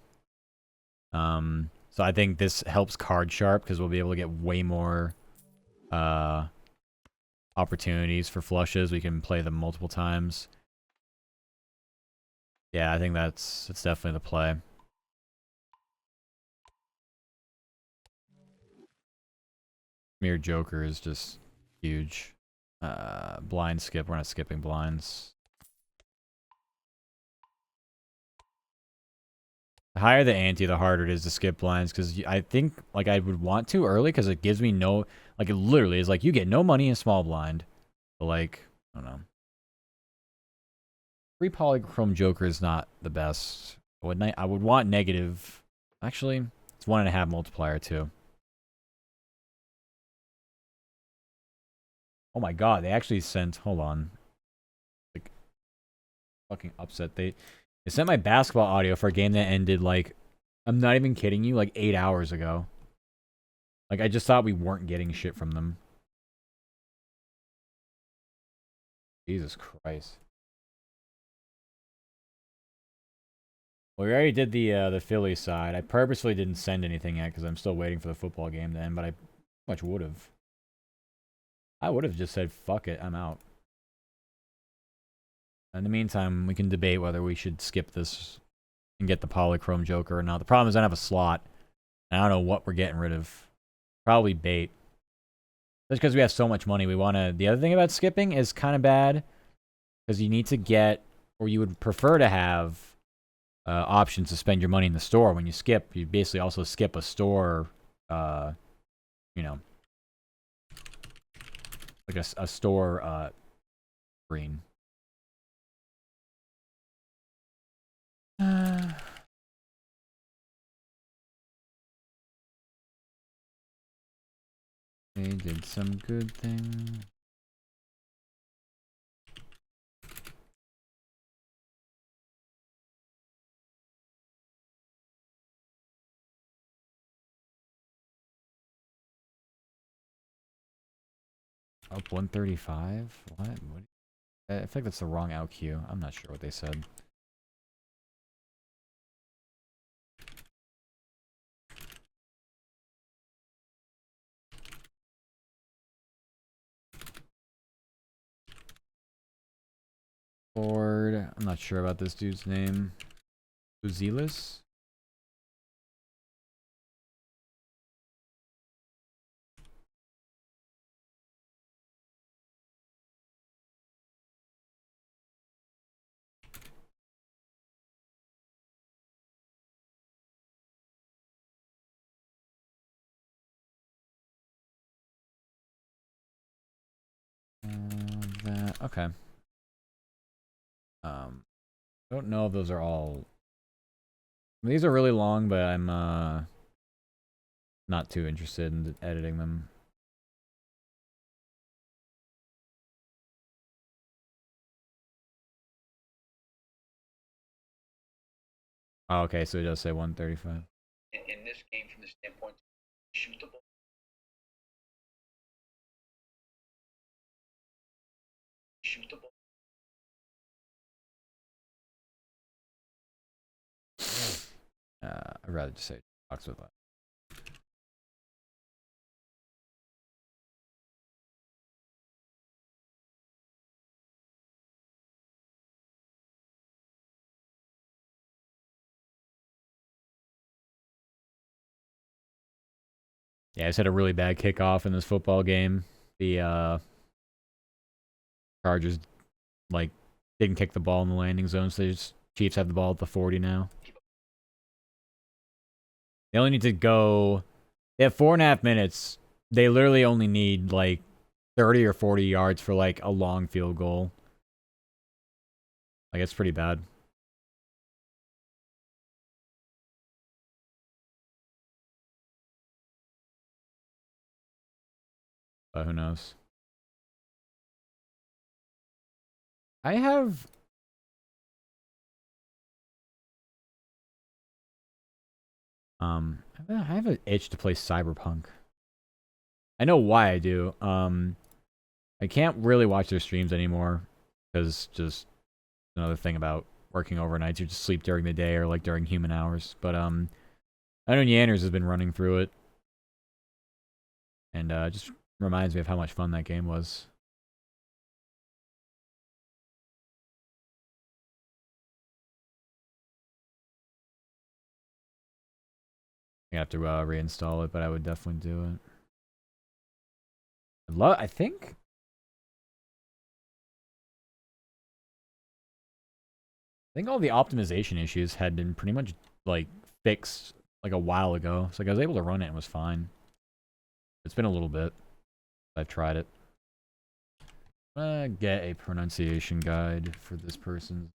So I think this helps card sharp because we'll be able to get way more opportunities for flushes. We can play them multiple times. Yeah, I think that's definitely the play. Mere Joker is just huge. Blind skip. We're not skipping blinds. The higher the ante, the harder it is to skip blinds, because I think, like, I would want to early, because it gives me no... Like, it literally is like, you get no money in small blind. But, like, I don't know. 3 Polychrome Joker is not the best. I would want negative... Actually, it's 1.5 multiplier, too. Oh my god, they actually sent... Hold on. Like, fucking upset. They sent my basketball audio for a game that ended, like... I'm not even kidding you, like 8 hours ago. Like, I just thought we weren't getting shit from them. Jesus Christ. Well, we already did the Philly side. I purposely didn't send anything yet because I'm still waiting for the football game to end, but I much would have. I would have just said, fuck it, I'm out. In the meantime, we can debate whether we should skip this and get the Polychrome Joker or not. The problem is I don't have a slot, and I don't know what we're getting rid of. Probably bait. Just because we have so much money, we want to... The other thing about skipping is kind of bad, because you need to get, or you would prefer to have... options to spend your money in the store. When you skip, you basically also skip a store, you know, like a store screen. They did some good thing. Up 135? What? I feel like that's the wrong out queue. I'm not sure what they said. Ford. I'm not sure about this dude's name. Uzilis? Okay. I don't know if those are all. I mean, these are really long, but I'm not too interested in editing them. Oh, okay, so it does say 135. In this game, from the standpoint, shootable. Shootable. I'd rather just say box with that. Yeah, I just had a really bad kickoff in this football game. The Chargers like didn't kick the ball in the landing zone, so Chiefs have the ball at the 40 now. They only need to go. They have 4.5 minutes. They literally only need like 30 or 40 yards for like a long field goal. Like it's pretty bad. But who knows? I have I have an itch to play Cyberpunk. I know why I do. I can't really watch their streams anymore because just another thing about working overnights. You just sleep during the day or like during human hours. But I know Yanners has been running through it, and just reminds me of how much fun that game was. I have to reinstall it, but I would definitely do it. I think all the optimization issues had been pretty much like fixed like a while ago. So like I was able to run it and it was fine. It's been a little bit. I've tried it. Get a pronunciation guide for this person.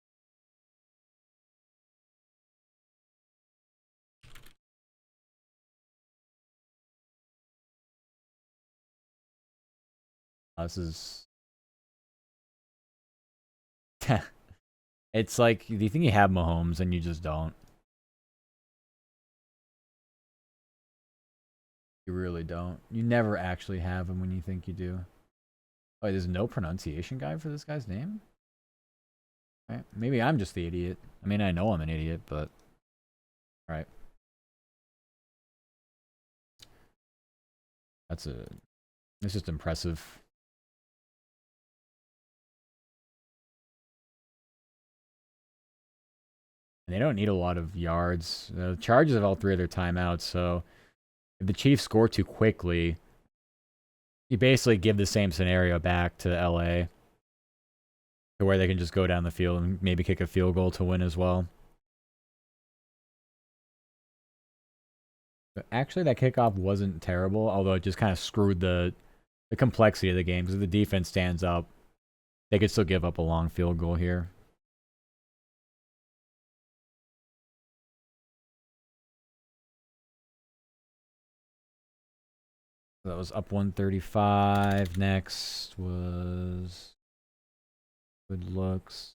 This is. It's like, do you think you have Mahomes and you just don't? You really don't. You never actually have him when you think you do. Oh, there's no pronunciation guide for this guy's name? Right. Maybe I'm just the idiot. I mean, I know I'm an idiot, but... Right. That's just impressive. And they don't need a lot of yards. The Chargers have all 3 of their timeouts, so if the Chiefs score too quickly, you basically give the same scenario back to LA to where they can just go down the field and maybe kick a field goal to win as well. But actually, that kickoff wasn't terrible, although it just kind of screwed the complexity of the game because if the defense stands up, they could still give up a long field goal here. That was up 135. Next was good looks.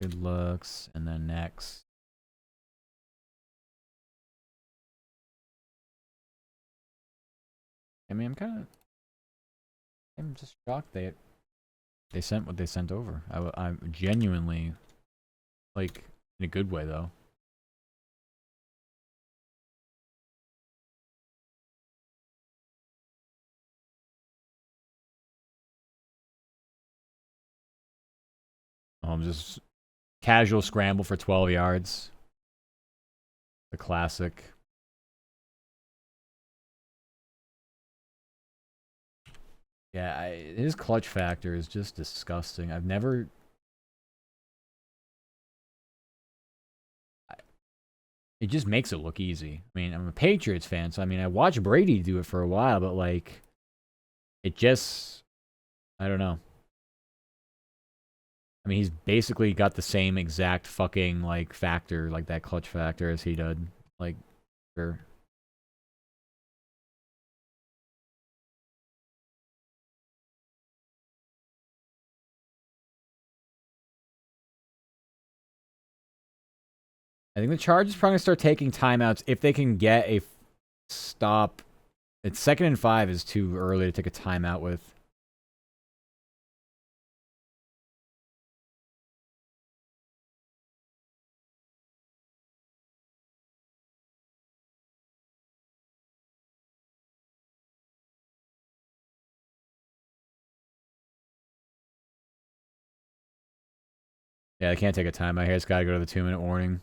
Good looks, and then next. I mean, I'm just shocked they sent what they sent over. I'm genuinely, like, in a good way though. Just casual scramble for 12 yards. The classic. Yeah, his clutch factor is just disgusting. I've never. It just makes it look easy. I mean, I'm a Patriots fan, so I mean, I watched Brady do it for a while, but like, it just. I don't know. I mean, he's basically got the same exact fucking like factor, like that clutch factor as he did. Like, sure. I think the Chargers probably gonna start taking timeouts if they can get a stop. It's 2nd and 5 is too early to take a timeout with. Yeah, they can't take a timeout here. It's got to go to the 2-minute warning.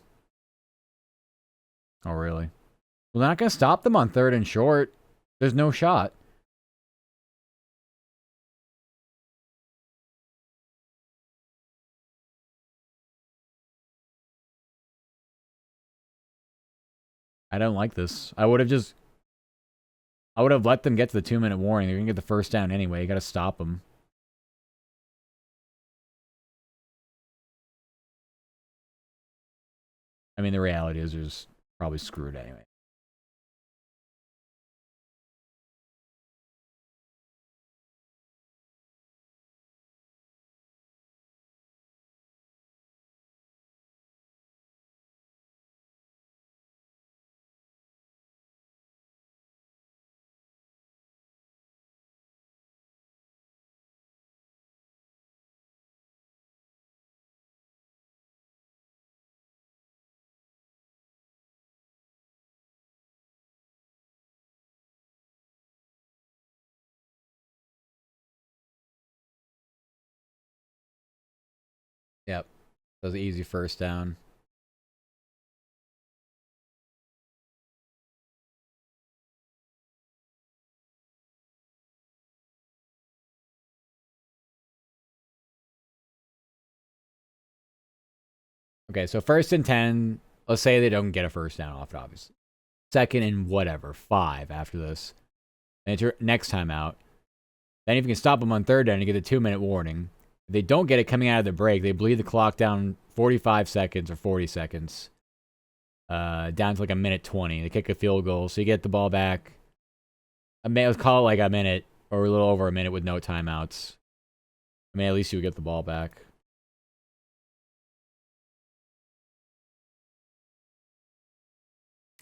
Oh, really? Well, they're not going to stop them on 3rd and short. There's no shot. I don't like this. I would have let them get to the 2-minute warning. They're going to get the first down anyway. You got to stop them. I mean, the reality is they're just probably screwed anyway. Yep. That was an easy first down. Okay, so 1st and 10. Let's say they don't get a first down off it, obviously. 2nd and whatever, 5 after this. And it's your next time out. Then if you can stop them on 3rd down, you get a 2-minute warning. If they don't get it coming out of the break, they bleed the clock down 45 seconds or 40 seconds. Down to like a minute 20. They kick a field goal, so you get the ball back. Let's call it like a minute or a little over a minute with no timeouts. I mean, at least you would get the ball back.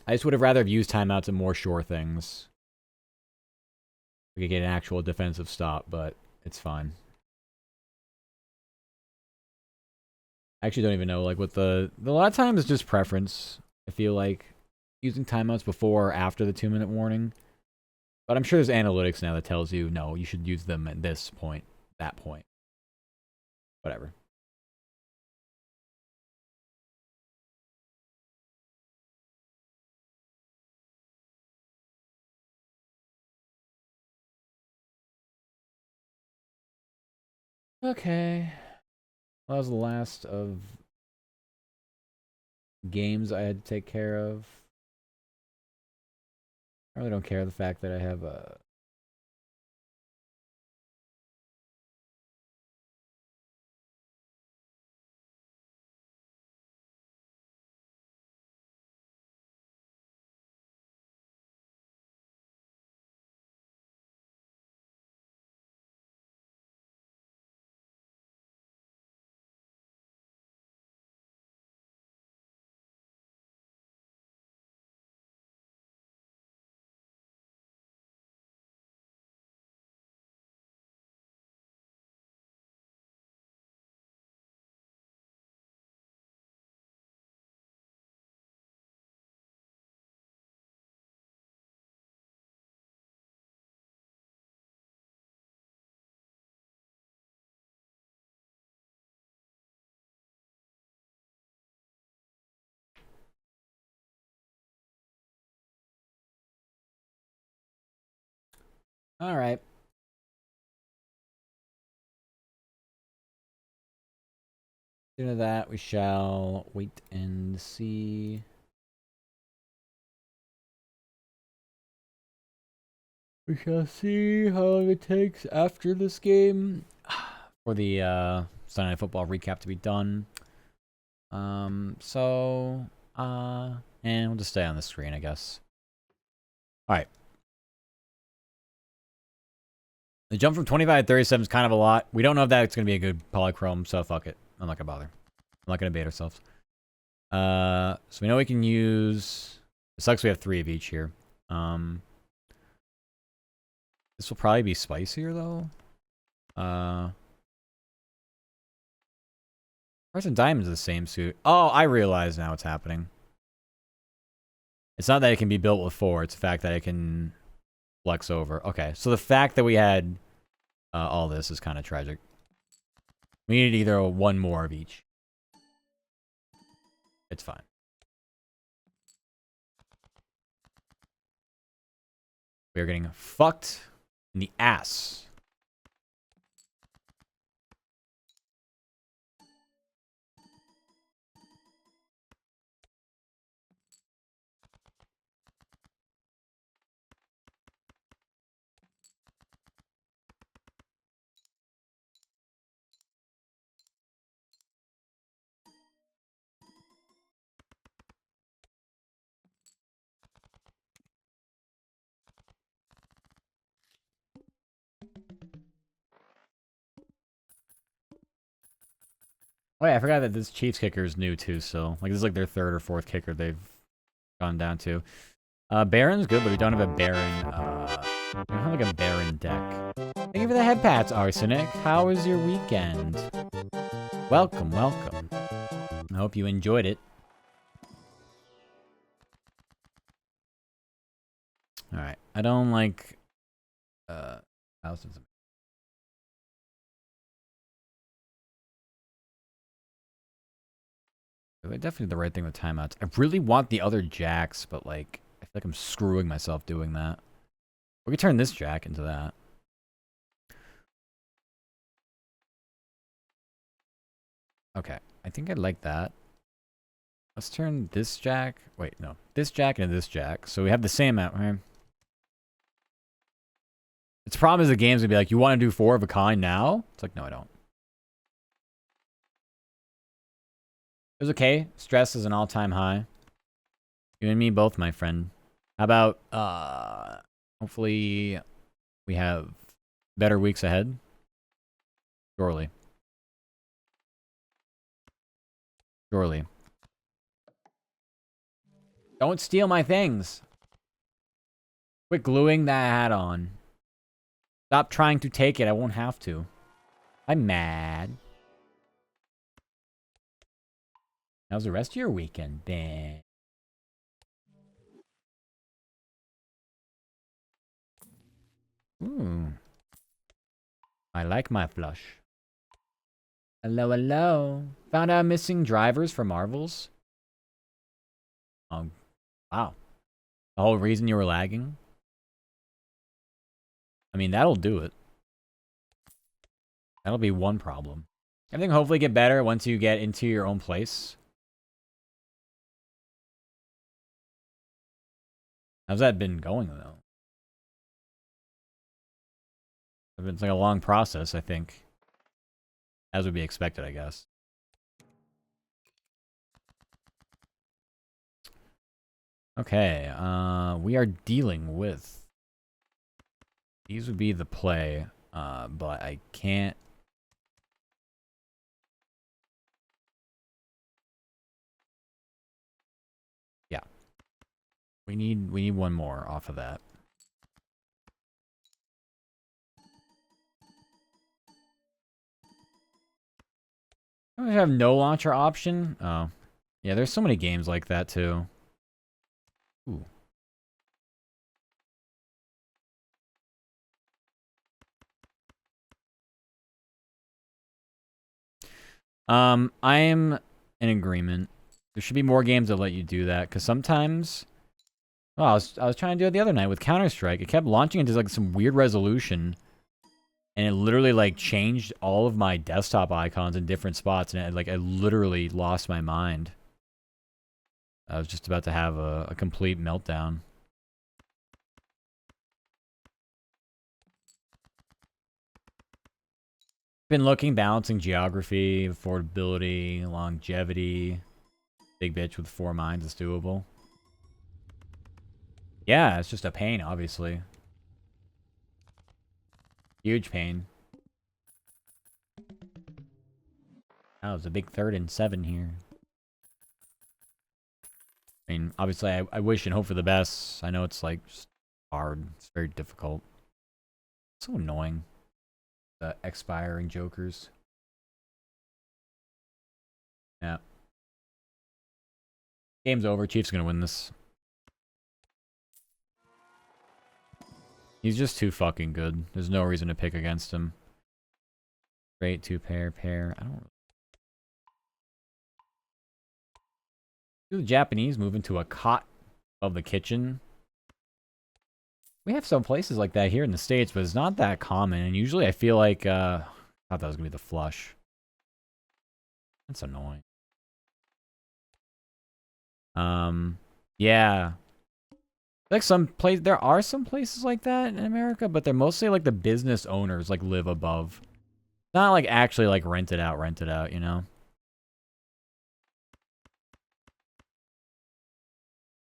I just would have rather have used timeouts and more sure things. We could get an actual defensive stop, but it's fine. I actually don't even know, like, what a lot of times it's just preference. I feel like using timeouts before or after the 2-minute warning. But I'm sure there's analytics now that tells you, no, you should use them at this point, that point. Whatever. Okay. Well, that was the last of games I had to take care of. I really don't care the fact that I have a All right. Into that, we shall wait and see. We shall see how long it takes after this game for the Sunday Night Football recap to be done. And we'll just stay on the screen, I guess. All right. The jump from 25 to 37 is kind of a lot. We don't know if that's going to be a good polychrome, so fuck it. I'm not going to bother. I'm not going to bait ourselves. So we know we can use... It sucks we have 3 of each here. This will probably be spicier, though. Hearts and Diamonds is the same suit. Oh, I realize now what's happening. It's not that it can be built with 4. It's the fact that it can flex over. Okay, so the fact that we had all this is kind of tragic. We needed either 1 more of each. It's fine. We are getting fucked in the ass. Oh yeah, I forgot that this Chiefs kicker is new too, so like this is like their 3rd or 4th kicker they've gone down to. Baron's good, but we don't have a Baron, we don't have like a Baron deck. Thank you for the head pats, Arsenic. How was your weekend? Welcome, welcome. I hope you enjoyed it. Alright, I don't like, houses. Definitely the right thing with timeouts. I really want the other jacks, but like, I feel like I'm screwing myself doing that. We could turn this jack into that. Okay, I think I'd like that. Let's turn this jack. Wait, no. This jack into this jack. So we have the same amount, right? Its problem is the game's gonna be like, you want to do 4 of a kind now? It's like, no, I don't. It was okay. Stress is an all-time high. You and me both, my friend. How about, hopefully we have better weeks ahead? Surely. Surely. Don't steal my things. Quit gluing that hat on. Stop trying to take it. I won't have to. I'm mad. How's the rest of your weekend been? Ooh. I like my flush. Hello, hello. Found out missing drivers for Marvels. Wow. The whole reason you were lagging? I mean, that'll do it. That'll be one problem. Everything hopefully get better once you get into your own place. How's that been going, though? It's like a long process, I think. As would be expected, I guess. Okay, we are dealing with... These would be the play, but I can't... Yeah. We need one more off of that. I have no launcher option? Oh. Yeah, there's so many games like that, too. Ooh. I am in agreement. There should be more games that let you do that, because sometimes Oh, I was trying to do it the other night with Counter-Strike. It kept launching into like some weird resolution, and it literally like changed all of my desktop icons in different spots, and I literally lost my mind. I was just about to have a complete meltdown. Been looking, balancing geography, affordability, longevity. Big bitch with 4 mines is doable. Yeah, it's just a pain, obviously. Huge pain. That was a big 3rd and 7 here. I mean, obviously, I wish and hope for the best. I know it's, like, just hard. It's very difficult. So annoying. The expiring jokers. Yeah. Game's over. Chiefs gonna win this. He's just too fucking good. There's no reason to pick against him. Straight 2-pair. I don't... Do the Japanese move into a cot of the kitchen? We have some places like that here in the States, but it's not that common. And usually I feel like, I thought that was going to be the flush. That's annoying. Yeah. Like there are some places like that in America, but they're mostly like the business owners like live above. Not like actually like rented out, you know?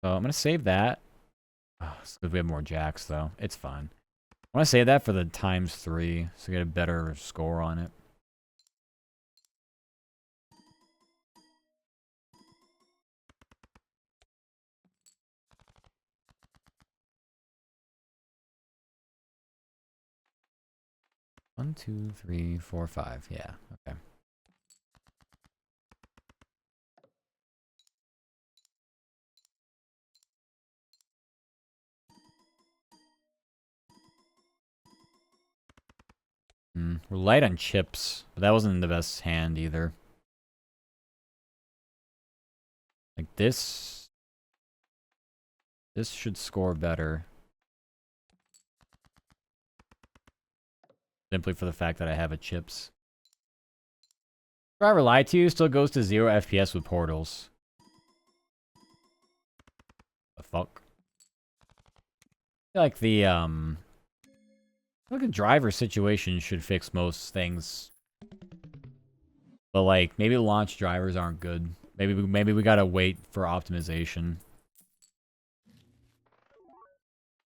So I'm going to save that. Oh, because we have more jacks though. It's fine. I want to save that for the ×3 so get a better score on it. One, two, three, four, five. Yeah, okay. We're light on chips, but that wasn't the best hand either. Like this should score better. Simply for the fact that I have a chips. Driver lied to you still goes to 0 FPS with portals. The fuck? I feel like the driver situation should fix most things. But like maybe launch drivers aren't good. Maybe we gotta wait for optimization.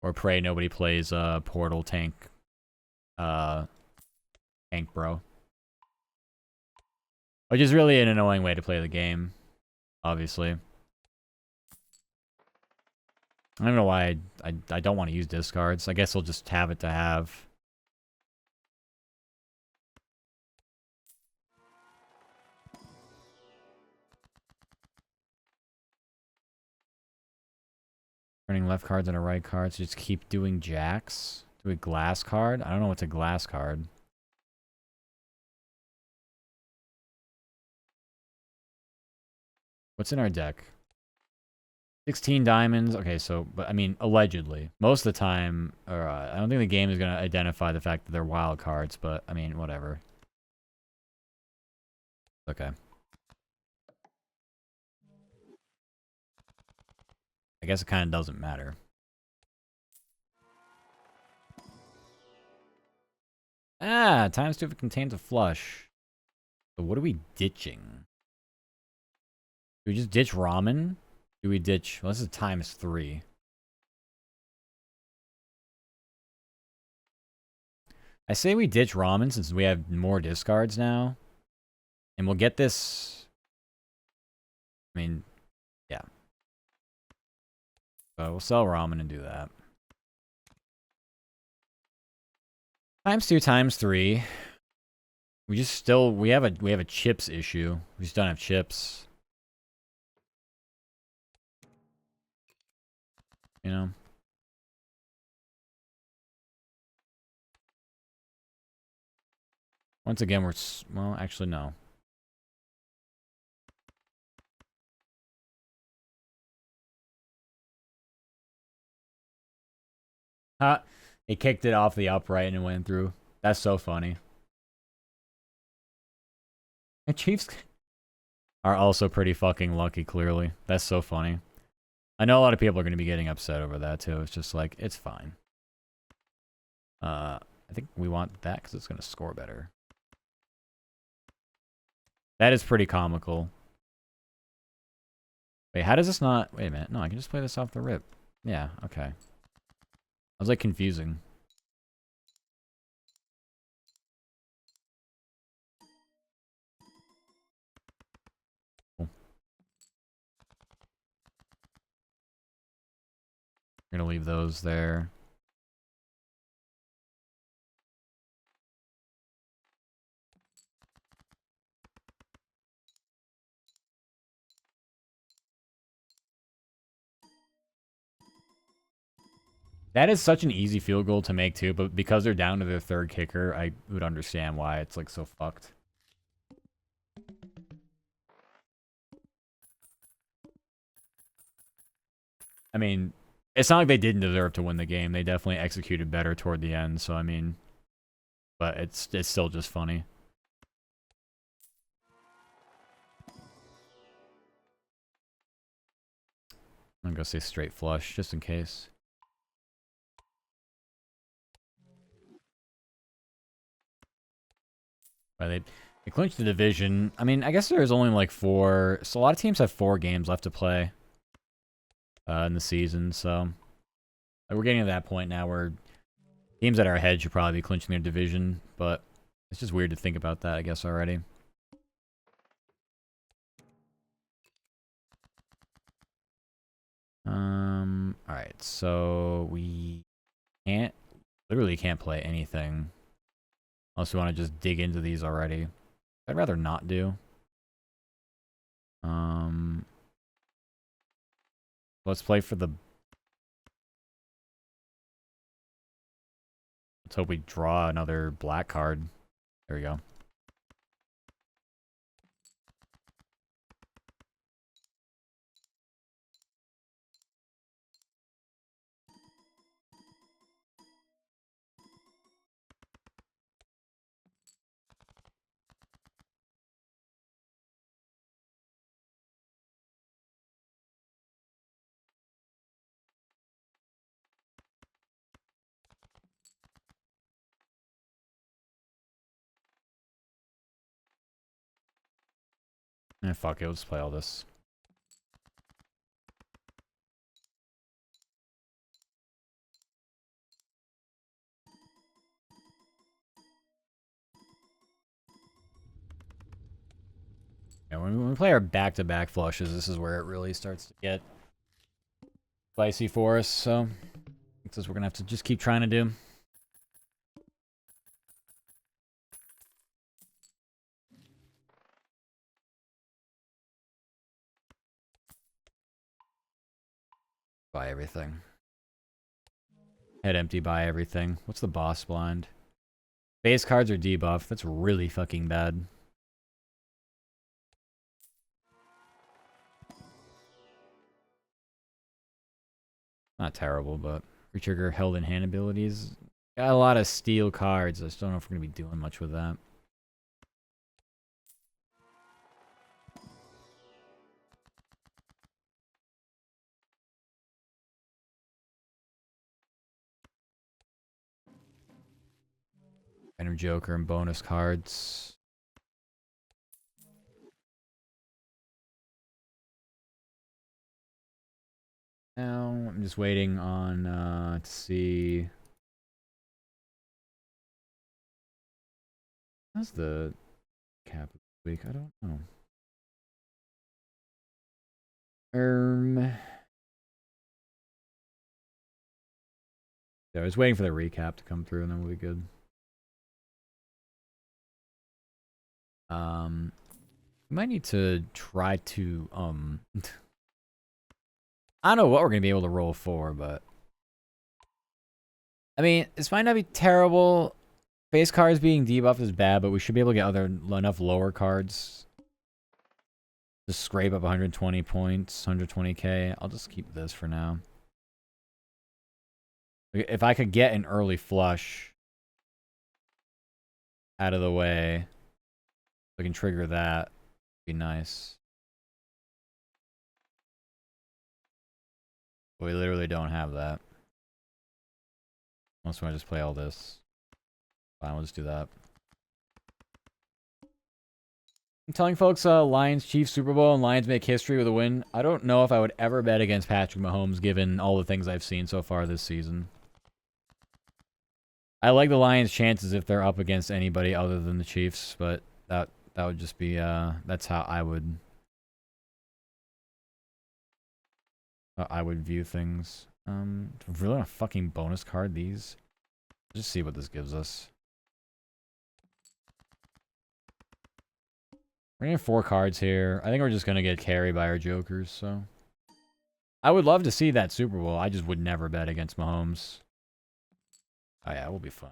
Or pray nobody plays Portal Tank. Tank Bro. Which is really an annoying way to play the game. Obviously. I don't know why I don't want to use discards. I guess we'll just have it to have. Turning left cards and a right card, so just keep doing jacks. Do a glass card? I don't know what's a glass card. What's in our deck? 16 diamonds. Okay, so, but I mean, allegedly. Most of the time, or I don't think the game is going to identify the fact that they're wild cards, but I mean, whatever. Okay. I guess it kind of doesn't matter. Ah, ×2 if it contains a flush. So what are we ditching? Do we just ditch ramen? Do we ditch... Well, this is ×3. I say we ditch ramen since we have more discards now. And we'll get this... I mean, yeah. So we'll sell ramen and do that. ×2, ×3. We just still... We have a chips issue. We just don't have chips. You know? Once again, we're... Well, actually, no. Ha! He kicked it off the upright and it went through. That's so funny. And Chiefs are also pretty fucking lucky, clearly. That's so funny. I know a lot of people are going to be getting upset over that, too. It's just like, it's fine. I think we want that because it's going to score better. That is pretty comical. Wait, how does this not... Wait a minute. No, I can just play this off the rip. Yeah, okay. I was, like, confusing. Cool. We're going to leave those there. That is such an easy field goal to make, too, but because they're down to their third kicker, I would understand why it's, like, so fucked. I mean, it's not like they didn't deserve to win the game. They definitely executed better toward the end, so, I mean... But it's still just funny. I'm gonna go say straight flush, just in case. Right, they clinched the division. I mean, I guess there's only like 4... So a lot of teams have 4 games left to play in the season, so... Like, we're getting to that point now where teams that are ahead should probably be clinching their division, but it's just weird to think about that, I guess, already. Alright, so we literally can't play anything. Unless we want to just dig into these already. I'd rather not do. Let's play for the... Let's hope we draw another black card. There we go. Fuck it, let's play all this. Yeah, when we play our back-to-back flushes, this is where it really starts to get spicy for us, so... This is what we're gonna have to just keep trying to do. Buy everything. Head empty, buy everything. What's the boss blind? Base cards are debuff. That's really fucking bad. Not terrible, but retrigger held in hand abilities. Got a lot of steel cards. I just don't know if we're gonna be doing much with that. Random Joker and bonus cards. Now I'm just waiting on to see. How's the cap of the week? I don't know. Yeah, I was waiting for the recap to come through and then we'll be good. We might need to try to I don't know what we're gonna be able to roll for, but I mean, this might not be terrible. Base cards being debuffed is bad, but we should be able to get enough lower cards to scrape up 120 points, 120k. I'll just keep this for now. Like, if I could get an early flush out of the way, I can trigger that. Be nice. But we literally don't have that. Unless we want to just play all this. Fine, we'll just do that. I'm telling folks, Lions Chiefs Super Bowl and Lions make history with a win. I don't know if I would ever bet against Patrick Mahomes given all the things I've seen so far this season. I like the Lions' chances if they're up against anybody other than the Chiefs, but that would just be that's how I would view things. Really a fucking bonus card these. Just see what this gives us. We're getting 4 cards here. I think we're just gonna get carried by our jokers, so. I would love to see that Super Bowl. I just would never bet against Mahomes. Oh yeah, it will be fun.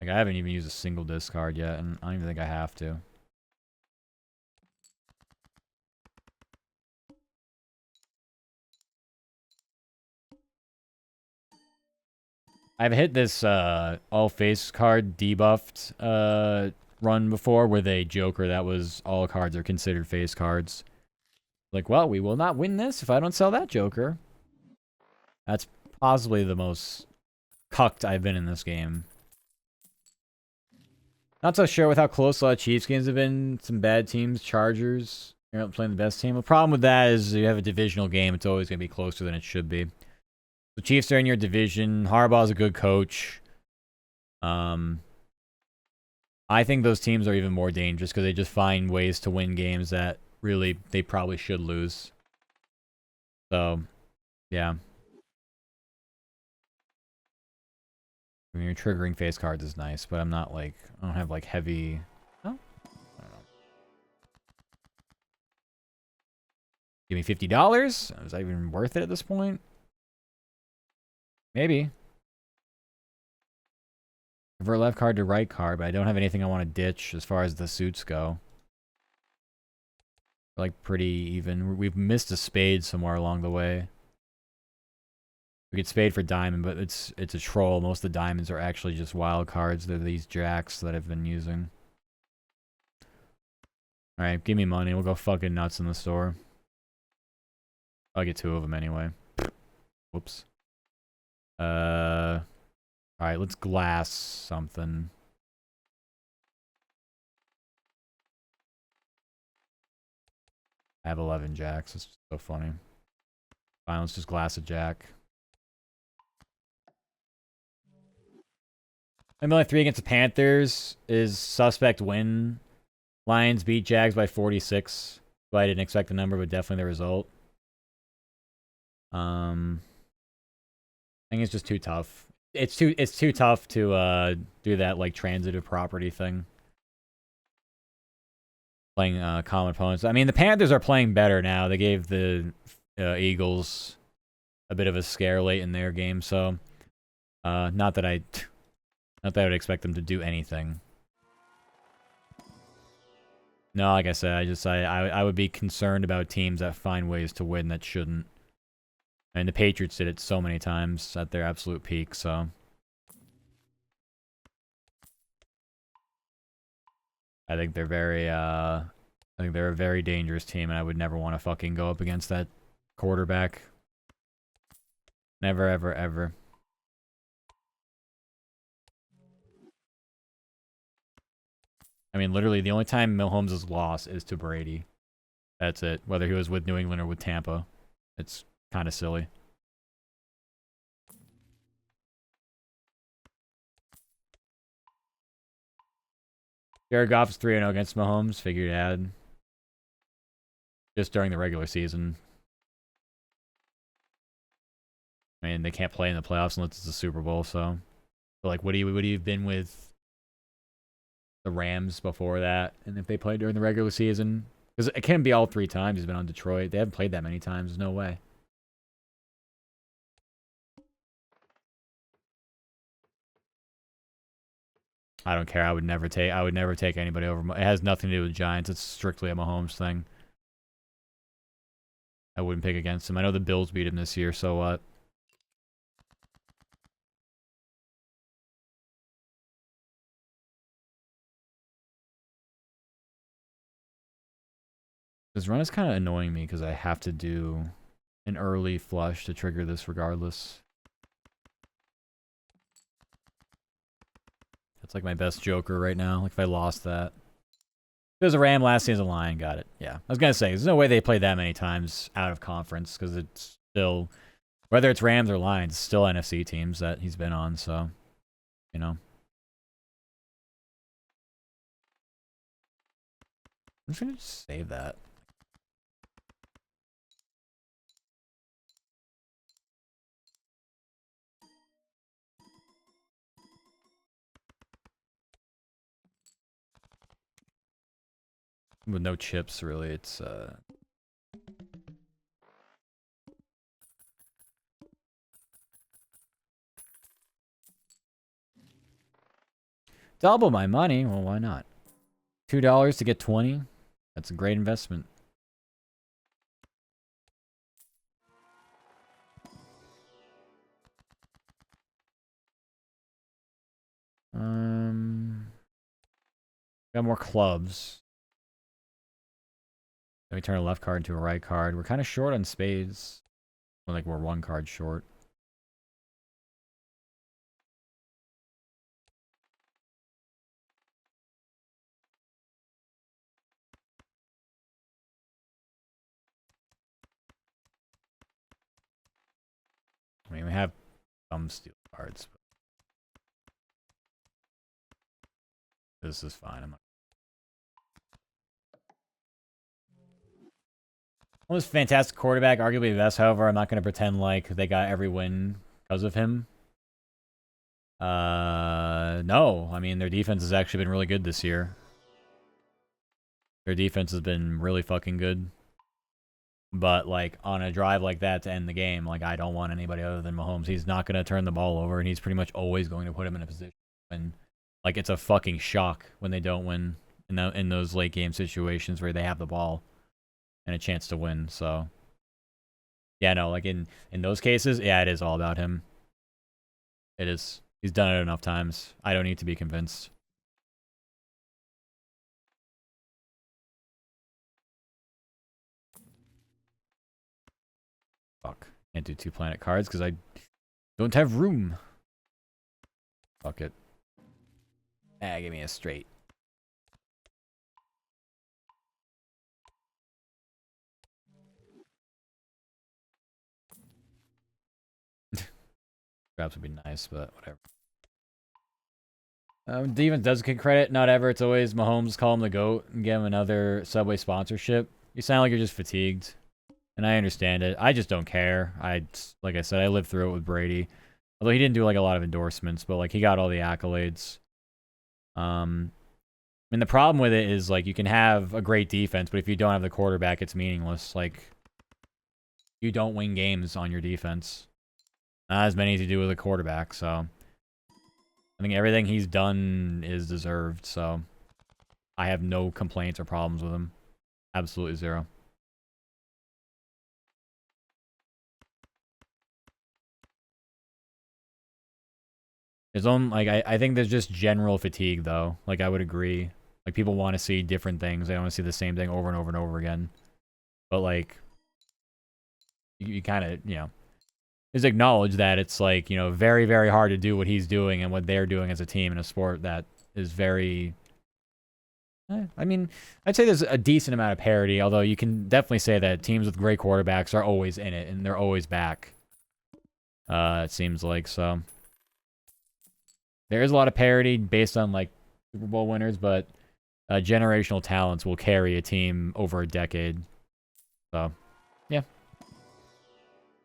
Like, I haven't even used a single discard yet, and I don't even think I have to. I've hit this all face card debuffed run before with a Joker that was all cards are considered face cards. Like, well, we will not win this if I don't sell that Joker. That's possibly the most cucked I've been in this game. Not so sure with how close a lot of Chiefs games have been. Some bad teams, Chargers. You're not playing the best team. The problem with that is you have a divisional game. It's always going to be closer than it should be. The Chiefs are in your division. Harbaugh's a good coach. I think those teams are even more dangerous because they just find ways to win games that really they probably should lose. So, yeah. I mean, your triggering face cards is nice, but I'm not like, I don't have like heavy. Oh, I don't know. Give me $50? Is that even worth it at this point? Maybe. Convert left card to right card, but I don't have anything I want to ditch as far as the suits go. Like pretty even. We've missed a spade somewhere along the way. We get spade for diamond, but it's a troll. Most of the diamonds are actually just wild cards. They're these jacks that I've been using. Alright, give me money. We'll go fucking nuts in the store. I'll get 2 of them anyway. Whoops. Alright, let's glass something. I have 11 jacks. It's so funny. Fine, let's just glass a jack. I'm only 3 against the Panthers is suspect win. Lions beat Jags by 46. But I didn't expect the number, but definitely the result. I think it's just too tough. It's too tough to do that like transitive property thing. Playing common opponents. I mean, the Panthers are playing better now. They gave the Eagles a bit of a scare late in their game, so not that I would expect them to do anything. No, like I said, I would be concerned about teams that find ways to win that shouldn't. And the Patriots did it so many times at their absolute peak, so. I think they're very, I think they're a very dangerous team, and I would never want to fucking go up against that quarterback. Never, ever, ever. I mean, literally, the only time Mahomes has lost is to Brady. That's it. Whether he was with New England or with Tampa. It's kind of silly. Jared Goff's 3-0 against Mahomes. Figured to add. Just during the regular season. I mean, they can't play in the playoffs unless it's a Super Bowl, so. But like, would he have been with the Rams before that? And if they played during the regular season? Because it can't be all 3 times he's been on Detroit. They haven't played that many times. There's no way. I don't care. I would never take anybody over. It has nothing to do with Giants. It's strictly a Mahomes thing. I wouldn't pick against him. I know the Bills beat him this year, so what? This run is kind of annoying me because I have to do an early flush to trigger this regardless. That's like my best joker right now. Like if I lost that. If it was a Ram last season, Lion got it. Yeah. I was going to say, there's no way they played that many times out of conference because it's still, whether it's Rams or Lions, it's still NFC teams that he's been on. So, you know. I'm just going to save that. With no chips, really, it's double my money. Well, why not? $2 to get 20. That's a great investment. Got more clubs. Then we turn a left card into a right card. We're kind of short on spades. Like we're one card short. I mean, we have some steel cards. But this is fine. I'm not... Almost fantastic quarterback, arguably the best. However, I'm not going to pretend like they got every win because of him. No. I mean, their defense has actually been really good this year. Their defense has been really fucking good. But, like, on a drive like that to end the game, like, I don't want anybody other than Mahomes. He's not going to turn the ball over, and he's pretty much always going to put him in a position when, like, it's a fucking shock when they don't win in those late game situations where they have the ball and a chance to win. So, yeah, no, like, in those cases, yeah, it is all about him. It is. He's done it enough times. I don't need to be convinced. Fuck. Can't do 2 planet cards because I don't have room. Fuck it. Ah, give me a straight. Perhaps would be nice, but whatever. Defense does get credit. Not ever. It's always Mahomes. Call him the GOAT and give him another Subway sponsorship. You sound like you're just fatigued. And I understand it. I just don't care. Like I said, I lived through it with Brady. Although he didn't do like a lot of endorsements, but like he got all the accolades. I mean, the problem with it is like you can have a great defense, but if you don't have the quarterback, it's meaningless. Like you don't win games on your defense. Not as many as you do with a quarterback, so I think everything he's done is deserved, so I have no complaints or problems with him. Absolutely zero. His own, like, I think there's just general fatigue, though. Like, I would agree. Like, people want to see different things. They don't want to see the same thing over and over and over again. But, like, you kind of, you know, just acknowledge that it's, like, you know, very, very hard to do what he's doing and what they're doing as a team in a sport that is very... I mean, I'd say there's a decent amount of parity, although you can definitely say that teams with great quarterbacks are always in it, and they're always back. It seems like, so... There is a lot of parity based on, like, Super Bowl winners, but generational talents will carry a team over a decade. So, yeah.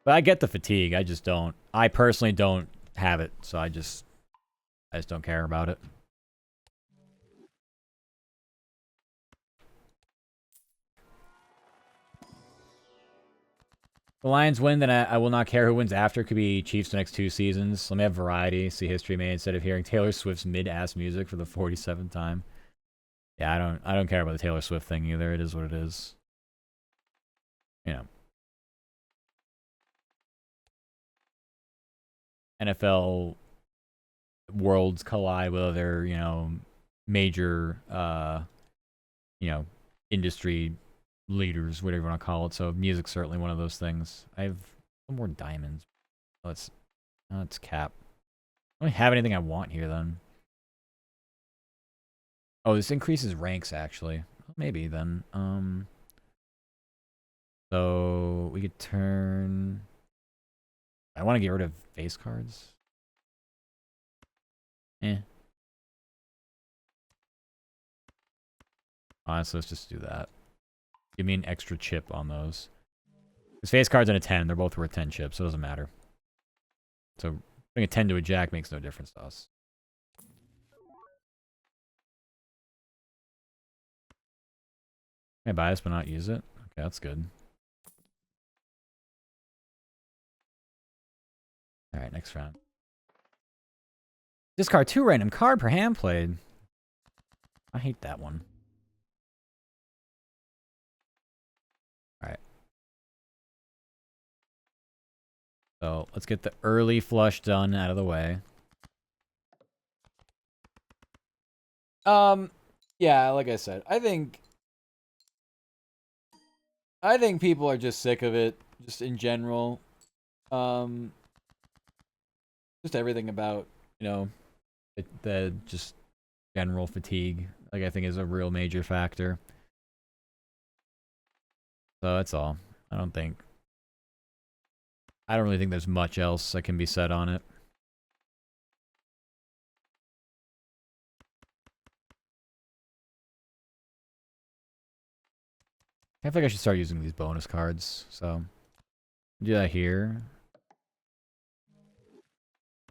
But I get the fatigue. I just don't. I personally don't have it, so I just don't care about it. The Lions win, then I will not care who wins after. Could be Chiefs the next 2 seasons. Let me have variety, see history made instead of hearing Taylor Swift's mid-ass music for the 47th time. Yeah, I don't care about the Taylor Swift thing either. It is what it is. You know. NFL worlds collide with other, major, industry leaders, whatever you want to call it. So music's certainly one of those things. I have some more diamonds. Let's cap. I don't have anything I want here then. Oh, this increases ranks actually. Maybe then. So we could turn. I want to get rid of face cards. Honestly, let's just do that. Give me an extra chip on those. Because face cards and a 10, they're both worth 10 chips, so it doesn't matter. So putting a 10 to a jack makes no difference to us. Can I buy this but not use it? Okay, that's good. Alright, next round. Discard 2 random card per hand played. I hate that one. Alright. So, let's get the early flush done out of the way. Yeah, like I said, I think people are just sick of it, just in general. Just everything about, the just general fatigue, like I think is a real major factor. So that's all. I don't really think there's much else that can be said on it. I feel like I should start using these bonus cards, so do that here.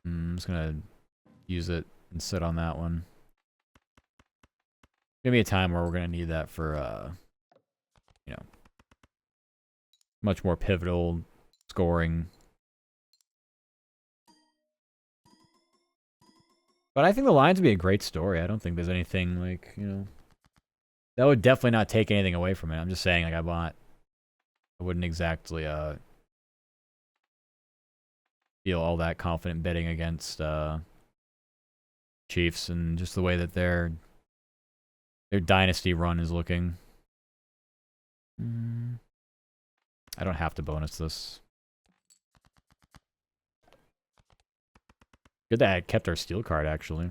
I'm just gonna use it and sit on that one. Gonna be a time where we're gonna need that for much more pivotal scoring. But I think the Lions would be a great story. I don't think there's anything like, that would definitely not take anything away from it. I'm just saying, like, I wouldn't exactly feel all that confident betting against Chiefs and just the way that their dynasty run is looking. I don't have to bonus this. Good that I kept our steel card, actually.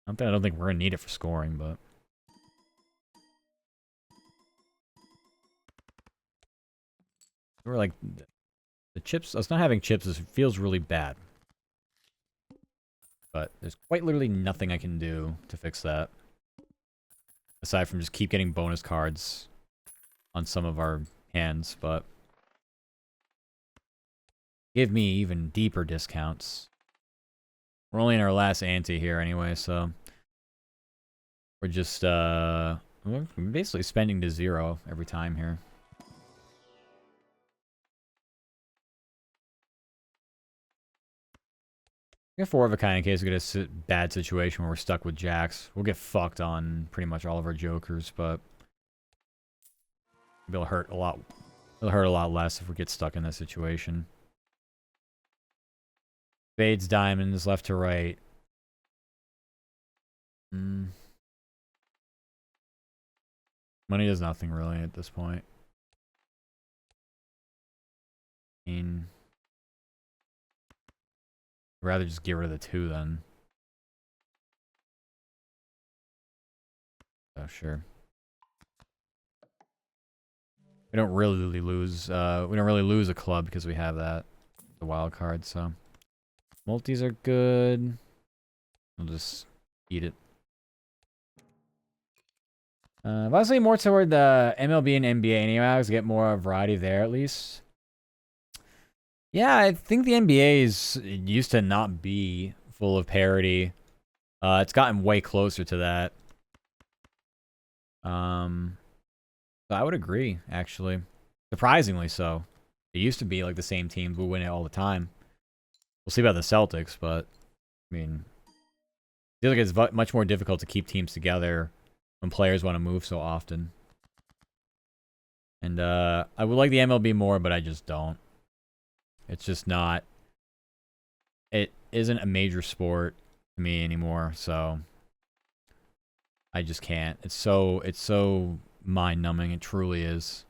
I don't think we're going to need it for scoring, but... We're like... The chips... Us not having chips feels really bad. But there's quite literally nothing I can do to fix that. Aside from just keep getting bonus cards on some of our hands, but... Give me even deeper discounts. We're only in our last ante here anyway, so... We're just, we're basically spending to 0 every time here. Get 4 of a kind in case we get a bad situation where we're stuck with jacks. We'll get fucked on pretty much all of our jokers, but... It'll hurt a lot. It'll hurt a lot less if we get stuck in that situation. Spades, diamonds, left to right. Money does nothing really at this point. I'd rather just get rid of the 2 then. Oh, sure. We don't really lose a club because we have that. The wild card, so. Multis are good. We'll just eat it. Honestly, more toward the MLB and NBA anyway. I was get more variety there at least. Yeah, I think the NBA used to not be full of parity. It's gotten way closer to that. So I would agree, actually. Surprisingly so. It used to be like the same teams would win it all the time. We'll see about the Celtics, but I mean, I feel like it's much more difficult to keep teams together when players want to move so often. And I would like the MLB more, but I just don't. It's just not. it isn't a major sport to me anymore, so I just can't. It's so mind-numbing. It truly is.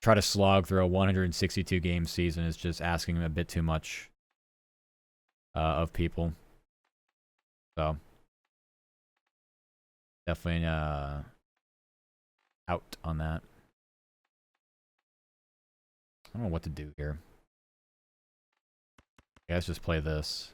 Try to slog through a 162 game season is just asking a bit too much of people. So definitely out on that. I don't know what to do here. Yeah, let's just play this.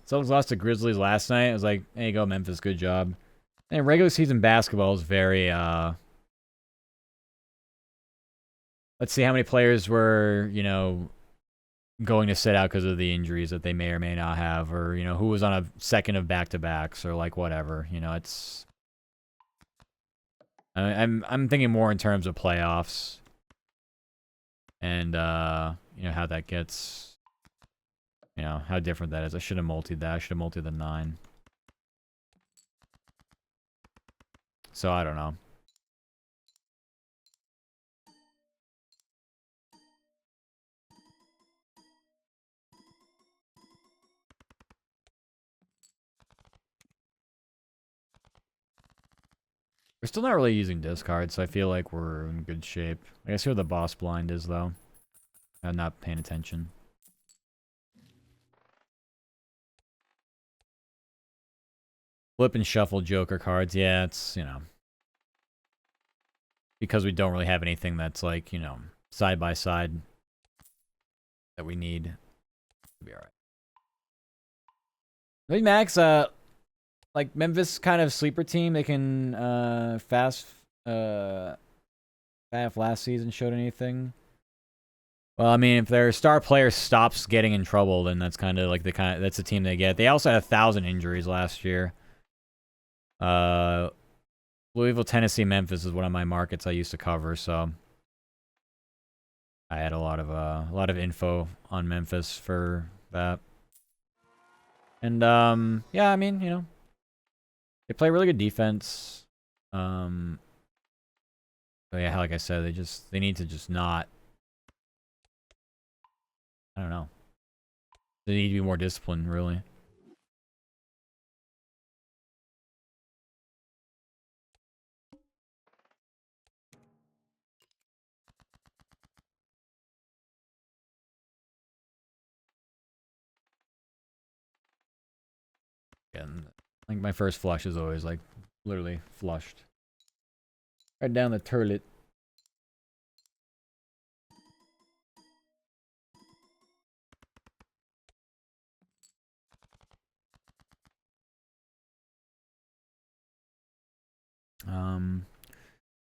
Celtics lost to Grizzlies last night. I was like, there you go, Memphis, good job. And regular season basketball is very, let's see how many players were, you know, going to sit out because of the injuries that they may or may not have, or, you know, who was on a second of back-to-backs, or like whatever. You know, it's... I'm thinking more in terms of playoffs. And, you know, how that gets... You know, how different that is. I should have multied that. I should have multied the 9. So, I don't know. We're still not really using discards, so I feel like we're in good shape. I guess who the boss blind is, though. I'm not paying attention. Flip and shuffle Joker cards. Yeah, it's, you know... Because we don't really have anything that's, like, you know, side by side that we need to be alright. I think Max, like, Memphis kind of sleeper team. They can, fast, if last season showed anything. Well, I mean, if their star player stops getting in trouble, then that's kind of like that's the team they get. They also had 1,000 injuries last year. Louisville, Tennessee, Memphis is one of my markets I used to cover, so I had a lot of info on Memphis for that. And yeah, I mean, you know, they play really good defense. So yeah, like I said, they need to just not. I don't know. They need to be more disciplined, really. And like my first flush is always like literally flushed. Right down the turlet.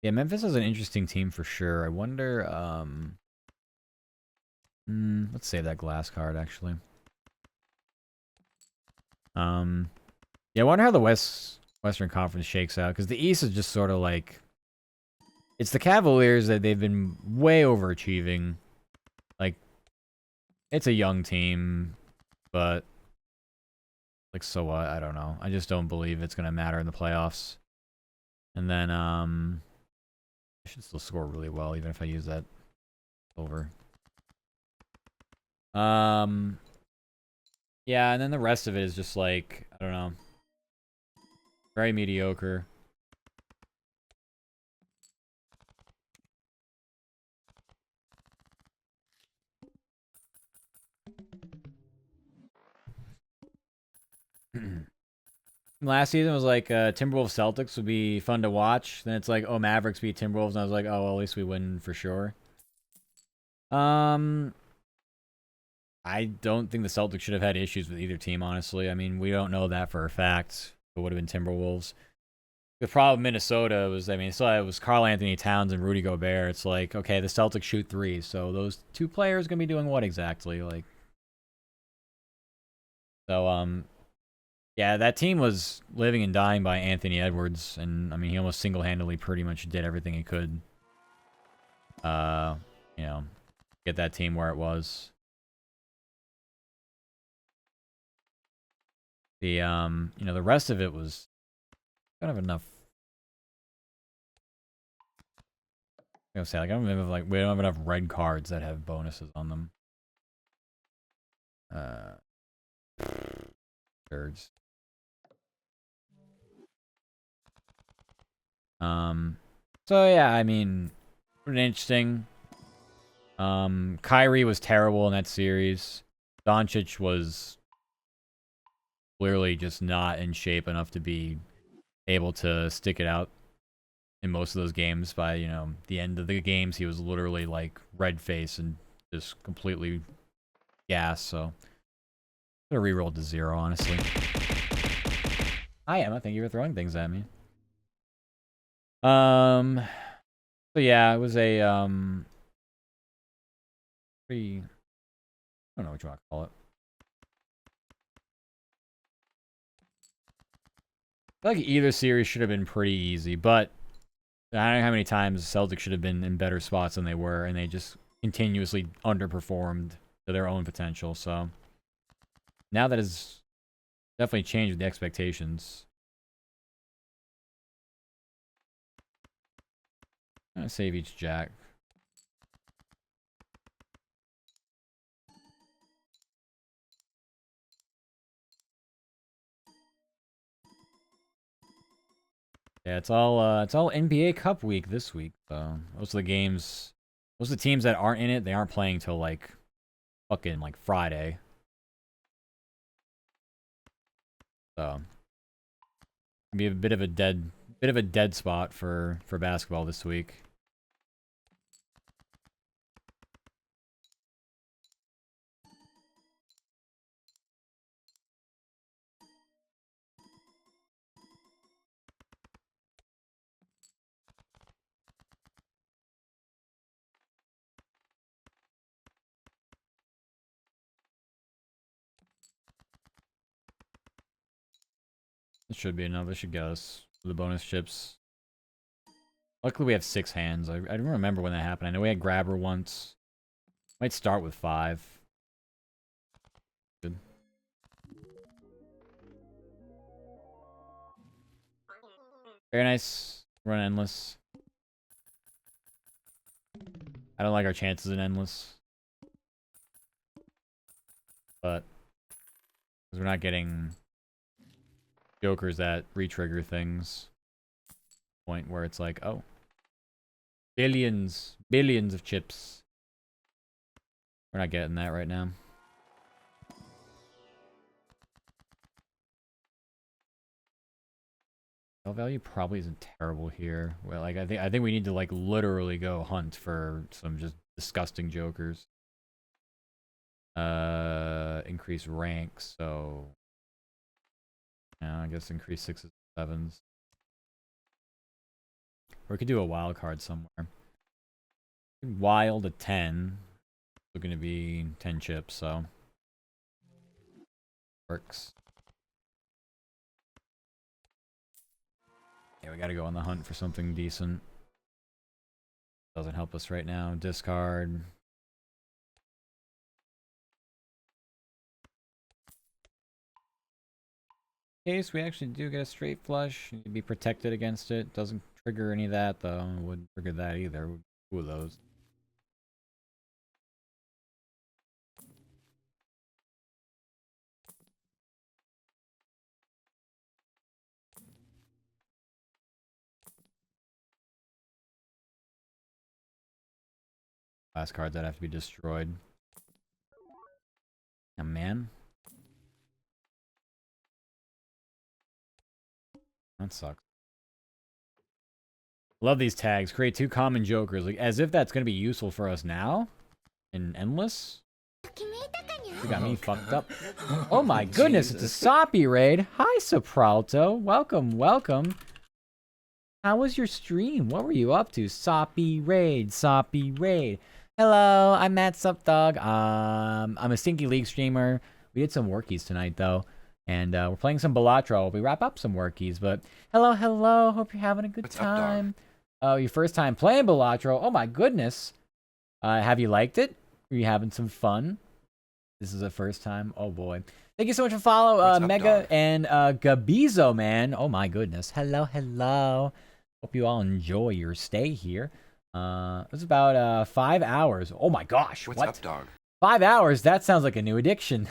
Yeah, Memphis is an interesting team for sure. I wonder, let's save that glass card actually. Yeah, I wonder how the Western Conference shakes out, because the East is just sort of like, it's the Cavaliers that they've been way overachieving. Like, it's a young team, but like, so what? I don't know. I just don't believe it's gonna matter in the playoffs. And then, I should still score really well, even if I use that over. Yeah, and then the rest of it is just like, I don't know. Very mediocre. Last season was like Timberwolves Celtics would be fun to watch. Then it's like, oh, Mavericks beat Timberwolves, and I was like, oh, well, at least we win for sure. I don't think the Celtics should have had issues with either team, honestly. I mean, we don't know that for a fact. It would have been Timberwolves. The problem with Minnesota was, I mean, so it was Karl Anthony Towns and Rudy Gobert. It's like, okay, the Celtics shoot threes, so those two players gonna be doing what exactly? Like, so yeah, that team was living and dying by Anthony Edwards, and I mean, he almost single-handedly pretty much did everything he could. You know, get that team where it was. The you know, the rest of it was don't have enough. I was gonna say, like, I don't have, like, we don't have enough red cards that have bonuses on them. Birds. So yeah, I mean, pretty interesting. Kyrie was terrible in that series. Doncic was clearly just not in shape enough to be able to stick it out in most of those games. By, you know, the end of the games, he was literally like red face and just completely gassed. So I rerolled to 0, honestly. Hi Emma, thank you for throwing things at me. So yeah, it was a pretty, I don't know what you want to call it. I feel like either series should have been pretty easy, but I don't know how many times Celtics should have been in better spots than they were, and they just continuously underperformed to their own potential. So now that has definitely changed the expectations. I'm gonna save each jack. Yeah, it's all NBA Cup week this week. So most of the games, most of the teams that aren't in it, they aren't playing till like fucking like Friday. So be a bit of a dead spot for basketball this week. This should be enough. This should get us the bonus chips. Luckily, we have 6 hands. I don't remember when that happened. I know we had grabber once. Might start with 5. Good. Very nice. Run endless. I don't like our chances in endless. But because we're not getting jokers that re-trigger things. Point where it's like, oh, billions of chips. We're not getting that right now. Value probably isn't terrible here. Well, like I think we need to like literally go hunt for some just disgusting jokers. Increase rank, so yeah, I guess increase 6s and 7s. Or we could do a wild card somewhere. Wild a 10. Still gonna be 10 chips, so works. Yeah, we gotta go on the hunt for something decent. Doesn't help us right now. Discard. In case we actually do get a straight flush, you need to be protected against it. Doesn't trigger any of that, though. Wouldn't trigger that either. Two of those. Last cards that have to be destroyed. Oh, man. That sucks. Love these tags. Create 2 common jokers. Like, as if that's going to be useful for us now? In Endless? You got me fucked up. Oh my goodness, it's a Soppy raid. Hi, Sopralto. Welcome, welcome. How was your stream? What were you up to? Soppy raid, Soppy raid. Hello, I'm Matt Supdog. I'm a Stinky League streamer. We did some workies tonight, though. And we're playing some Balatro. We wrap up some workies, but hello, hello. Hope you're having a good time. Oh, your first time playing Balatro. Oh my goodness. Have you liked it? Are you having some fun? This is the first time. Oh boy. Thank you so much for follow, What's up, Mega dog? and Gabizo, man. Oh my goodness. Hello, hello. Hope you all enjoy your stay here. It's about 5 hours. Oh my gosh. What's What? up, dog? 5 hours? That sounds like a new addiction.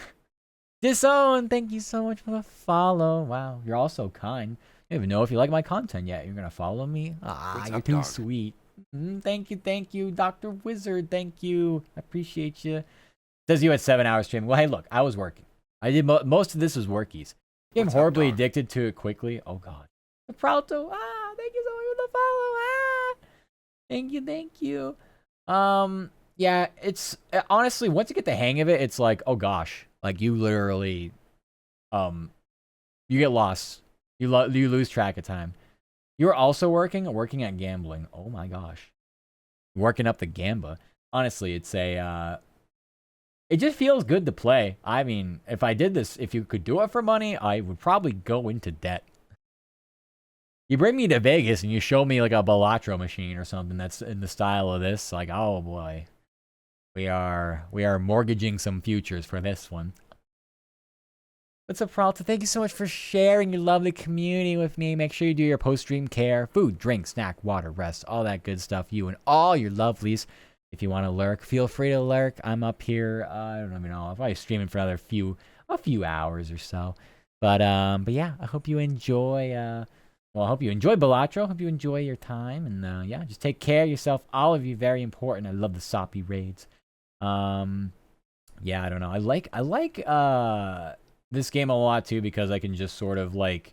Disown, thank you so much for the follow. Wow, you're all so kind. I don't even know if you like my content yet. You're gonna follow me? Ah, What's you're up, too dog? sweet. Thank you, Dr. Wizard. Thank you. I appreciate you. Says you had 7 hours streaming. Well, hey, look, I was working. I did most of this was workies. Became What's up, horribly dog? addicted to it quickly. Oh god. Balatro. Thank you so much for the follow. Thank you. Yeah, it's honestly once you get the hang of it, it's like, oh gosh, like you literally, you get lost. You lose track of time. You're also working at gambling. Oh my gosh, working up the gamba. Honestly, it's it just feels good to play. I mean, if I did this, if you could do it for money, I would probably go into debt. You bring me to Vegas and you show me like a Balatro machine or something that's in the style of this, like, oh boy. We are mortgaging some futures for this one. What's up, Peralta? Thank you so much for sharing your lovely community with me. Make sure you do your post-stream care. Food, drink, snack, water, rest, all that good stuff. You and all your lovelies. If you want to lurk, feel free to lurk. I'm up here, I don't even know, I'm probably streaming for another a few hours or so. But yeah, I hope you enjoy, I hope you enjoy Balatro. Hope you enjoy your time. And yeah, just take care of yourself. All of you, very important. I love the soppy raids. Yeah, I don't know. I like this game a lot too because I can just sort of like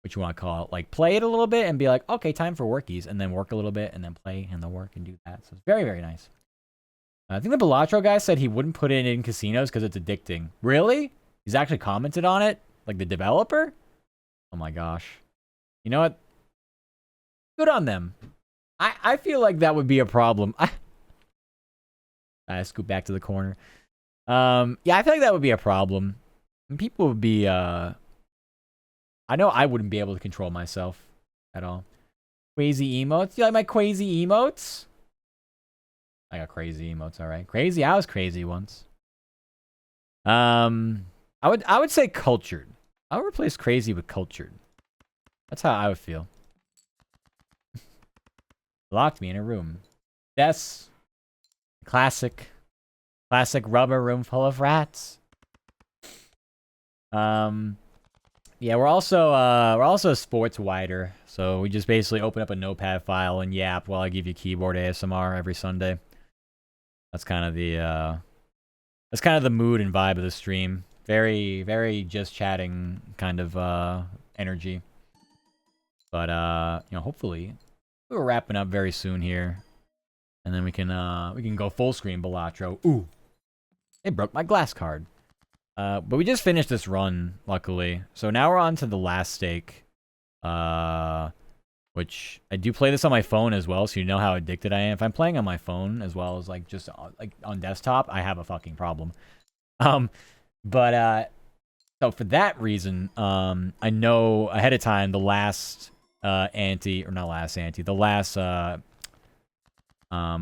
what you want to call it, like play it a little bit and be like, okay, time for workies, and then work a little bit and then play and then work and do that. So it's very, very nice. I think the Balatro guy said he wouldn't put it in casinos because it's addicting. Really? He's actually commented on it? Like the developer? Oh my gosh. You know what? Good on them. I feel like that would be a problem. I scoot back to the corner. Yeah, I feel like that would be a problem. And people would be, I know I wouldn't be able to control myself at all. Crazy emotes? You like my crazy emotes? I got crazy emotes, alright. Crazy? I was crazy once. I would say cultured. I would replace crazy with cultured. That's how I would feel. Locked me in a room. Yes. Classic rubber room full of rats. Yeah, we're also a sports wider, so we just basically open up a notepad file and yap while I give you keyboard ASMR every Sunday. That's kind of the mood and vibe of the stream. Very, very just chatting kind of energy. But hopefully we're wrapping up very soon here. And then we can go full screen Balatro. Ooh. It broke my glass card. But we just finished this run, luckily. So now we're on to the last stake. Which I do play this on my phone as well, so you know how addicted I am. If I'm playing on my phone as well as like just like on desktop, I have a fucking problem. But so for that reason, I know ahead of time the last the last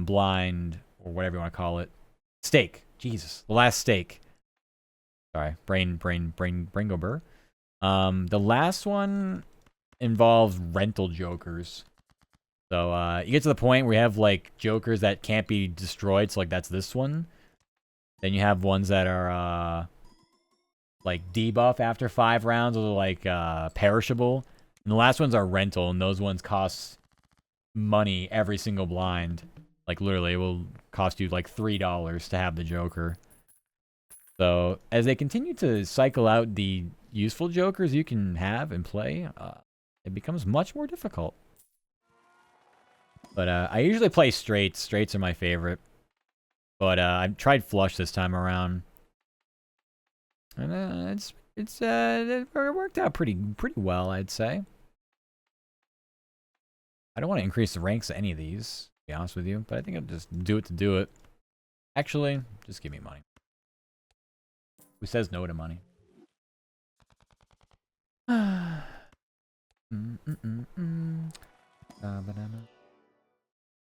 blind or whatever you want to call it, stake. Jesus, the last stake. Sorry, brain go burr. The last one involves rental jokers. So you get to the point where you have like jokers that can't be destroyed. So like that's this one. Then you have ones that are like debuff after 5 rounds, or like perishable. And the last ones are rental, and those ones cost money every single blind. Like literally, it will cost you like $3 to have the Joker. So as they continue to cycle out the useful Jokers you can have and play, it becomes much more difficult. But I usually play straights. Straights are my favorite. But I've tried flush this time around, and it worked out pretty well, I'd say. I don't want to increase the ranks of any of these, to be honest with you, but I think I'll just do it to do it. Actually, just give me money. Who says no to money?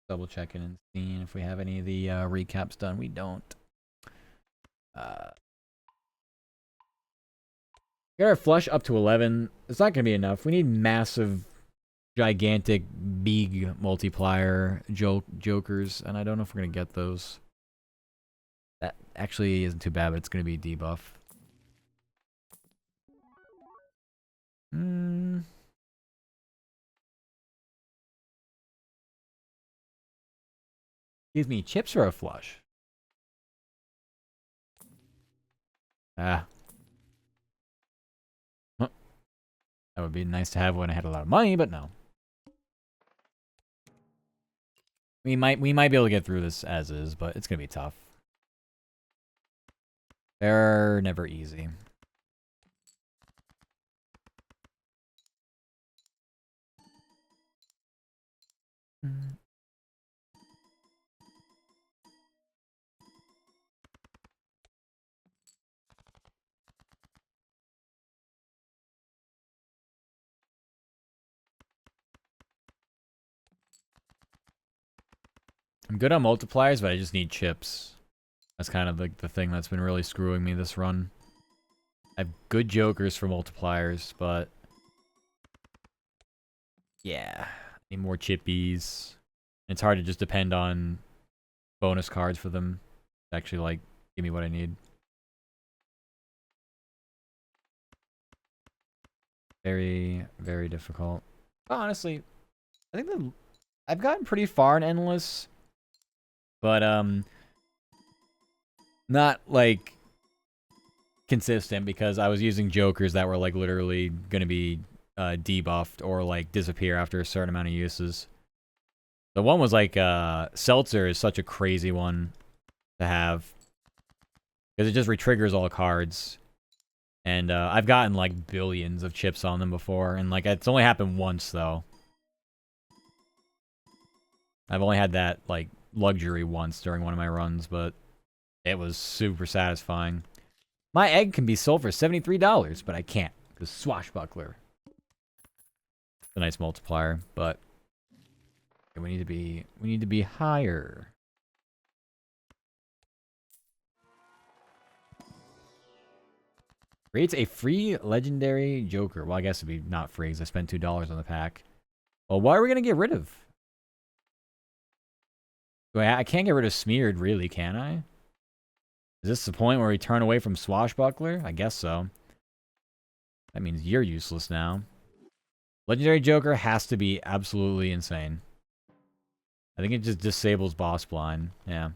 Double checking and seeing if we have any of the recaps done. We don't. Got our flush up to 11. It's not going to be enough. We need massive, gigantic, big multiplier jokers, and I don't know if we're going to get those. That actually isn't too bad, but it's going to be debuff. Gives me chips or a flush? Ah. Huh. That would be nice to have when I had a lot of money, but no. We might be able to get through this as is, but it's gonna be tough. They're never easy. I'm good on multipliers, but I just need chips. That's kind of like the thing that's been really screwing me this run. I have good jokers for multipliers, but yeah, need more chippies. It's hard to just depend on bonus cards for them to actually like give me what I need. Very, very difficult. Honestly, I think I've gotten pretty far in Endless, but not like consistent because I was using jokers that were like literally gonna be debuffed or like disappear after a certain amount of uses. The one was like Seltzer is such a crazy one to have because it just retriggers all cards. And I've gotten like billions of chips on them before, and like it's only happened once though. I've only had that like luxury once during one of my runs, but it was super satisfying. My egg can be sold for $73, but I can't because Swashbuckler. It's a nice multiplier, but we need to be higher. Creates a free legendary Joker. Well, I guess it'd be not free because I spent $2 on the pack. Well, what are we gonna get rid of? I can't get rid of Smeared, really, can I? Is this the point where we turn away from Swashbuckler? I guess so. That means you're useless now. Legendary Joker has to be absolutely insane. I think it just disables boss blind. Yeah.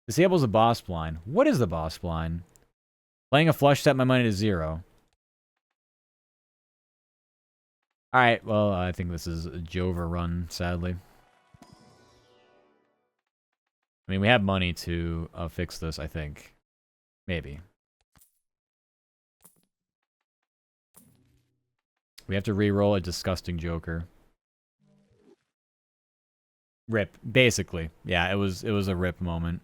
Disables the boss blind. What is the boss blind? Playing a flush set my money to 0. Alright, well, I think this is a Jover run, sadly. I mean, we have money to fix this, I think. Maybe. We have to re-roll a disgusting Joker. Rip, basically. Yeah, it was a rip moment.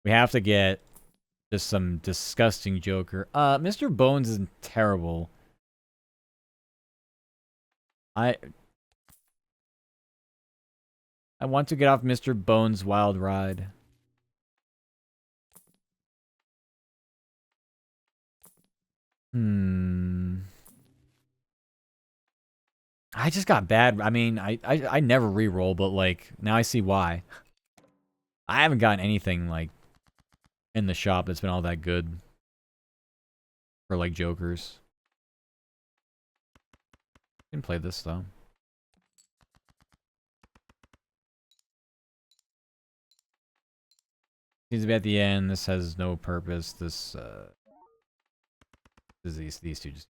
We have to get just some disgusting Joker. Mr. Bones is terrible. I want to get off Mr. Bones' wild ride. I just got bad. I mean, I never re-roll, but like now I see why. I haven't gotten anything like in the shop that's been all that good for like jokers. Can play this though. Seems to be at the end. This has no purpose. This these two just.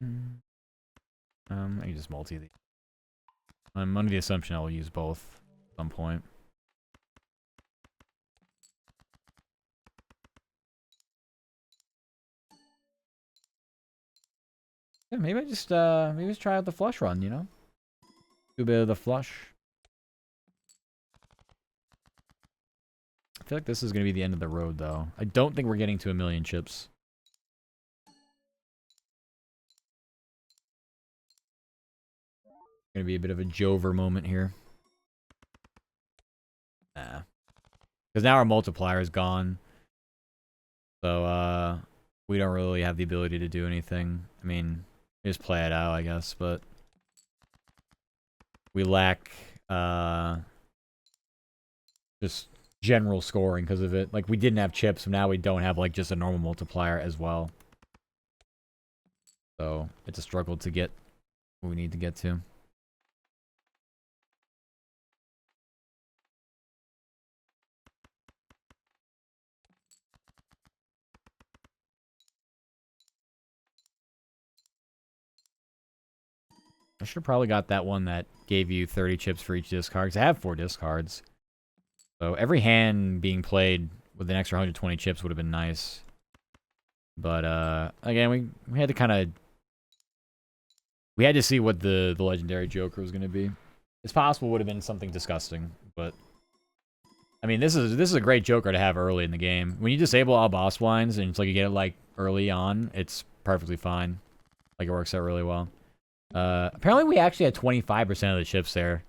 I can just multi these. I'm under the assumption I will use both at some point. Yeah, maybe I just try out the flush run, you know? Do a bit of the flush. I feel like this is gonna be the end of the road though. I don't think we're getting to 1,000,000 chips. Gonna be a bit of a Jover moment here. Nah. Because now our multiplier is gone. So, we don't really have the ability to do anything. I mean, just play it out, I guess, but we lack, just general scoring because of it. Like, we didn't have chips, so now we don't have, like, just a normal multiplier as well. So, it's a struggle to get what we need to get to. I should have probably got that one that gave you 30 chips for each discard, because I have 4 discards. So every hand being played with an extra 120 chips would have been nice. But, again, we had to kind of... We had to see what the legendary Joker was going to be. It's possible it would have been something disgusting, but... I mean, this is a great Joker to have early in the game. When you disable all boss blinds and it's like you get it, like, early on, it's perfectly fine. Like, it works out really well. Apparently we actually had 25% of the chips there.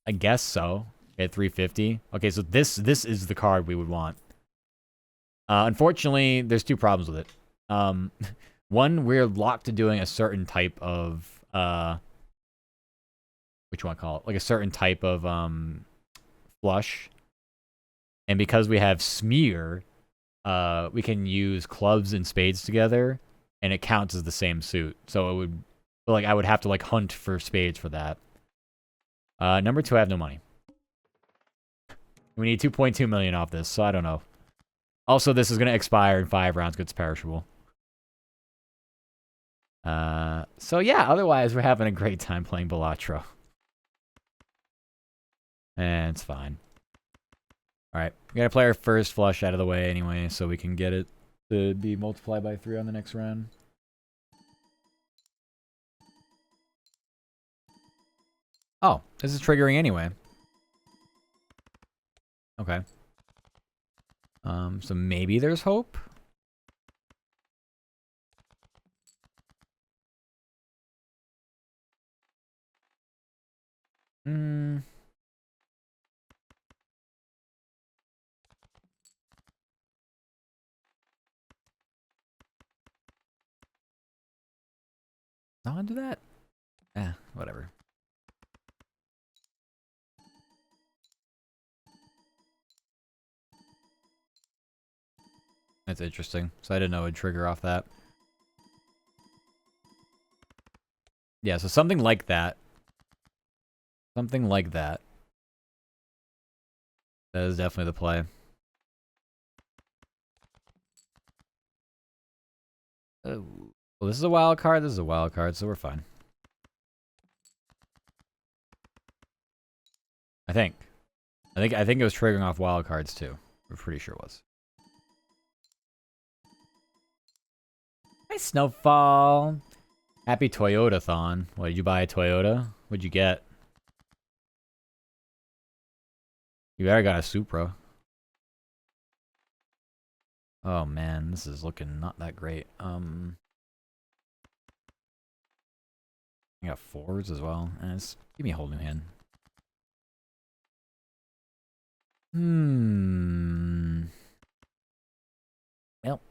I guess so. At 350. Okay, so this is the card we would want. Unfortunately, there's 2 problems with it. One, we're locked to doing a certain type of which one call it? Like a certain type of flush. And because we have smear, we can use clubs and spades together, and it counts as the same suit. So it would, like, I would have to like hunt for spades for that. Number 2, I have no money. We need 2.2 million off this, so I don't know. Also, this is gonna expire in 5 rounds because it's perishable. So yeah, otherwise we're having a great time playing Balatro. And it's fine. Alright, we gotta play our first flush out of the way anyway, so we can get it to be multiplied by 3 on the next round. Oh, this is triggering anyway. Okay. So maybe there's hope? Hmm. Not gonna do that? Whatever. That's interesting. So I didn't know it would trigger off that. Yeah, so something like that. Something like that. That is definitely the play. Oh. Well, this is a wild card. This is a wild card, so we're fine. I think it was triggering off wild cards too. We're pretty sure it was. Hi, Snowfall. Happy Toyota-thon. What, did you buy a Toyota? What'd you get? You better got a Supra. Oh man, this is looking not that great. I got 4s as well. Give me a whole new hand. Well.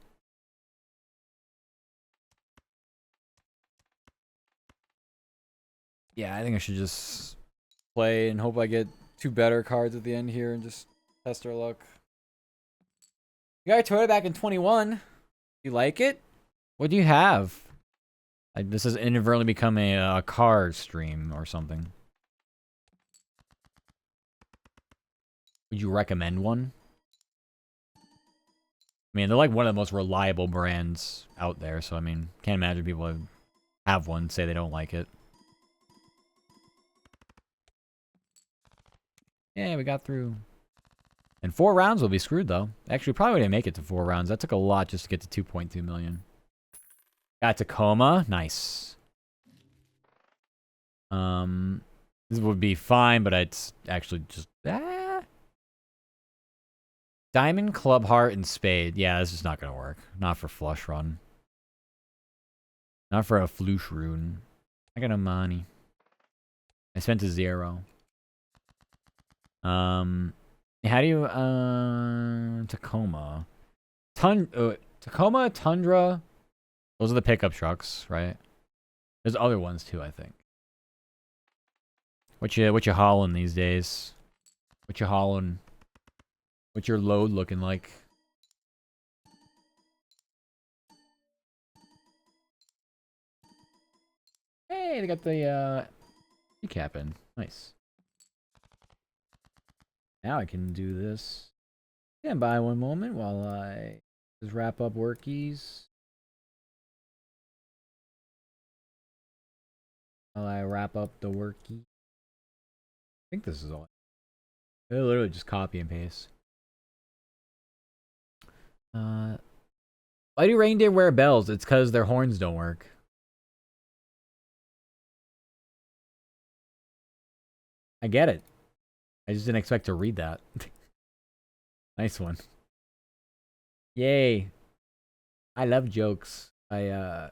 Yeah, I think I should just play and hope I get 2 better cards at the end here and just test our luck. You got a Toyota back in 21. You like it? What do you have? This has inadvertently become a car stream or something. Would you recommend one? I mean, they're like one of the most reliable brands out there, so I mean, can't imagine people have one say they don't like it. Yeah, we got through. And 4 rounds will be screwed, though. Actually, probably didn't make it to 4 rounds. That took a lot just to get to 2.2 million. Got Tacoma. Nice. This would be fine, but it's actually just... Diamond, Club, Heart, and Spade. Yeah, this is not going to work. Not for Flush Run. Not for a Flush Rune. I got no money. I spent a 0. How do you, Tacoma? Tacoma, Tundra. Those are the pickup trucks, right? There's other ones too, I think. What you hauling these days? What you hauling? What's your load looking like? Hey, they got the recap in. Nice. Now I can do this. Stand by one moment while I just wrap up workies. While I wrap up the workie. I think this is all. I literally just copy and paste. Why do reindeer wear bells? It's because their horns don't work. I get it. I just didn't expect to read that. Nice one. Yay. I love jokes. I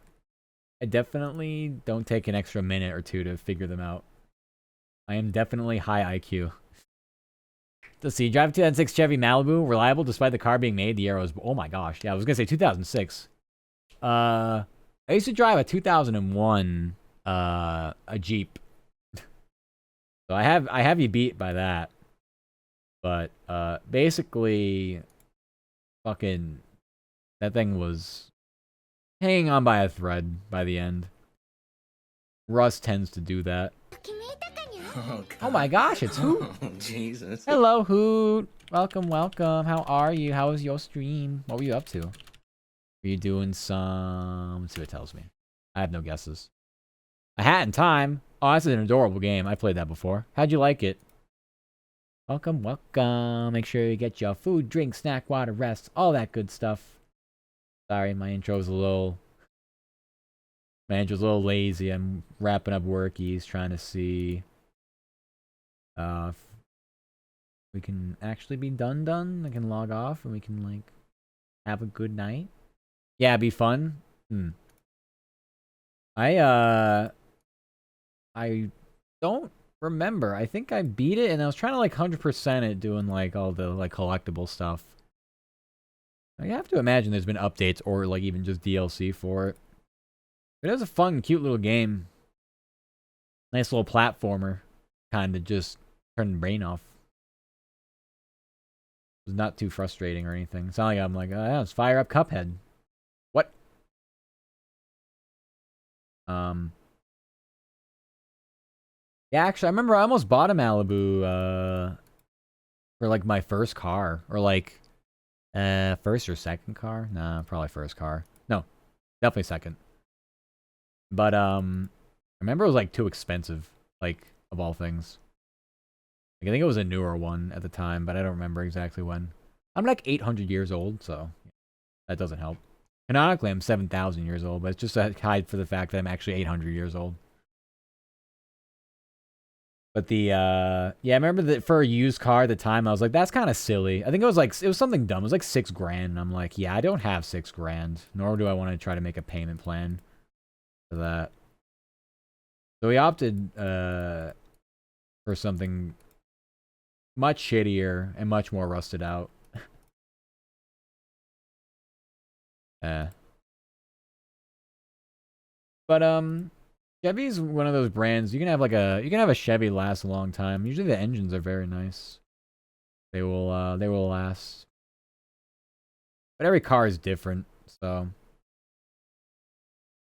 definitely don't take an extra minute or two to figure them out. I am definitely high IQ. Let's see. Drive a 2006 Chevy Malibu. Reliable despite the car being made. The arrows. Oh my gosh. Yeah, I was going to say 2006. I used to drive a 2001 a Jeep. So I have you beat by that. But basically fucking that thing was hanging on by a thread by the end. Russ tends to do that. Oh my gosh, it's Hoot. Oh, Jesus. Hello, Hoot. Welcome, welcome. How are you? How was your stream? What were you up to? Were you doing some... Let's see what it tells me. I have no guesses. A Hat in Time. Oh, that's an adorable game. I played that before. How'd you like it? Welcome, welcome. Make sure you get your food, drink, snack, water, rest, all that good stuff. Sorry, my intro was a little... My intro's a little lazy. I'm wrapping up workies, trying to see... if we can actually be done. I can log off and we can, like, have a good night. Yeah, it'd be fun. I don't remember. I think I beat it and I was trying to, like, 100% it doing, like, all the, like, collectible stuff. I have to imagine there's been updates or, like, even just DLC for it. But it was a fun, cute little game. Nice little platformer. Kind of just turn the brain off. It was not too frustrating or anything. It's not like I'm like, oh, yeah, let's fire up Cuphead. What? Yeah, actually, I remember I almost bought a Malibu, for, like, my first car. Or, like, first or second car? Nah, probably first car. No, definitely second. But, I remember it was, like, too expensive. Like, of all things. Like, I think it was a newer one at the time, but I don't remember exactly when. I'm like 800 years old, so that doesn't help. Canonically, I'm 7,000 years old, but it's just a hide for the fact that I'm actually 800 years old. But the, yeah, I remember that for a used car at the time, I was like, that's kind of silly. I think it was something dumb. It was like $6,000. And I'm like, yeah, I don't have $6,000, nor do I want to try to make a payment plan for that. So we opted, for something much shittier and much more rusted out. But Chevy's one of those brands. You can have a Chevy last a long time. Usually the engines are very nice. They will last. But every car is different, so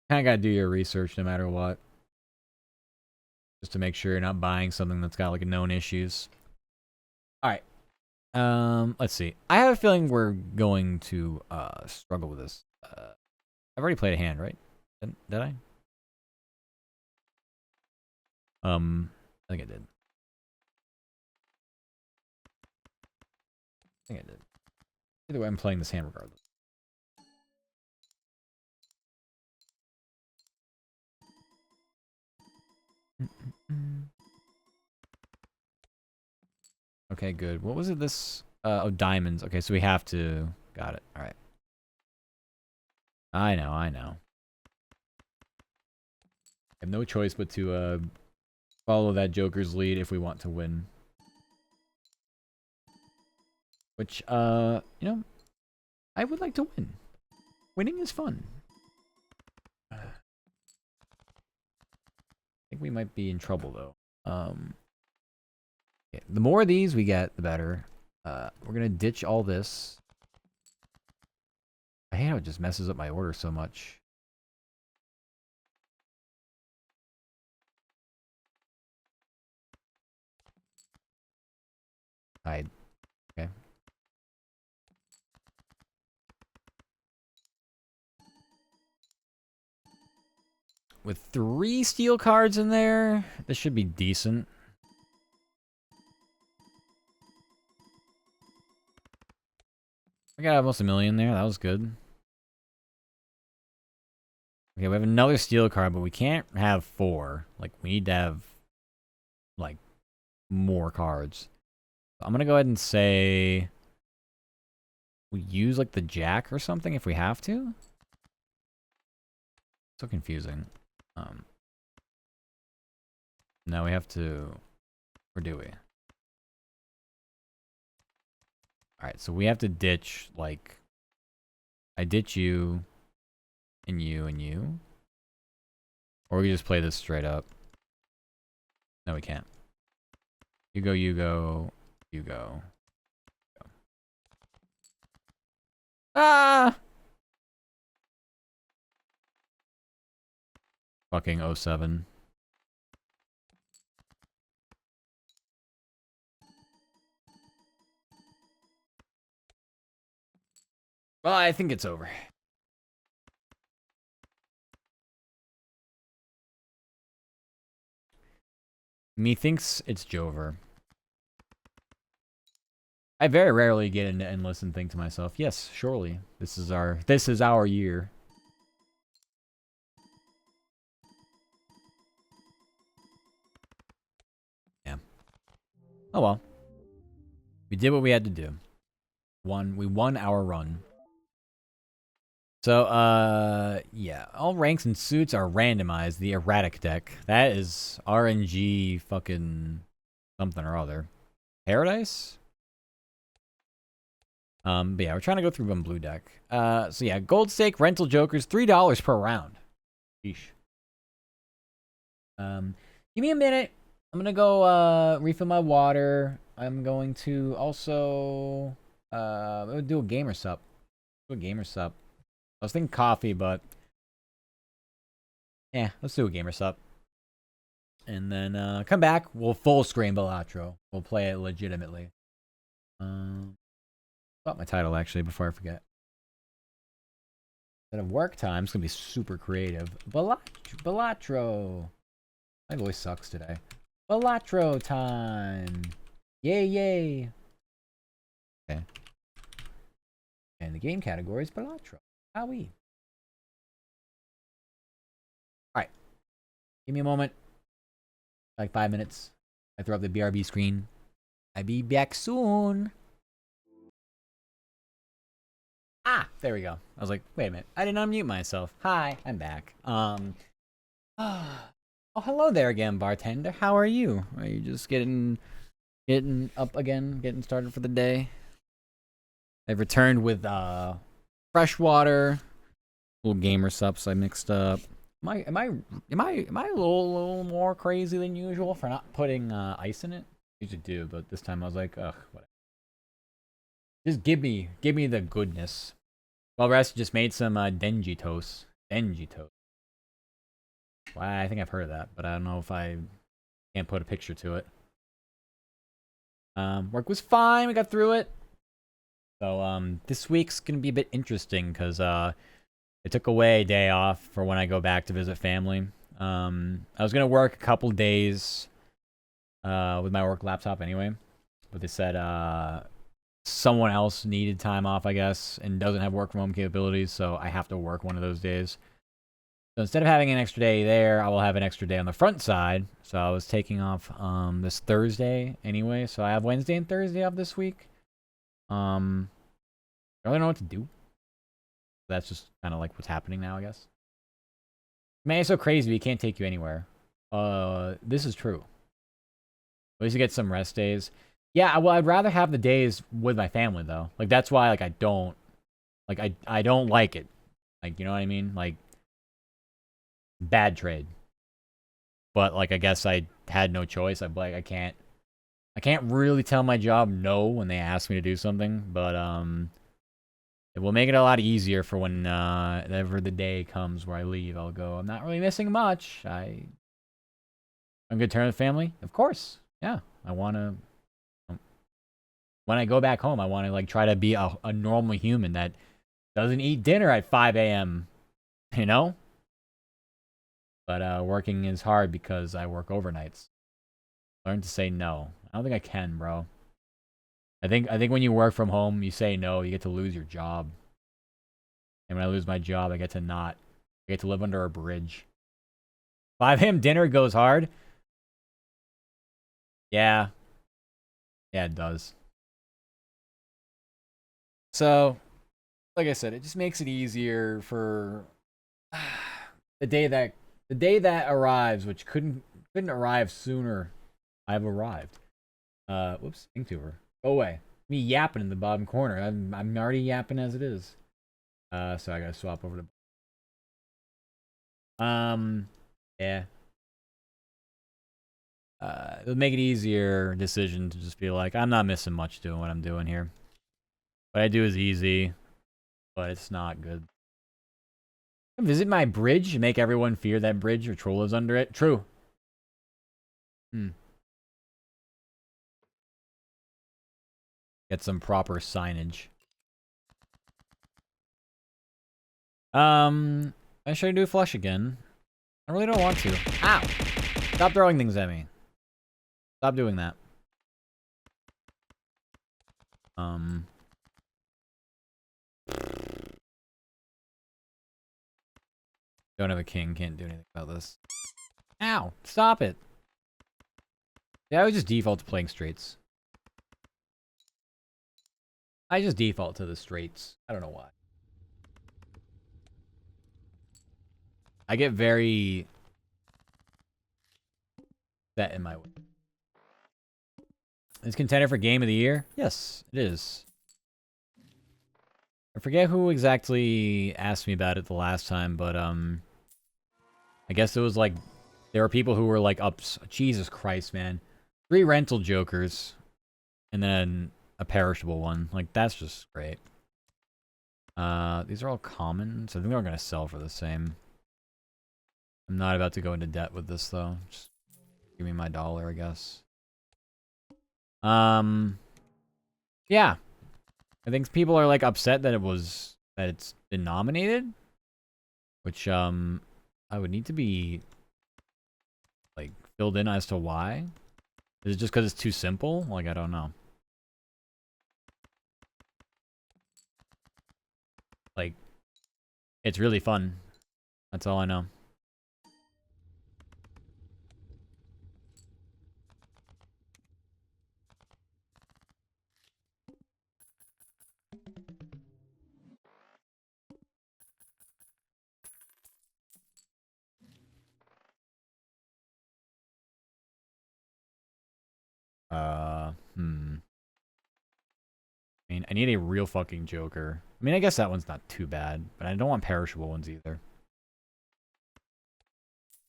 kind of gotta do your research no matter what, just to make sure you're not buying something that's got like known issues. All right. Let's see. I have a feeling we're going to struggle with this. I've already played a hand, right? Did I? I think I did. Either way, I'm playing this hand regardless. Okay, good. What was it this... oh, diamonds. Okay, so we have to... Got it. Alright. I know. I have no choice but to follow that Joker's lead if we want to win. Which, you know... I would like to win. Winning is fun. I think we might be in trouble though. Okay. The more of these we get, the better. We're gonna ditch all this. I hate how it just messes up my order so much. Okay. With 3 steel cards in there, this should be decent. I got almost a million there. That was good. Okay, we have another steel card, but we can't have 4. Like, we need to have, like, more cards. I'm gonna go ahead and say we use, like, the jack or something if we have to. So confusing. No, we have to... Or do we? Alright, so we have to ditch, like... I ditch you, and you, and you. Or we just play this straight up. No, we can't. You go, you go, you go. Go. Ah! Fucking 07. Well, I think it's over. Methinks it's Jover. I very rarely get into endless and think to myself, yes, surely. This is our year. Yeah. Oh well. We did what we had to do. We won our run. So, yeah. All ranks and suits are randomized. The erratic deck. That is RNG fucking something or other. Paradise? But yeah, we're trying to go through one blue deck. So yeah, gold stake, rental jokers, $3 per round. Sheesh. Give me a minute. I'm gonna go, refill my water. I'm going to also, do a gamer sup. Do a gamer sup. I was thinking coffee, but yeah, let's do a gamer sup. And then come back. We'll full screen Balatro. We'll play it legitimately. Got my title actually before I forget. Instead of work time, it's gonna be super creative. Balatro. My voice sucks today. Balatro time. Yay, yay. Okay. And the game category is Balatro. Howie. Alright. Give me a moment. Like 5 minutes. I throw up the BRB screen. I'll be back soon. Ah, there we go. I was like, wait a minute. I didn't unmute myself. Hi, I'm back. Oh, hello there again, bartender. How are you? Are you just getting up again, getting started for the day? I've returned with fresh water, little gamer sups I mixed up. Am I a little more crazy than usual for not putting ice in it? I usually do, but this time I was like, ugh, whatever. Just give me the goodness. Well, rest just made some Denji toast. Denji toast. Well, I think I've heard of that, but I don't know if I can't put a picture to it. Work was fine. We got through it. So this week's gonna be a bit interesting because I took away a day off for when I go back to visit family. I was gonna work a couple days with my work laptop anyway, but they said someone else needed time off, I guess, and doesn't have work from home capabilities, so I have to work one of those days. So instead of having an extra day there, I will have an extra day on the front side. So I was taking off this Thursday anyway, so I have Wednesday and Thursday off this week. I don't really know what to do. That's just kind of like what's happening now, I guess. Man, it's so crazy, you can't take you anywhere. This is true. At least you get some rest days. Yeah, well, I'd rather have the days with my family, though. Like, that's why, like, I don't Like, I don't like it. Like, you know what I mean? Like, bad trade. But, like, I guess I had no choice. I can't really tell my job no when they ask me to do something. But, it will make it a lot easier for when, ever the day comes where I leave. I'll go, I'm not really missing much. I'm good terms with family? Of course. Yeah. I want to... When I go back home, I want to, like, try to be a normal human that doesn't eat dinner at 5 a.m., you know? But working is hard because I work overnights. Learn to say no. I don't think I can, bro. I think when you work from home, you say no, you get to lose your job. And when I lose my job, I get to live under a bridge. 5 a.m. dinner goes hard. Yeah. Yeah, it does. So, like I said, it just makes it easier for the day that arrives, which couldn't arrive sooner. I've arrived. Whoops, Inktuber. Go away. Me yapping in the bottom corner. I'm already yapping as it is. So I gotta swap over to. Yeah. It'll make it easier decision to just be like, I'm not missing much doing what I'm doing here. What I do is easy, but it's not good. Visit my bridge and make everyone fear that bridge or troll is under it. True. Get some proper signage. I should do flush again. I really don't want to. Ow! Stop throwing things at me. Stop doing that. Don't have a king, can't do anything about this. Ow! Stop it! Yeah, I would just default to playing straights. I just default to the straights. I don't know why. I get very set in my way. Is contender for game of the year? Yes, it is. I forget who exactly asked me about it the last time, but I guess it was like there were people who were like Jesus Christ, man. 3 rental jokers and then a perishable one. Like, that's just great. These are all common, so I think they're gonna sell for the same. I'm not about to go into debt with this though. Just give me my dollar, I guess. Yeah. I think people are like upset that it's been nominated. Which I would need to be like filled in as to why. Is it just because it's too simple? Like, I don't know. Like, it's really fun. That's all I know. I mean, I need a real fucking Joker. I mean, I guess that one's not too bad, but I don't want perishable ones either.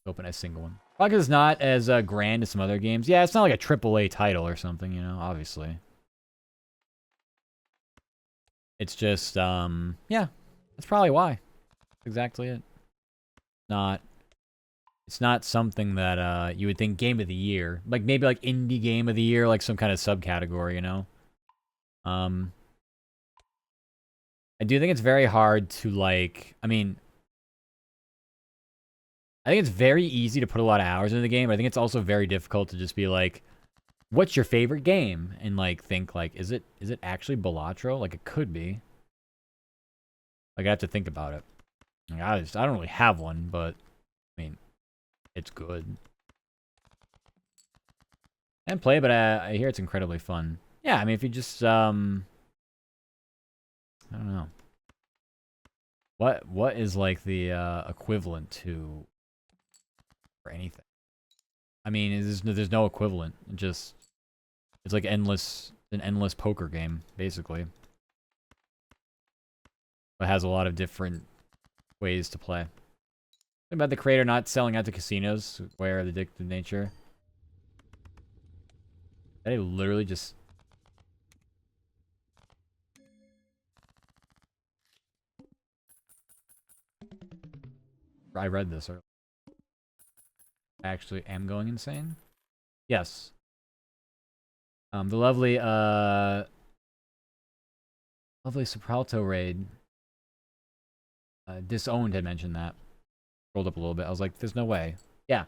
Open a single one. Probably 'cause it's not as grand as some other games. Yeah, it's not like a AAA title or something, you know, obviously. It's just, yeah, that's probably why. That's exactly it. It's not something that you would think game of the year. Like, maybe like indie game of the year, like some kind of subcategory, you know? I do think it's very hard to, like, I mean, I think it's very easy to put a lot of hours into the game, but I think it's also very difficult to just be like, what's your favorite game? And, like, think, like, is it actually Balatro? Like, it could be. Like, I have to think about it. Like, I don't really have one, but, I mean, it's good. And play, but I hear it's incredibly fun. Yeah, I mean, if you just, I don't know. What is, like, the, equivalent to, for anything? I mean, there's no equivalent. It's like an endless poker game, basically. But has a lot of different ways to play. Think about the creator not selling out to casinos where the addictive nature. They literally just... I read this earlier. I actually am going insane. Yes. The lovely Sopralto raid. Disowned had mentioned that. Rolled up a little bit. I was like, there's no way. Yeah.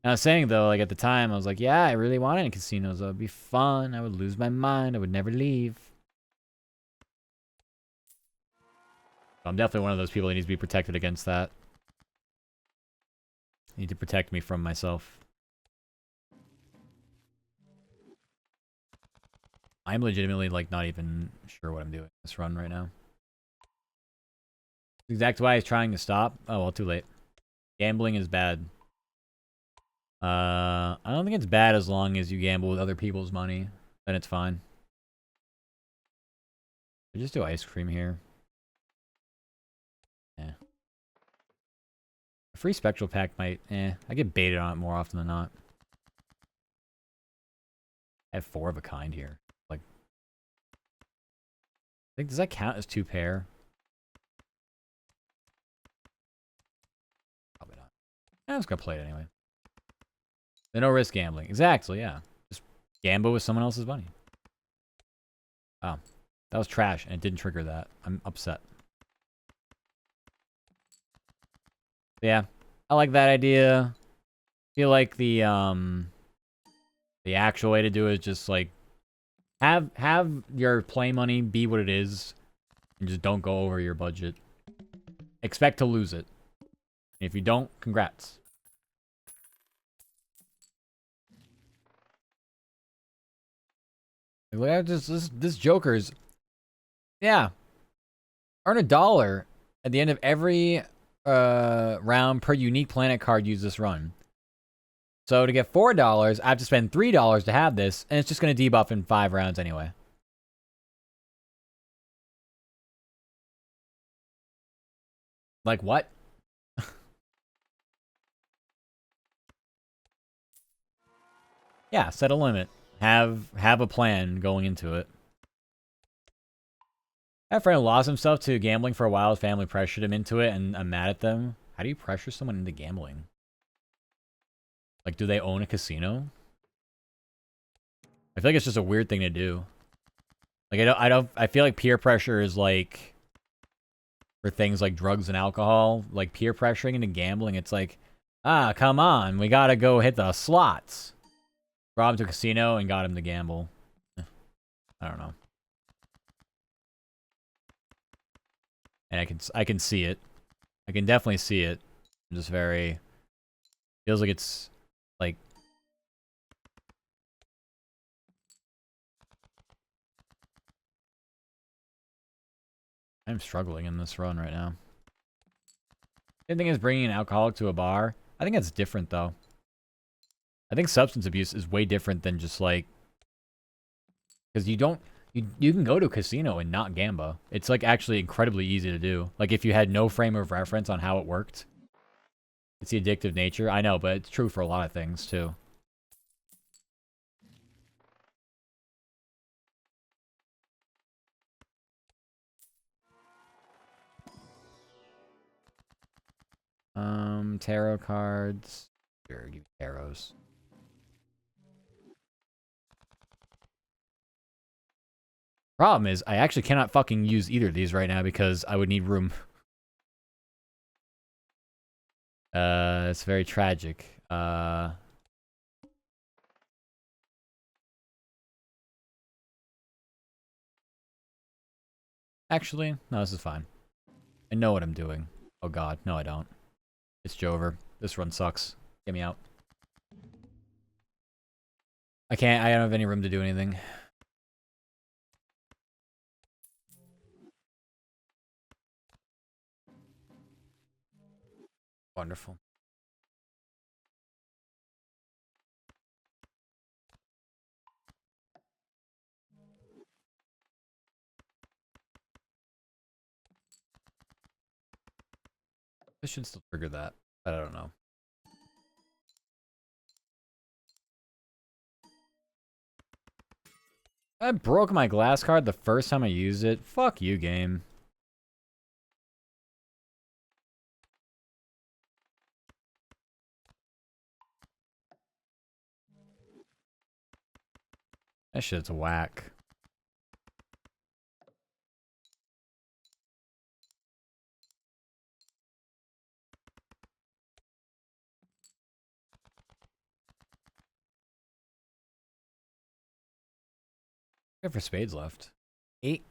And I was saying though, like at the time, I was like, yeah, I really wanted casinos. That would be fun. I would lose my mind. I would never leave. I'm definitely one of those people that needs to be protected against that. I need to protect me from myself. I'm legitimately like not even sure what I'm doing this run right now. Exactly why he's trying to stop. Oh well, too late. Gambling is bad. I don't think it's bad as long as you gamble with other people's money. Then it's fine. I just do ice cream here. Yeah. A free spectral pack might... I get baited on it more often than not. I have 4 of a kind here. Like... I think, does that count as 2 pair? Probably not. I'm just gonna play it anyway. There's no risk gambling. Exactly, yeah. Just gamble with someone else's money. Oh. That was trash, and it didn't trigger that. I'm upset. Yeah. I like that idea. Feel like the actual way to do it is just like have your play money be what it is and just don't go over your budget. Expect to lose it. If you don't, congrats. Look at this Joker's. Yeah. Earn $1 at the end of every round per unique planet card used this run. So to get $4, I have to spend $3 to have this, and it's just going to debuff in 5 rounds anyway. Like what? Yeah, set a limit. Have a plan going into it. I have a friend who lost himself to gambling for a while. His family pressured him into it, and I'm mad at them. How do you pressure someone into gambling? Like, do they own a casino? I feel like it's just a weird thing to do. Like, I feel like peer pressure is like for things like drugs and alcohol. Like peer pressuring into gambling, it's like, ah, come on, we gotta go hit the slots. Brought him to a casino and got him to gamble. I don't know. And I can see it. I can definitely see it. I'm just very... Feels like it's... Like... I'm struggling in this run right now. Same thing as bringing an alcoholic to a bar. I think that's different, though. I think substance abuse is way different than just, like... Because you don't... You can go to a casino and not gamble. It's, like, actually incredibly easy to do. Like, if you had no frame of reference on how it worked. It's the addictive nature. I know, but it's true for a lot of things, too. Tarot cards. Sure, give me tarots. Problem is, I actually cannot fucking use either of these right now because I would need room. It's very tragic. Actually, no, this is fine. I know what I'm doing. Oh god, no I don't. It's Jover. This run sucks. Get me out. I don't have any room to do anything. Wonderful. This should still trigger that, but I don't know. I broke my glass card the first time I used it. Fuck you, game. That shit's whack. Good for spades left. 8.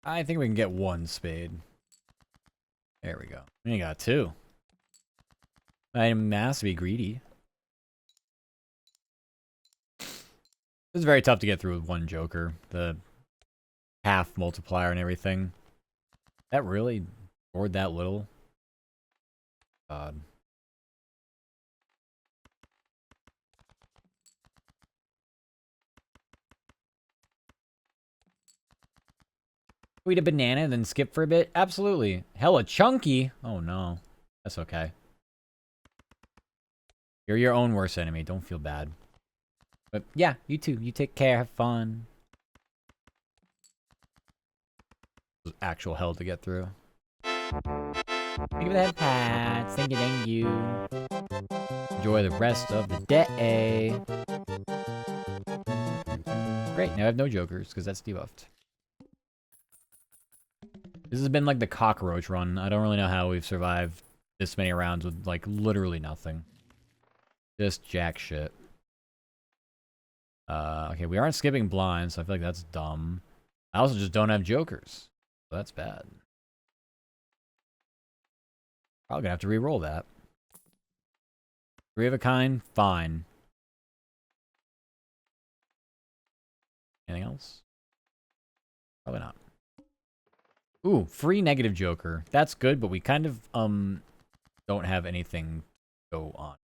I think we can get 1 spade. There we go. We got 2. I has to be greedy. It's very tough to get through with 1 joker. The half multiplier and everything. That really scored that little? God. Eat a banana and then skip for a bit? Absolutely. Hella chunky. Oh no. That's okay. You're your own worst enemy. Don't feel bad. But yeah, you too. You take care. Have fun. It was actual hell to get through. Thank you for the hats. Thank you. Enjoy the rest of the day. Great. Now I have no jokers because that's debuffed. This has been like the cockroach run. I don't really know how we've survived this many rounds with like literally nothing. Just jack shit. Okay, we aren't skipping blinds, so I feel like that's dumb. I also just don't have jokers. So that's bad. Probably gonna have to re-roll that. 3 of a kind, fine. Anything else? Probably not. Ooh, free negative joker. That's good, but we kind of don't have anything to go on.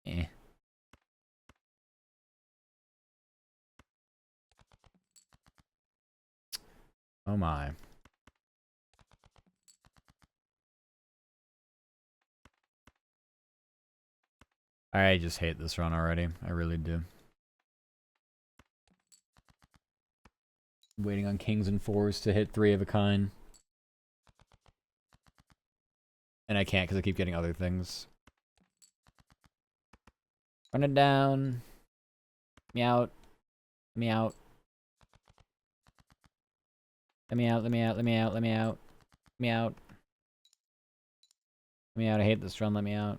Eh. Oh my. I just hate this run already. I really do. Waiting on kings and 4s to hit 3 of a kind. And I can't because I keep getting other things. Run it down. Let me out. Let me out. Let me out, let me out, let me out, let me out. Let me out. Let me out, I hate this run, let me out.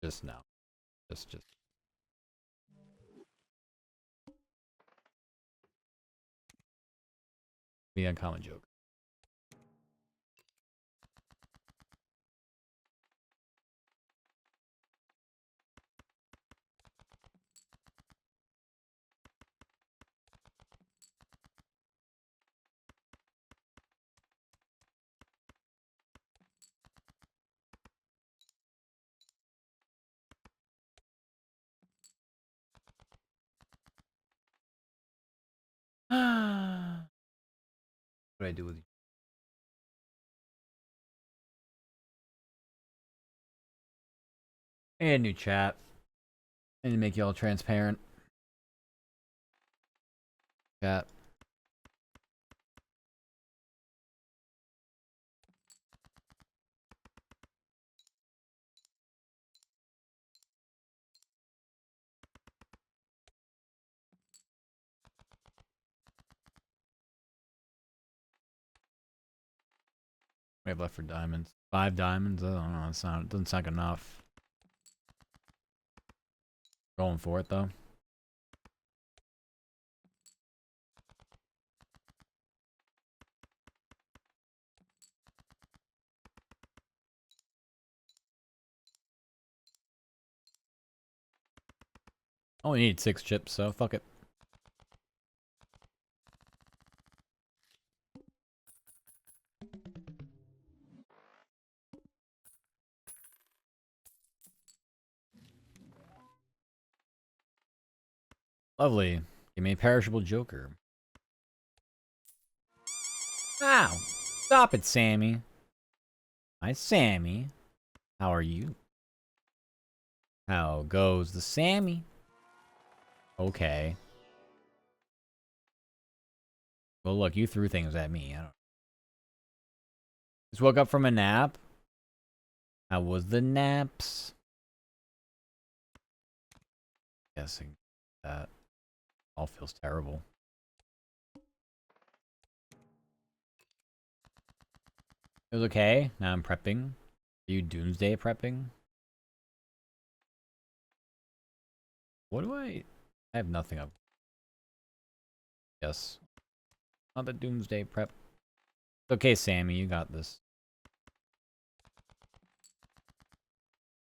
Just no. Just. The uncommon joke. What do I do with you? And new chat. I need to make y'all transparent. Chat. We have left for diamonds. 5 diamonds? I don't know. It doesn't sound like enough. Going for it though. Only need 6 chips, so fuck it. Lovely. Give me a perishable joker. Ow! Stop it, Sammy. Hi, Sammy. How are you? How goes the Sammy? Okay. Well, look, you threw things at me. I don't... Just woke up from a nap. How was the naps? Guessing that all feels terrible. It was okay. Now I'm prepping. Are you doomsday prepping? What do I have nothing up. Yes. Not the doomsday prep. It's okay, Sammy. You got this.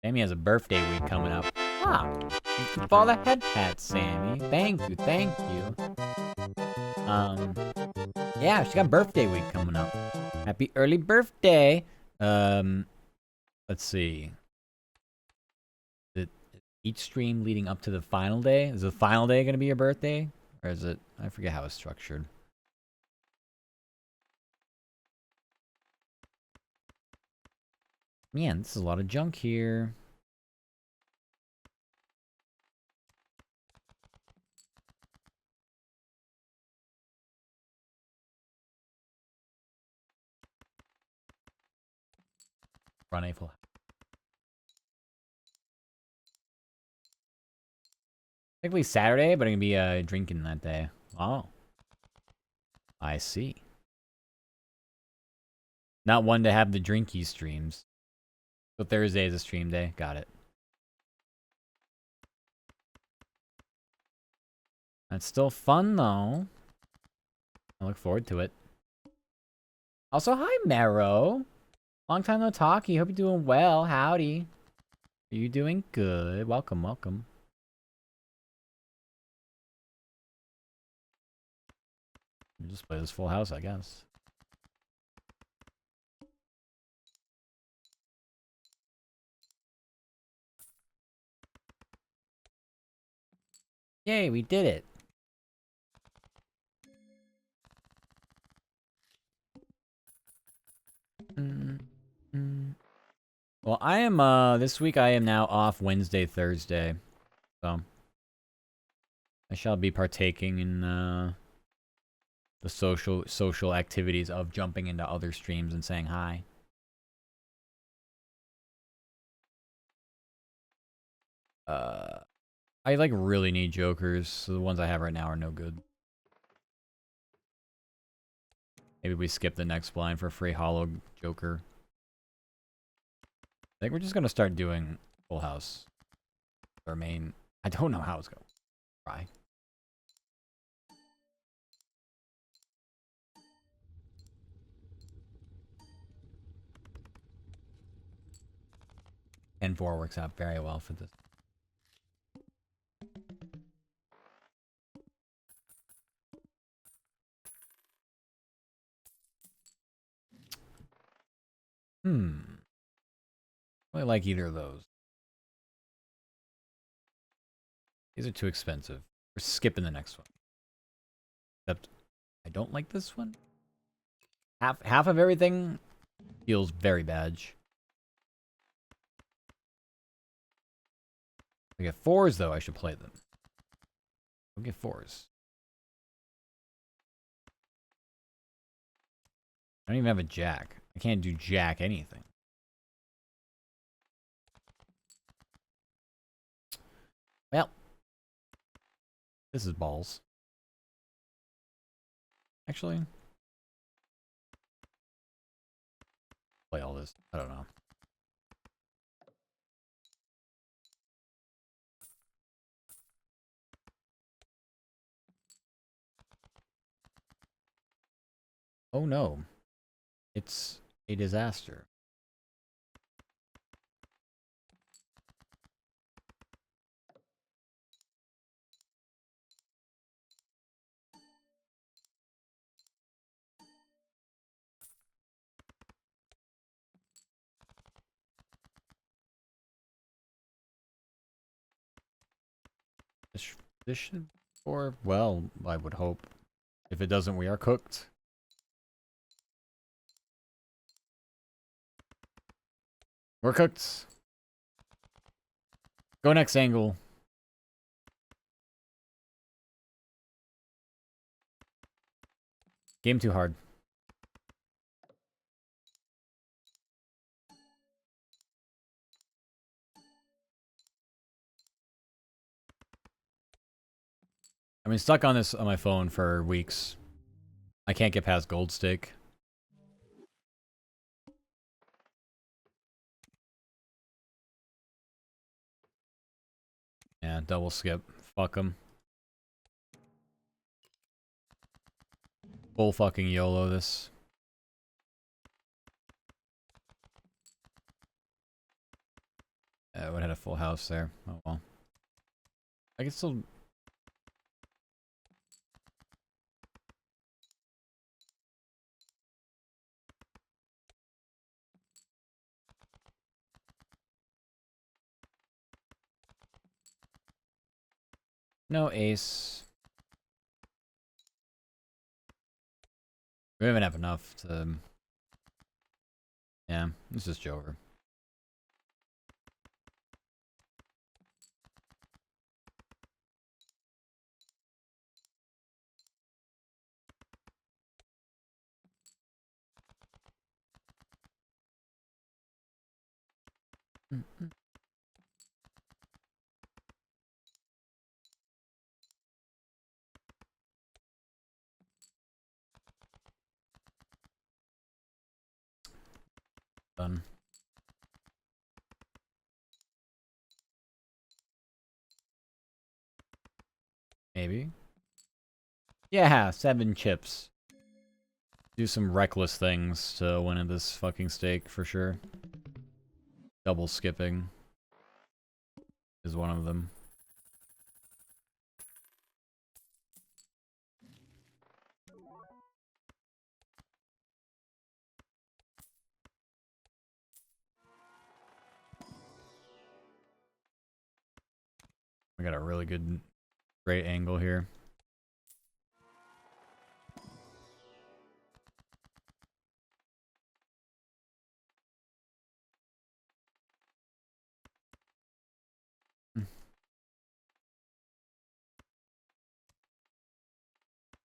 Sammy has a birthday week coming up. Ah, thank you for the head hat, Sammy. Thank you, thank you. Yeah, she got birthday week coming up. Happy early birthday. Let's see. Each stream leading up to the final day? Is the final day going to be your birthday? Or is it... I forget how it's structured. Man, this is a lot of junk here. Run a full... Technically Saturday, but I'm going to be drinking that day. Oh. I see. Not one to have the drinky streams. So Thursday is a stream day. Got it. That's still fun, though. I look forward to it. Also, hi, Marrow. Long time no talkie. Hope you're doing well. Howdy. Are you doing good? Welcome, welcome. We'll just play this full house, I guess. Yay, we did it. Well, I am, this week I am now off Wednesday, Thursday. So, I shall be partaking in, the social activities of jumping into other streams and saying hi. I, like, really need jokers, so the ones I have right now are no good. Maybe we skip the next blind for free hollow joker. I think we're just gonna start doing full house. Our main... I don't know how it's going. Try. And 4 works out very well for this. I like either of those. These are too expensive. We're skipping the next one. Except, I don't like this one. Half of everything feels very badge. I get 4s though, I should play them. I'll get 4s. I don't even have a jack. I can't do jack anything. Well, this is balls. Actually, play all this. I don't know. Oh no. It's a disaster. This should... Or, well, I would hope. If it doesn't, we are cooked. We're cooked. Go next angle. Game too hard. I've been stuck on this on my phone for weeks. I can't get past gold stick. Yeah, double skip. Fuck them. Full fucking YOLO this. I would have had a full house there. Oh well. I can still... No ace. We don't even have enough to... Yeah, it's just Jover. Done. Maybe. Yeah, 7 chips. Do some reckless things to win at this fucking stake for sure. Double skipping is one of them. We got a really good, great angle here.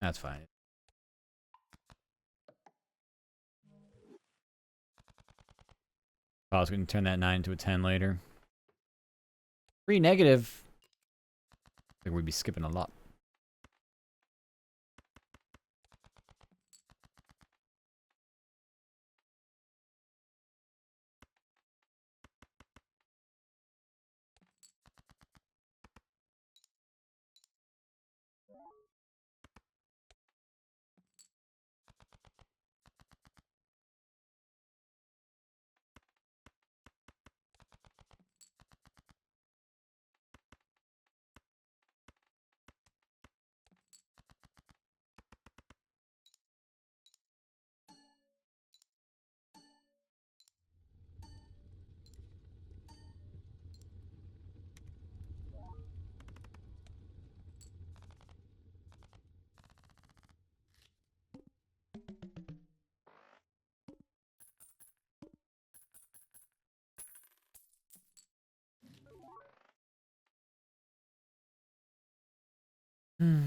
That's fine. I was going to turn that 9 into a 10 later. 3 negative. I think we'd be skipping a lot.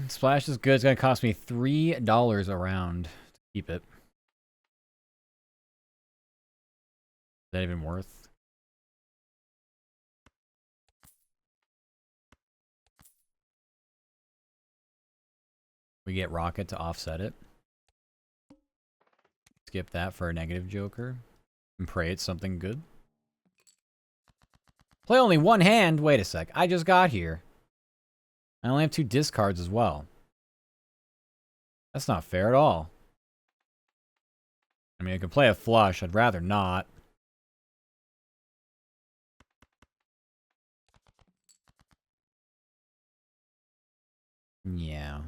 Splash is good. It's going to cost me $3 a round to keep it. Is that even worth? We get Rocket to offset it. Skip that for a negative Joker. And pray it's something good. Play only one hand? Wait a sec. I just got here. I only have 2 discards as well. That's not fair at all. I mean, I could play a flush. I'd rather not. Yeah.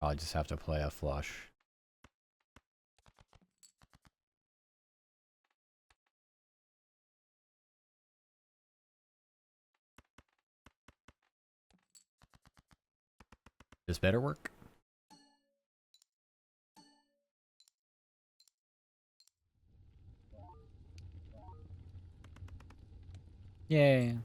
I'll just have to play a flush. This better work. Yay.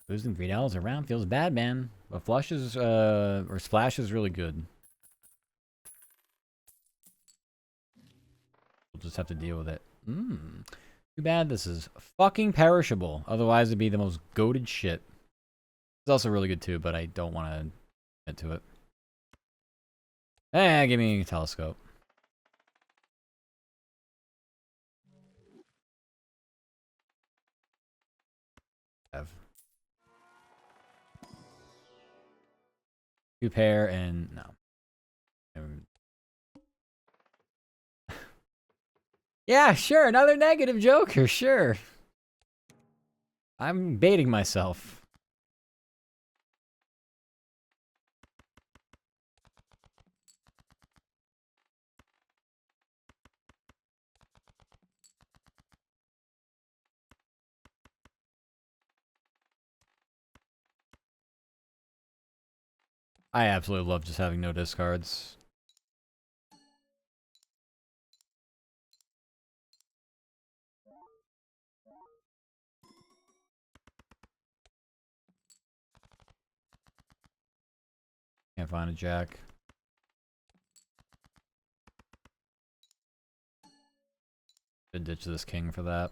Losing $3 a round feels bad, man. But flush is, or splash is really good. We'll just have to deal with it. Too bad this is fucking perishable. Otherwise, it'd be the most goated shit. It's also really good too, but I don't want to get to it. Give me a telescope. Have 2 pair and no. Yeah, sure. Another negative Joker. Sure. I'm baiting myself. I absolutely love just having no discards. Can't find a jack. Should ditch this king for that.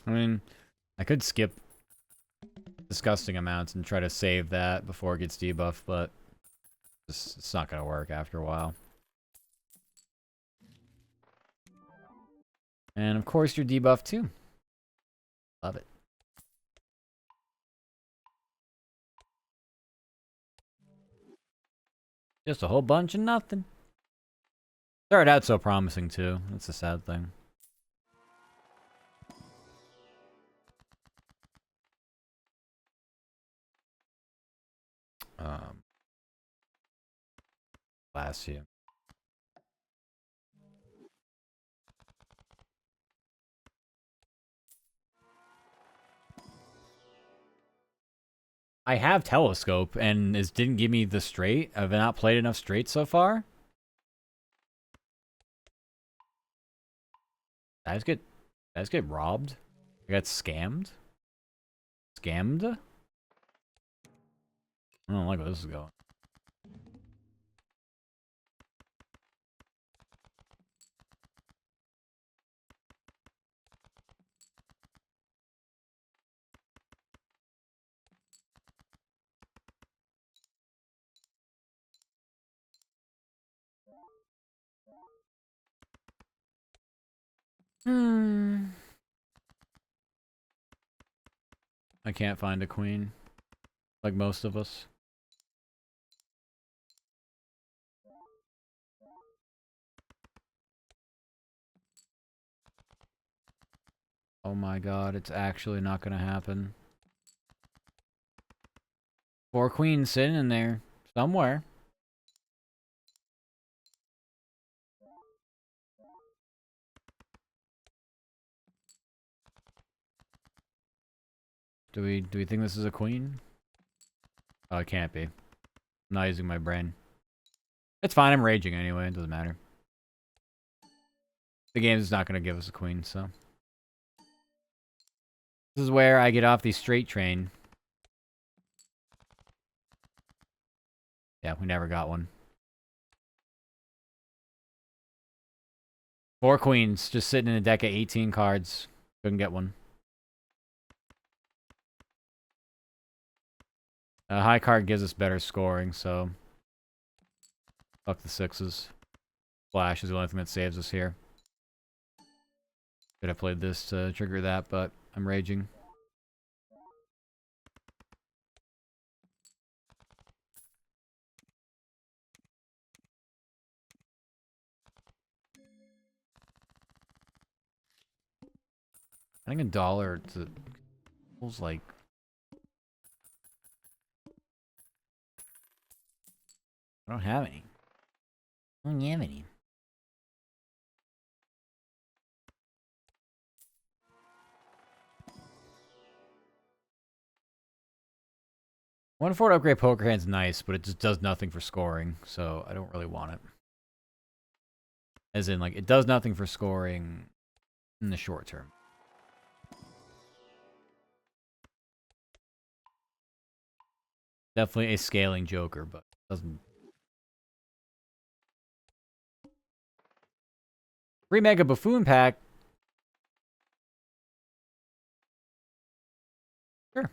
I mean, I could skip disgusting amounts and try to save that before it gets debuffed, but it's not going to work after a while. And of course, you're debuffed too. Love it. Just a whole bunch of nothing. Started out so promising too. That's a sad thing. Last year. I have telescope, and it didn't give me the straight. I've not played enough straight so far. Guys get robbed. I got scammed. Scammed. I don't like where this is going. I can't find a queen, like most of us. Oh my god, it's actually not gonna happen. 4 queens sitting in there somewhere. Do we think this is a queen? Oh, it can't be. I'm not using my brain. It's fine, I'm raging anyway, it doesn't matter. The game is not gonna give us a queen, so. This is where I get off the straight train. Yeah, we never got one. 4 queens, just sitting in a deck of 18 cards. Couldn't get one. A high card gives us better scoring, so... Fuck the 6s. Flash is the only thing that saves us here. Could have played this to trigger that, but I'm raging. I think $1 to feels like I don't have any. I don't have any. One forward upgrade poker hand's nice, but it just does nothing for scoring, so I don't really want it. As in, like, it does nothing for scoring in the short term. Definitely a scaling joker, but doesn't. 3 Mega Buffoon Pack. Sure.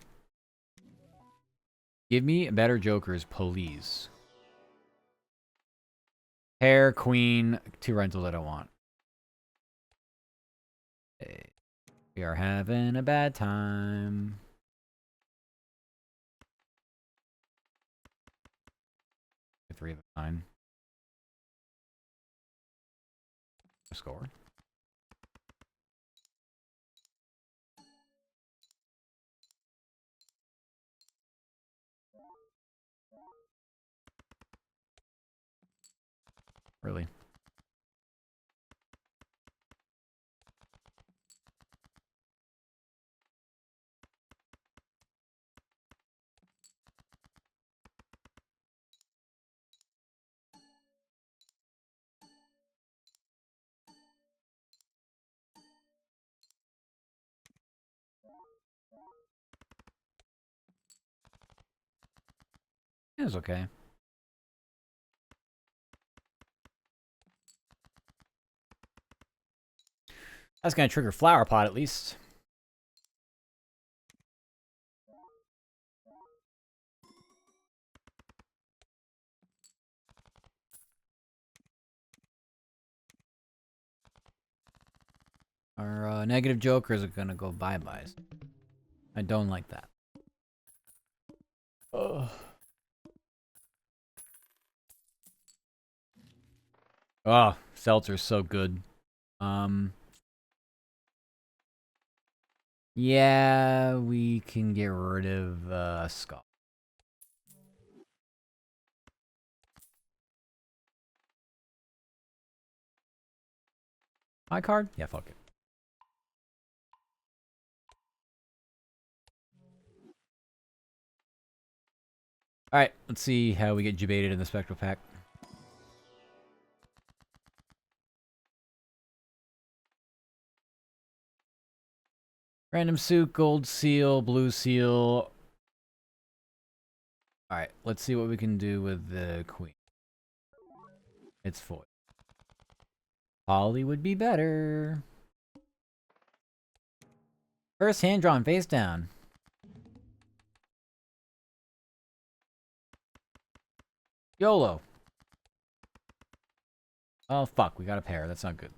Give me better jokers, please. Pair, queen, 2 rentals I don't want. Hey, we are having a bad time. A 3 of a nine. A score. Really? It was okay. That's gonna trigger Flower Pot at least. Our negative jokers are gonna go bye-byes. I don't like that. Ugh. Oh, Seltzer's so good. Yeah, we can get rid of Skull. High card? Yeah, fuck it. Alright, let's see how we get debated in the Spectral Pack. Random suit, gold seal, blue seal. Alright, let's see what we can do with the queen. It's foil. Holly would be better. First hand drawn face down. YOLO. Oh, fuck. We got a pair. That's not good.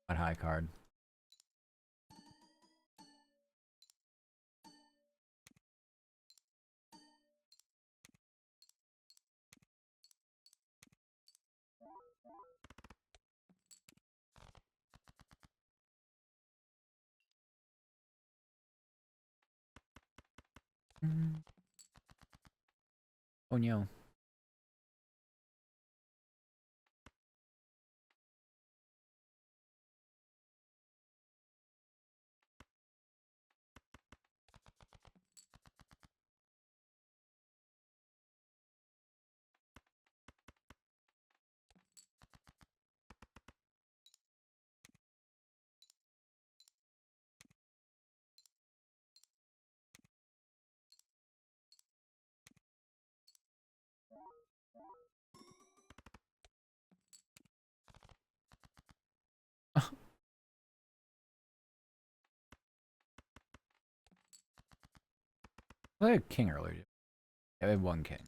Not high card. Oh, no. I had a king earlier. Yeah, we had one king.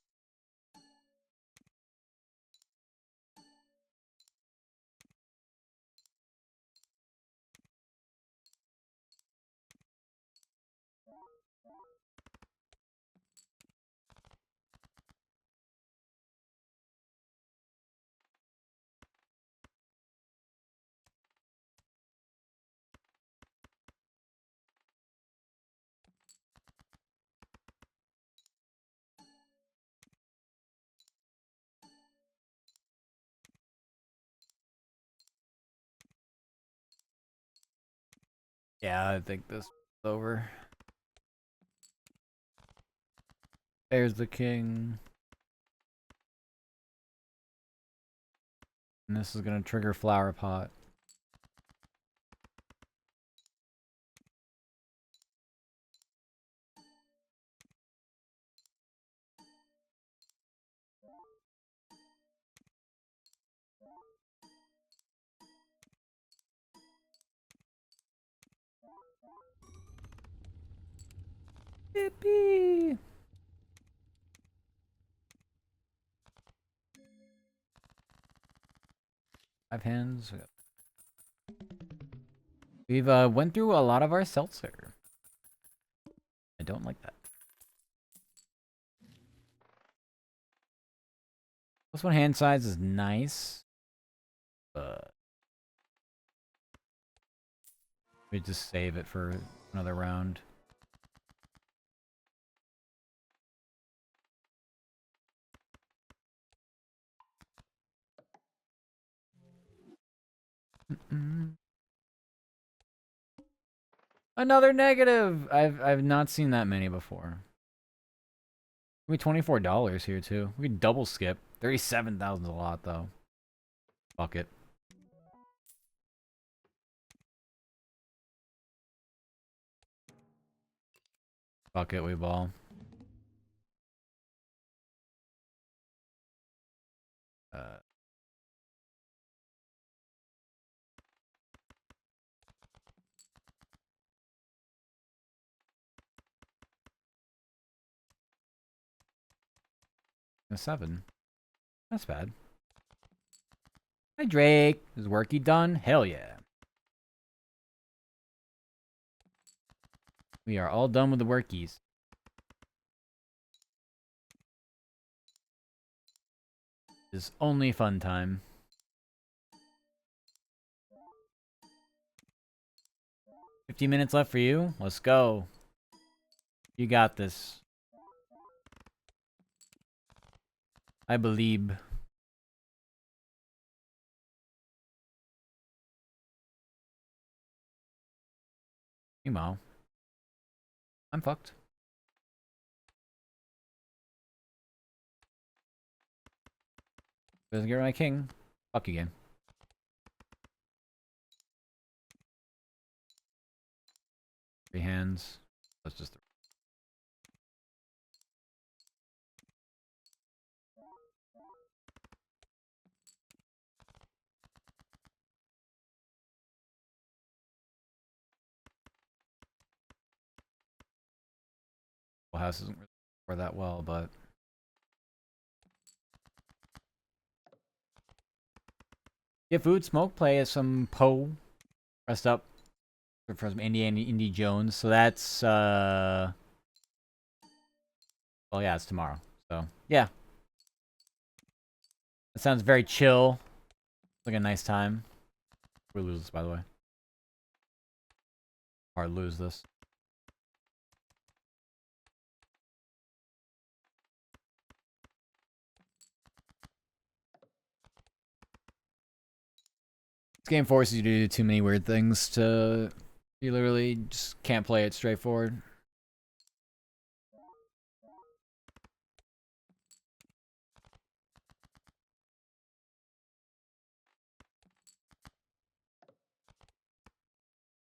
Yeah, I think this is over. There's the king. And this is gonna trigger flower pot. Yippee! Five hands. We've went through a lot of our seltzer. I don't like that. This one hand size is nice. We just save it for another round. Another negative. I've not seen that many before. We $24 here too. We could double skip. 37,000's a lot though. Fuck it. Fuck it, we ball. A 7. That's bad. Hi Drake. Is worky done? Hell yeah. We are all done with the workies. It's only fun time. $50 minutes left for you. Let's go. You got this. I believe. Meanwhile, I'm fucked. Doesn't get my king. Fuck you, game. Three hands. Let's just. Full house isn't really score that well, but. Get food, smoke, play as some Poe. Rest up. For some Indy Jones. So that's, well, yeah, it's tomorrow. So, yeah. That sounds very chill. Like a nice time. We lose this, by the way. Or lose this. This game forces you to do too many weird things to... You literally just can't play it straightforward.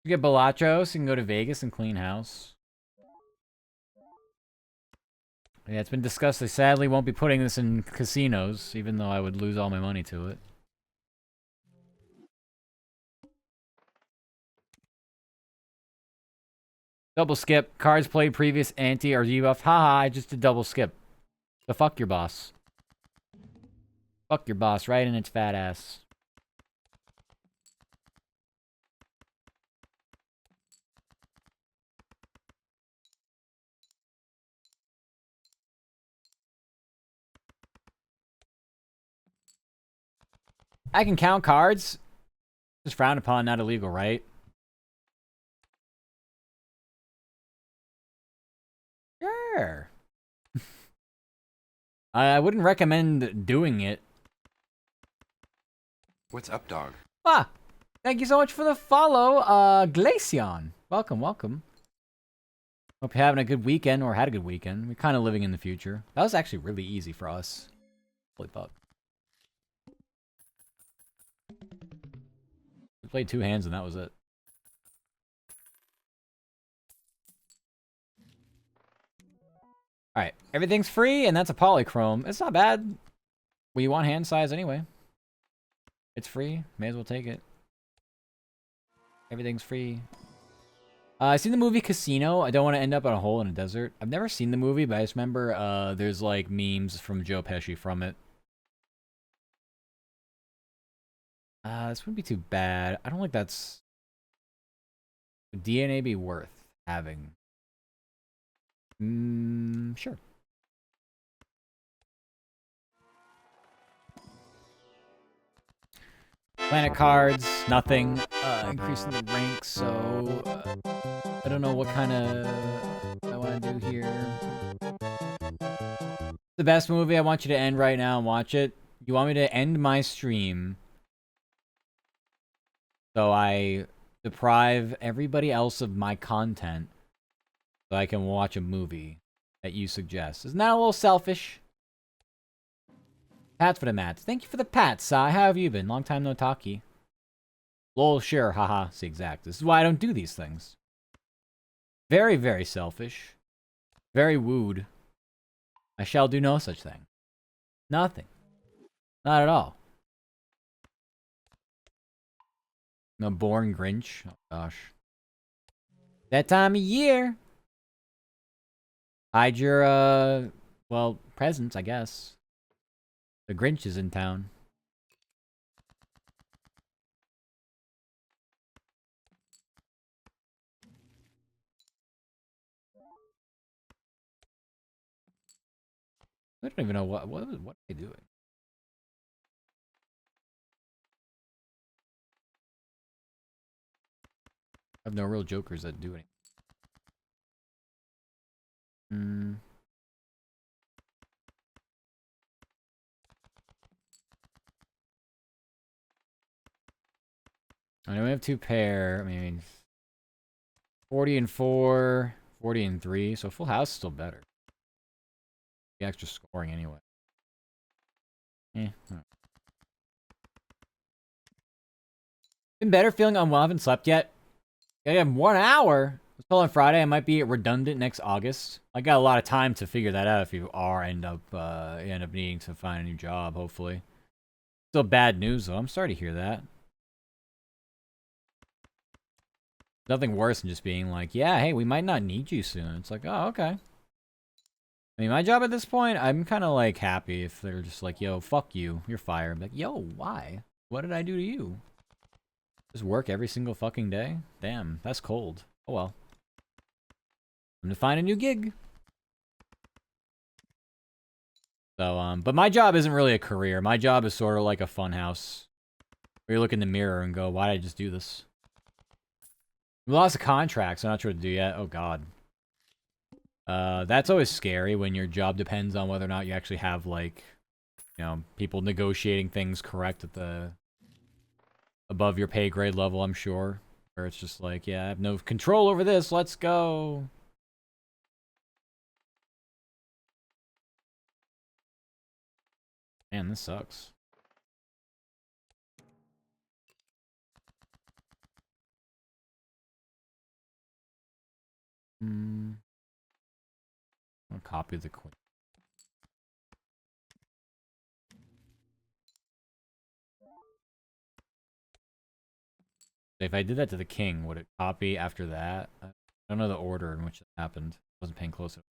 You get Balatro, so you can go to Vegas and clean house. Yeah, it's been discussed. I sadly won't be putting this in casinos, even though I would lose all my money to it. Double skip. Cards played previous ante or debuff. Haha, I just did double skip. So fuck your boss. Fuck your boss right in its fat ass. I can count cards. Just frowned upon, not illegal, right? Sure. I wouldn't recommend doing it. What's up, dog? Ah, thank you so much for the follow, Glaceon. Welcome, welcome. Hope you're having a good weekend, or had a good weekend. We're kind of living in the future. That was actually really easy for us. Holy fuck. We played 2 hands and that was it. Alright, everything's free, and that's a polychrome. It's not bad. We want hand size anyway. It's free. May as well take it. Everything's free. I seen the movie Casino. I don't want to end up on a hole in a desert. I've never seen the movie, but I just remember there's like memes from Joe Pesci from it. This wouldn't be too bad. I don't think that's... Would DNA be worth having? Sure. Planet cards, nothing. Increasing the rank, so... I don't know what kind of... I want to do here. The best movie, I want you to end right now and watch it. You want me to end my stream so I deprive everybody else of my content so I can watch a movie that you suggest. Isn't that a little selfish? Pats for the mats. Thank you for the pats, Sai. How have you been? Long time no talkie. Lol, sure, haha. See, exact. This is why I don't do these things. Very, very selfish. Very wooed. I shall do no such thing. Nothing. Not at all. No boring Grinch. Oh, gosh. That time of year. Hide your, well, presents, I guess. The Grinch is in town. I don't even know what are they doing? I have no real jokers that do anything. I know we have 2 pair. I mean, 40 and 4, 40 and 3. So full house is still better. The extra scoring anyway. Been better, feeling unwell. Haven't slept yet. I have 1 hour. It's still on Friday. I might be redundant next August. I got a lot of time to figure that out if you end up needing to find a new job, hopefully. Still bad news, though. I'm sorry to hear that. Nothing worse than just being like, yeah, hey, we might not need you soon. It's like, oh, okay. I mean, my job at this point, I'm kind of like happy if they're just like, yo, fuck you, you're fired. I'm like, yo, why? What did I do to you? Just work every single fucking day? Damn, that's cold. Oh well. I'm gonna find a new gig. So, but my job isn't really a career. My job is sort of like a fun house. Where you look in the mirror and go, why did I just do this? We lost a contract, so I'm not sure what to do yet. Oh god. That's always scary when your job depends on whether or not you actually have, like, you know, people negotiating things correct at the... above your pay grade level, I'm sure. Where it's just like, yeah, I have no control over this, let's go! Man, this sucks. I'll copy the queen. If I did that to the king, would it copy after that? I don't know the order in which it happened. I wasn't paying close enough.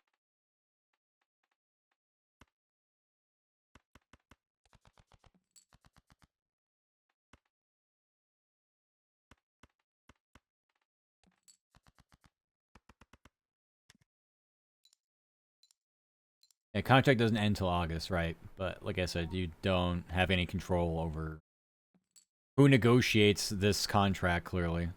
Yeah, contract doesn't end till August, right? But like I said, you don't have any control over who negotiates this contract, clearly.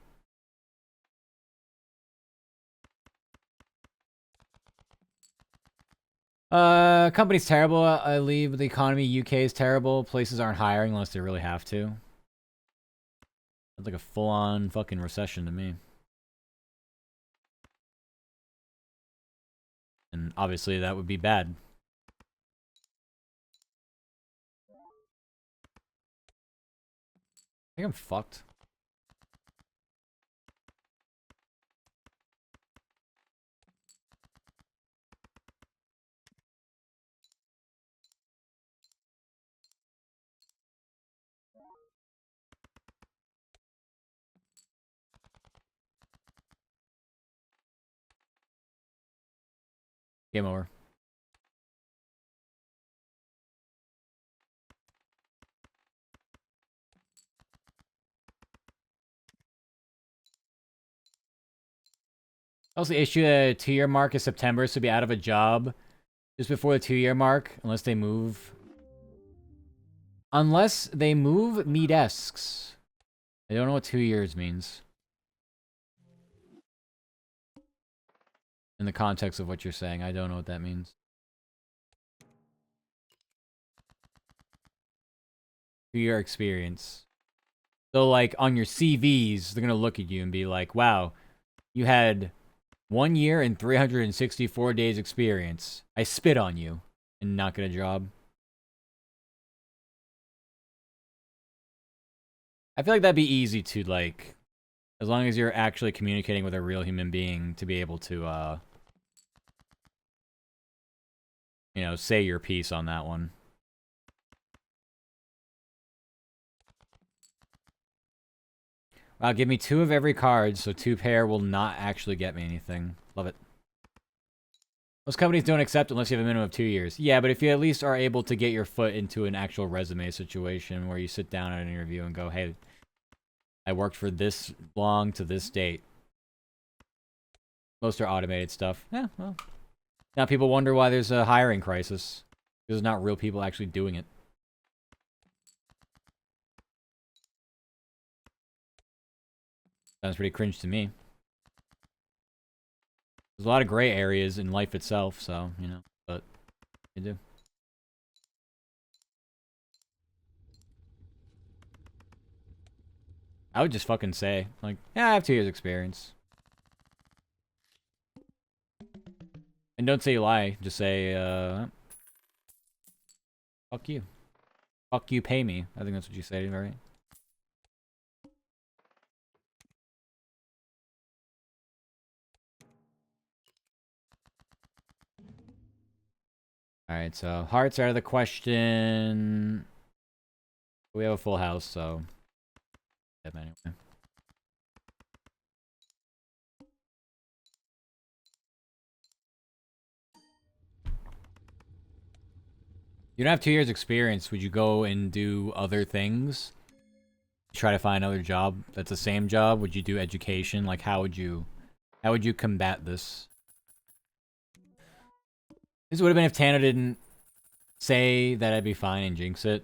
Company's terrible. I leave the economy. UK is terrible. Places aren't hiring unless they really have to. It's like a full-on fucking recession to me. obviously that would be bad. I think I'm fucked. Game over. Also, issue a 2-year mark is September, so be out of a job just before the 2-year mark, unless they move. Unless they move me desks. I don't know what 2 years means. In the context of what you're saying, I don't know what that means. 2-year experience. So, like, on your CVs, they're gonna look at you and be like, wow, you had 1 year and 364 days experience. I spit on you and not get a job. I feel like that'd be easy to, like, as long as you're actually communicating with a real human being to be able to, you know, say your piece on that one. Wow, give me 2 of every card, so 2 pair will not actually get me anything. Love it. Most companies don't accept unless you have a minimum of 2 years. Yeah, but if you at least are able to get your foot into an actual resume situation where you sit down at an interview and go, hey, I worked for this long to this date. Most are automated stuff. Yeah, well. Now people wonder why there's a hiring crisis. There's not real people actually doing it. Sounds pretty cringe to me. There's a lot of gray areas in life itself, so, you know, but you do. I would just fucking say, like, yeah, I have 2 years experience. And don't say you lie, just say, fuck you. Fuck you, pay me. I think that's what you say, right? Alright, so hearts are out of the question. We have a full house, so... anyway. You don't have 2 years experience. Would you go and do other things? Try to find another job that's the same job? Would you do education? Like, how would you combat this? This would have been if Tana didn't say that I'd be fine and jinx it.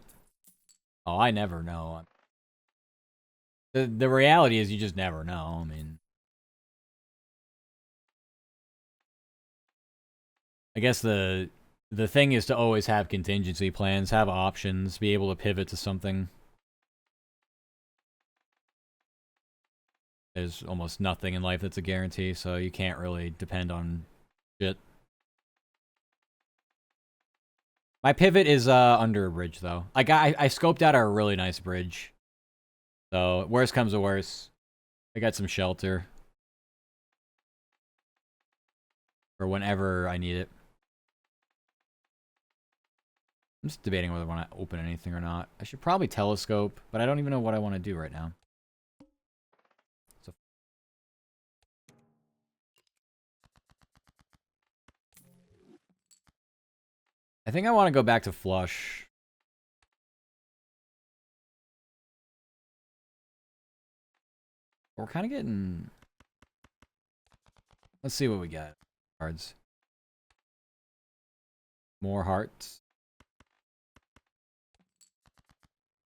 Oh, I never know. The reality is you just never know. I mean, I guess the thing is to always have contingency plans, have options, be able to pivot to something. There's almost nothing in life that's a guarantee, so you can't really depend on shit. My pivot is under a bridge, though. Like, I scoped out a really nice bridge. So, worst comes to worst. I got some shelter. For whenever I need it. I'm just debating whether I want to open anything or not. I should probably telescope, but I don't even know what I want to do right now. So I think I want to go back to flush. We're kind of getting... Let's see what we got. Cards. More hearts.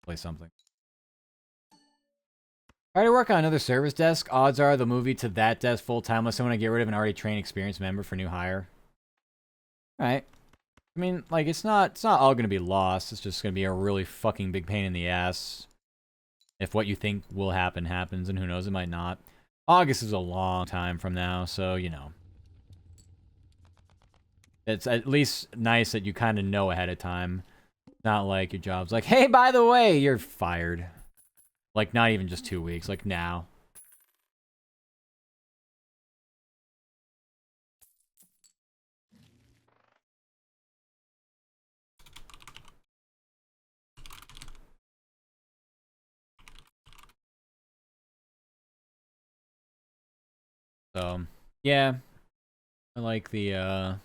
Play something. Alright, I work on another service desk. Odds are they'll move you to that desk full-time unless I want to get rid of an already trained experienced member for new hire. Alright. I mean, like, it's not all gonna be lost. It's just gonna be a really fucking big pain in the ass. If what you think will happen happens, and who knows, it might not. August is a long time from now, so, you know. It's at least nice that you kind of know ahead of time. Not like your job's like, hey, by the way, you're fired. Like, not even just 2 weeks, like now. So, yeah. I like the, I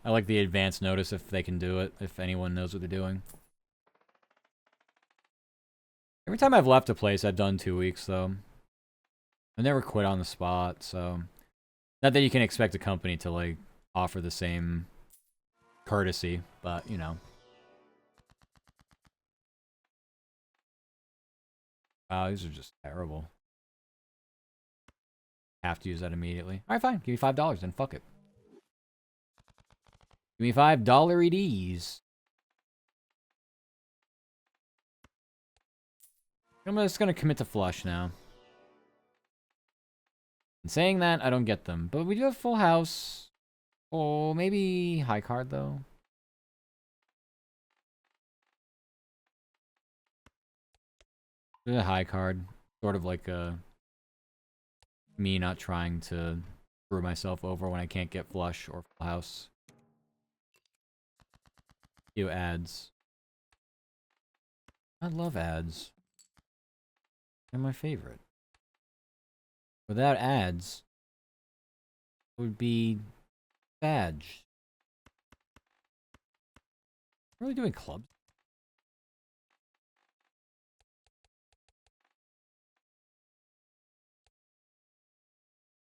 like the advance notice if they can do it, if anyone knows what they're doing. Every time I've left a place, I've done 2 weeks, though. I've never quit on the spot, so... Not that you can expect a company to, like, offer the same courtesy, but, you know. Wow, these are just terrible. Have to use that immediately. Alright, fine. Give me $5 then. Fuck it. Give me $5 EDs. I'm just gonna commit to flush now. In saying that, I don't get them. But we do have full house. Oh, maybe high card, though. There's a high card. Sort of like me not trying to screw myself over when I can't get flush or full house. Do ads. I love ads. They're my favorite. Without ads, it would be badge. Really doing clubs?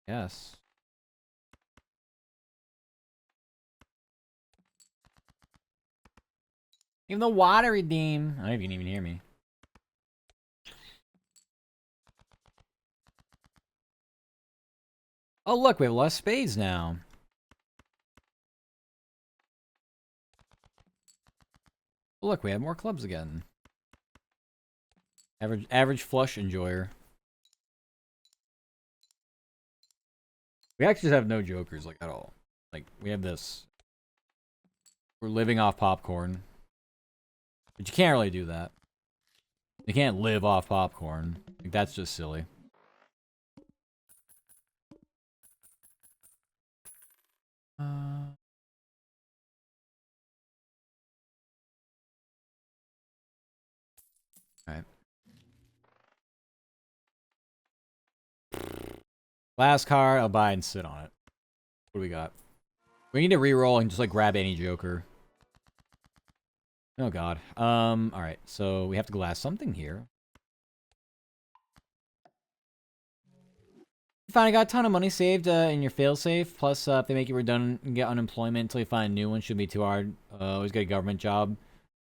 Yes. Even the water redeem. I don't know if you can even hear me. Oh, look, we have less spades now. Oh, look, we have more clubs again. Average flush enjoyer. We actually have no jokers, like, at all. Like, we have this. We're living off popcorn. But you can't really do that. You can't live off popcorn. Like, that's just silly. Alright. Last card, I'll buy and sit on it. What do we got? We need to reroll and just, like, grab any joker. Oh, God. Alright. So, we have to glass something here. You finally got a ton of money saved in your failsafe. Plus, if they make you redundant and get unemployment until you find a new one, shouldn't be too hard. Always get a government job.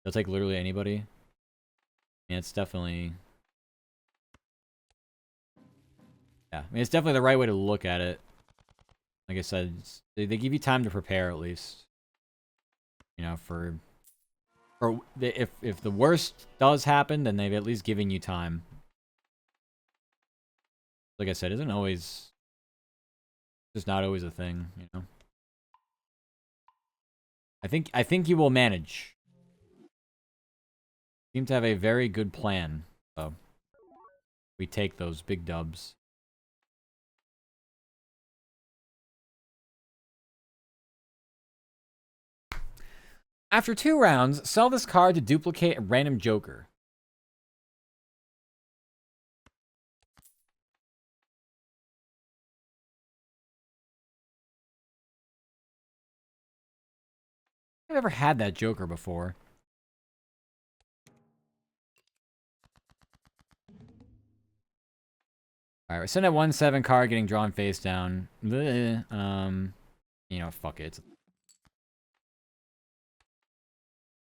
They'll take literally anybody. Yeah, it's definitely... Yeah, I mean, it's definitely the right way to look at it. Like I said, they give you time to prepare, at least. You know, if the worst does happen, then they've at least given you time. Like I said, isn't always... Just not always a thing, you know? I think you will manage. Seem to have a very good plan, so... We take those big dubs. After 2 rounds, sell this card to duplicate a random joker. I've never had that joker before. Alright, we send a 1/7 card getting drawn face down. Bleh. You know, fuck it.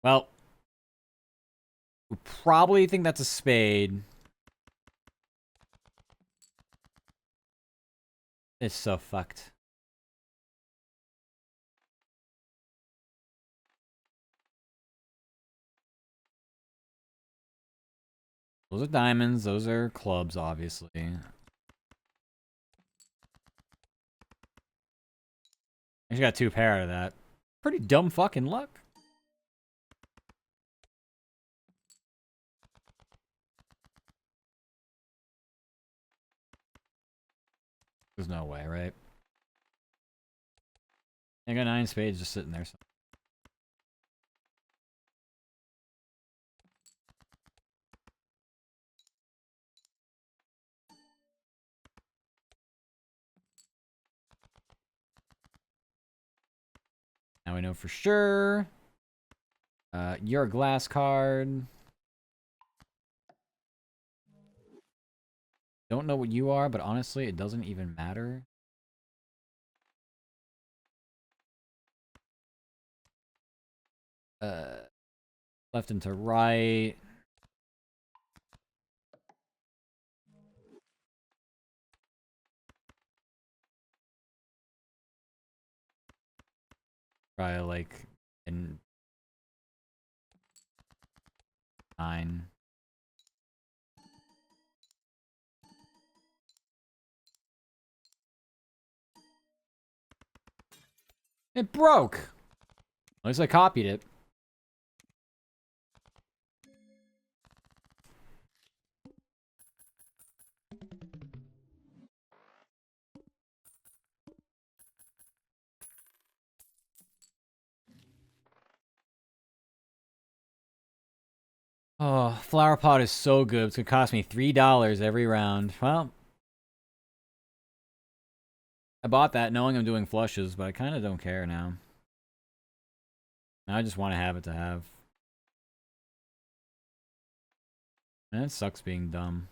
Well, we probably think that's a spade. It's so fucked. Those are diamonds. Those are clubs, obviously. I just got 2 pair out of that. Pretty dumb fucking luck. There's no way, right? I got 9 spades just sitting there. So. Now we know for sure. You're a glass card. Don't know what you are, but honestly, it doesn't even matter. Left into right. Probably like in 9. It broke. At least I copied it. Oh, flower pot is so good. It's gonna cost me $3 every round. Well, I bought that knowing I'm doing flushes, but I kind of don't care now. I just want to have it to have. Man, it sucks being dumb.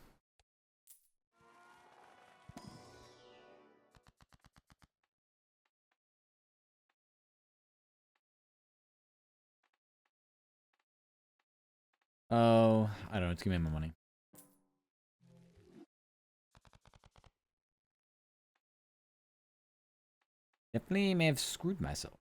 Oh, I don't know. Just give me my money. Definitely may have screwed myself.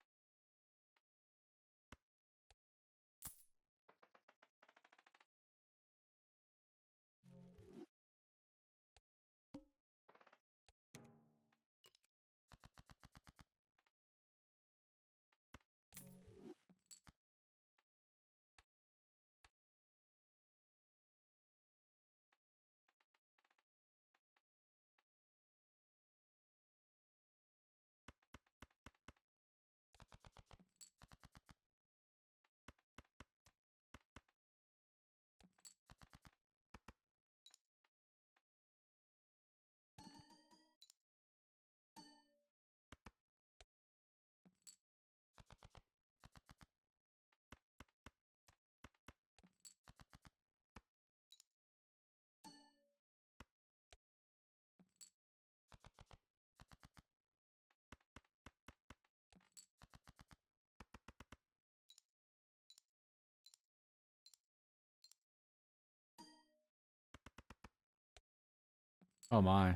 Oh my.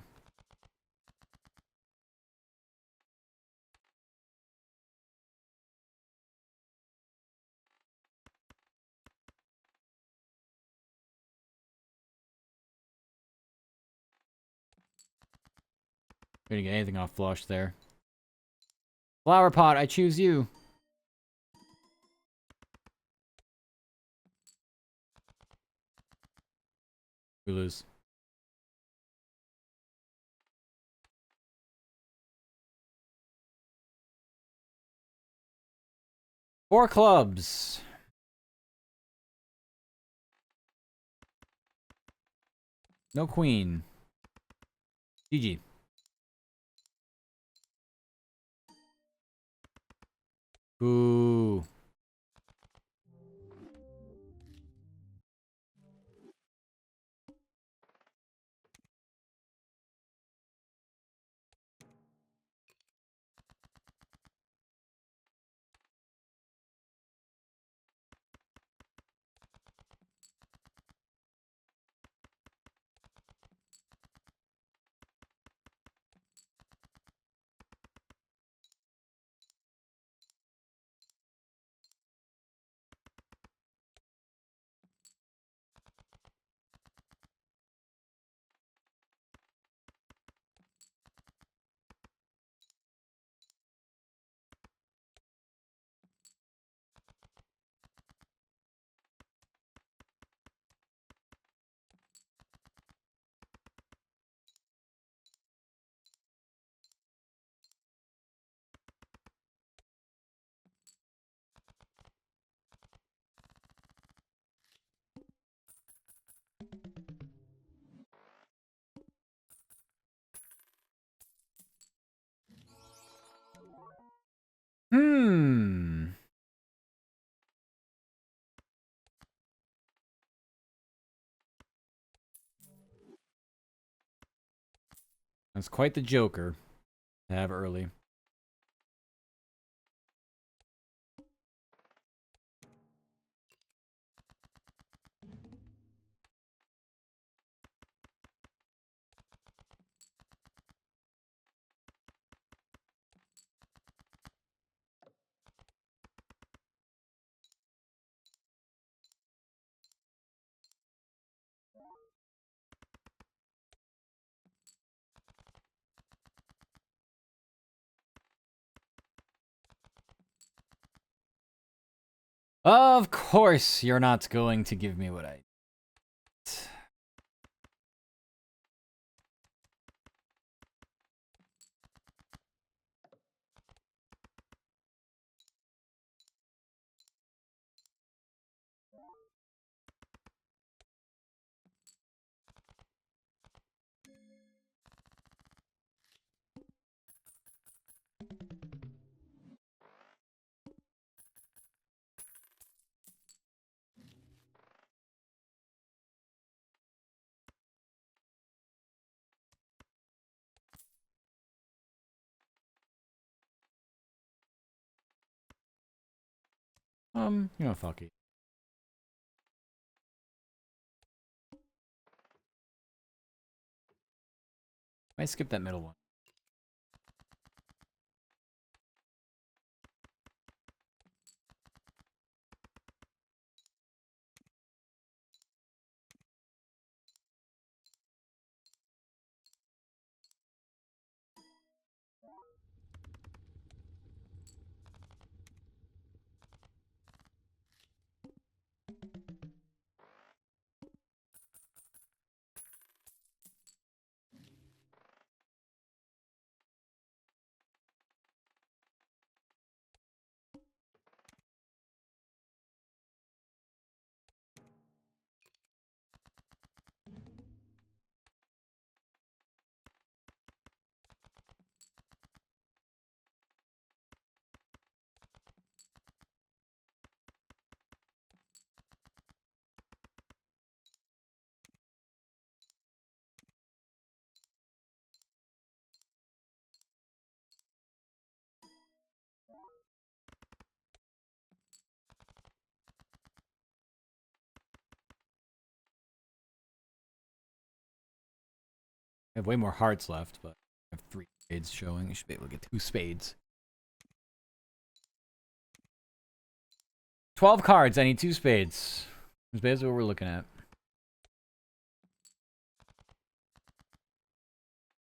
Gonna get anything off flush there. Flower pot, I choose you. We lose. Four clubs. No queen. GG. Boo. That's quite the Joker to have early. Of course, you're not going to give me what I. Fuck it. I skip that middle one. I have way more hearts left, but I have 3 spades showing. I should be able to get 2 spades. 12 cards. I need 2 spades. That's basically what we're looking at.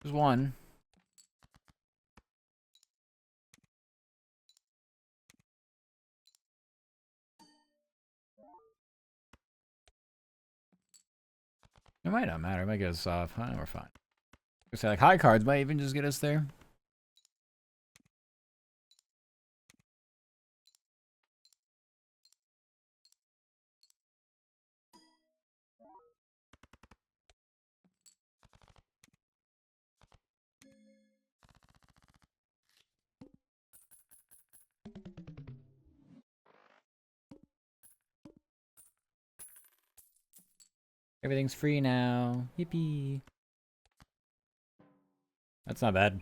There's one. It might not matter. It might get us off. We're fine. I say, like, high cards might even just get us there. Everything's free now. Yippee. That's not bad.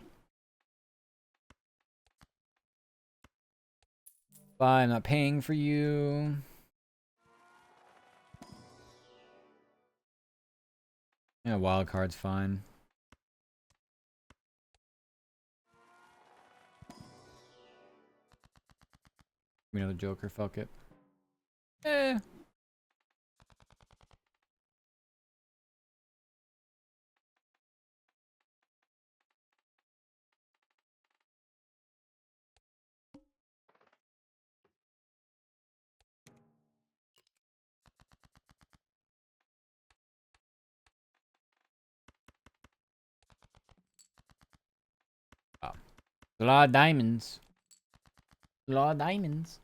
Bye, I'm not paying for you. Yeah, wild card's fine. Give me another Joker, fuck it. Eh. Oh. A lot of diamonds. A lot of diamonds.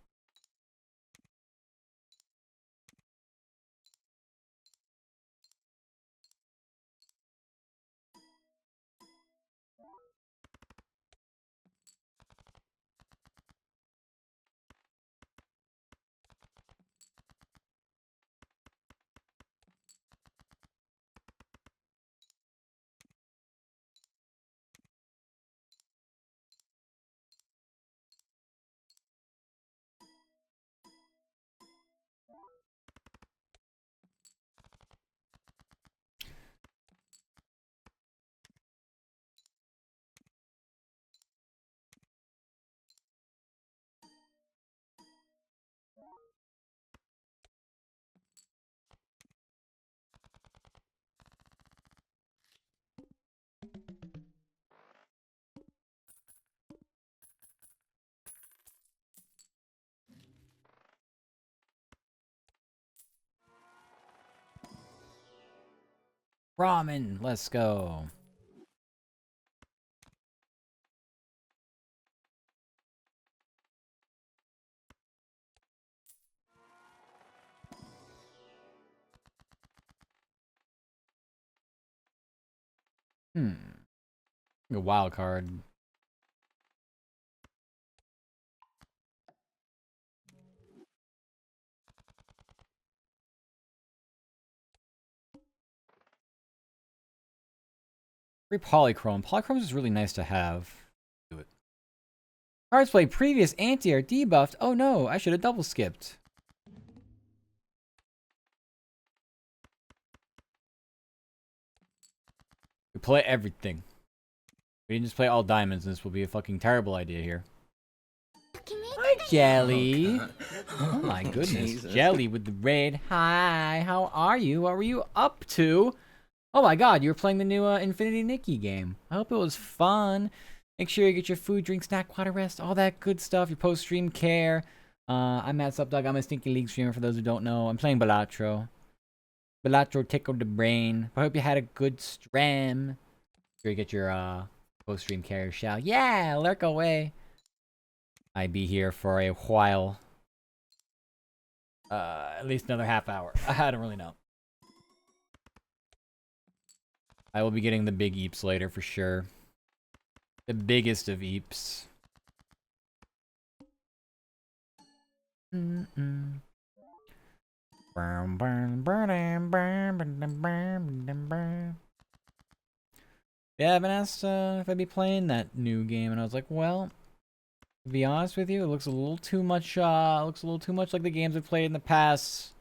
Ramen. Let's go. A wild card. Free polychrome. Polychrome is really nice to have. Do it. Cards play previous anti-air debuffed. Oh no, I should have double skipped. We play everything. We didn't just play all diamonds. This will be a fucking terrible idea here. Hi, Jelly. Oh my goodness. Jesus. Jelly with the raid. Hi, how are you? What were you up to? Oh my god, you were playing the new Infinity Nikki game. I hope it was fun. Make sure you get your food, drink, snack, water, rest, all that good stuff. Your post-stream care. I'm Matt Supdog. I'm a Stinky League streamer for those who don't know. I'm playing Balatro. Balatro tickled the brain. I hope you had a good stream. Make sure you get your post-stream care, shall. Yeah, lurk away. I be here for a while. At least another half hour. I don't really know. I will be getting the big eeps later for sure. The biggest of eeps. Yeah, I've been asked if I'd be playing that new game, and I was like, well, to be honest with you, it looks a little too much. Looks a little too much like the games I've played in the past.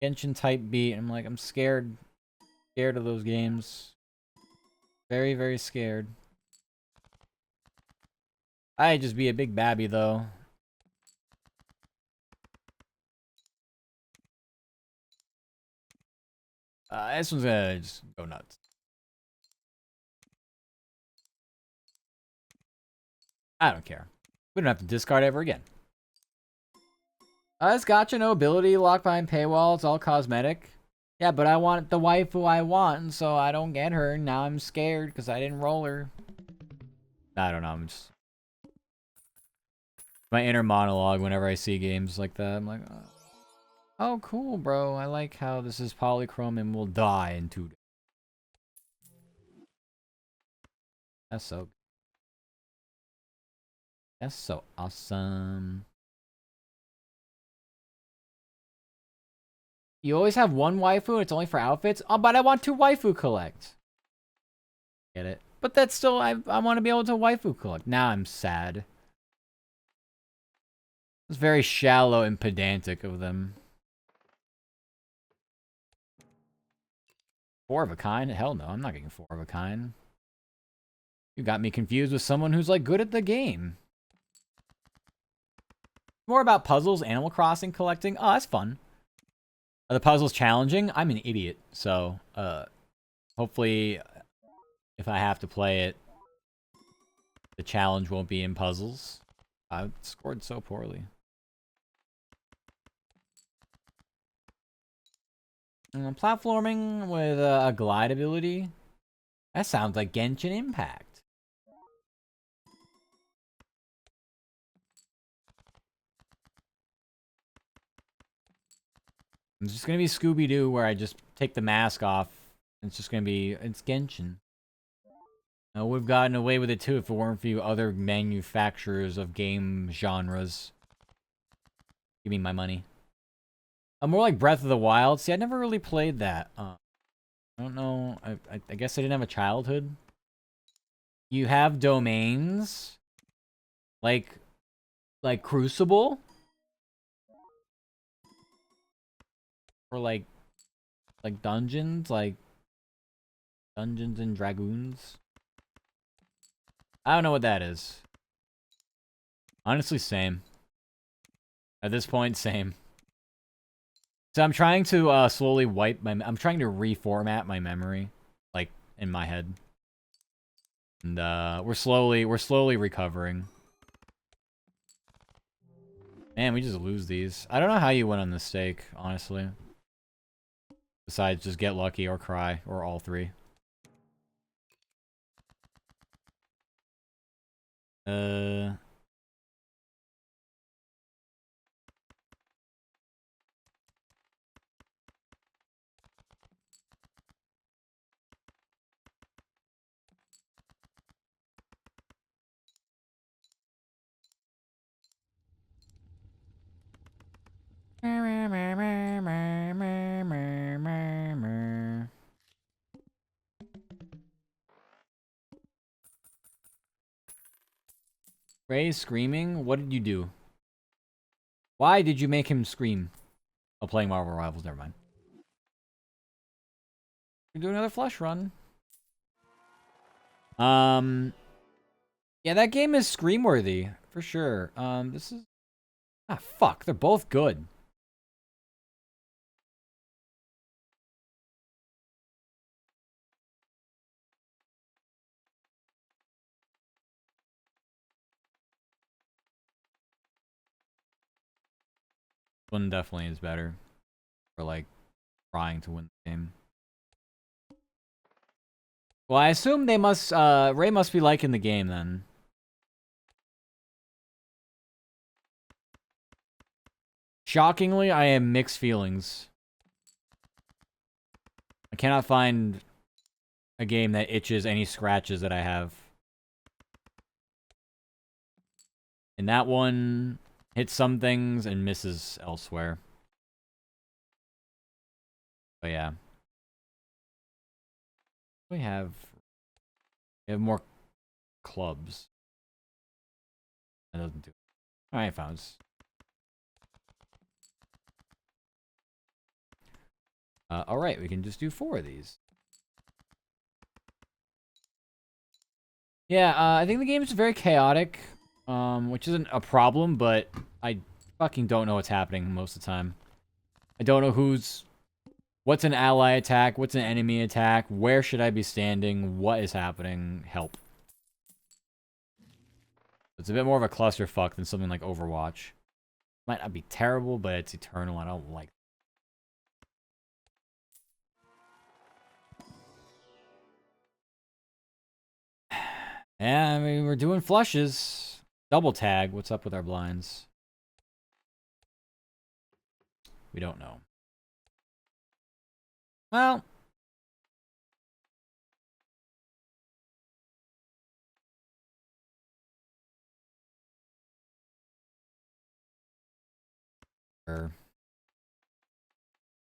Genshin type beat. I'm like, I'm scared of those games. Very, very scared. I'd just be a big babby though. This one's gonna just go nuts. I don't care. We don't have to discard ever again. It's gotcha, no ability, locked behind paywall, it's all cosmetic. Yeah, but I want the waifu I want, and so I don't get her, and now I'm scared because I didn't roll her. I don't know, I'm just... my inner monologue whenever I see games like that, I'm like, oh cool, bro, I like how this is polychrome and will die in 2 days. That's so awesome. You always have one waifu and it's only for outfits? Oh, but I want to waifu collect. Get it? But that's still, I want to be able to waifu collect. Now I'm sad. It's very shallow and pedantic of them. 4 of a kind? Hell no, I'm not getting 4 of a kind. You got me confused with someone who's like good at the game. More about puzzles, Animal Crossing collecting. Oh, that's fun. Are the puzzles challenging? I'm an idiot, so hopefully if I have to play it, the challenge won't be in puzzles. I scored so poorly. Platforming with a glide ability? That sounds like Genshin Impact. It's just gonna be Scooby-Doo where I just take the mask off. It's just gonna be, it's Genshin. We've gotten away with it too if it weren't for you other manufacturers of game genres. Give me my money. More like Breath of the Wild. See, I never really played that. I don't know. I guess I didn't have a childhood. You have domains. Like Crucible? Or like dungeons? Like Dungeons and Dragoons? I don't know what that is. Honestly, same. At this point, same. So I'm trying to slowly wipe my... I'm trying to reformat my memory. Like, in my head. And we're slowly recovering. Man, we just lose these. I don't know how you went on this stake, honestly. Besides just get lucky or cry, or all three. Ray screaming? What did you do? Why did you make him scream? Oh, playing Marvel Rivals, never mind. We're doing another flush run. Yeah, that game is scream-worthy, for sure. This is... Ah, fuck, they're both good. One definitely is better. For, like, trying to win the game. Well, I assume they must, Ray must be liking the game, then. Shockingly, I have mixed feelings. I cannot find a game that itches any scratches that I have. And that one hits some things and misses elsewhere. But yeah. We have more clubs. That doesn't do it. Alright, found. Alright, we can just do 4 of these. Yeah, I think the game is very chaotic, which isn't a problem, but I fucking don't know what's happening most of the time. I don't know what's an ally attack, what's an enemy attack, where should I be standing, what is happening, help. It's a bit more of a clusterfuck than something like Overwatch. Might not be terrible, but it's eternal. I don't like it. Yeah, I mean, we're doing flushes. Double tag. What's up with our blinds? We don't know. Well.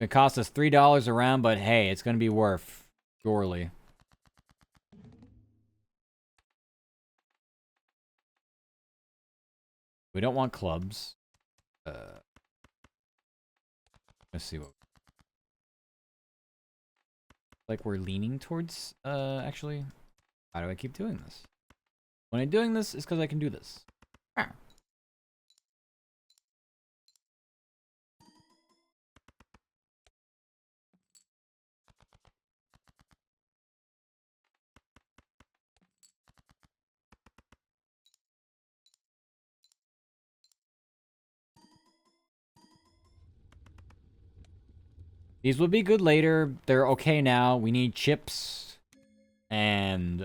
It cost us $3 a round, but hey, it's going to be worth. Surely. We don't want clubs. Let's see what... Like we're leaning towards, actually. Why do I keep doing this? When I'm doing this, it's because I can do this. Ah. These will be good later. They're okay now. We need chips. And,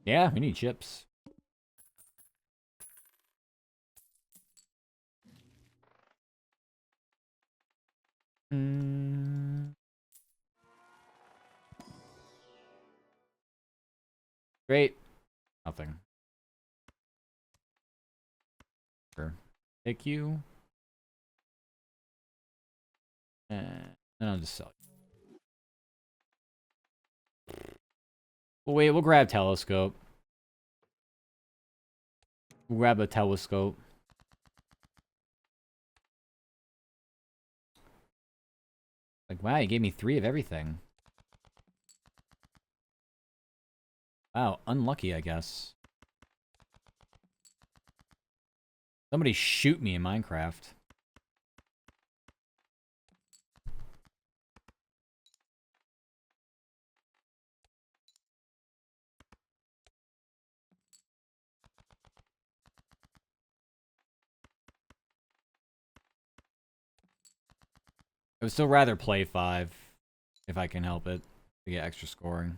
yeah, we need chips. Great. Nothing. Sure. Take you. And I'll just sell you. Well, wait, we'll grab telescope. We'll grab a telescope. Like, wow, you gave me 3 of everything. Wow, unlucky, I guess. Somebody shoot me in Minecraft. I would still rather play 5 if I can help it to get extra scoring.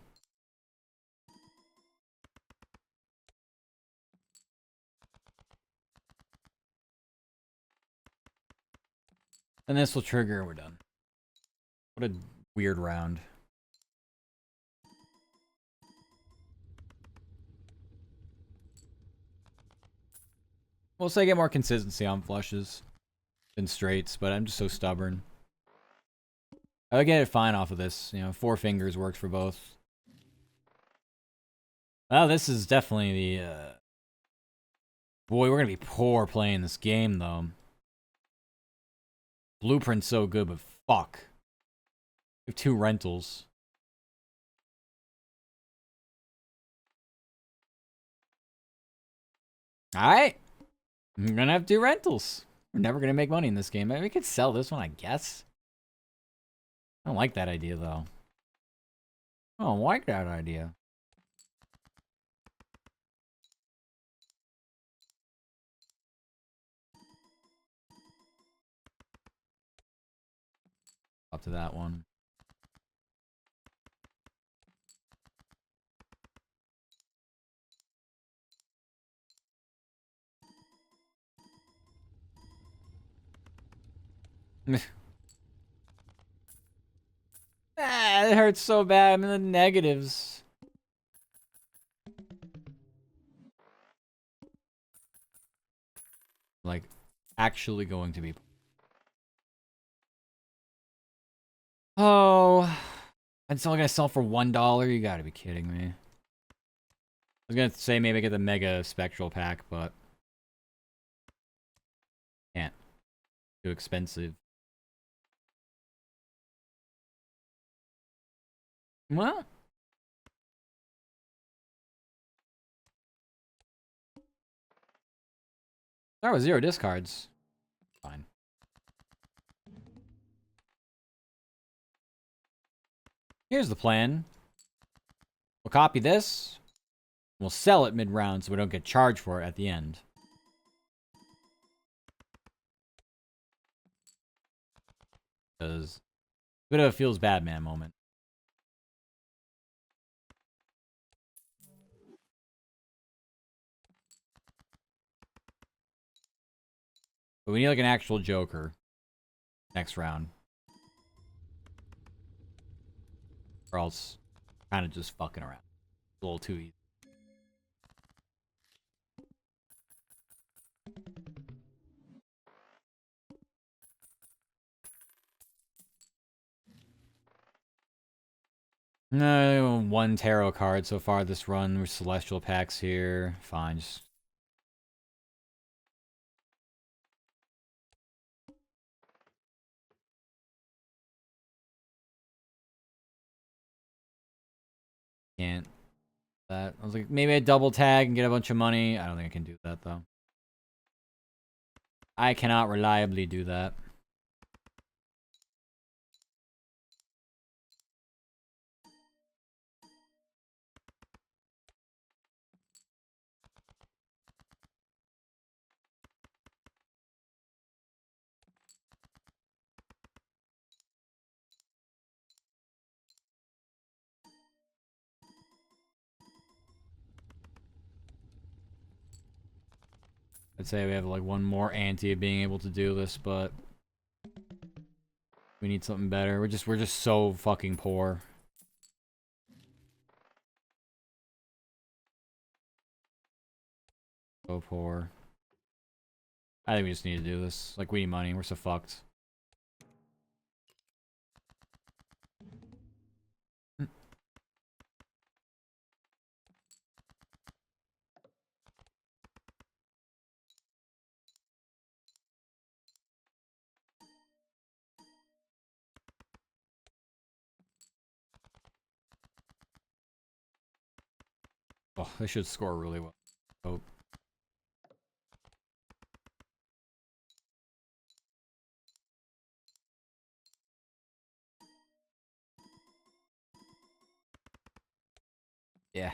And this will trigger and we're done. What a weird round. We'll say get more consistency on flushes than straights, but I'm just so stubborn. I would get it fine off of this. You know, 4 fingers works for both. Well, this is definitely the... Boy, we're going to be poor playing this game, though. Blueprint's so good, but fuck. We have 2 rentals. Alright. I'm gonna have 2 rentals. We're never gonna make money in this game. Maybe we could sell this one, I guess. I don't like that idea, though. I don't like that idea. Up to that one. It hurts so bad. I'm in the negatives. Like, actually going to be... Oh... It's only gonna sell for $1? You gotta be kidding me. I was gonna say maybe get the Mega Spectral pack, but... Can't. Too expensive. Well... Start with 0 discards. Fine. Here's the plan. We'll copy this. We'll sell it mid-round so we don't get charged for it at the end. Because... Bit of a feels bad man moment. But we need like an actual Joker next round. Or else kind of just fucking around. A little too easy. No, 1 tarot card so far this run. We're celestial packs here. Fine, just... Can't. That. I was like, maybe I double tag and get a bunch of money. I don't think I can do that, though. I cannot reliably do that. I'd say we have like 1 more ante of being able to do this, but we need something better. We're just so fucking poor. So poor. I think we just need to do this. Like, we need money. We're so fucked. Oh, they should score really well. Oh. Yeah.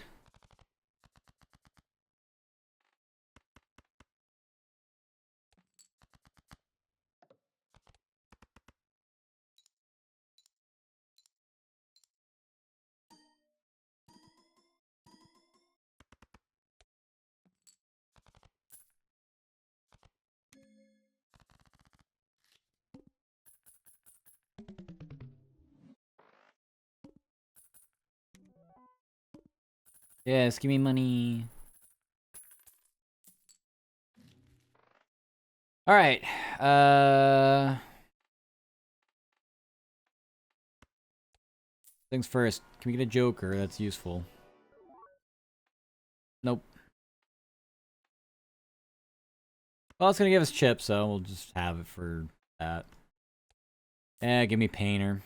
Yes, give me money. Alright. Things first. Can we get a Joker? That's useful. Nope. Well, it's gonna give us chips, so we'll just have it for that. Yeah, give me Painter.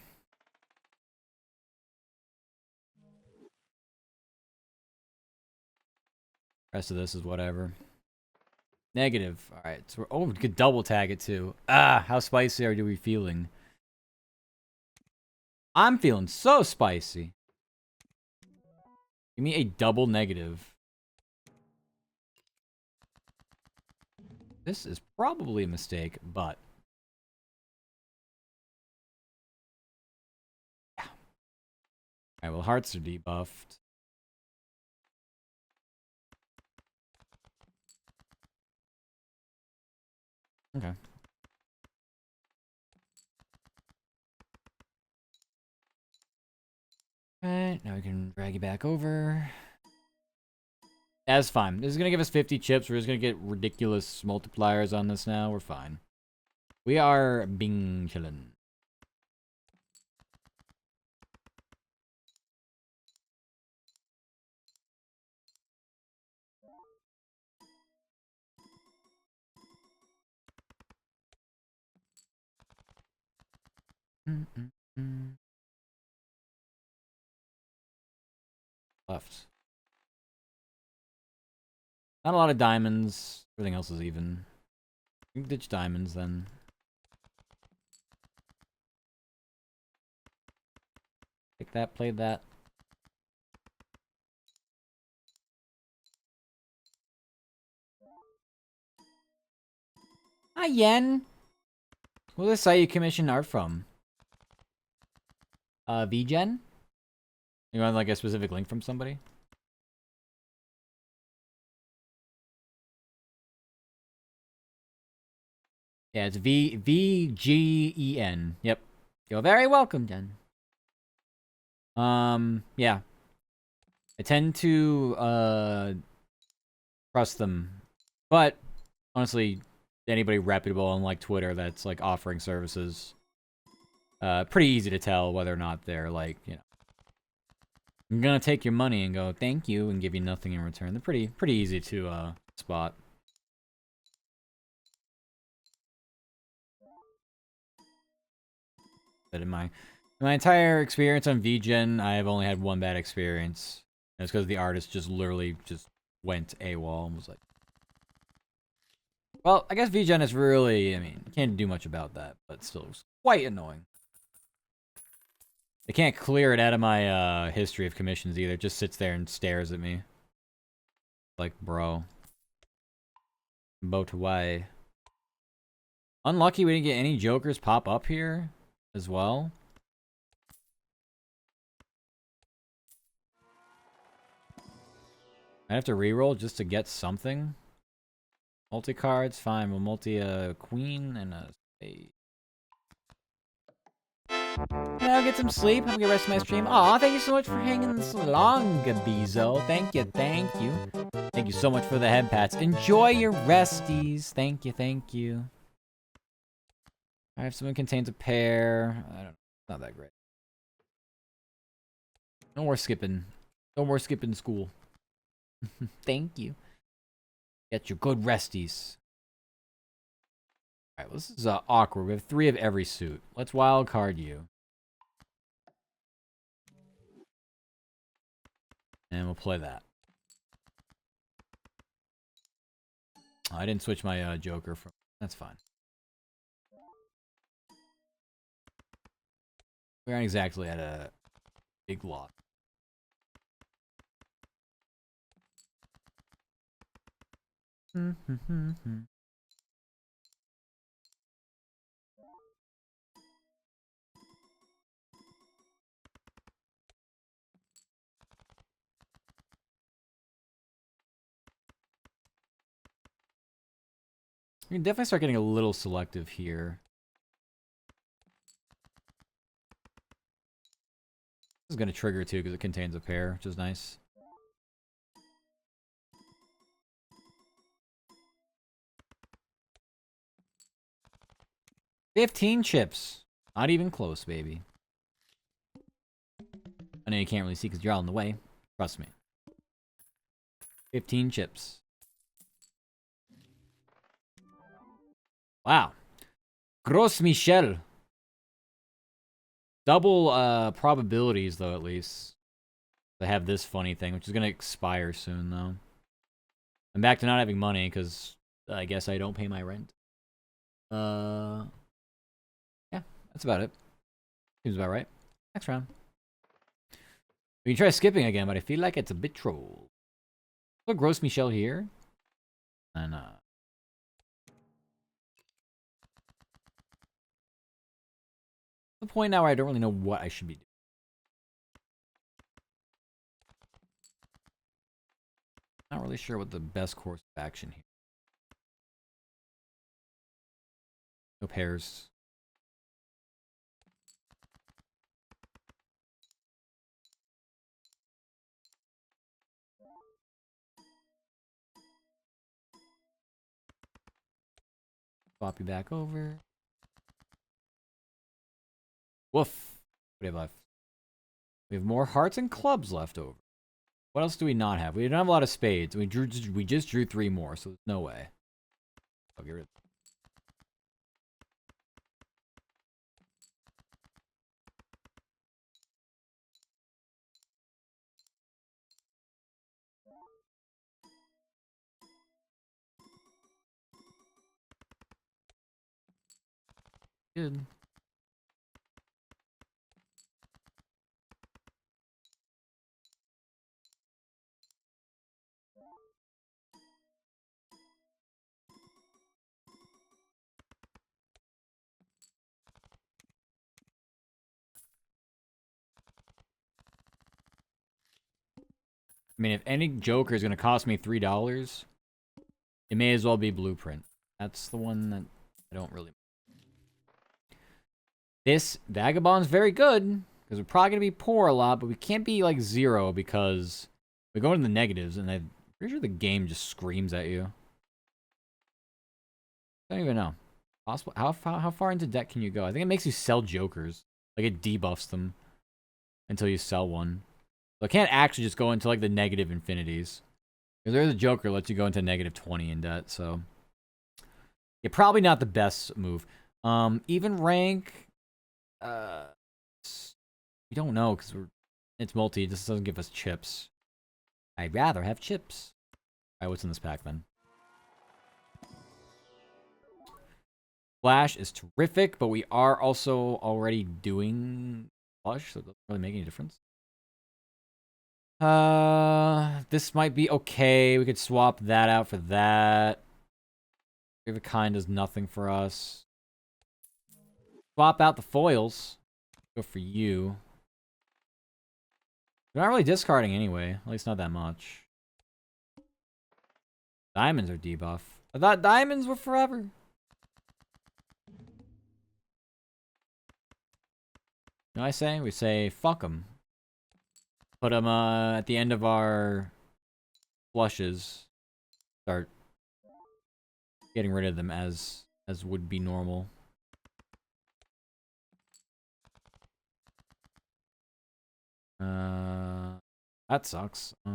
Rest of this is whatever. Negative. Alright, so we could double tag it too. Ah, how spicy are we feeling? I'm feeling so spicy. Give me a double negative. This is probably a mistake, but... yeah. Alright, well, hearts are debuffed. Okay. Alright, now we can drag you back over. That's fine. This is gonna give us 50 chips. We're just gonna get ridiculous multipliers on this now. We're fine. We are bing chillin'. Left. Not a lot of diamonds. Everything else is even. We can ditch diamonds then. Take that, play that. Hi, Yen. Where's the site you commissioned art from? VGen? You want like a specific link from somebody? Yeah, it's VGEN. Yep. You're very welcome, Jen. Yeah. I tend to trust them. But honestly, anybody reputable on like Twitter that's like offering services, pretty easy to tell whether or not they're like, you know, I'm gonna take your money and go thank you and give you nothing in return. They're pretty easy to spot. But in my entire experience on VGen, I have only had one bad experience. And it's because the artist just literally just went AWOL and was like, well, I guess VGen is really, I mean, can't do much about that, but still, it was quite annoying. I can't clear it out of my history of commissions either. It just sits there and stares at me. Like, bro. Boat away. Unlucky we didn't get any jokers pop up here as well. I have to reroll just to get something. Multi-cards, fine. We'll multi a queen and a spade. I'll get some sleep. Have a good rest of my stream. Aw, thank you so much for hanging this long, Gabizo. Thank you, thank you. Thank you so much for the head pats. Enjoy your resties. Thank you, thank you. Alright, if someone contains a pair. I don't know. Not that great. No more skipping. No more skipping school. Thank you. Get your good resties. Alright, well, this is awkward. We have 3 of every suit. Let's wild card you. And we'll play that. Oh, I didn't switch my Joker from... That's fine. We aren't exactly at a big lot. We can definitely start getting a little selective here. This is going to trigger too because it contains a pair, which is nice. 15 chips. Not even close, baby. I know you can't really see because you're all in the way. Trust me. 15 chips. Wow. Gros Michel. Double probabilities, though, at least. To have this funny thing, which is going to expire soon, though. I'm back to not having money, because I guess I don't pay my rent. Yeah, that's about it. Seems about right. Next round. We can try skipping again, but I feel like it's a bit troll. Look, Gross Michel here. And, the point now where I don't really know what I should be doing. Not really sure what the best course of action here. No pairs. Swap you back over. Woof. What do we have left? We have more hearts and clubs left over. What else do we not have? We don't have a lot of spades. We just drew 3 more, so there's no way. I'll get rid of Good. I mean, if any Joker is going to cost me $3, it may as well be Blueprint. That's the one that I don't really... This Vagabond's very good, because we're probably going to be poor a lot, but we can't be, like, 0, because we go into the negatives, and I'm pretty sure the game just screams at you. I don't even know. Possible? How far into debt can you go? I think it makes you sell Jokers. Like, it debuffs them until you sell one. So I can't actually just go into, like, the negative infinities. Because there's a Joker that lets you go into negative 20 in debt, so... Yeah, probably not the best move. Even rank... we don't know, because it's multi, it just doesn't give us chips. I'd rather have chips. Alright, what's in this pack, then? Flash is terrific, but we are also already doing flush, so it doesn't really make any difference. This might be okay. We could swap that out for that. Grave of Kind does nothing for us. Swap out the foils. Go for you. We're not really discarding anyway. At least not that much. Diamonds are debuff. I thought diamonds were forever. You know what I say? We say, fuck them. Put them at the end of our flushes. Start getting rid of them as would be normal. That sucks. We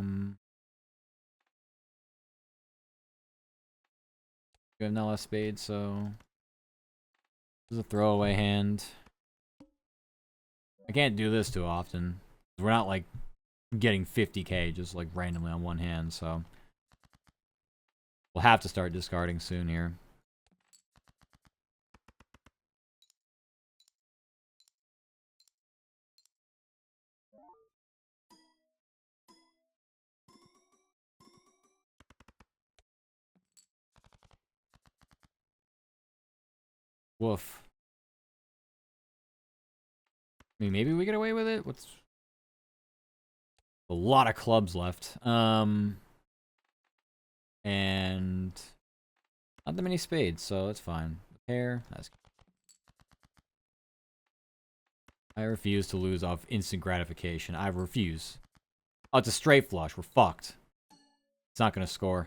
have no less spades, so this is a throwaway hand. I can't do this too often. We're not like getting 50k just like randomly on one hand, so we'll have to start discarding soon here. Woof. I mean, maybe we get away with it? What's... A lot of clubs left. And... Not that many spades, so it's fine. Pair. That's... I refuse to lose off instant gratification. I refuse. Oh, it's a straight flush. We're fucked. It's not gonna score.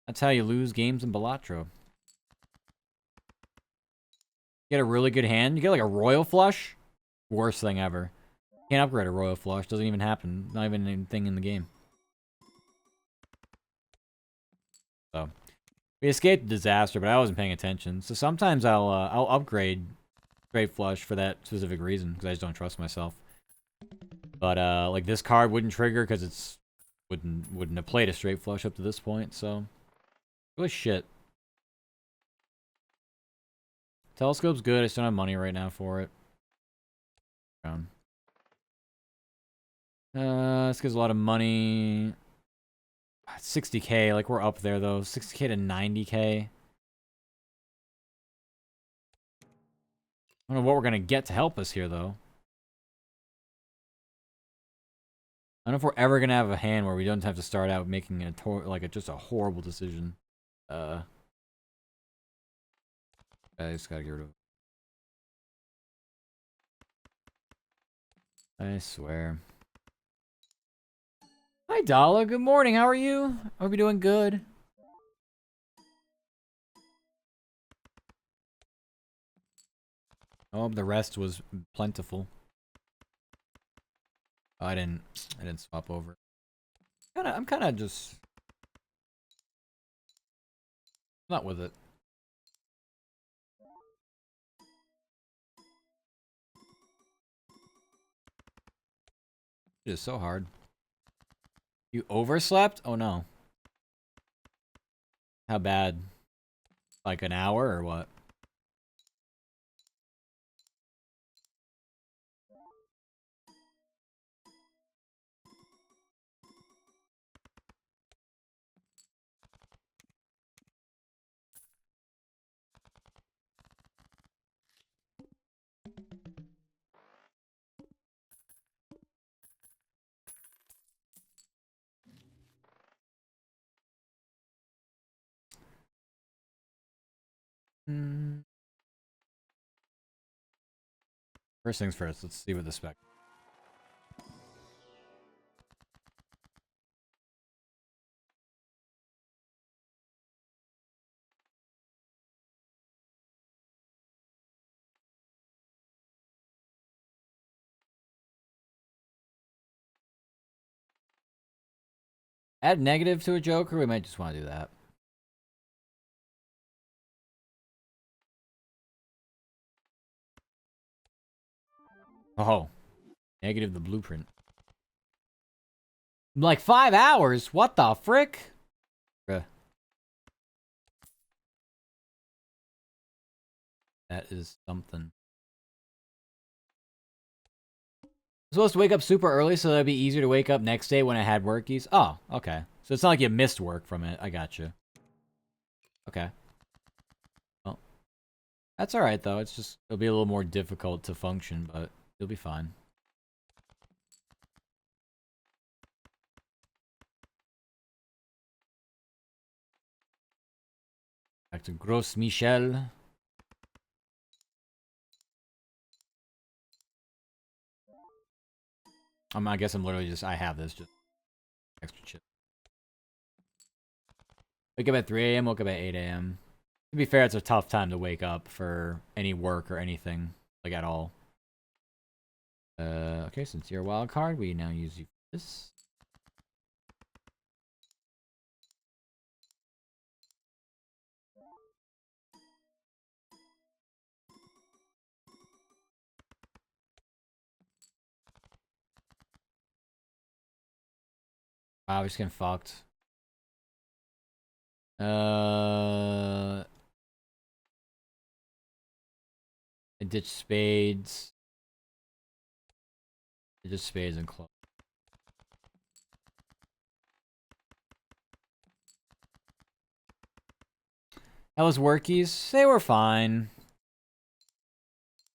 That's how you lose games in Balatro. Get a really good hand. You get like a royal flush. Worst thing ever. Can't upgrade a royal flush. Doesn't even happen. Not even anything in the game. So we escaped disaster, but I wasn't paying attention. So sometimes I'll upgrade straight flush for that specific reason because I just don't trust myself. But like this card wouldn't trigger because it's wouldn't have played a straight flush up to this point. So really shit. Telescope's good. I just don't have money right now for it. This gives a lot of money. 60k, like we're up there though. 60k to 90k. I don't know what we're gonna get to help us here though. I don't know if we're ever gonna have a hand where we don't have to start out making just a horrible decision. I just gotta get rid of it. I swear. Hi, Dala. Good morning. How are you? I hope you're doing good. I hope the rest was plentiful. Oh, I didn't swap over. I'm kind of just not with it. It is so hard. You overslept? Oh no. How bad? Like an hour or what? First things first, let's see what the spec. Add negative to a joker, we might just want to do that. Oh. Negative the blueprint. Like 5 hours? What the frick? Bruh. That is something. I'm supposed to wake up super early so that'd be easier to wake up next day when I had workies. Oh, okay. So it's not like you missed work from it. I got you. Okay. Well, that's alright though. It's just, it'll be a little more difficult to function, but you'll be fine. Back to Gros Michel. I guess I'm literally just, I have this, just extra chip. Wake up at 3 a.m., woke up at 8 a.m. To be fair, it's a tough time to wake up for any work or anything, like at all. Okay, since you're a wild card, we now use you for this. Wow, we're just getting fucked. I ditch spades. I ditch spades and clubs. How was workies? They were fine.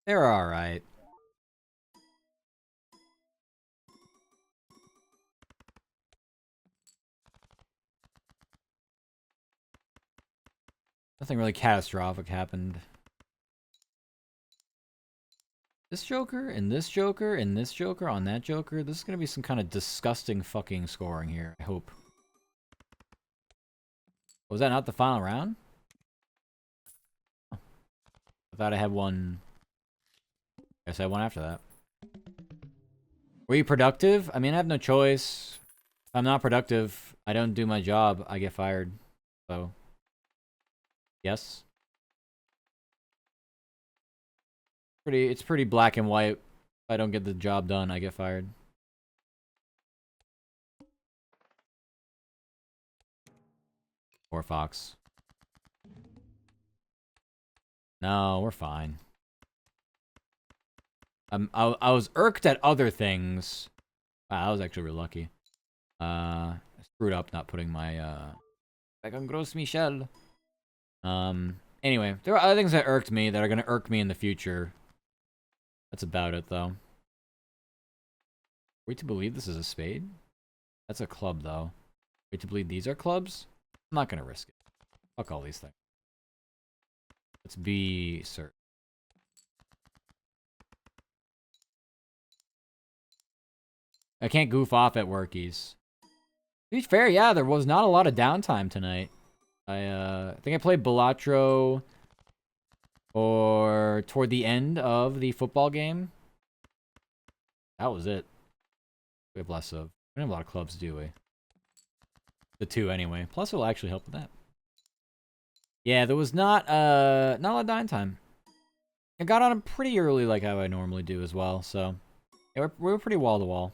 They were alright. Nothing really catastrophic happened. This Joker, and this Joker, and this Joker, on that Joker. This is gonna be some kind of disgusting fucking scoring here, I hope. Was that not the final round? I thought I had one. Guess I had one after that. Were you productive? I mean, I have no choice. If I'm not productive, I don't do my job, I get fired. So, yes. It's pretty black and white. If I don't get the job done, I get fired. Poor Fox. No, we're fine. I was irked at other things. Wow, I was actually really lucky. I screwed up not putting my back on Gros Michel. Anyway, there are other things that irked me that are gonna irk me in the future. That's about it, though. Are we to believe this is a spade? That's a club, though. Are we to believe these are clubs? I'm not gonna risk it. Fuck all these things. Let's be certain. I can't goof off at workies. To be fair, yeah, there was not a lot of downtime tonight. I think I played Balatro or toward the end of the football game. That was it. We have less of. We don't have a lot of clubs, do we? The two anyway. Plus it'll actually help with that. Yeah, there was not a lot of downtime. I got on them pretty early like how I normally do as well, so yeah, we were pretty wall to wall.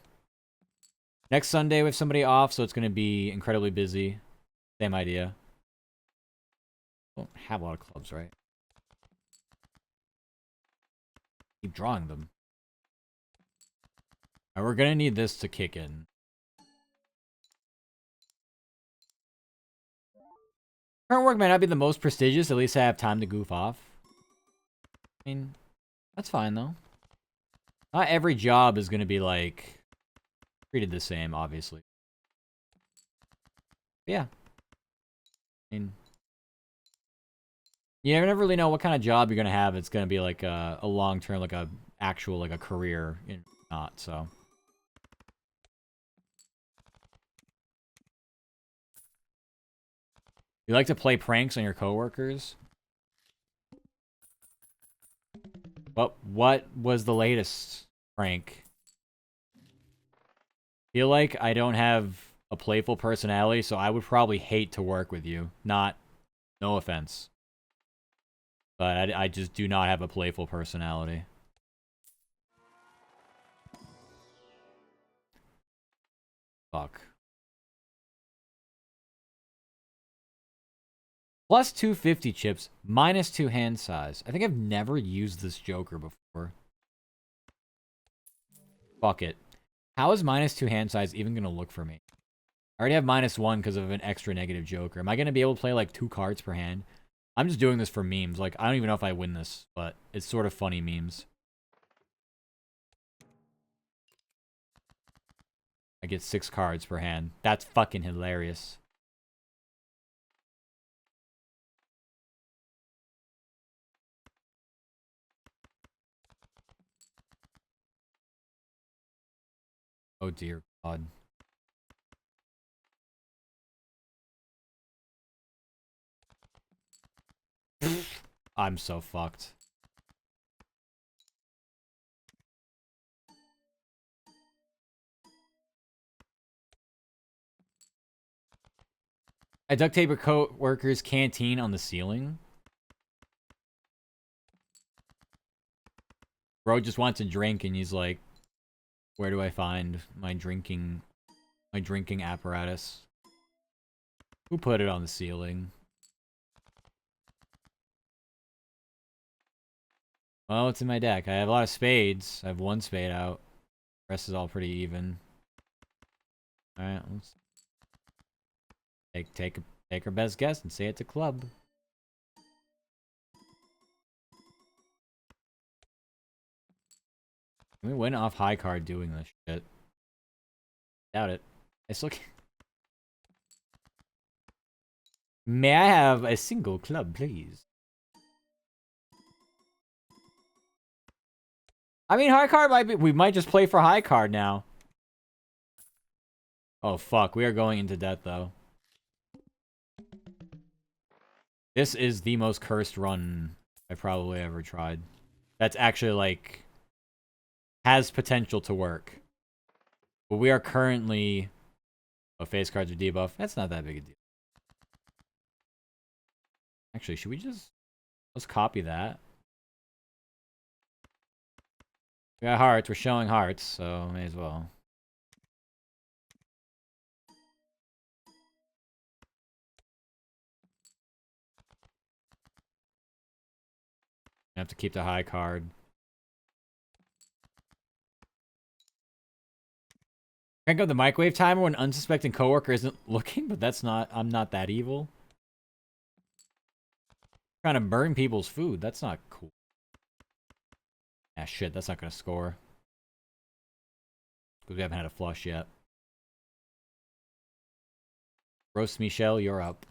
Next Sunday we have somebody off, so it's gonna be incredibly busy. Same idea. Don't have a lot of clubs, right? Keep drawing them. Alright, we're gonna need this to kick in. Current work might not be the most prestigious, at least I have time to goof off. I mean, that's fine though. Not every job is gonna be like treated the same, obviously. But yeah. I mean, you never really know what kind of job you're gonna have. It's gonna be like a long term, like a actual like a career, not so. You like to play pranks on your coworkers? What was the latest prank? Feel like I don't have a playful personality, so I would probably hate to work with you. No offense. But I just do not have a playful personality. Fuck. Plus 250 chips, minus 2 hand size. I think I've never used this Joker before. Fuck it. How is minus 2 hand size even going to look for me? I already have minus 1 because of an extra negative Joker. Am I going to be able to play like 2 cards per hand? I'm just doing this for memes. Like, I don't even know if I win this, but it's sort of funny memes. I get 6 cards per hand. That's fucking hilarious. Oh dear God. I'm so fucked. I duct tape a co-worker's canteen on the ceiling. Bro just wants a drink and he's like, where do I find my drinking apparatus? Who put it on the ceiling? Well, it's in my deck. I have a lot of spades. I have 1 spade out. The rest is all pretty even. Alright, let's take our best guess and say it's a club. Can we win off high card doing this shit? Doubt it. I still can't. May I have a single club, please? I mean, high card might be. We might just play for high card now. Oh, fuck. We are going into debt, though. This is the most cursed run I probably ever tried. That's actually, like, has potential to work. But we are currently... Oh, face cards are debuff. That's not that big a deal. Actually, should we just... Let's copy that. We got hearts. We're showing hearts, so may as well. I have to keep the high card. Crank up the microwave timer when unsuspecting coworker isn't looking, but that's not... I'm not that evil. Trying to burn people's food. That's not cool. Ah, shit. That's not gonna score. Because we haven't had a flush yet. Roast Michelle, you're up.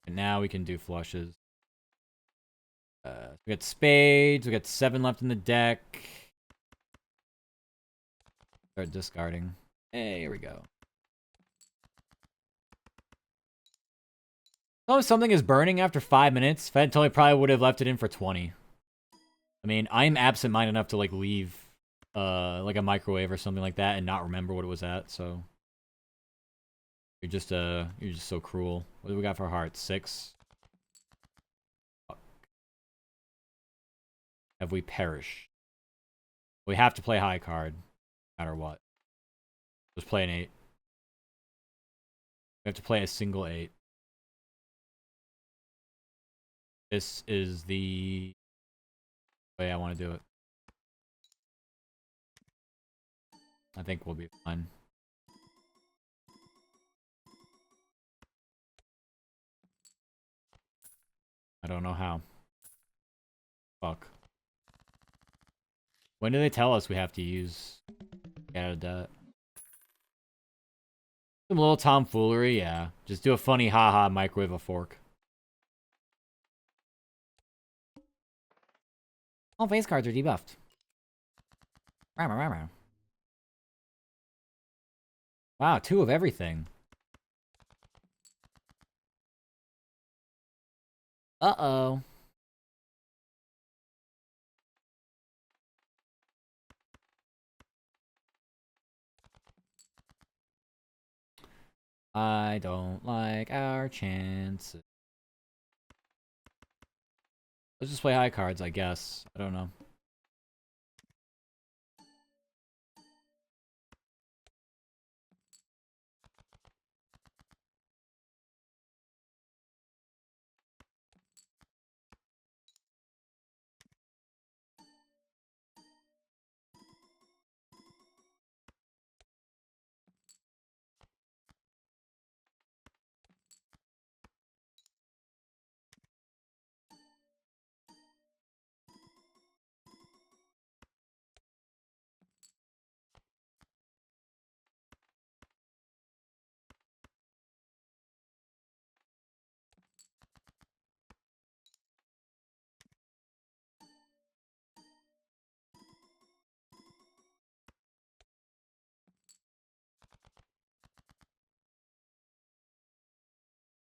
And now we can do flushes. We got spades. We got 7 left in the deck. Start discarding. Hey, here we go. Oh, if something is burning after 5 minutes, Fed totally probably would have left it in for 20. I mean, I'm absent-minded enough to, like, leave, like a microwave or something like that and not remember what it was at, so... you're just so cruel. What do we got for hearts? 6? Fuck. Have we perished? We have to play high card, no matter what. Let's play an 8. We have to play a single 8. This is the way I want to do it. I think we'll be fine. I don't know how. Fuck. When do they tell us we have to use... Get out of debt? Some little tomfoolery, yeah. Just do a funny haha microwave a fork. All face cards are debuffed. Wow, 2 of everything. Uh-oh. I don't like our chances. Let's just play high cards, I guess. I don't know.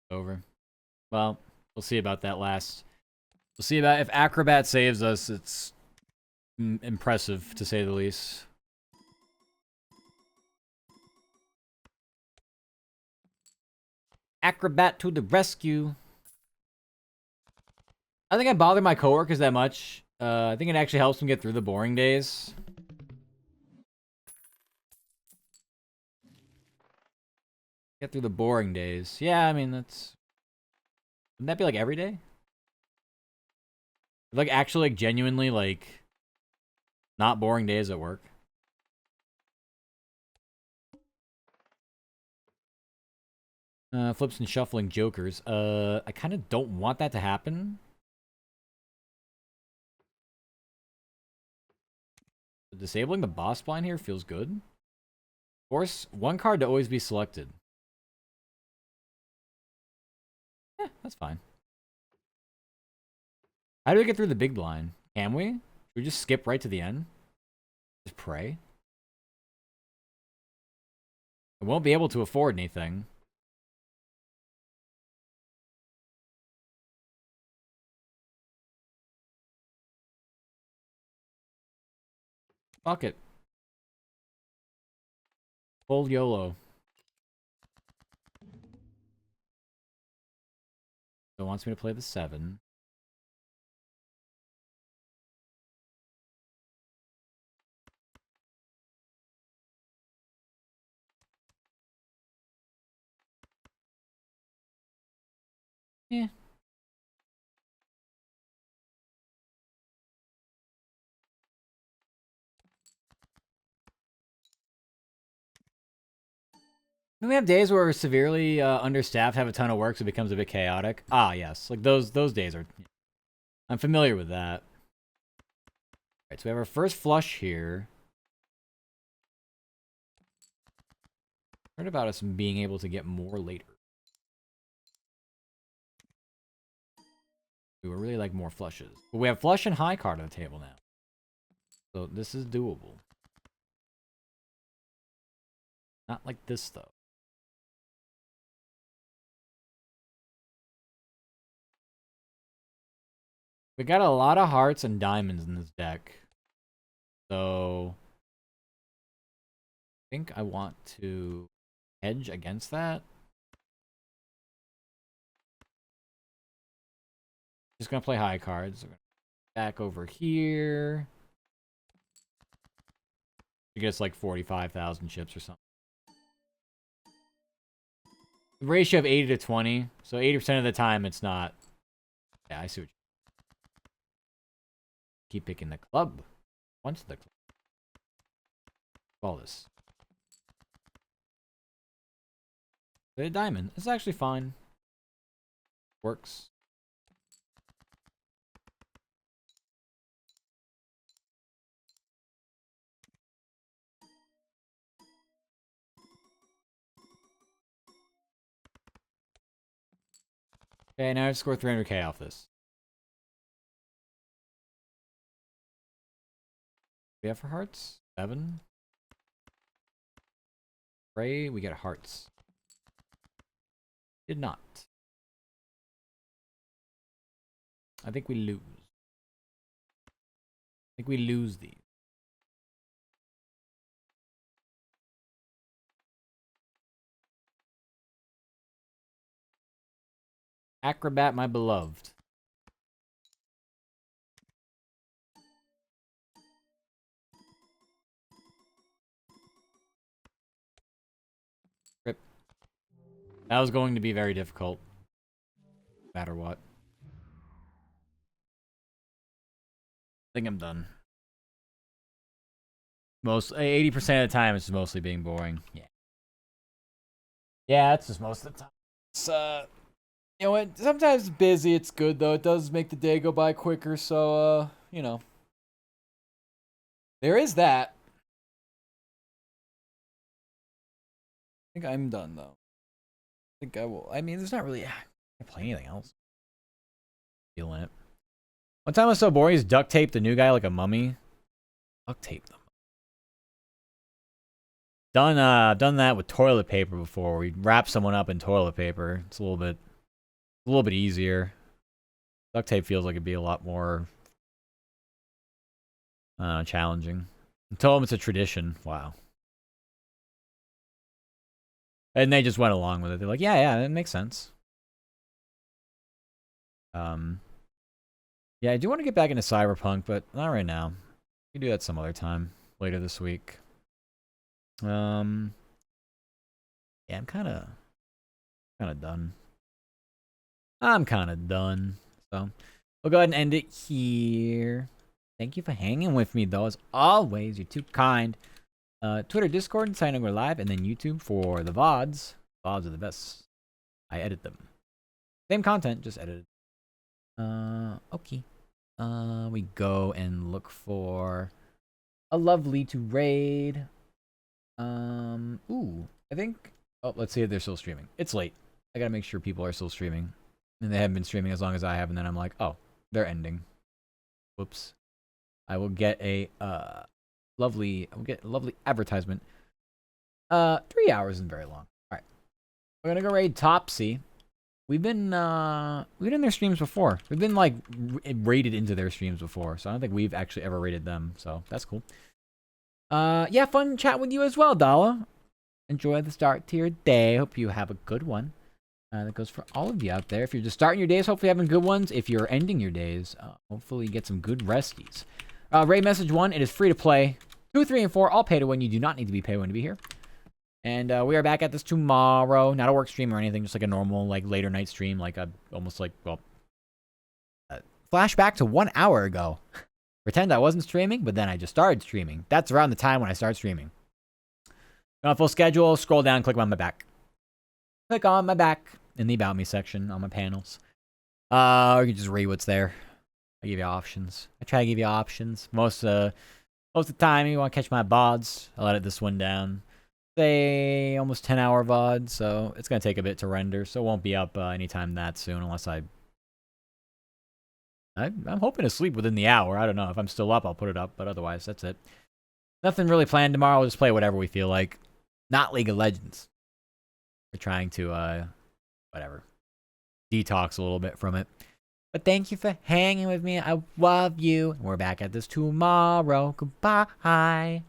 Over. Well, we'll see about that last. We'll see about if Acrobat saves us. It's impressive, to say the least. Acrobat to the rescue. I think I bother my coworkers that much. I think it actually helps them get through the boring days. Get through the boring days. Yeah, I mean, that's... Wouldn't that be, like, every day? Like, actually, like, genuinely, like, not boring days at work. Flips and shuffling jokers. I kind of don't want that to happen. Disabling the boss blind here feels good. Force one card to always be selected. Yeah, that's fine. How do we get through the big blind? Can we? Should we just skip right to the end? Just pray? I won't be able to afford anything. Fuck it. Full YOLO. So it wants me to play the 7. Yeah. We have days where we're severely understaffed, have a ton of work, so it becomes a bit chaotic. Ah, yes. Like those days are... I'm familiar with that. Alright, so we have our first flush here. Heard about us being able to get more later. We would really like more flushes. But we have flush and high card on the table now. So this is doable. Not like this, though. We got a lot of hearts and diamonds in this deck. So I think I want to hedge against that. Just gonna play high cards. Back over here. I guess like 45,000 chips or something. The ratio of 80 to 20. So 80% of the time it's not. Yeah, I see what you keep picking the club. Once the club. All this. The diamond. It's actually fine. Works. Okay, now I score 300k off this. We have for hearts? 7. Pray, we get hearts. Did not. I think we lose. I think we lose these. Acrobat, my beloved. Rip. That was going to be very difficult. No matter what. I think I'm done. 80% of the time it's mostly being boring. Yeah. Yeah, it's just most of the time. It's you know what? Sometimes it's busy, it's good though. It does make the day go by quicker, so you know. There is that. I think I'm done though. I think I will. I mean, there's not really. I can't play anything else. Feeling it. One time I was so boring, he's duct taped the new guy like a mummy. Duct tape them. Done that with toilet paper before. We wrap someone up in toilet paper. It's a little bit easier. Duct tape feels like it'd be a lot more challenging. Until them it's a tradition. Wow. And they just went along with it. They're like, yeah, it makes sense. Yeah, I do want to get back into Cyberpunk, but not right now. We can do that some other time later this week. Yeah, I'm kind of done. I'm kind of done. So we'll go ahead and end it here. Thank you for hanging with me, though. As always, you're too kind. Twitter, Discord, and signing we're live, and then YouTube for the VODs. VODs are the best. I edit them. Same content, just edited. Okay. We go and look for a lovely to raid. Ooh, I think. Oh, let's see if they're still streaming. It's late. I gotta make sure people are still streaming, and they haven't been streaming as long as I have. And then I'm like, oh, they're ending. Whoops. I will get a lovely advertisement. 3 hours isn't very long. All right, we're gonna go raid Topsy. We've been in their streams before. We've been like raided into their streams before, so I don't think we've actually ever raided them. So that's cool. Yeah, fun chat with you as well, Dala. Enjoy the start to your day. Hope you have a good one. That goes for all of you out there. If you're just starting your days, hopefully having good ones. If you're ending your days, hopefully you get some good resties. Raid message 1, it is free to play. 2, 3, and 4, all pay to win. You do not need to be pay to win to be here. And we are back at this tomorrow. Not a work stream or anything, just like a normal, like, later night stream. Like, almost like, well, flashback to 1 hour ago. Pretend I wasn't streaming, but then I just started streaming. That's around the time when I start streaming. On full schedule, scroll down, click on my back. Click on my back in the About Me section on my panels. Or you can just read what's there. I give you options. I try to give you options. Most of the time, you want to catch my VODs. I'll edit this one down. Say almost 10-hour VOD, so it's going to take a bit to render, so it won't be up anytime that soon unless I'm hoping to sleep within the hour. I don't know. If I'm still up, I'll put it up, but otherwise, that's it. Nothing really planned tomorrow. We'll just play whatever we feel like. Not League of Legends. We're trying to, whatever, detox a little bit from it. But thank you for hanging with me. I love you. We're back at this tomorrow. Goodbye.